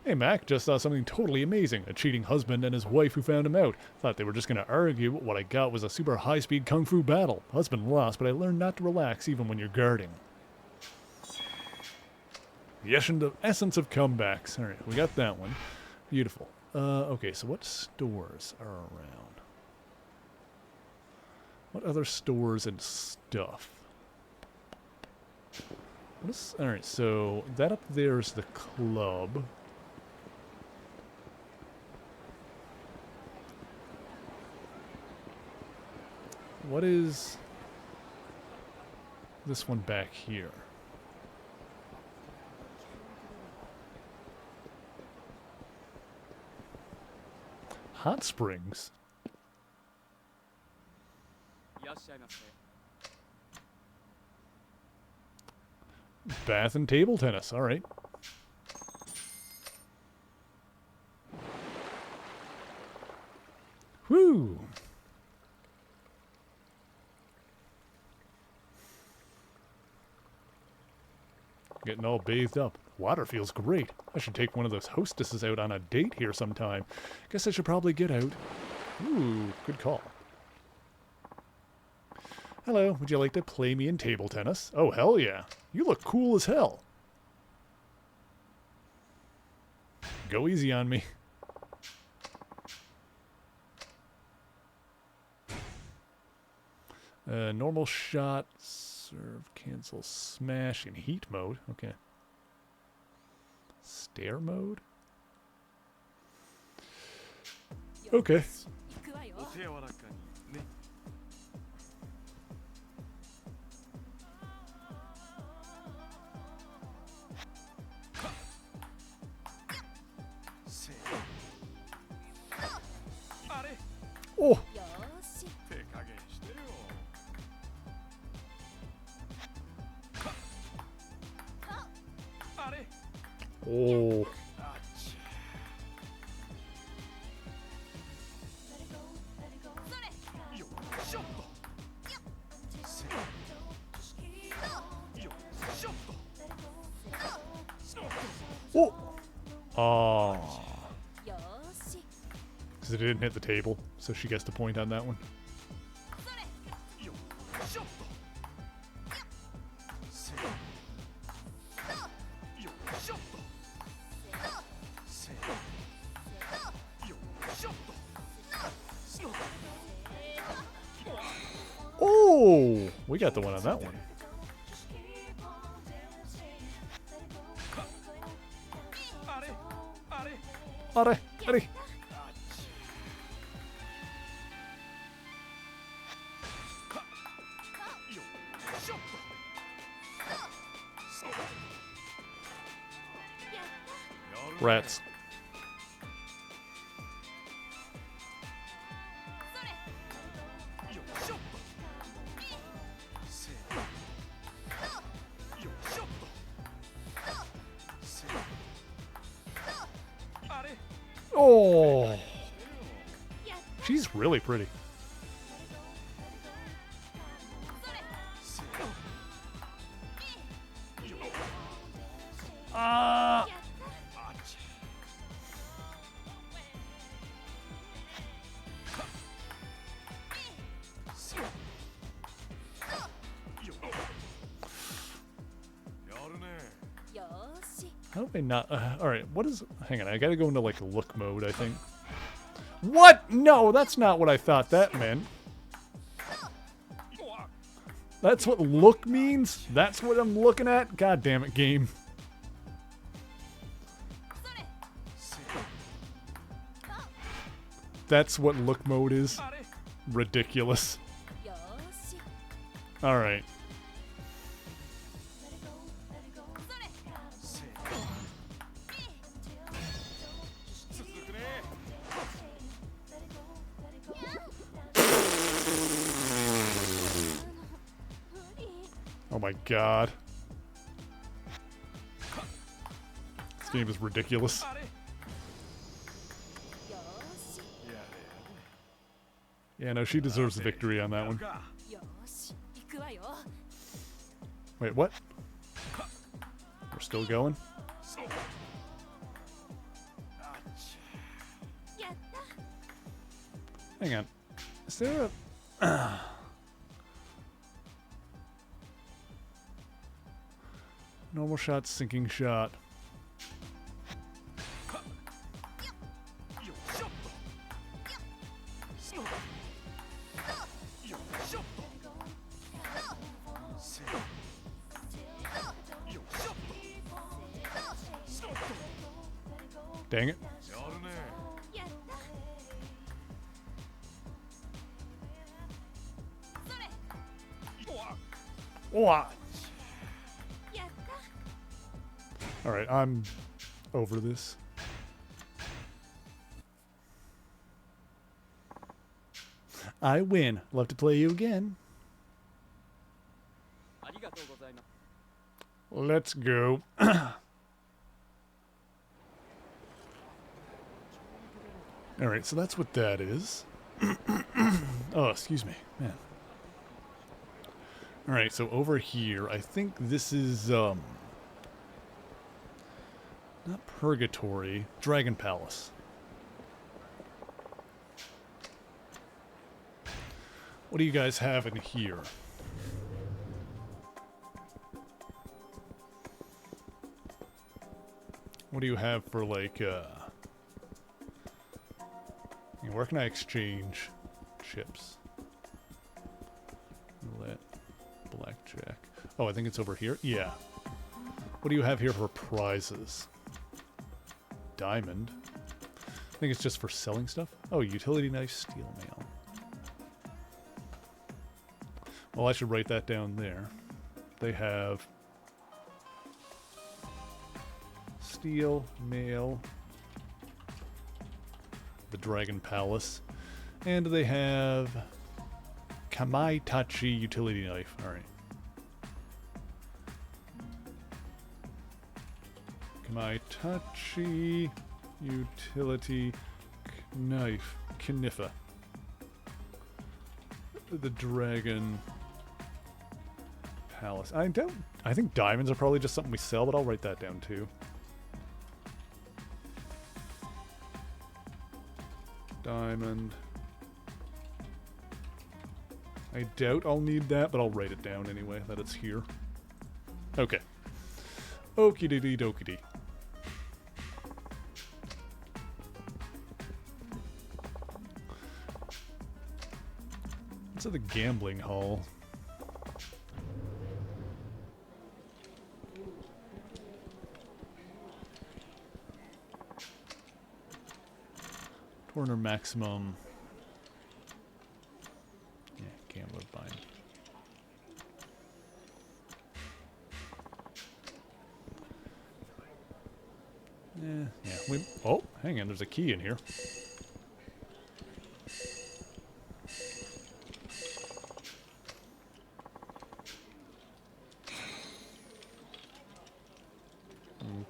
Hey Mac, just saw something totally amazing. A cheating husband and his wife who found him out. Thought they were just gonna argue, but what I got was a super high-speed kung fu battle. Husband lost, but I learned not to relax even when you're guarding. The essence of comebacks. All right, we got that one. Beautiful. Okay, so what stores are around? What other stores and stuff? All right, so that up there is the club. What is this one back here? Hot springs? Bath and table tennis, alright. Whew! Getting all bathed up. Water feels great. I should take one of those hostesses out on a date here sometime. Guess I should probably get out. Ooh, good call. Hello, would you like to play me in table tennis? Oh, hell yeah. You look cool as hell. Go easy on me. Normal shot, serve, cancel, smash in heat mode. Okay. Stair mode? Okay. 行くわよ。お手柔らかにね。せーあれ Oh! よーし。手加減してよ。あれ Oh. あっちよっしょっとせーよっしょっと Oh! Ah. よーし。 Because it didn't hit the table, so she gets the point on that one. よっしょっとせーよっしょっとせーよっしょっと Oh! We got the one on that one. あれあれ Are, are. あっちよっしょっとやるね Rats. よっしょっとせーよっしょっとせーあれ Oh! She's really pretty. せーよ Ah! あっち せーよやるね よーし。 How do I not? Alright, what is. Hang on, I gotta go into like look mode, I think. What? No, that's not what I thought that meant. That's what look means? That's what I'm looking at? God damn it, game. せ That's what look mode is? ーあれ Ridiculous. よーし。 Alright. せー続くね Oh my god. This game is ridiculous. あれよーし。やれ Yeah, no, she deserves the victory on that one. か よーし。行くわよ。 Wait, what? We're still going? そうあっちやった Hang on. Is there a... Normal shot, sinking shot. Dang it. やったそれ Wah. やった Alright, I'm over this. I win. Love to play you again. ありがとうございます。 Let's go. Alright, so that's what that is. Oh, excuse me. Man. Alright, so over here, I think this is, not Purgatory, Dragon Palace. What do you guys have in here? What do you have for, like, where can I exchange chips? Roulette, blackjack. Oh, I think it's over here? Yeah. What do you have here for prizes? Diamond. I think it's just for selling stuff. Oh, utility knife, steel mail. Well, I should write that down there. They have steel mail, the Dragon Palace, and they have Kamaitachi utility knife. All right. Kamaitachi utility knife. Knifa. The Dragon Palace. I think diamonds are probably just something we sell, but I'll write that down too. Diamond. I doubt I'll need that, but I'll write it down anyway, that it's here. Okay. Okie dokie dokie. What's at the gambling hall? Corner maximum. Yeah, gambler bind. Yeah. Oh, hang on. There's a key in here.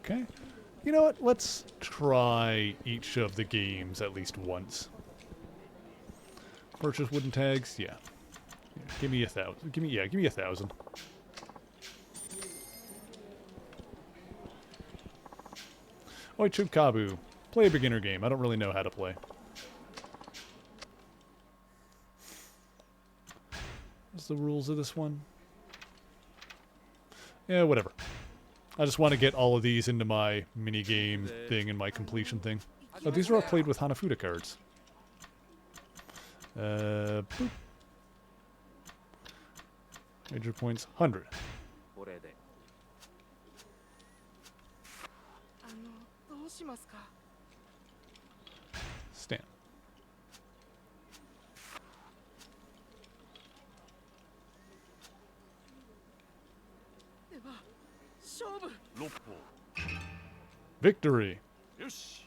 Okay. You know what? Let's try each of the games at least once. Purchase wooden tags? Yeah. Give me 1,000. Give me 1,000. Oichukabu. Play a beginner game. I don't really know how to play. What's the rules of this one? Yeah, whatever. I just want to get all of these into my mini-game thing and my completion thing. Oh, these are all played with Hanafuda cards. Boop. Major points, 100. これで。どうしますか Stand. では勝負 6歩。 Victory. よし。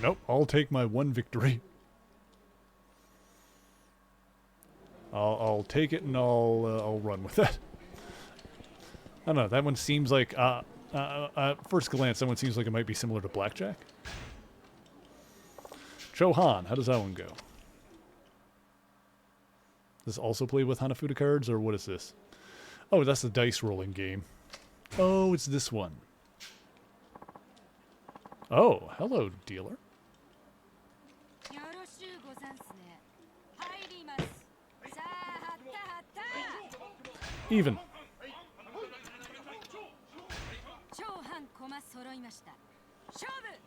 Nope, I'll take my one victory. I'll take it and I'll run with it. I don't know. That one seems like first glance, that one seems like it might be similar to blackjack. Chohan, how does that one go? Does this also play with Hanafuda cards, or what is this? Oh, that's the dice rolling game. Oh, it's this one. Oh, hello, dealer. よろしゅうござんすね入りますさあはったはった Even. 超半駒揃いました。勝負。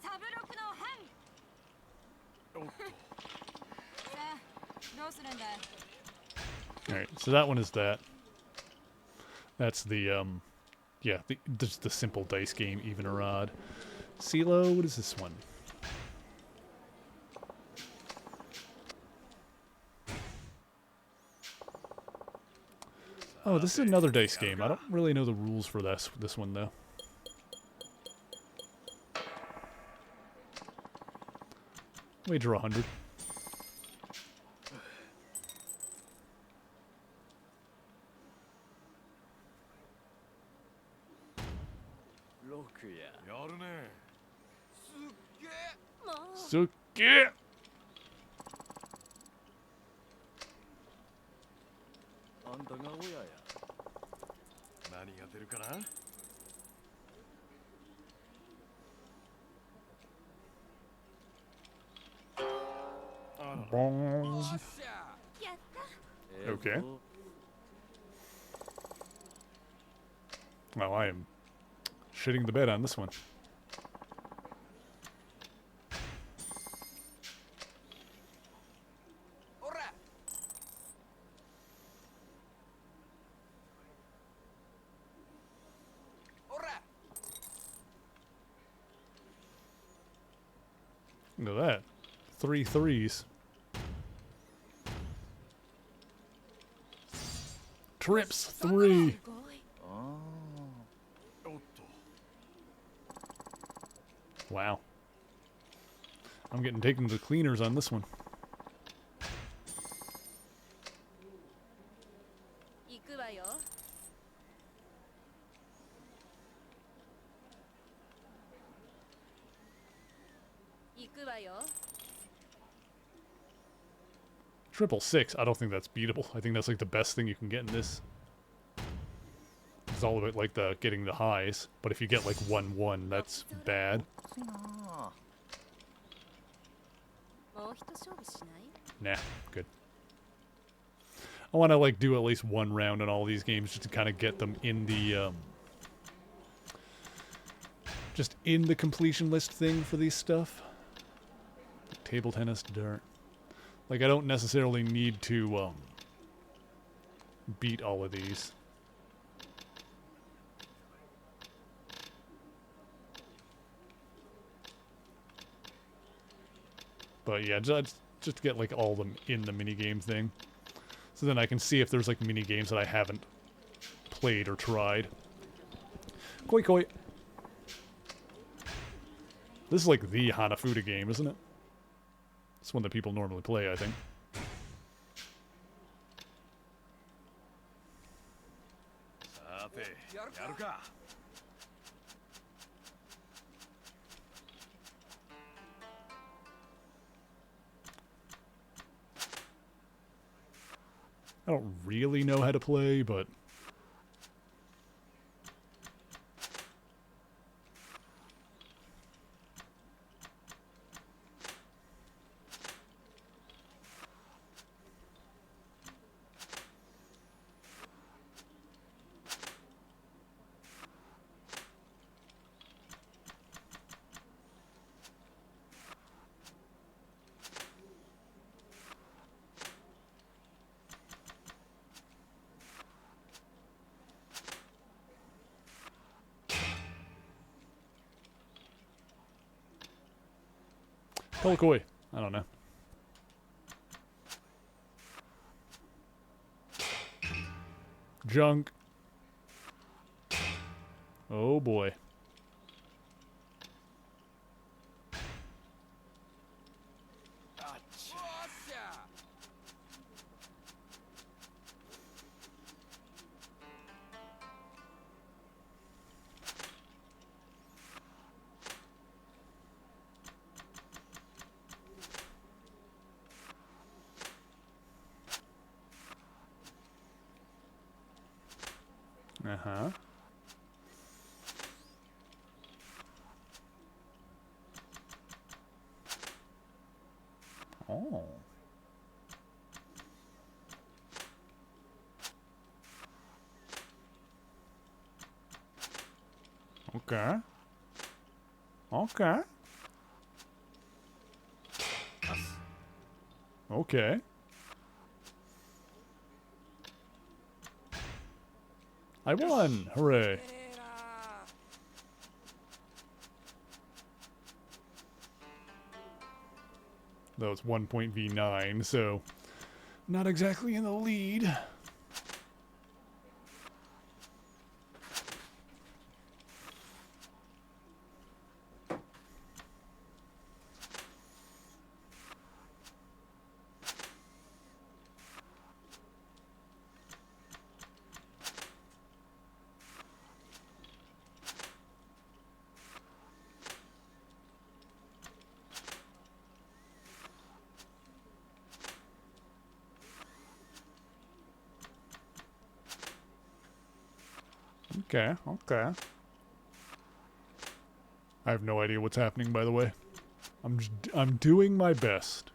サブロクの半。おっとさあ、どうするんだ。 Alright, so that one is that. That's the, yeah, just the simple dice game, even or odd. CeeLo, what is this one? Oh, this is another dice game. I don't really know the rules for this one, though. Wager 100. 6ややるねすっげえもう。すっげえ! あんたが親や何が出るかな Bong. っしゃ やった。 Okay. Well, I am shitting the bed on this one. おら おら Look at that. 3 threes. Trips 3. すごい。あおっと Wow. I'm getting taken to the cleaners on this one. 行くわよ。行くわよ。 Triple 6. I don't think that's beatable. I think that's like the best thing you can get in this. It's all about like the getting the highs. But if you get like 1-1, that's bad. きついなもう一勝負しない？ Nah, good. I want to like do at least one round in all these games just to kind of get them in the just in the completion list thing for these stuff. Table tennis, dart. Like I don't necessarily need to beat all of these. But yeah, just to get like all of them in the minigame thing. So then I can see if there's like mini games that I haven't played or tried. Koi koi. This is like the Hanafuda game, isn't it? It's one that people normally play, I think. さてやるか I don't really know how to play, but Koi. I don't know. Junk. Oh boy. あっちゃおっしゃ Uh-huh. Oh. Okay. Okay. Okay. I won! Hooray. Though it's 1 v9, so not exactly in the lead. Okay, okay. I have no idea what's happening, by the way. I'm doing my best.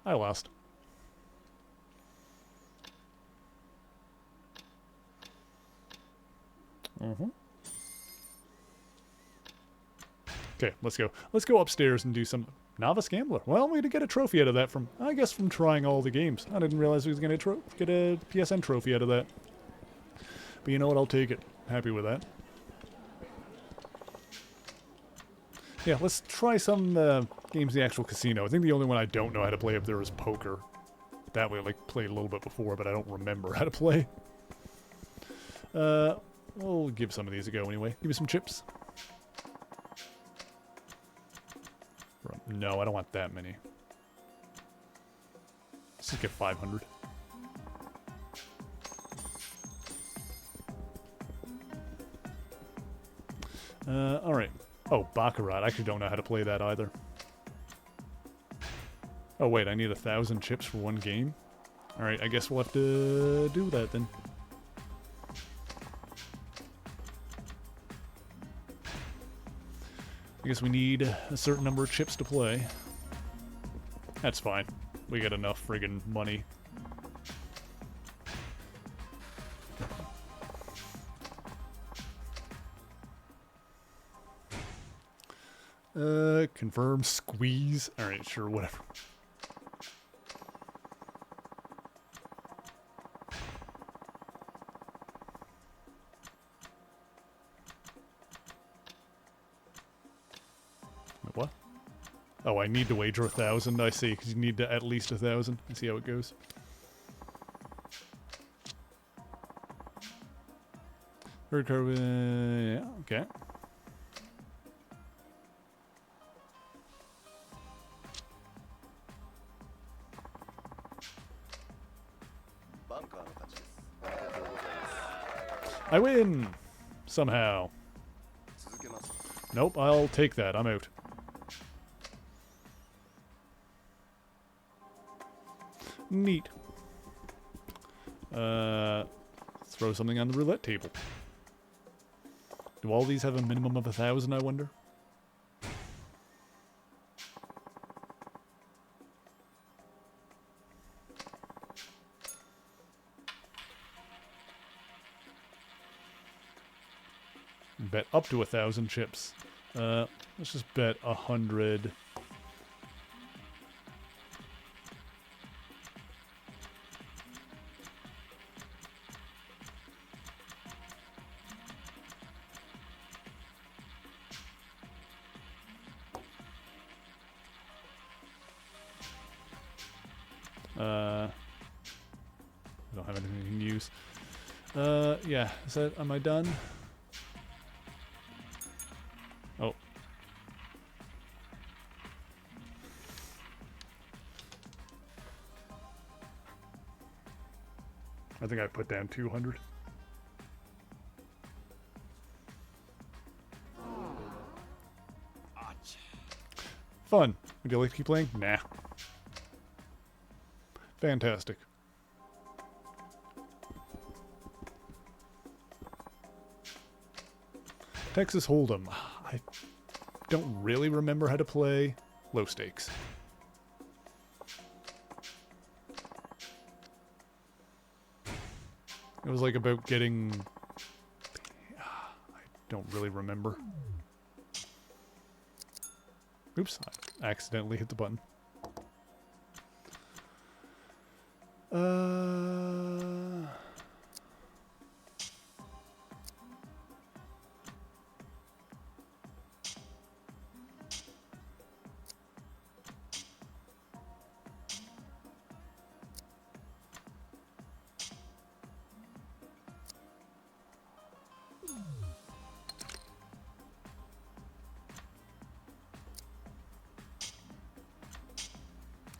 I lost. Okay, let's go. Let's go upstairs and do some Novice Gambler. Well, we did get a trophy out of that from, I guess, from trying all the games. I didn't realize we was going to get a PSN trophy out of that. But you know what? I'll take it. Happy with that. Yeah, let's try some games in the actual casino. I think the only one I don't know how to play up there is poker. That way, I like played a little bit before, but I don't remember how to play. We'll give some of these a go anyway. Give me some chips. No, I don't want that many. Let's just get 500. Alright. Oh, Baccarat. I actually don't know how to play that either. Oh, wait, I need 1,000 chips for one game? Alright, I guess we'll have to do that then. I guess we need a certain number of chips to play. That's fine. We got enough friggin' money. Confirm, squeeze. Alright, sure, whatever. What? Oh, I need to wager 1,000, I see, because you need to at least 1,000. I see how it goes. Third card, yeah, okay. I win! Somehow. Nope, I'll take that. I'm out. Neat. Throw something on the roulette table. Do all these have a minimum of 1,000, I wonder? Bet up to 1,000 chips. Let's just bet 100. I don't have anything you can use. Yeah, is that, am I done? Oh. I think I put down 200. Fun. Would you like to keep playing? Nah. Fantastic. Texas Hold'em. I don't really remember how to play low stakes. It was like about getting... I don't really remember. Oops, I accidentally hit the button.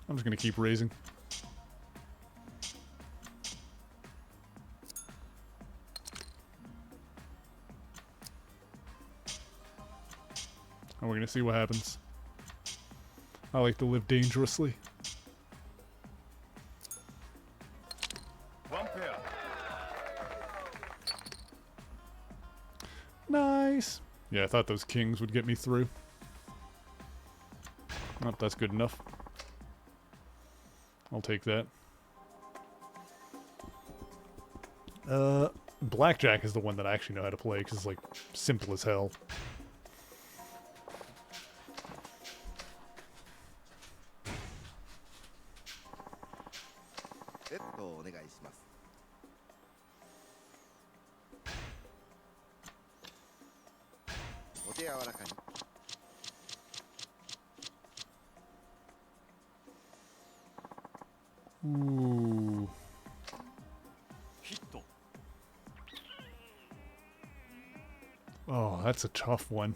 I'm just going to keep raising. And we're going to see what happens. I like to live dangerously. One pair. Nice. Yeah, I thought those kings would get me through. Oh, that's good enough. I'll take that. Blackjack is the one that I actually know how to play because it's like simple as hell. Ooh. Hit. Oh, that's a tough one.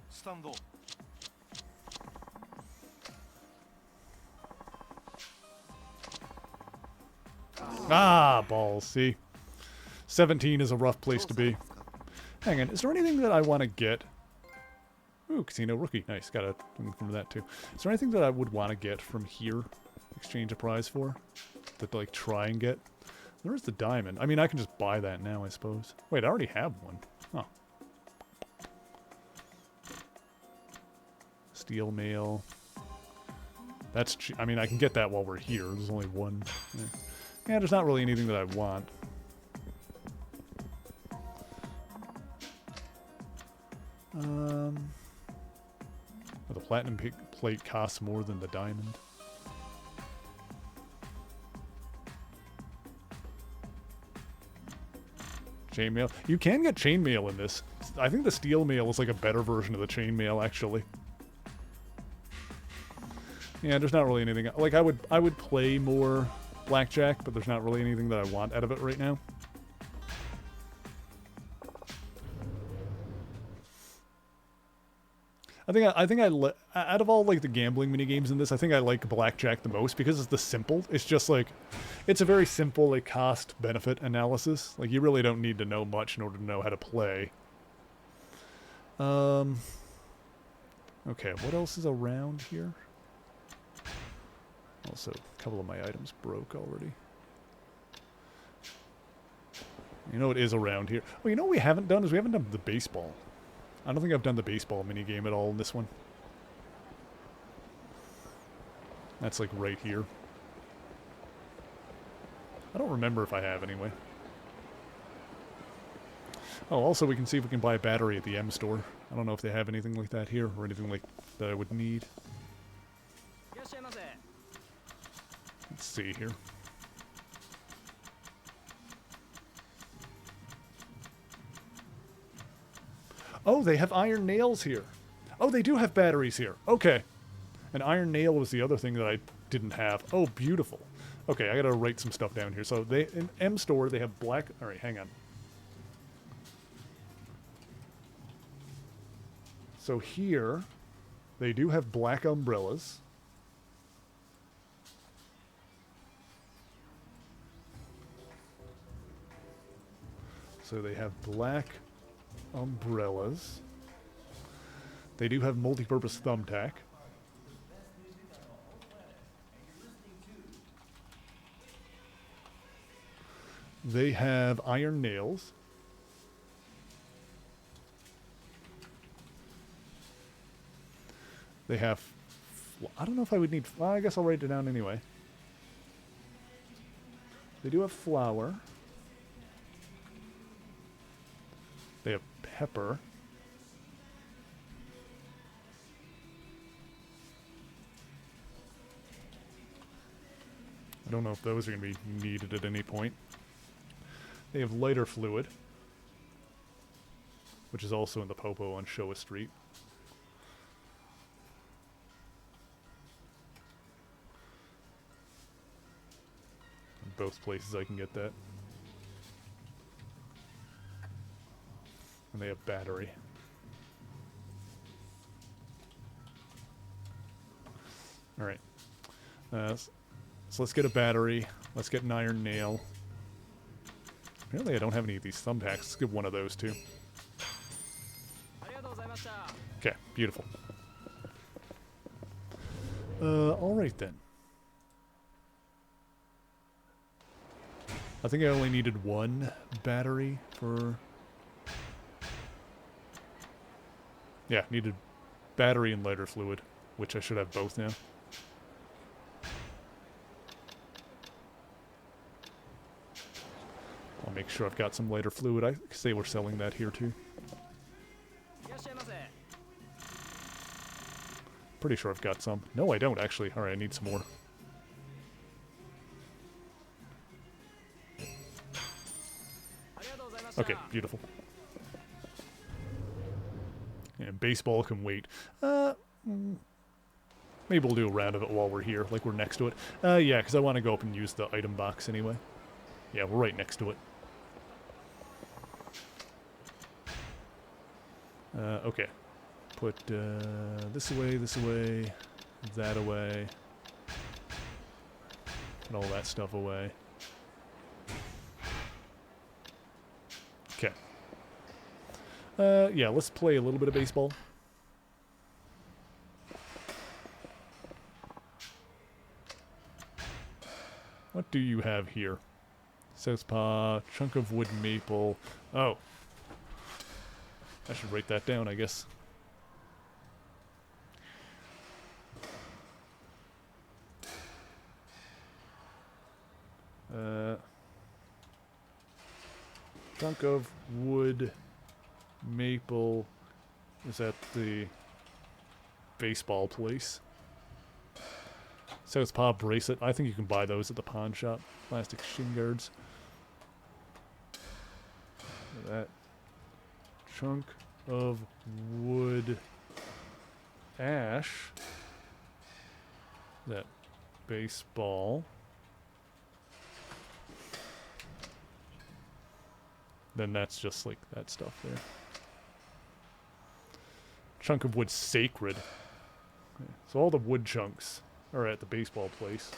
Stand. Ah, balls, see? 17 is a rough place to be. Hang on, is there anything that I want to get? Ooh, Casino Rookie. Nice, got a thing from that too. Is there anything that I would want to get from here? Exchange a prize for? To, like, try and get? There's the diamond. I mean, I can just buy that now, I suppose. Wait, I already have one. Huh. Steel mail. That's I mean, I can get that while we're here. There's only one. Yeah, there's not really anything that I want. Well, the platinum plate costs more than the diamond. Chainmail. You can get chainmail in this. I think the steel mail is like a better version of the chainmail, actually. Yeah, there's not really anything. Like I would play more blackjack, but there's not really anything that I want out of it right now. I think out of all like the gambling mini games in this, I think I like blackjack the most because it's the simple. It's just like it's a very simple like cost benefit analysis. Like you really don't need to know much in order to know how to play. Okay, what else is around here? Also, a couple of my items broke already. You know what is around here? Oh, you know what we haven't done is we haven't done the baseball. I don't think I've done the baseball minigame at all in this one. That's like right here. I don't remember if I have anyway. Oh, also we can see if we can buy a battery at the M store. I don't know if they have anything like that here or anything like that I would need. Let's see here. Oh, they have iron nails here. Oh, they do have batteries here. Okay. An iron nail was the other thing that I didn't have. Oh, beautiful. Okay, I gotta write some stuff down here. So they in M store they have black. All right, hang on. So here, they do have black umbrellas. So they have black umbrellas. They do have multi-purpose thumbtack. They have iron nails. They have... I don't know if I would need... Well, I guess I'll write it down anyway. They do have flour. They have pepper. I don't know if those are going to be needed at any point. They have lighter fluid, which is also in the Popo on Showa Street. In both places I can get that. And they have battery. Alright. So let's get a battery. Let's get an iron nail. Apparently I don't have any of these thumbtacks. Let's get one of those too. Okay, beautiful. Alright then. I think I only needed one battery for... Yeah, needed battery and lighter fluid, which I should have both now. I'll make sure I've got some lighter fluid. I say we're selling that here too. Pretty sure I've got some. No, I don't actually. Alright, I need some more. Okay, beautiful. And baseball can wait. Maybe we'll do a round of it while we're here, like we're next to it. Yeah, because I want to go up and use the item box anyway. Yeah, we're right next to it. Okay. Put this away, that away. Put all that stuff away. Okay. Yeah, let's play a little bit of baseball. What do you have here? Southpaw, chunk of wood maple. Oh. I should write that down, I guess. Chunk of wood maple is at the baseball place. Southpaw bracelet. I think you can buy those at the pawn shop. Plastic shin guards. That chunk of wood ash. That baseball. Then that's just like that stuff there. Chunk of wood sacred. Okay. So all the wood chunks are at the baseball place.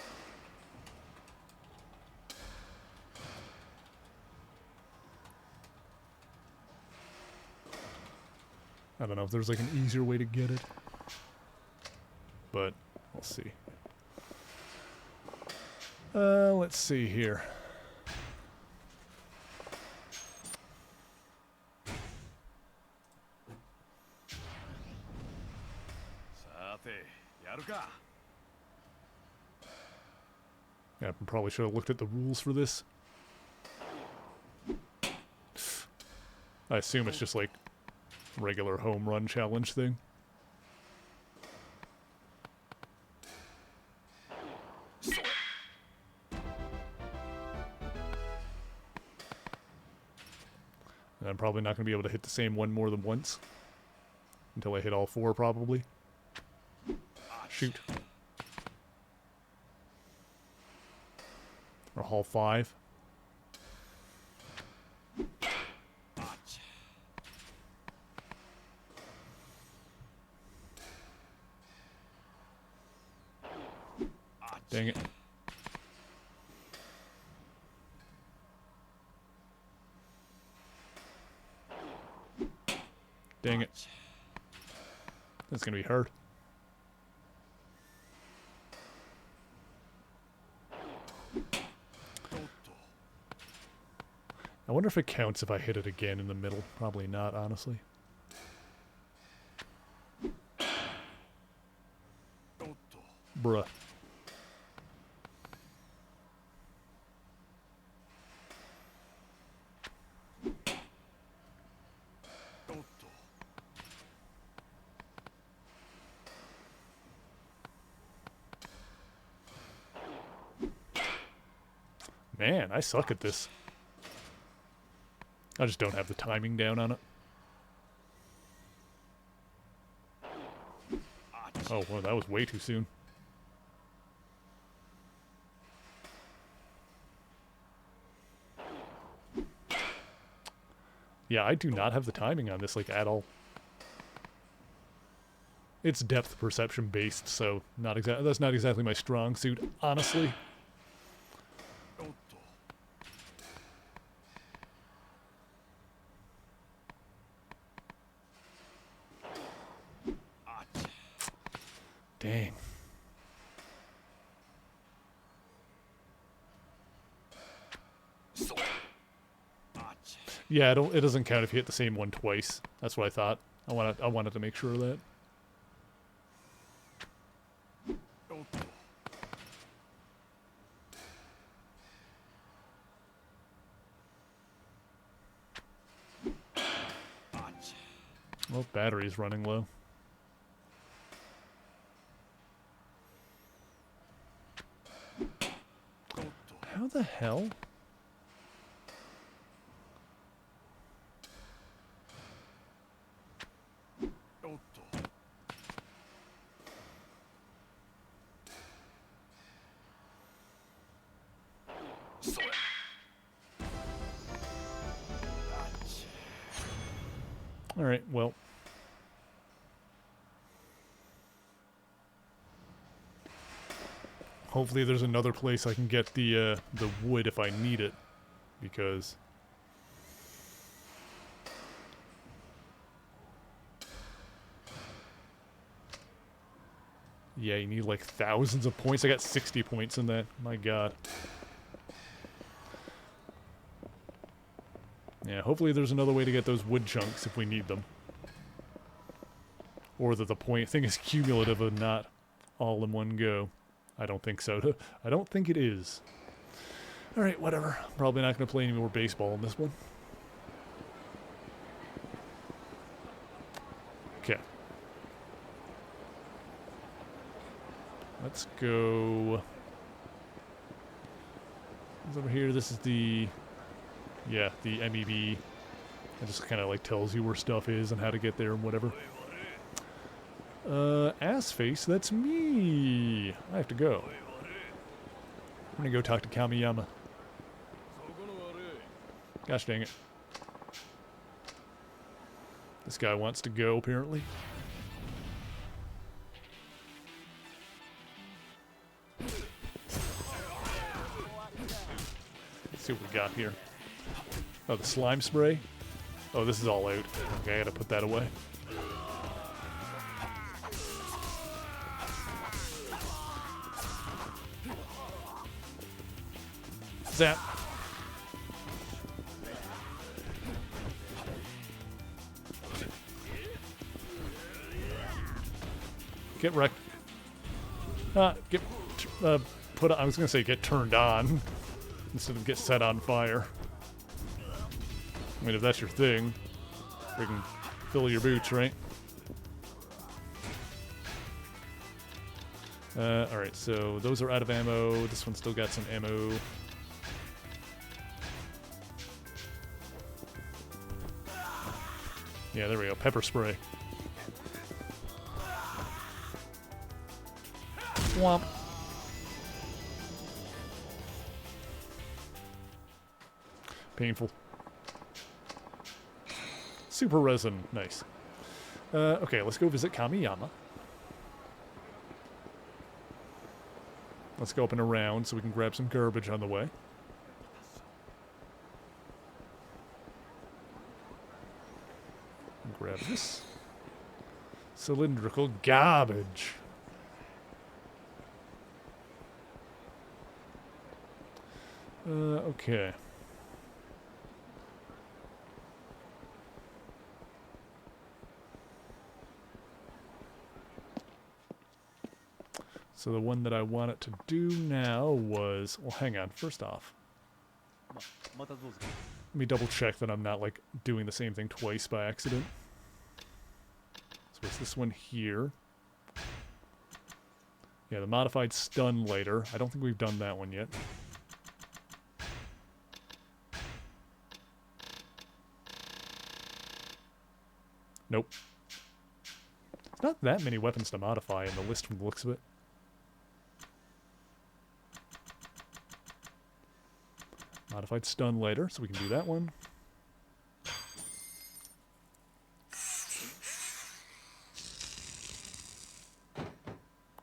I don't know if there's like an easier way to get it. But we'll see. Let's see here. Yeah, I probably should have looked at the rules for this. I assume it's just like regular home run challenge thing. And I'm probably not going to be able to hit the same one more than once. Until I hit all four, probably. Shoot. Or haul 5. Dang it. Dang it. That's gonna be hard. I wonder if it counts if I hit it again in the middle. Probably not, honestly. Bruh. Man, I suck at this. I just don't have the timing down on it. Oh, well, that was way too soon. Yeah, I do not have the timing on this, like, at all. It's depth perception based, so that's not exactly my strong suit, honestly. Dang. Yeah, it doesn't count if you hit the same one twice. That's what I thought. I wanted to make sure of that. Well, battery's running low. How the hell? Alright, well. Hopefully there's another place I can get the wood if I need it. Because... yeah, you need like thousands of points. I got 60 points in that. My god. Yeah, hopefully there's another way to get those wood chunks if we need them. Or that the point thing is cumulative and not all in one go. I don't think so. I don't think it is. Alright, whatever. Probably not going to play any more baseball in this one. Okay. Let's go... what's over here? This is the... yeah, the MEB. It just kind of like tells you where stuff is and how to get there and whatever. Ass face, that's me. I have to go. I'm gonna go talk to Kamiyama. Gosh dang it. This guy wants to go, apparently. Let's see what we got here. Oh, the slime spray? Oh, this is all out. Okay, I gotta put that away. Zap. Get wrecked. Get put. I was gonna say get turned on instead of get set on fire. I mean, if that's your thing, we can fill your boots, right? Alright, so those are out of ammo. This one's still got some ammo. Yeah, there we go. Pepper spray. Womp. Painful. Super resin. Nice. Okay, let's go visit Kamiyama. Let's go up and around so we can grab some garbage on the way. Grab this. Cylindrical garbage. Okay. So the one that I wanted to do now was... well, hang on. First off, let me double check that I'm not, like, doing the same thing twice by accident. So it's this one here. Yeah, the modified stun lighter. I don't think we've done that one yet. Nope. It's not that many weapons to modify in the list from the looks of it. Modified stun later, so we can do that one.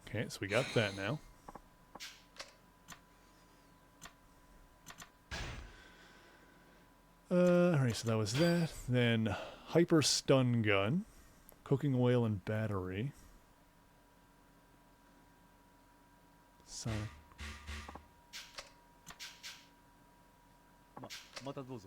Okay, so we got that now. Alright, so that was that. Then hyper stun gun, cooking oil and battery. Sonic. またどうぞ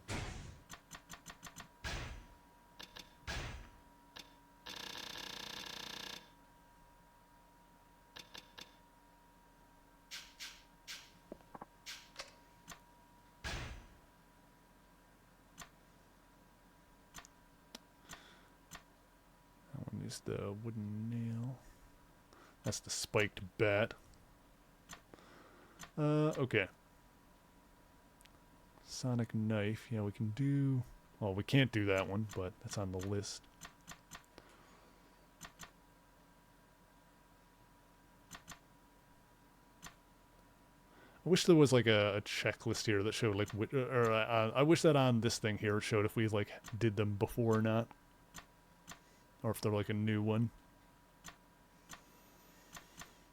That one is the wooden nail. That's the spiked bat. Okay. Sonic knife. Yeah, we can do... Well, we can't do that one, but that's on the list. I wish there was like a checklist here that showed like... I wish that on this thing here it showed if we like did them before or not. Or if they're like a new one.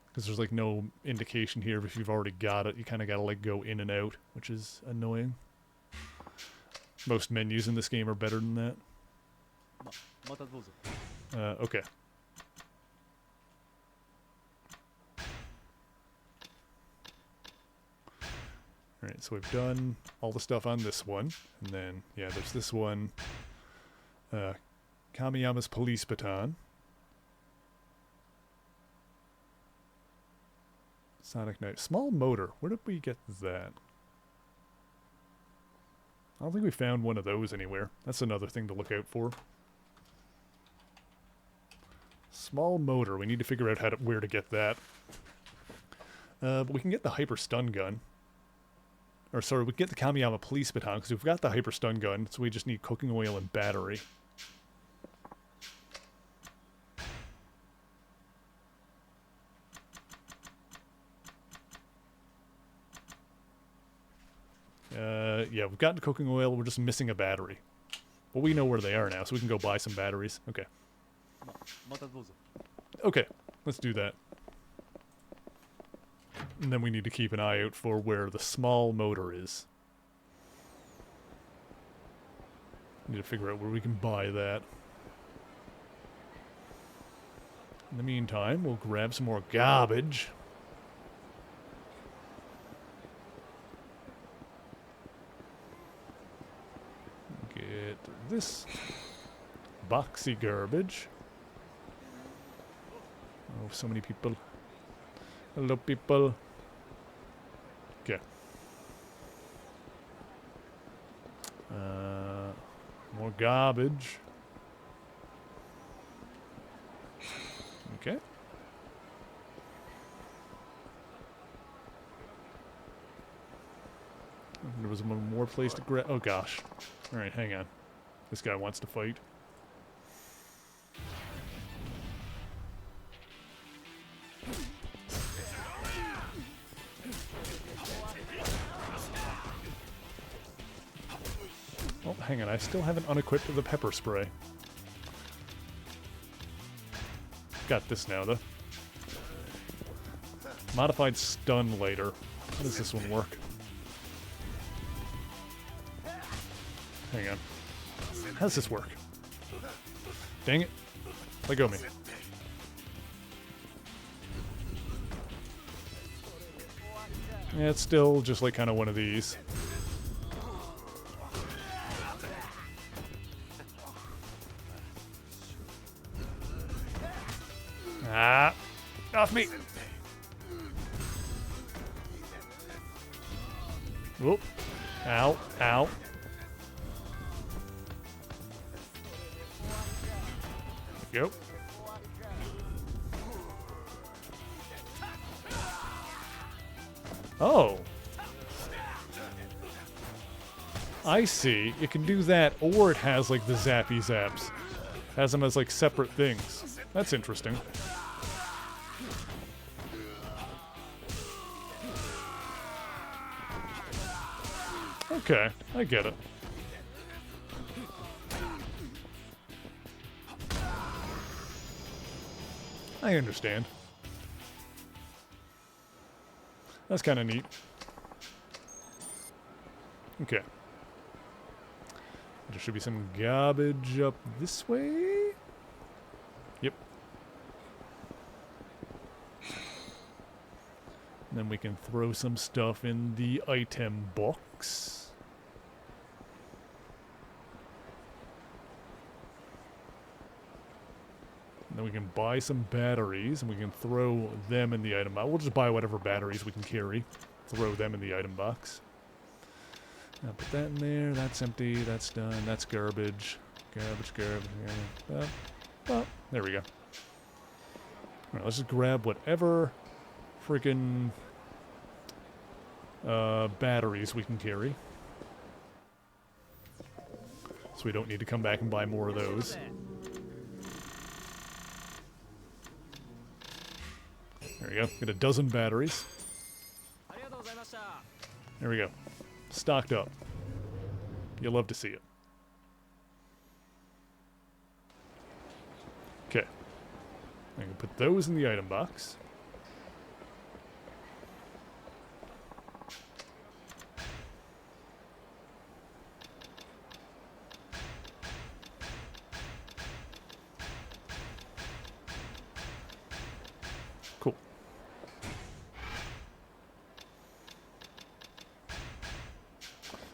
Because there's like no indication here if you've already got it. You kind of got to like go in and out, which is annoying. Most menus in this game are better than that. またどうぞ Okay. Alright, so we've done all the stuff on this one. And then, yeah, there's this one. Kamiyama's police baton. Sonic knife. Small motor. Where did we get that? I don't think we found one of those anywhere. That's another thing to look out for. Small motor. We need to figure out where to get that. But we can get the hyper stun gun. Or sorry, we can get the Kamiyama police baton because we've got the hyper stun gun, so we just need cooking oil and battery. Yeah, we've got the cooking oil, we're just missing a battery. But we know where they are now, so we can go buy some batteries. Okay. またどうぞ Okay, let's do that. And then we need to keep an eye out for where the small motor is. Need to figure out where we can buy that. In the meantime, we'll grab some more garbage. Get this boxy garbage. Oh, so many people. Hello, people. Okay. More garbage. Okay. There was one more place to grab. Oh gosh. Alright, hang on. This guy wants to fight. Oh, hang on. I still haven't unequipped the pepper spray. Got this now, though. Modified stun later. How does this one work? Hang on. How does this work? Dang it. Let go of me. Yeah, it's still just like kind of one of these. Ah! Off me! Whoop. Ow. Ow. There we go. Oh. I see. It can do that, or it has like the zappy zaps. Has them as like separate things. That's interesting. Okay, I get it. I understand. That's kind of neat. Okay. There should be some garbage up this way. Yep. And then we can throw some stuff in the item box. And then we can buy some batteries, and we can throw them in the item box. We'll just buy whatever batteries we can carry. Throw them in the item box. Now put that in there. That's empty. That's done. That's garbage. Garbage. Oh, there we go. Alright, let's just grab whatever freaking batteries we can carry. So we don't need to come back and buy more of those. There we go. Get a dozen batteries. There we go. Stocked up. You'll love to see it. Okay. I can put those in the item box. Cool.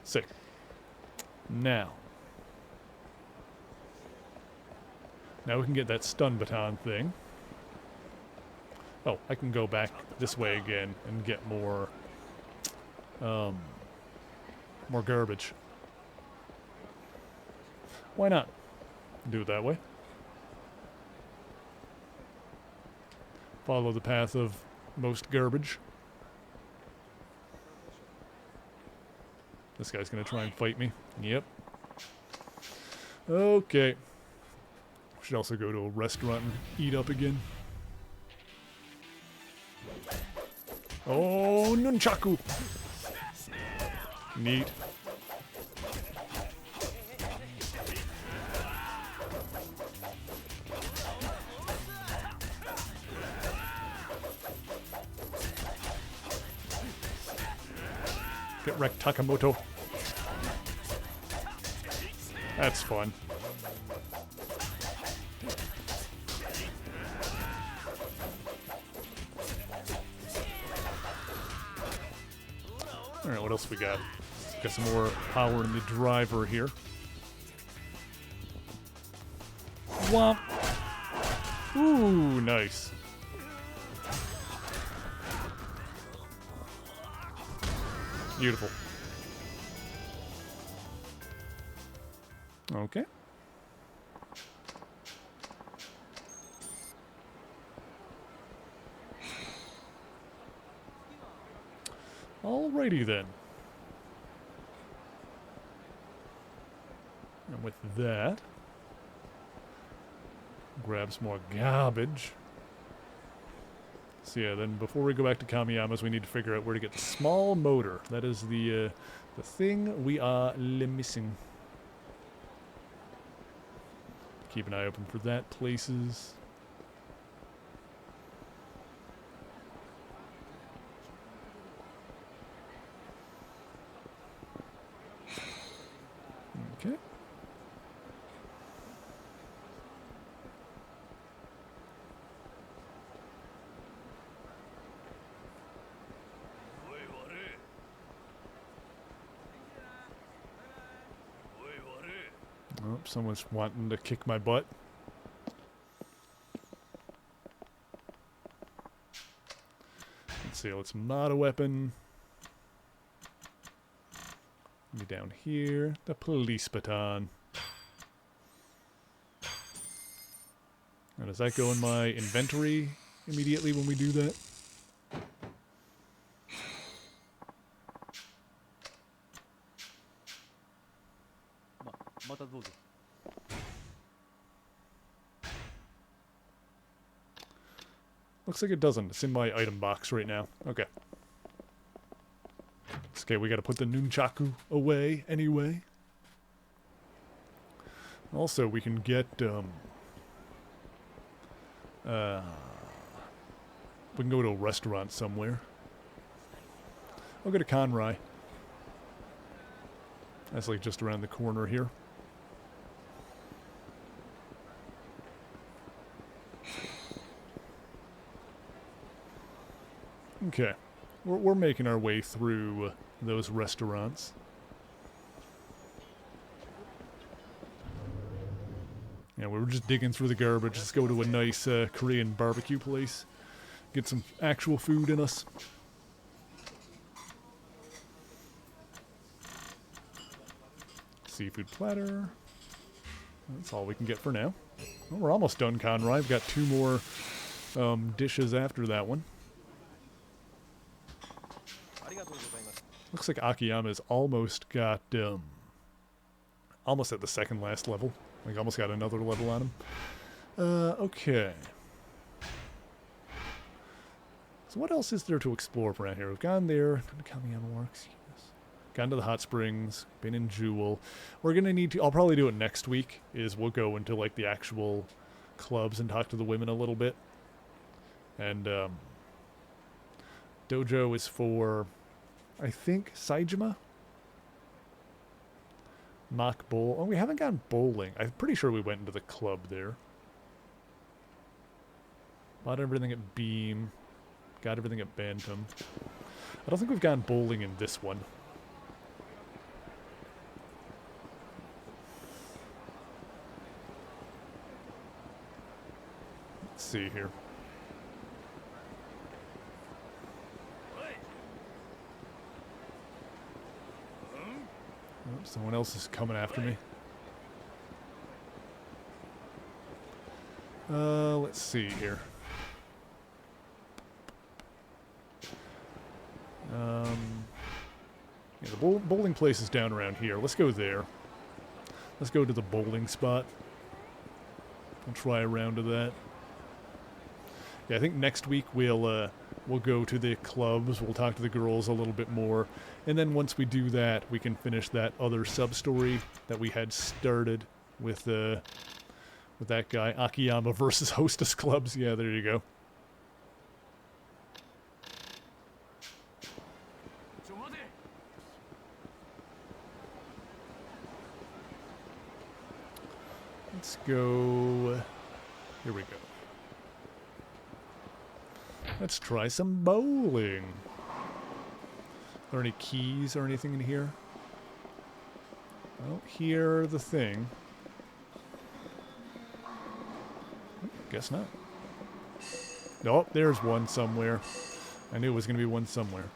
Sick. Now we can get that stun baton thing. Oh, I can go back this way again and get more garbage. Why not? Do it that way. Follow the path of most garbage. This guy's gonna try and fight me. Yep. Okay. Should also go to a restaurant and eat up again. Oh, nunchaku! Neat. Get wrecked, Takamoto. That's fun. Alright, what else we got? Got some more power in the driver here. Womp! Ooh, nice. Beautiful. Okay. Alrighty then. And with that, grab some more garbage. So yeah, then before we go back to Kamiyama's, we need to figure out where to get the small motor. That is the thing we are missing. Keep an eye open for that places. Okay. Oh, someone's wanting to kick my butt. Let's see, let's mod a weapon. Be down here, the police baton. Now, does that go in my inventory immediately when we do that? Looks like it doesn't. It's in my item box right now. Okay. It's okay, we gotta put the nunchaku away anyway. Also, we can get, we can go to a restaurant somewhere. I'll go to Conrai. That's like just around the corner here. Okay. We're making our way through those restaurants. Yeah, we were just digging through the garbage. Let's go to a nice Korean barbecue place. Get some actual food in us. Seafood platter. That's all we can get for now. Well, we're almost done, Conroy. I've got 2 more dishes after that one. Looks like Akiyama's almost got, almost at the second last level. Like, almost got another level on him. Okay. So what else is there to explore around here? We've gone there. Gone to Kamiyama Works. Yes. Gone to the hot springs. Been in Jewel. We're going to need to... I'll probably do it next week, is we'll go into, like, the actual clubs and talk to the women a little bit. And, Dojo is for... I think Saijima? Mock Bowl. Oh, we haven't gone bowling. I'm pretty sure we went into the club there. Bought everything at Beam. Got everything at Bantam. I don't think we've gone bowling in this one. Let's see here. Oh, someone else is coming after me. Let's see here. Yeah, the bowling place is down around here. Let's go there. Let's go to the bowling spot. I'll try a round of that. Yeah, I think next week we'll go to the clubs. We'll talk to the girls a little bit more, and then once we do that, we can finish that other sub-story that we had started with that guy, Akiyama versus Hostess Clubs. Yeah, there you go. Let's go. Here we go. Let's try some bowling. Are there any keys or anything in here? I don't hear the thing. Guess not. Nope, there's one somewhere. I knew it was going to be one somewhere.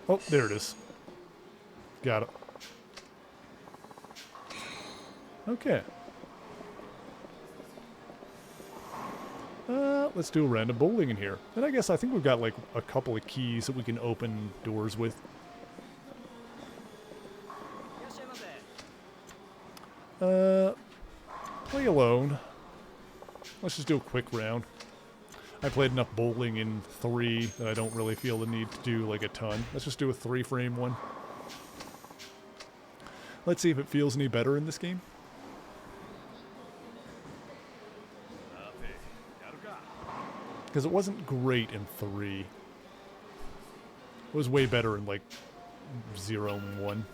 Oh, there it is. Got it. Okay. Let's do a random bowling in here. And I think we've got like a couple of keys that we can open doors with. Play alone. Let's just do a quick round. I played enough bowling in 3 that I don't really feel the need to do like a ton. Let's just do a 3-frame one. Let's see if it feels any better in this game. Because it wasn't great in 3. It was way better in like 0 and 1.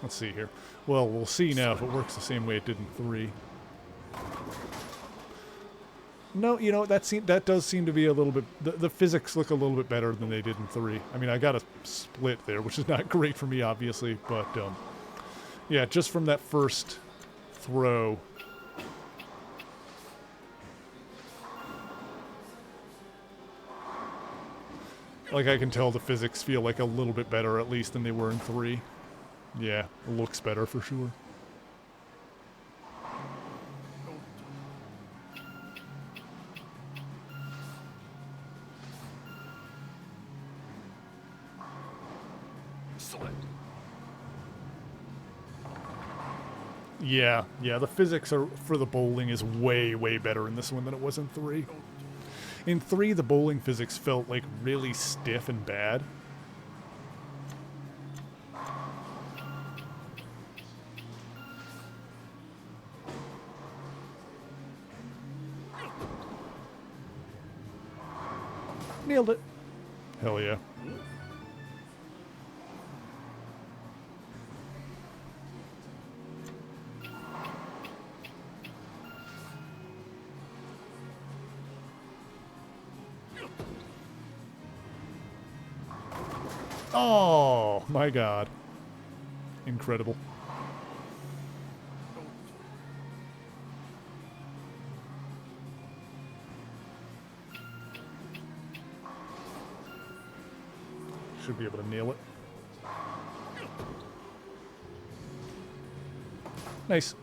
Let's see here. Well, we'll see now if it works the same way it did in 3. No, you know, that does seem to be a little bit... The physics look a little bit better than they did in 3. I mean, I got a split there, which is not great for me, obviously, but, yeah, just from that first throw... Like, I can tell the physics feel like a little bit better, at least, than they were in 3. Yeah, looks better for sure. Yeah, the physics are for the bowling is way, way better in this one than it was in 3. In 3, the bowling physics felt like really stiff and bad. Nailed it. Hell yeah. Oh, my God. Incredible. Should be able to nail it. Nice.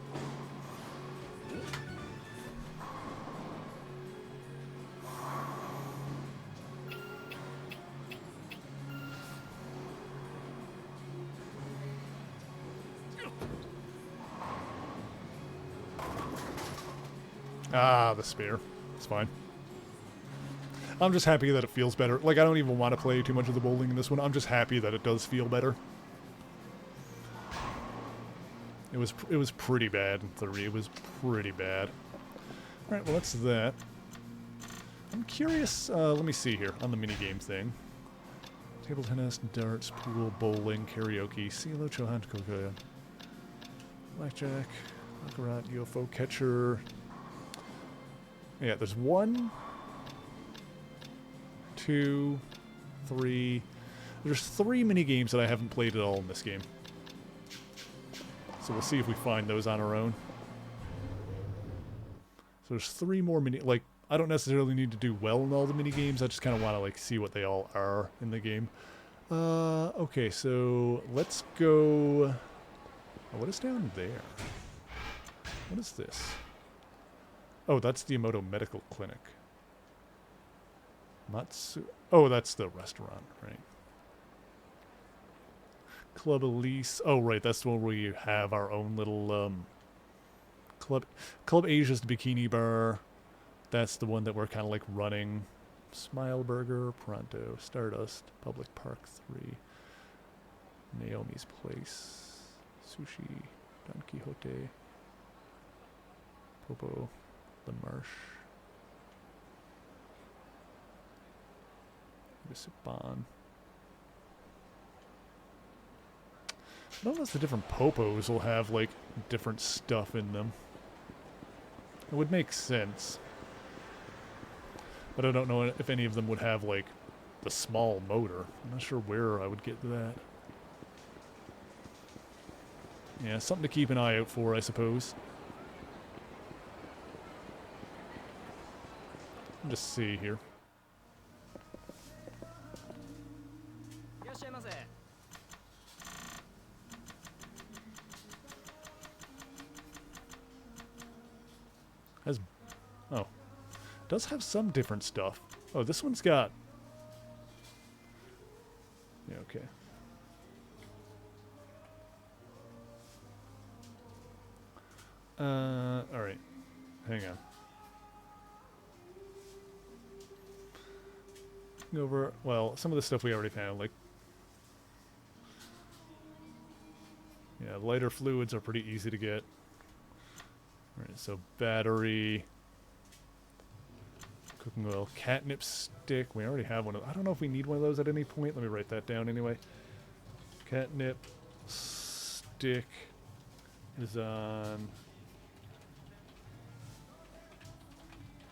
Ah, the spear. It's fine. I'm just happy that it feels better. Like, I don't even want to play too much of the bowling in this one. I'm just happy that it does feel better. It was pretty bad in 3. It was pretty bad. Alright, well, that's that. I'm curious, let me see here, on the minigame thing. Table tennis, darts, pool, bowling, karaoke, CeeLo, Chohan, Kokoya. Blackjack, Baccarat, UFO catcher. Yeah, there's 1, 2, 3. There's 3 minigames that I haven't played at all in this game. So we'll see if we find those on our own. So there's 3 more like, I don't necessarily need to do well in all the minigames. I just kind of want to, like, see what they all are in the game. Okay, so let's go... Oh, what is down there? What is this? Oh, that's the Emoto Medical Clinic. Matsu... Oh, that's the restaurant, right? Club Elise. Oh, right, that's the one where we have our own little, Club Asia's the bikini bar. That's the one that we're kind of, like, running. Smile Burger, Pronto, Stardust, Public Park 3, Naomi's Place, Sushi, Don Quixote, Popo, The Marsh, Visipan. I don't know if the different Popos will have, like, different stuff in them. It would make sense. But I don't know if any of them would have, like, the small motor. I'm not sure where I would get that. Yeah, something to keep an eye out for, I suppose. I'll just see here. Has... Oh. Does have some different stuff. Oh, this one's got... Yeah, okay. Alright. Hang on. Go over... Well, some of the stuff we already found, like... Yeah, lighter fluids are pretty easy to get. Alright, so battery... Cooking oil, catnip stick. We already have one of... I don't know if we need one of those at any point. Let me write that down anyway. Catnip stick is on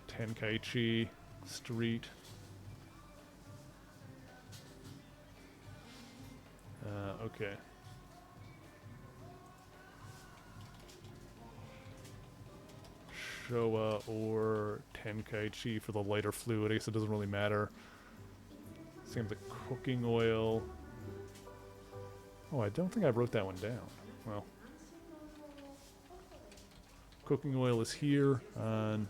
Tenkaichi Street. Okay. Showa or Tenkaichi for the lighter fluid. I guess it doesn't really matter. Same with the cooking oil. Oh, I don't think I wrote that one down. Well. Cooking oil is here on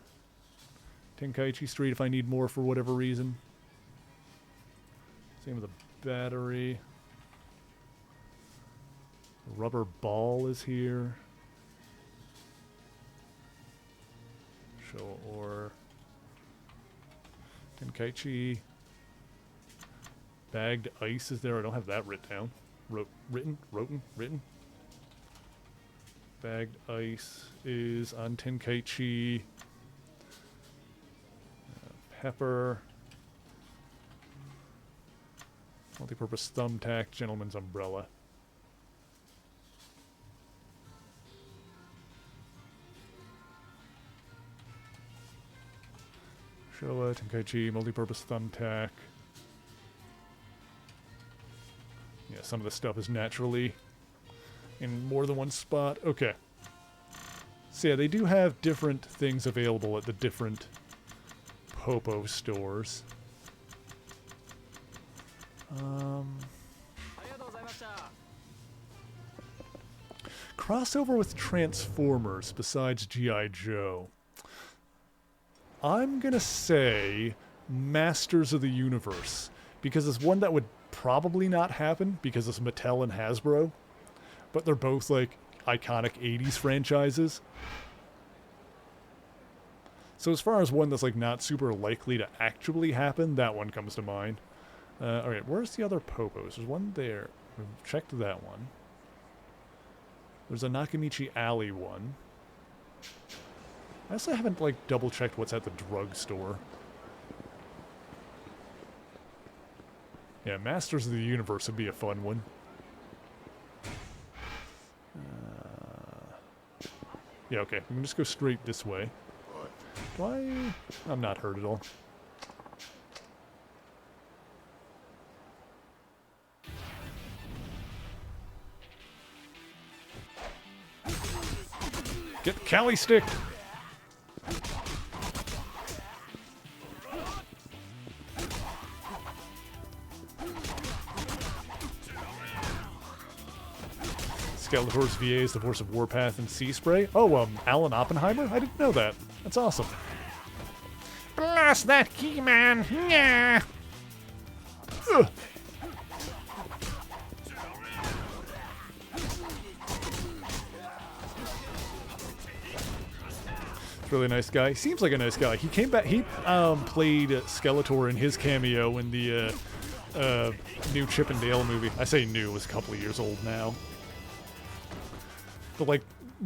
Tenkaichi Street if I need more for whatever reason. Same with the battery. The rubber ball is here. Show or Tenkaichi. Bagged ice is there. I don't have that written down. Written. Bagged ice is on Tenkaichi. Pepper. Multi-purpose thumbtack. Gentleman's umbrella. Showa, Tenkaichi, multi-purpose thumbtack. Yeah, some of the stuff is naturally in more than one spot. Okay. So yeah, they do have different things available at the different Popo stores. Crossover with Transformers besides G.I. Joe. I'm gonna say Masters of the Universe, because it's one that would probably not happen because it's Mattel and Hasbro, but they're both like iconic 80s franchises. So as far as one that's like not super likely to actually happen, that one comes to mind. Alright, where's the other Popos? There's one there. We've checked that one. There's a Nakamichi Alley one. I also haven't like double checked what's at the drugstore. Yeah, Masters of the Universe would be a fun one. Yeah, okay. We can just go straight this way. Do I... I'm not hurt at all. Get Cali sticked! Skeletor's VA is the force of Warpath and Sea Spray. Oh, Alan Oppenheimer? I didn't know that. That's awesome. Blast that key, man! Yeah. Ugh. Really nice guy. Seems like a nice guy. He came back. He played Skeletor in his cameo in the new Chip and Dale movie. I say new; it was a couple of years old now. The like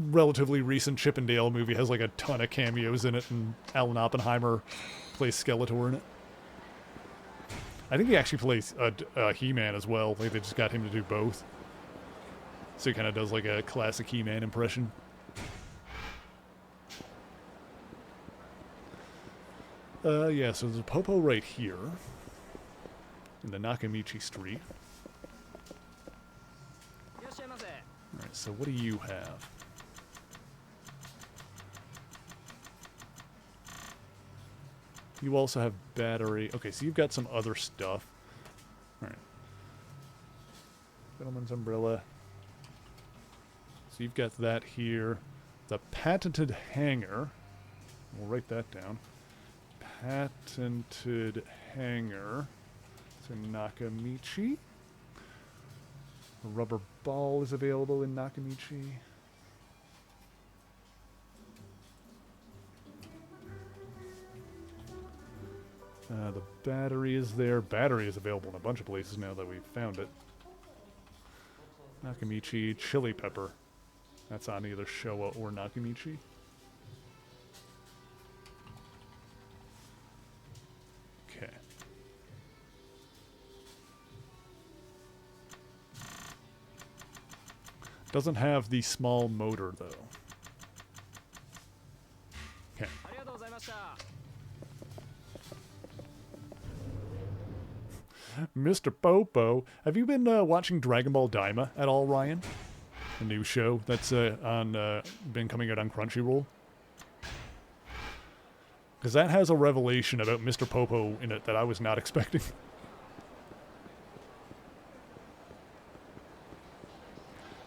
relatively recent Chip and Dale movie has like a ton of cameos in it, and Alan Oppenheimer plays Skeletor in it. I think he actually plays He-Man as well. Like they just got him to do both, so he kind of does like a classic He-Man impression. Yeah, so there's a Popo right here in the Nakamichi Street. Alright, so what do you have? You also have battery. Okay, so you've got some other stuff. Alright. Gentleman's umbrella. So you've got that here. The patented hanger. We'll write that down. Patented hanger. So Nakamichi. A rubber ball is available in Nakamichi. The battery is there. Battery is available in a bunch of places now that we've found it. Nakamichi, chili pepper. That's on either Showa or Nakamichi. Okay. Doesn't have the small motor, though. Okay. Mr. Popo, have you been watching Dragon Ball Daima at all, Ryan? The new show that's been coming out on Crunchyroll. Because that has a revelation about Mr. Popo in it that I was not expecting.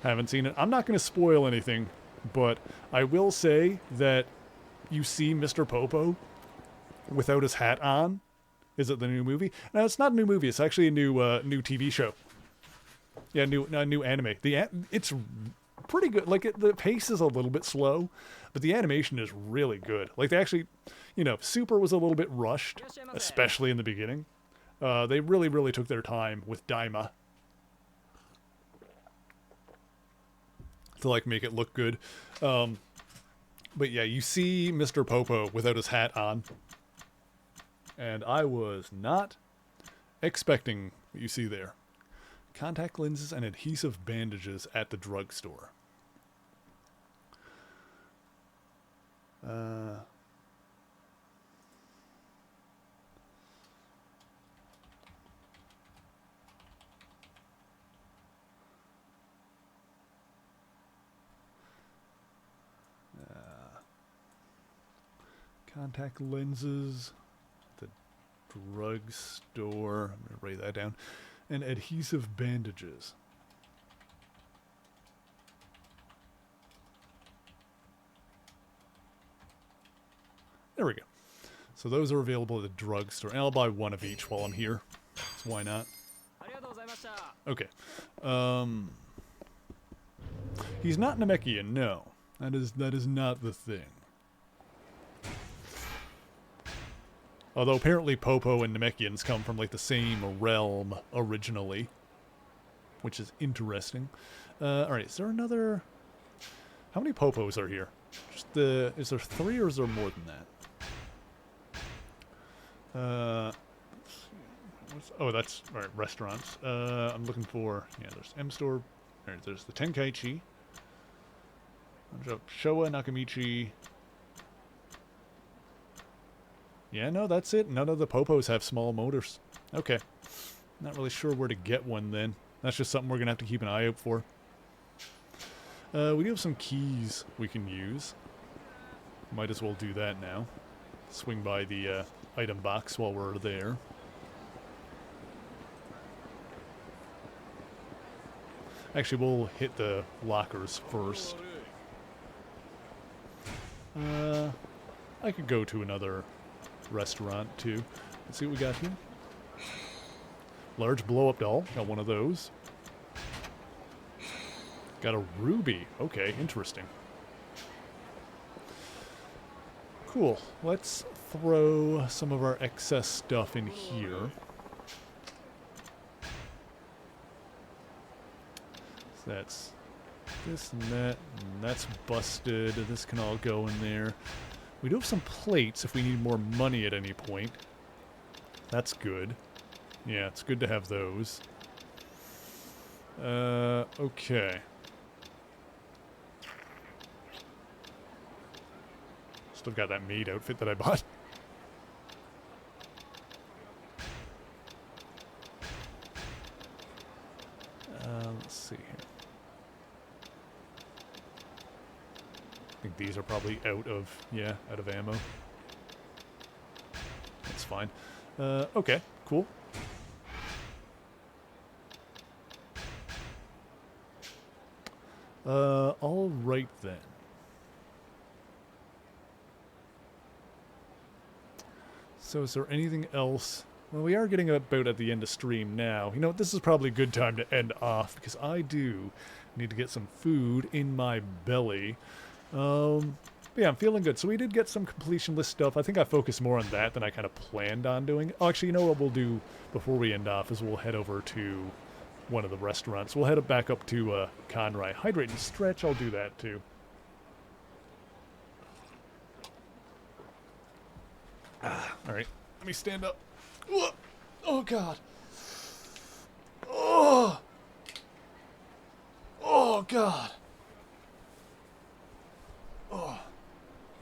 Haven't seen it. I'm not going to spoil anything, but I will say that you see Mr. Popo without his hat on. Is it the new movie? No, it's not a new movie. It's actually a new TV show. Yeah, new anime. It's pretty good. Like the pace is a little bit slow, but the animation is really good. Like they actually, Super was a little bit rushed, especially in the beginning. They really took their time with Daima to like make it look good. But yeah, you see Mr. Popo without his hat on. And I was not expecting what you see there. Contact lenses and adhesive bandages at the drugstore. Contact lenses. Drugstore. I'm going to write that down. And adhesive bandages. There we go. So those are available at the drugstore. And I'll buy one of each while I'm here. So why not? Okay. He's not Namekian, no. That is not the thing. Although apparently Popo and Namekians come from like the same realm originally, which is interesting. All right, is there another? How many Popos are here? Is there 3 or is there more than that? Oh, that's all right. Restaurants. I'm looking for there's M Store. All right, there's the Tenkaichi, Showa Nakamichi. Yeah, no, that's it. None of the Popos have small motors. Okay. Not really sure where to get one then. That's just something we're going to have to keep an eye out for. We do have some keys we can use. Might as well do that now. Swing by the item box while we're there. Actually, we'll hit the lockers first. I could go to another restaurant too. Let's see what we got here. Large blow-up doll. Got one of those. Got a ruby. Okay, interesting. Cool. Let's throw some of our excess stuff in here. So that's this and that's busted. This can all go in there. We do have some plates if we need more money at any point. That's good. Yeah, it's good to have those. Okay. Still got that maid outfit that I bought. Let's see here. I think these are probably out of ammo. That's fine. Okay, cool. All right then. So is there anything else? Well, we are getting about at the end of stream now. You know what, this is probably a good time to end off because I do need to get some food in my belly. But yeah, I'm feeling good. So we did get some completion list stuff. I think I focused more on that than I kind of planned on doing. Oh, actually, you know what we'll do before we end off is we'll head over to one of the restaurants. We'll head back up to Conrai. Hydrate and stretch, I'll do that too. Alright, let me stand up. Oh, God. Oh! Oh, God.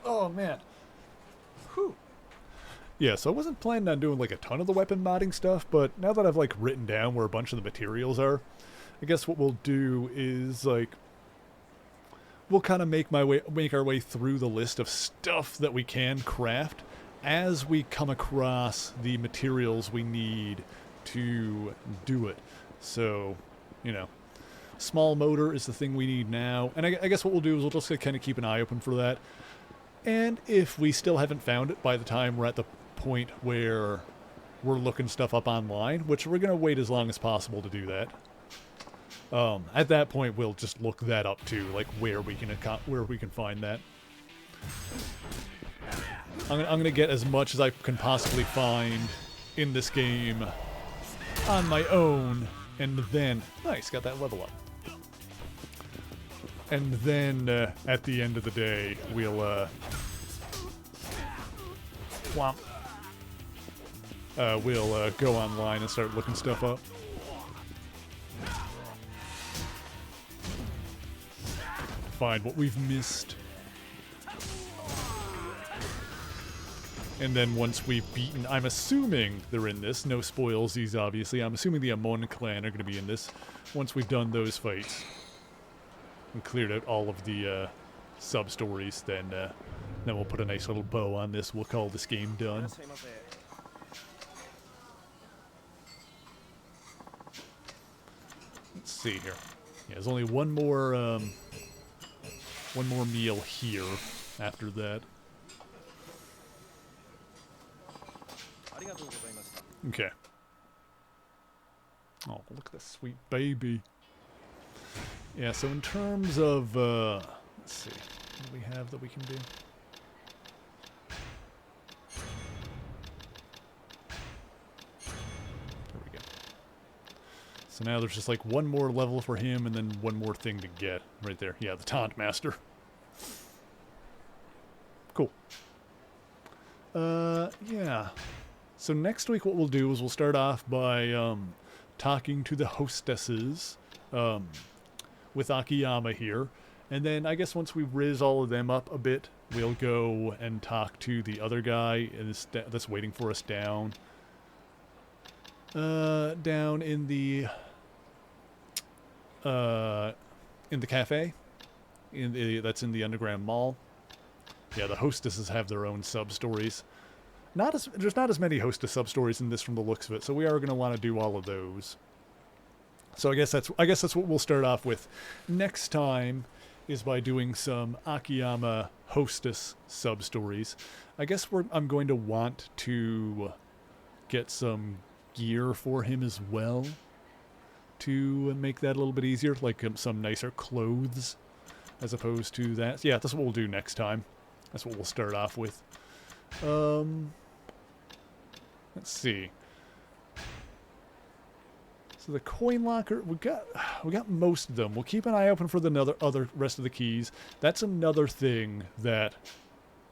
Oh, man. Whew. Yeah, so I wasn't planning on doing like a ton of the weapon modding stuff, but now that I've like written down where a bunch of the materials are, I guess what we'll do is like we'll kind of make our way through the list of stuff that we can craft as we come across the materials we need to do it. So, Small motor is the thing we need now. And I guess what we'll do is we'll just kind of keep an eye open for that. And if we still haven't found it by the time we're at the point where we're looking stuff up online, which we're going to wait as long as possible to do that. At that point, we'll just look that up too, like where we can find that. I'm going to get as much as I can possibly find in this game on my own, and then... Nice, got that level up. And then, at the end of the day, we'll, whomp. We'll go online and start looking stuff up. Find what we've missed. And then once we've beaten, I'm assuming they're in this, no spoilsies obviously, I'm assuming the Amon clan are going to be in this once we've done those fights. And cleared out all of the sub-stories, then we'll put a nice little bow on this, we'll call this game done. Let's see here. Yeah, there's only one more meal here after that. Okay. Oh, look at this sweet baby. Yeah, so in terms of, let's see, what do we have that we can do? There we go. So now there's just like one more level for him and then one more thing to get right there. Yeah, the Taunt Master. Cool. Yeah. So next week what we'll do is we'll start off by talking to the hostesses with Akiyama here. And then I guess once we riz all of them up a bit, we'll go and talk to the other guy that's waiting for us down. Down in the cafe. That's in the underground mall. Yeah, the hostesses have their own sub-stories. There's not as many hostess sub-stories in this from the looks of it, so we are going to want to do all of those. So I guess that's what we'll start off with next time, is by doing some Akiyama hostess sub-stories. I guess I'm going to want to get some gear for him as well to make that a little bit easier, like some nicer clothes as opposed to that. Yeah, that's what we'll do next time. That's what we'll start off with. Let's see. So the coin locker, we got most of them. We'll keep an eye open for the other rest of the keys. That's another thing that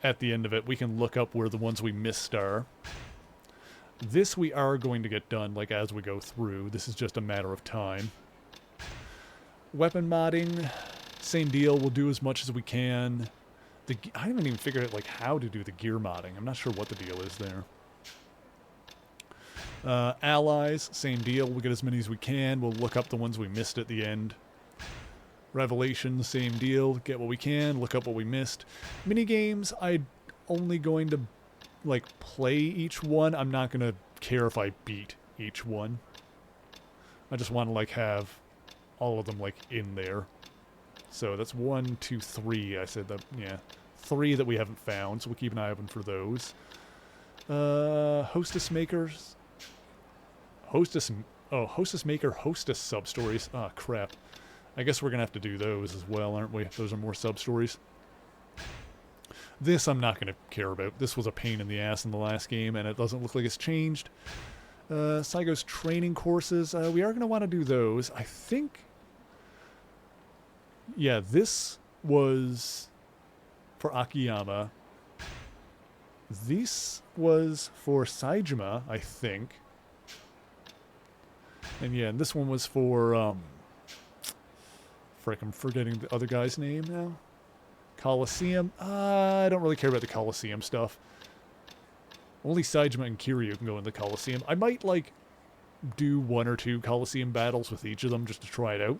at the end of it we can look up where the ones we missed are. This we are going to get done like as we go through. This is just a matter of time. Weapon modding, same deal. We'll do as much as we can. I haven't even figured out like how to do the gear modding. I'm not sure what the deal is there. Allies, same deal. We'll get as many as we can. We'll look up the ones we missed at the end. Revelations, same deal. Get what we can, look up what we missed. Minigames, I'm only going to like play each one. I'm not going to care if I beat each one. I just want to like have all of them like in there. So that's 1, 2, 3. I said that, yeah. 3 that we haven't found, so we'll keep an eye open for those. Hostess makers. Hostess maker, hostess sub-stories. Ah, crap. I guess we're going to have to do those as well, aren't we? Those are more sub-stories. This I'm not going to care about. This was a pain in the ass in the last game, and it doesn't look like it's changed. Saigo's training courses. We are going to want to do those. I think... Yeah, this was for Akiyama. This was for Saejima, I think. And yeah, and this one was for, frick, I'm forgetting the other guy's name now. Coliseum. I don't really care about the Coliseum stuff. Only Saejima and Kiryu can go in the Coliseum. I might, like, do 1 or 2 Coliseum battles with each of them just to try it out.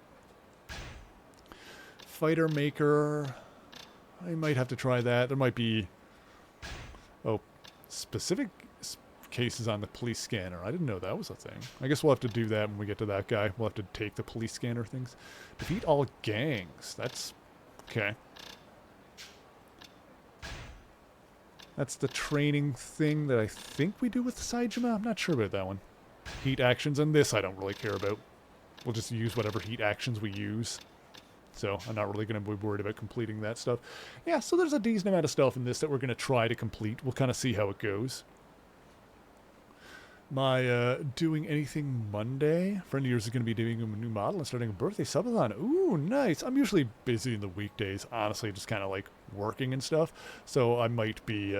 Fighter Maker. I might have to try that. There might be... Oh, specific cases on the police scanner. I didn't know that was a thing. I guess we'll have to do that when we get to that guy. We'll have to take the police scanner things. Defeat all gangs. That's... okay. That's the training thing that I think we do with Saijima. I'm not sure about that one. Heat actions, and this I don't really care about. We'll just use whatever heat actions we use. So I'm not really going to be worried about completing that stuff. Yeah, so there's a decent amount of stuff in this that we're going to try to complete. We'll kind of see how it goes. My doing anything Monday. A friend of yours is going to be doing a new model and starting a birthday subathon. Ooh, nice. I'm usually busy in the weekdays. Honestly, just kind of like working and stuff. So I might be,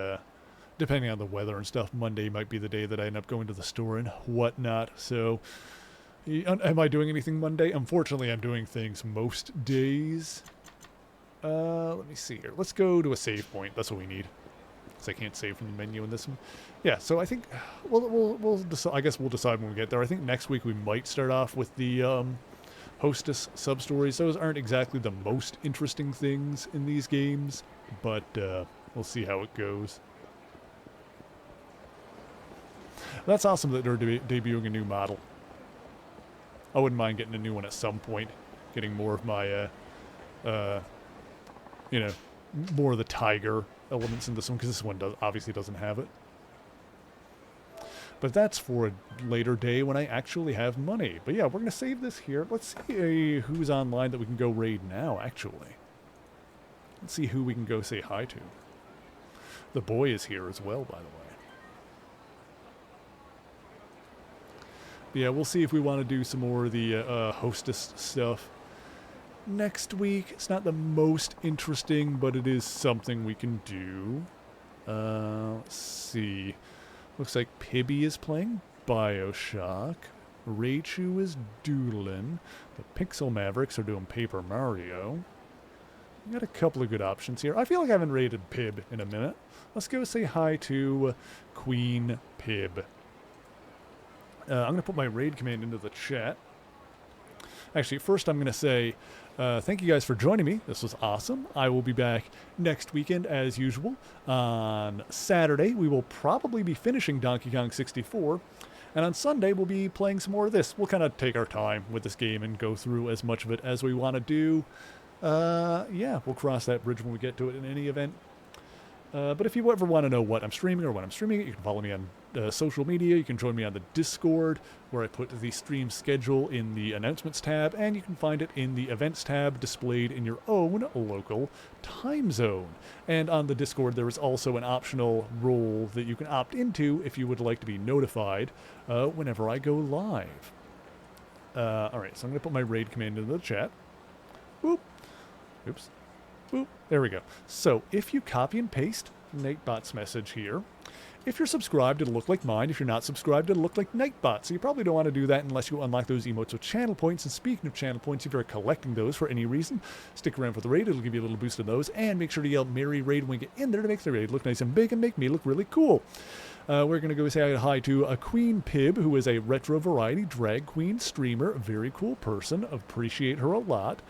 depending on the weather and stuff, Monday might be the day that I end up going to the store and whatnot. So... am I doing anything Monday? Unfortunately, I'm doing things most days. Let me see here. Let's go to a save point. That's what we need. Because I can't save from the menu in this one. Yeah, so I think we'll decide. I guess we'll decide when we get there. I think next week we might start off with the Hostess sub-stories. Those aren't exactly the most interesting things in these games, but we'll see how it goes. That's awesome that they're debuting a new model. I wouldn't mind getting a new one at some point. Getting more of my, you know, more of the tiger elements in this one, because this one obviously doesn't have it. But that's for a later day when I actually have money. But yeah, we're going to save this here. Let's see who's online that we can go raid now, actually. Let's see who we can go say hi to. The boy is here as well, by the way. But yeah, we'll see if we want to do some more of the hostess stuff next week. It's not the most interesting, but it is something we can do. Let's see. Looks like Pibby is playing Bioshock. Raichu is doodling. The Pixel Mavericks are doing Paper Mario. We got a couple of good options here. I feel like I haven't rated Pib in a minute. Let's go say hi to Queen Pib. I'm going to put my raid command into the chat. Actually, first I'm going to say thank you guys for joining me. This was awesome. I will be back next weekend as usual. On Saturday, we will probably be finishing Donkey Kong 64. And on Sunday, we'll be playing some more of this. We'll kind of take our time with this game and go through as much of it as we want to do. Yeah, we'll cross that bridge when we get to it in any event. But if you ever want to know what I'm streaming or when I'm streaming it, you can follow me on social media. You can join me on the Discord, where I put the stream schedule in the announcements tab, and you can find it in the events tab displayed in your own local time zone. And on the Discord, there is also an optional role that you can opt into if you would like to be notified whenever I go live. Alright, so I'm going to put my raid command into the chat. Boop. Oops. Boop. There we go. So, if you copy and paste Nightbot's message here, if you're subscribed, it'll look like mine. If you're not subscribed, it'll look like Nightbot. So you probably don't want to do that unless you unlock those emotes with channel points. And speaking of channel points, if you're collecting those for any reason, stick around for the raid. It'll give you a little boost of those. And make sure to yell Merry Raid when we get in there to make the raid look nice and big and make me look really cool. We're going to go say hi to a Queen Pib, who is a retro variety drag queen streamer. A very cool person. Appreciate her a lot.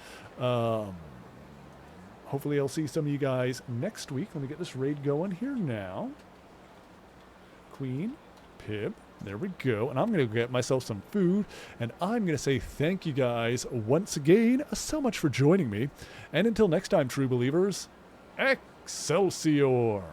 Hopefully I'll see some of you guys next week. Let me get this raid going here now. Queen Pib. There we go. And I'm going to get myself some food. And I'm going to say thank you guys once again so much for joining me. And until next time, true believers, Excelsior!